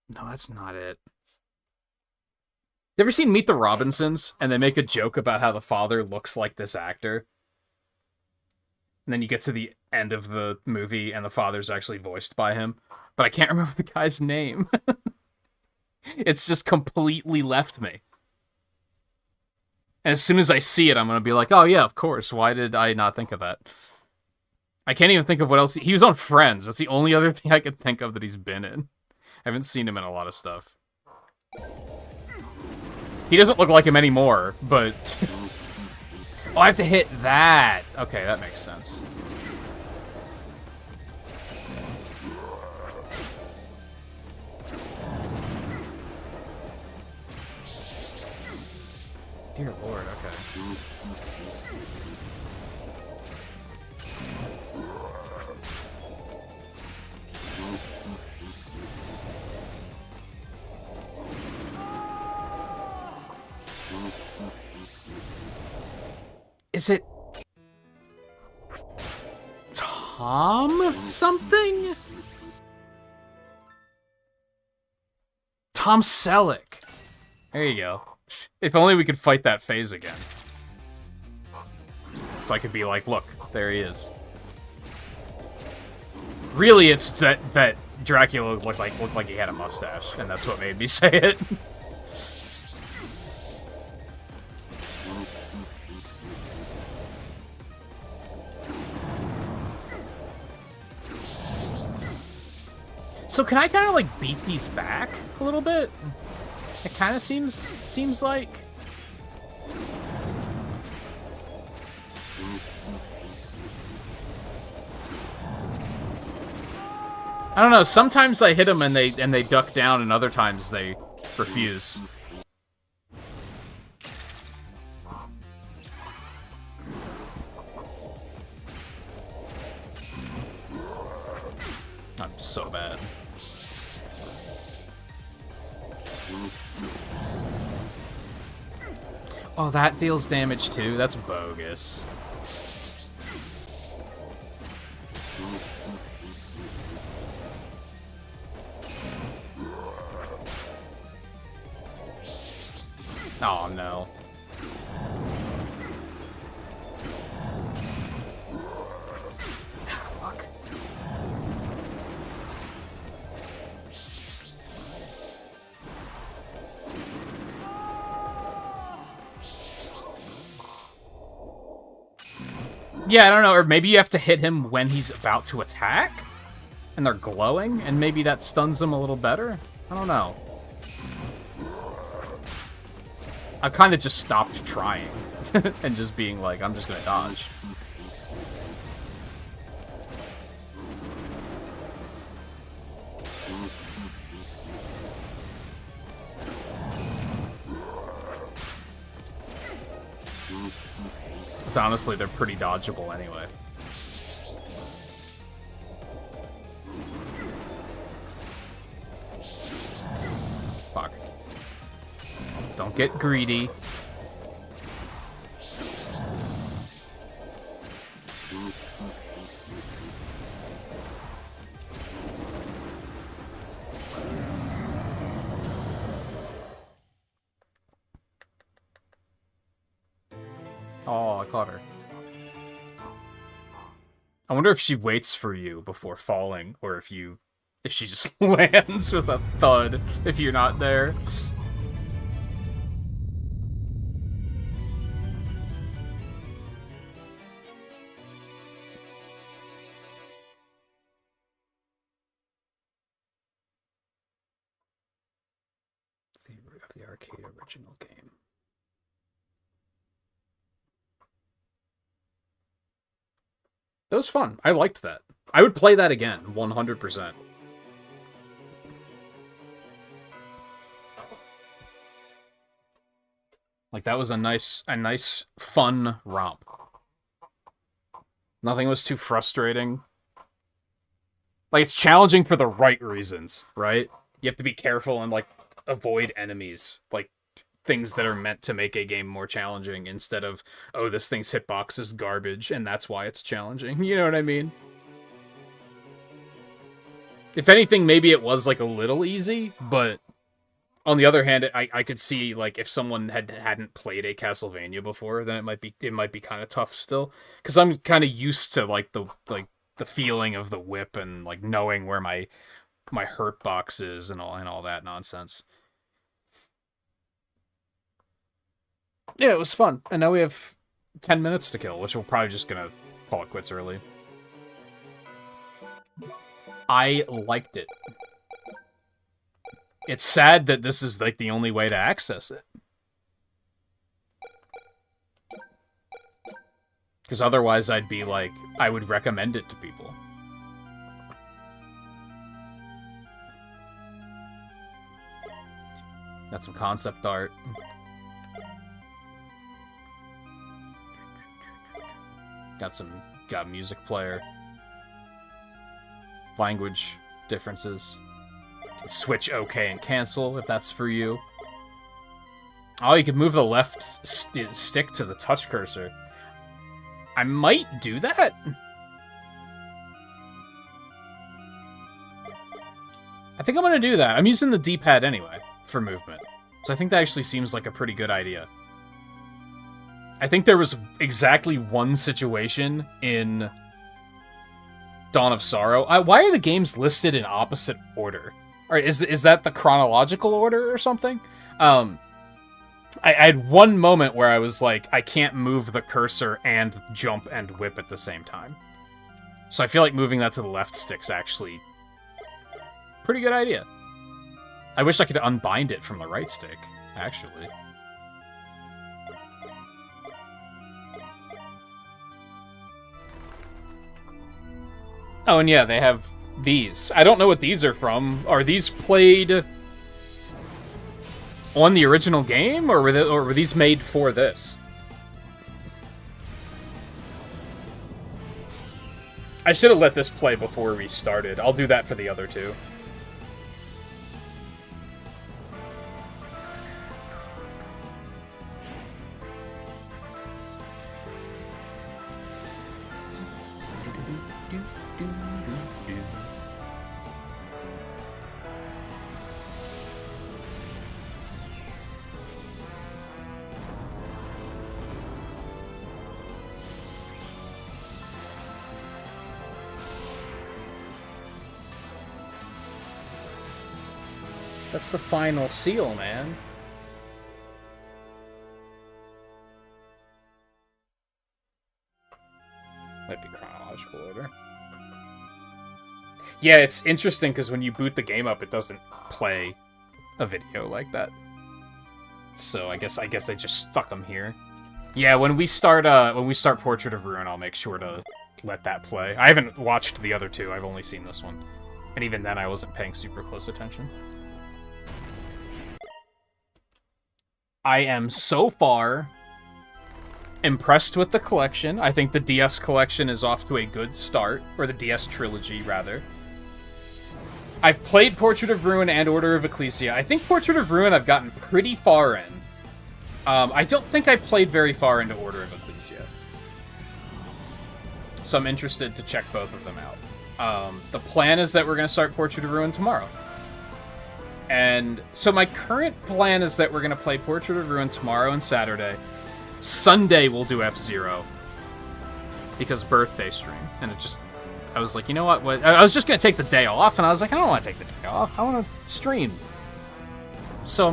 No, that's not it. You ever seen Meet the Robinsons? And they make a joke about how the father looks like this actor? And then you get to the end of the movie and the father's actually voiced by him. But I can't remember the guy's name. It's just completely left me. And as soon as I see it, I'm going to be like, oh yeah, of course. Why did I not think of that? I can't even think of what else. He was on Friends. That's the only other thing I could think of that he's been in. I haven't seen him in a lot of stuff. He doesn't look like him anymore, but... Oh, I have to hit that! Okay, that makes sense. Dear Lord, okay. Is it... Tom something? Tom Selleck. There you go. If only we could fight that phase again. So I could be like, look, there he is. Really, it's that Dracula looked like he had a mustache, and that's what made me say it. So can I kind of like beat these back a little bit? It kind of seems like. I don't know. Sometimes I hit them and they duck down, and other times they refuse. I'm so bad. Oh, that deals damage too? That's bogus. Oh no. Fuck. Yeah, I don't know, or maybe you have to hit him when he's about to attack? And they're glowing, and maybe that stuns him a little better? I don't know. I've kind of just stopped trying, and just being like, I'm just gonna dodge. Because honestly, they're pretty dodgeable anyway. Fuck. Don't get greedy. Oh, I caught her. I wonder if she waits for you before falling, or if she just lands with a thud if you're not there. of the arcade original game. That was fun. I liked that. I would play that again, 100%. Like, that was a nice, fun romp. Nothing was too frustrating. Like, it's challenging for the right reasons, right? You have to be careful and, like, avoid enemies. Like, things that are meant to make a game more challenging instead of, oh, this thing's hitbox is garbage, and that's why it's challenging. You know what I mean? If anything, maybe it was, like, a little easy, but on the other hand, I could see, like, if someone hadn't played a Castlevania before, then it might be kind of tough still. Because I'm kind of used to, like, the feeling of the whip and, like, knowing where my hurt box is and all that nonsense. Yeah, it was fun. And now we have 10 minutes to kill, which we're probably just gonna call it quits early. I liked it. It's sad that this is, like, the only way to access it. Because otherwise I'd be like, I would recommend it to people. Got some concept art. Got music player. Language differences. Switch OK and cancel if that's for you. Oh, you can move the left stick to the touch cursor. I might do that. I think I'm going to do that. I'm using the D-pad anyway for movement. So I think that actually seems like a pretty good idea. I think there was exactly one situation in Dawn of Sorrow. Why are the games listed in opposite order? Or is that the chronological order or something? I had one moment where I was like, I can't move the cursor and jump and whip at the same time. So I feel like moving that to the left stick's actually a pretty good idea. I wish I could unbind it from the right stick, actually. Oh, and yeah, they have these. I don't know what these are from. Are these played on the original game, or were these made for this? I should have let this play before we started. I'll do that for the other two. That's the final seal, man. Might be chronological order. Yeah, it's interesting because when you boot the game up, it doesn't play a video like that. So I guess they just stuck them here. Yeah, when we start Portrait of Ruin, I'll make sure to let that play. I haven't watched the other two. I've only seen this one, and even then, I wasn't paying super close attention. I am so far impressed with the collection. I think the DS collection is off to a good start, or the DS trilogy, rather. I've played Portrait of Ruin and Order of Ecclesia. I think Portrait of Ruin I've gotten pretty far in. I don't think I played very far into Order of Ecclesia. So I'm interested to check both of them out. The plan is that we're going to start Portrait of Ruin tomorrow. And so my current plan is that we're going to play Portrait of Ruin tomorrow and Saturday. Sunday we'll do F-Zero. Because birthday stream. And I was like, you know what? I was just going to take the day off, and I was like, I don't want to take the day off. I want to stream. So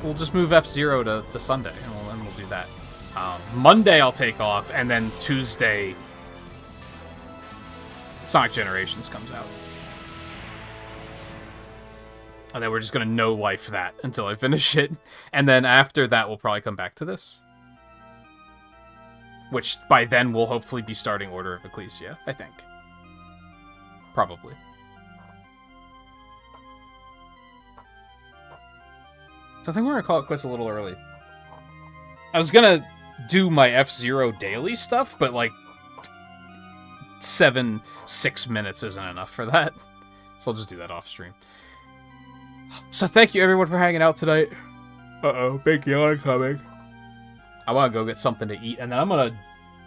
we'll just move F-Zero to Sunday, and we'll do that. Monday I'll take off, and then Tuesday Sonic Generations comes out. And then we're just gonna no-life that until I finish it. And then after that, we'll probably come back to this. Which, by then, we'll hopefully be starting Order of Ecclesia, I think. Probably. So I think we're gonna call it quits a little early. I was gonna do my F-Zero daily stuff, but, like, 6 minutes isn't enough for that. So I'll just do that off-stream. So thank you, everyone, for hanging out tonight. Uh-oh, big yawn coming. I want to go get something to eat, and then I'm going to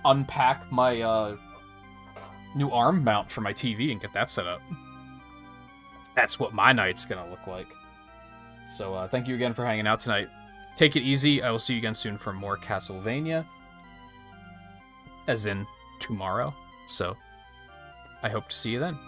unpack my new arm mount for my TV and get that set up. That's what my night's going to look like. So thank you again for hanging out tonight. Take it easy. I will see you again soon for more Castlevania. As in tomorrow. So I hope to see you then.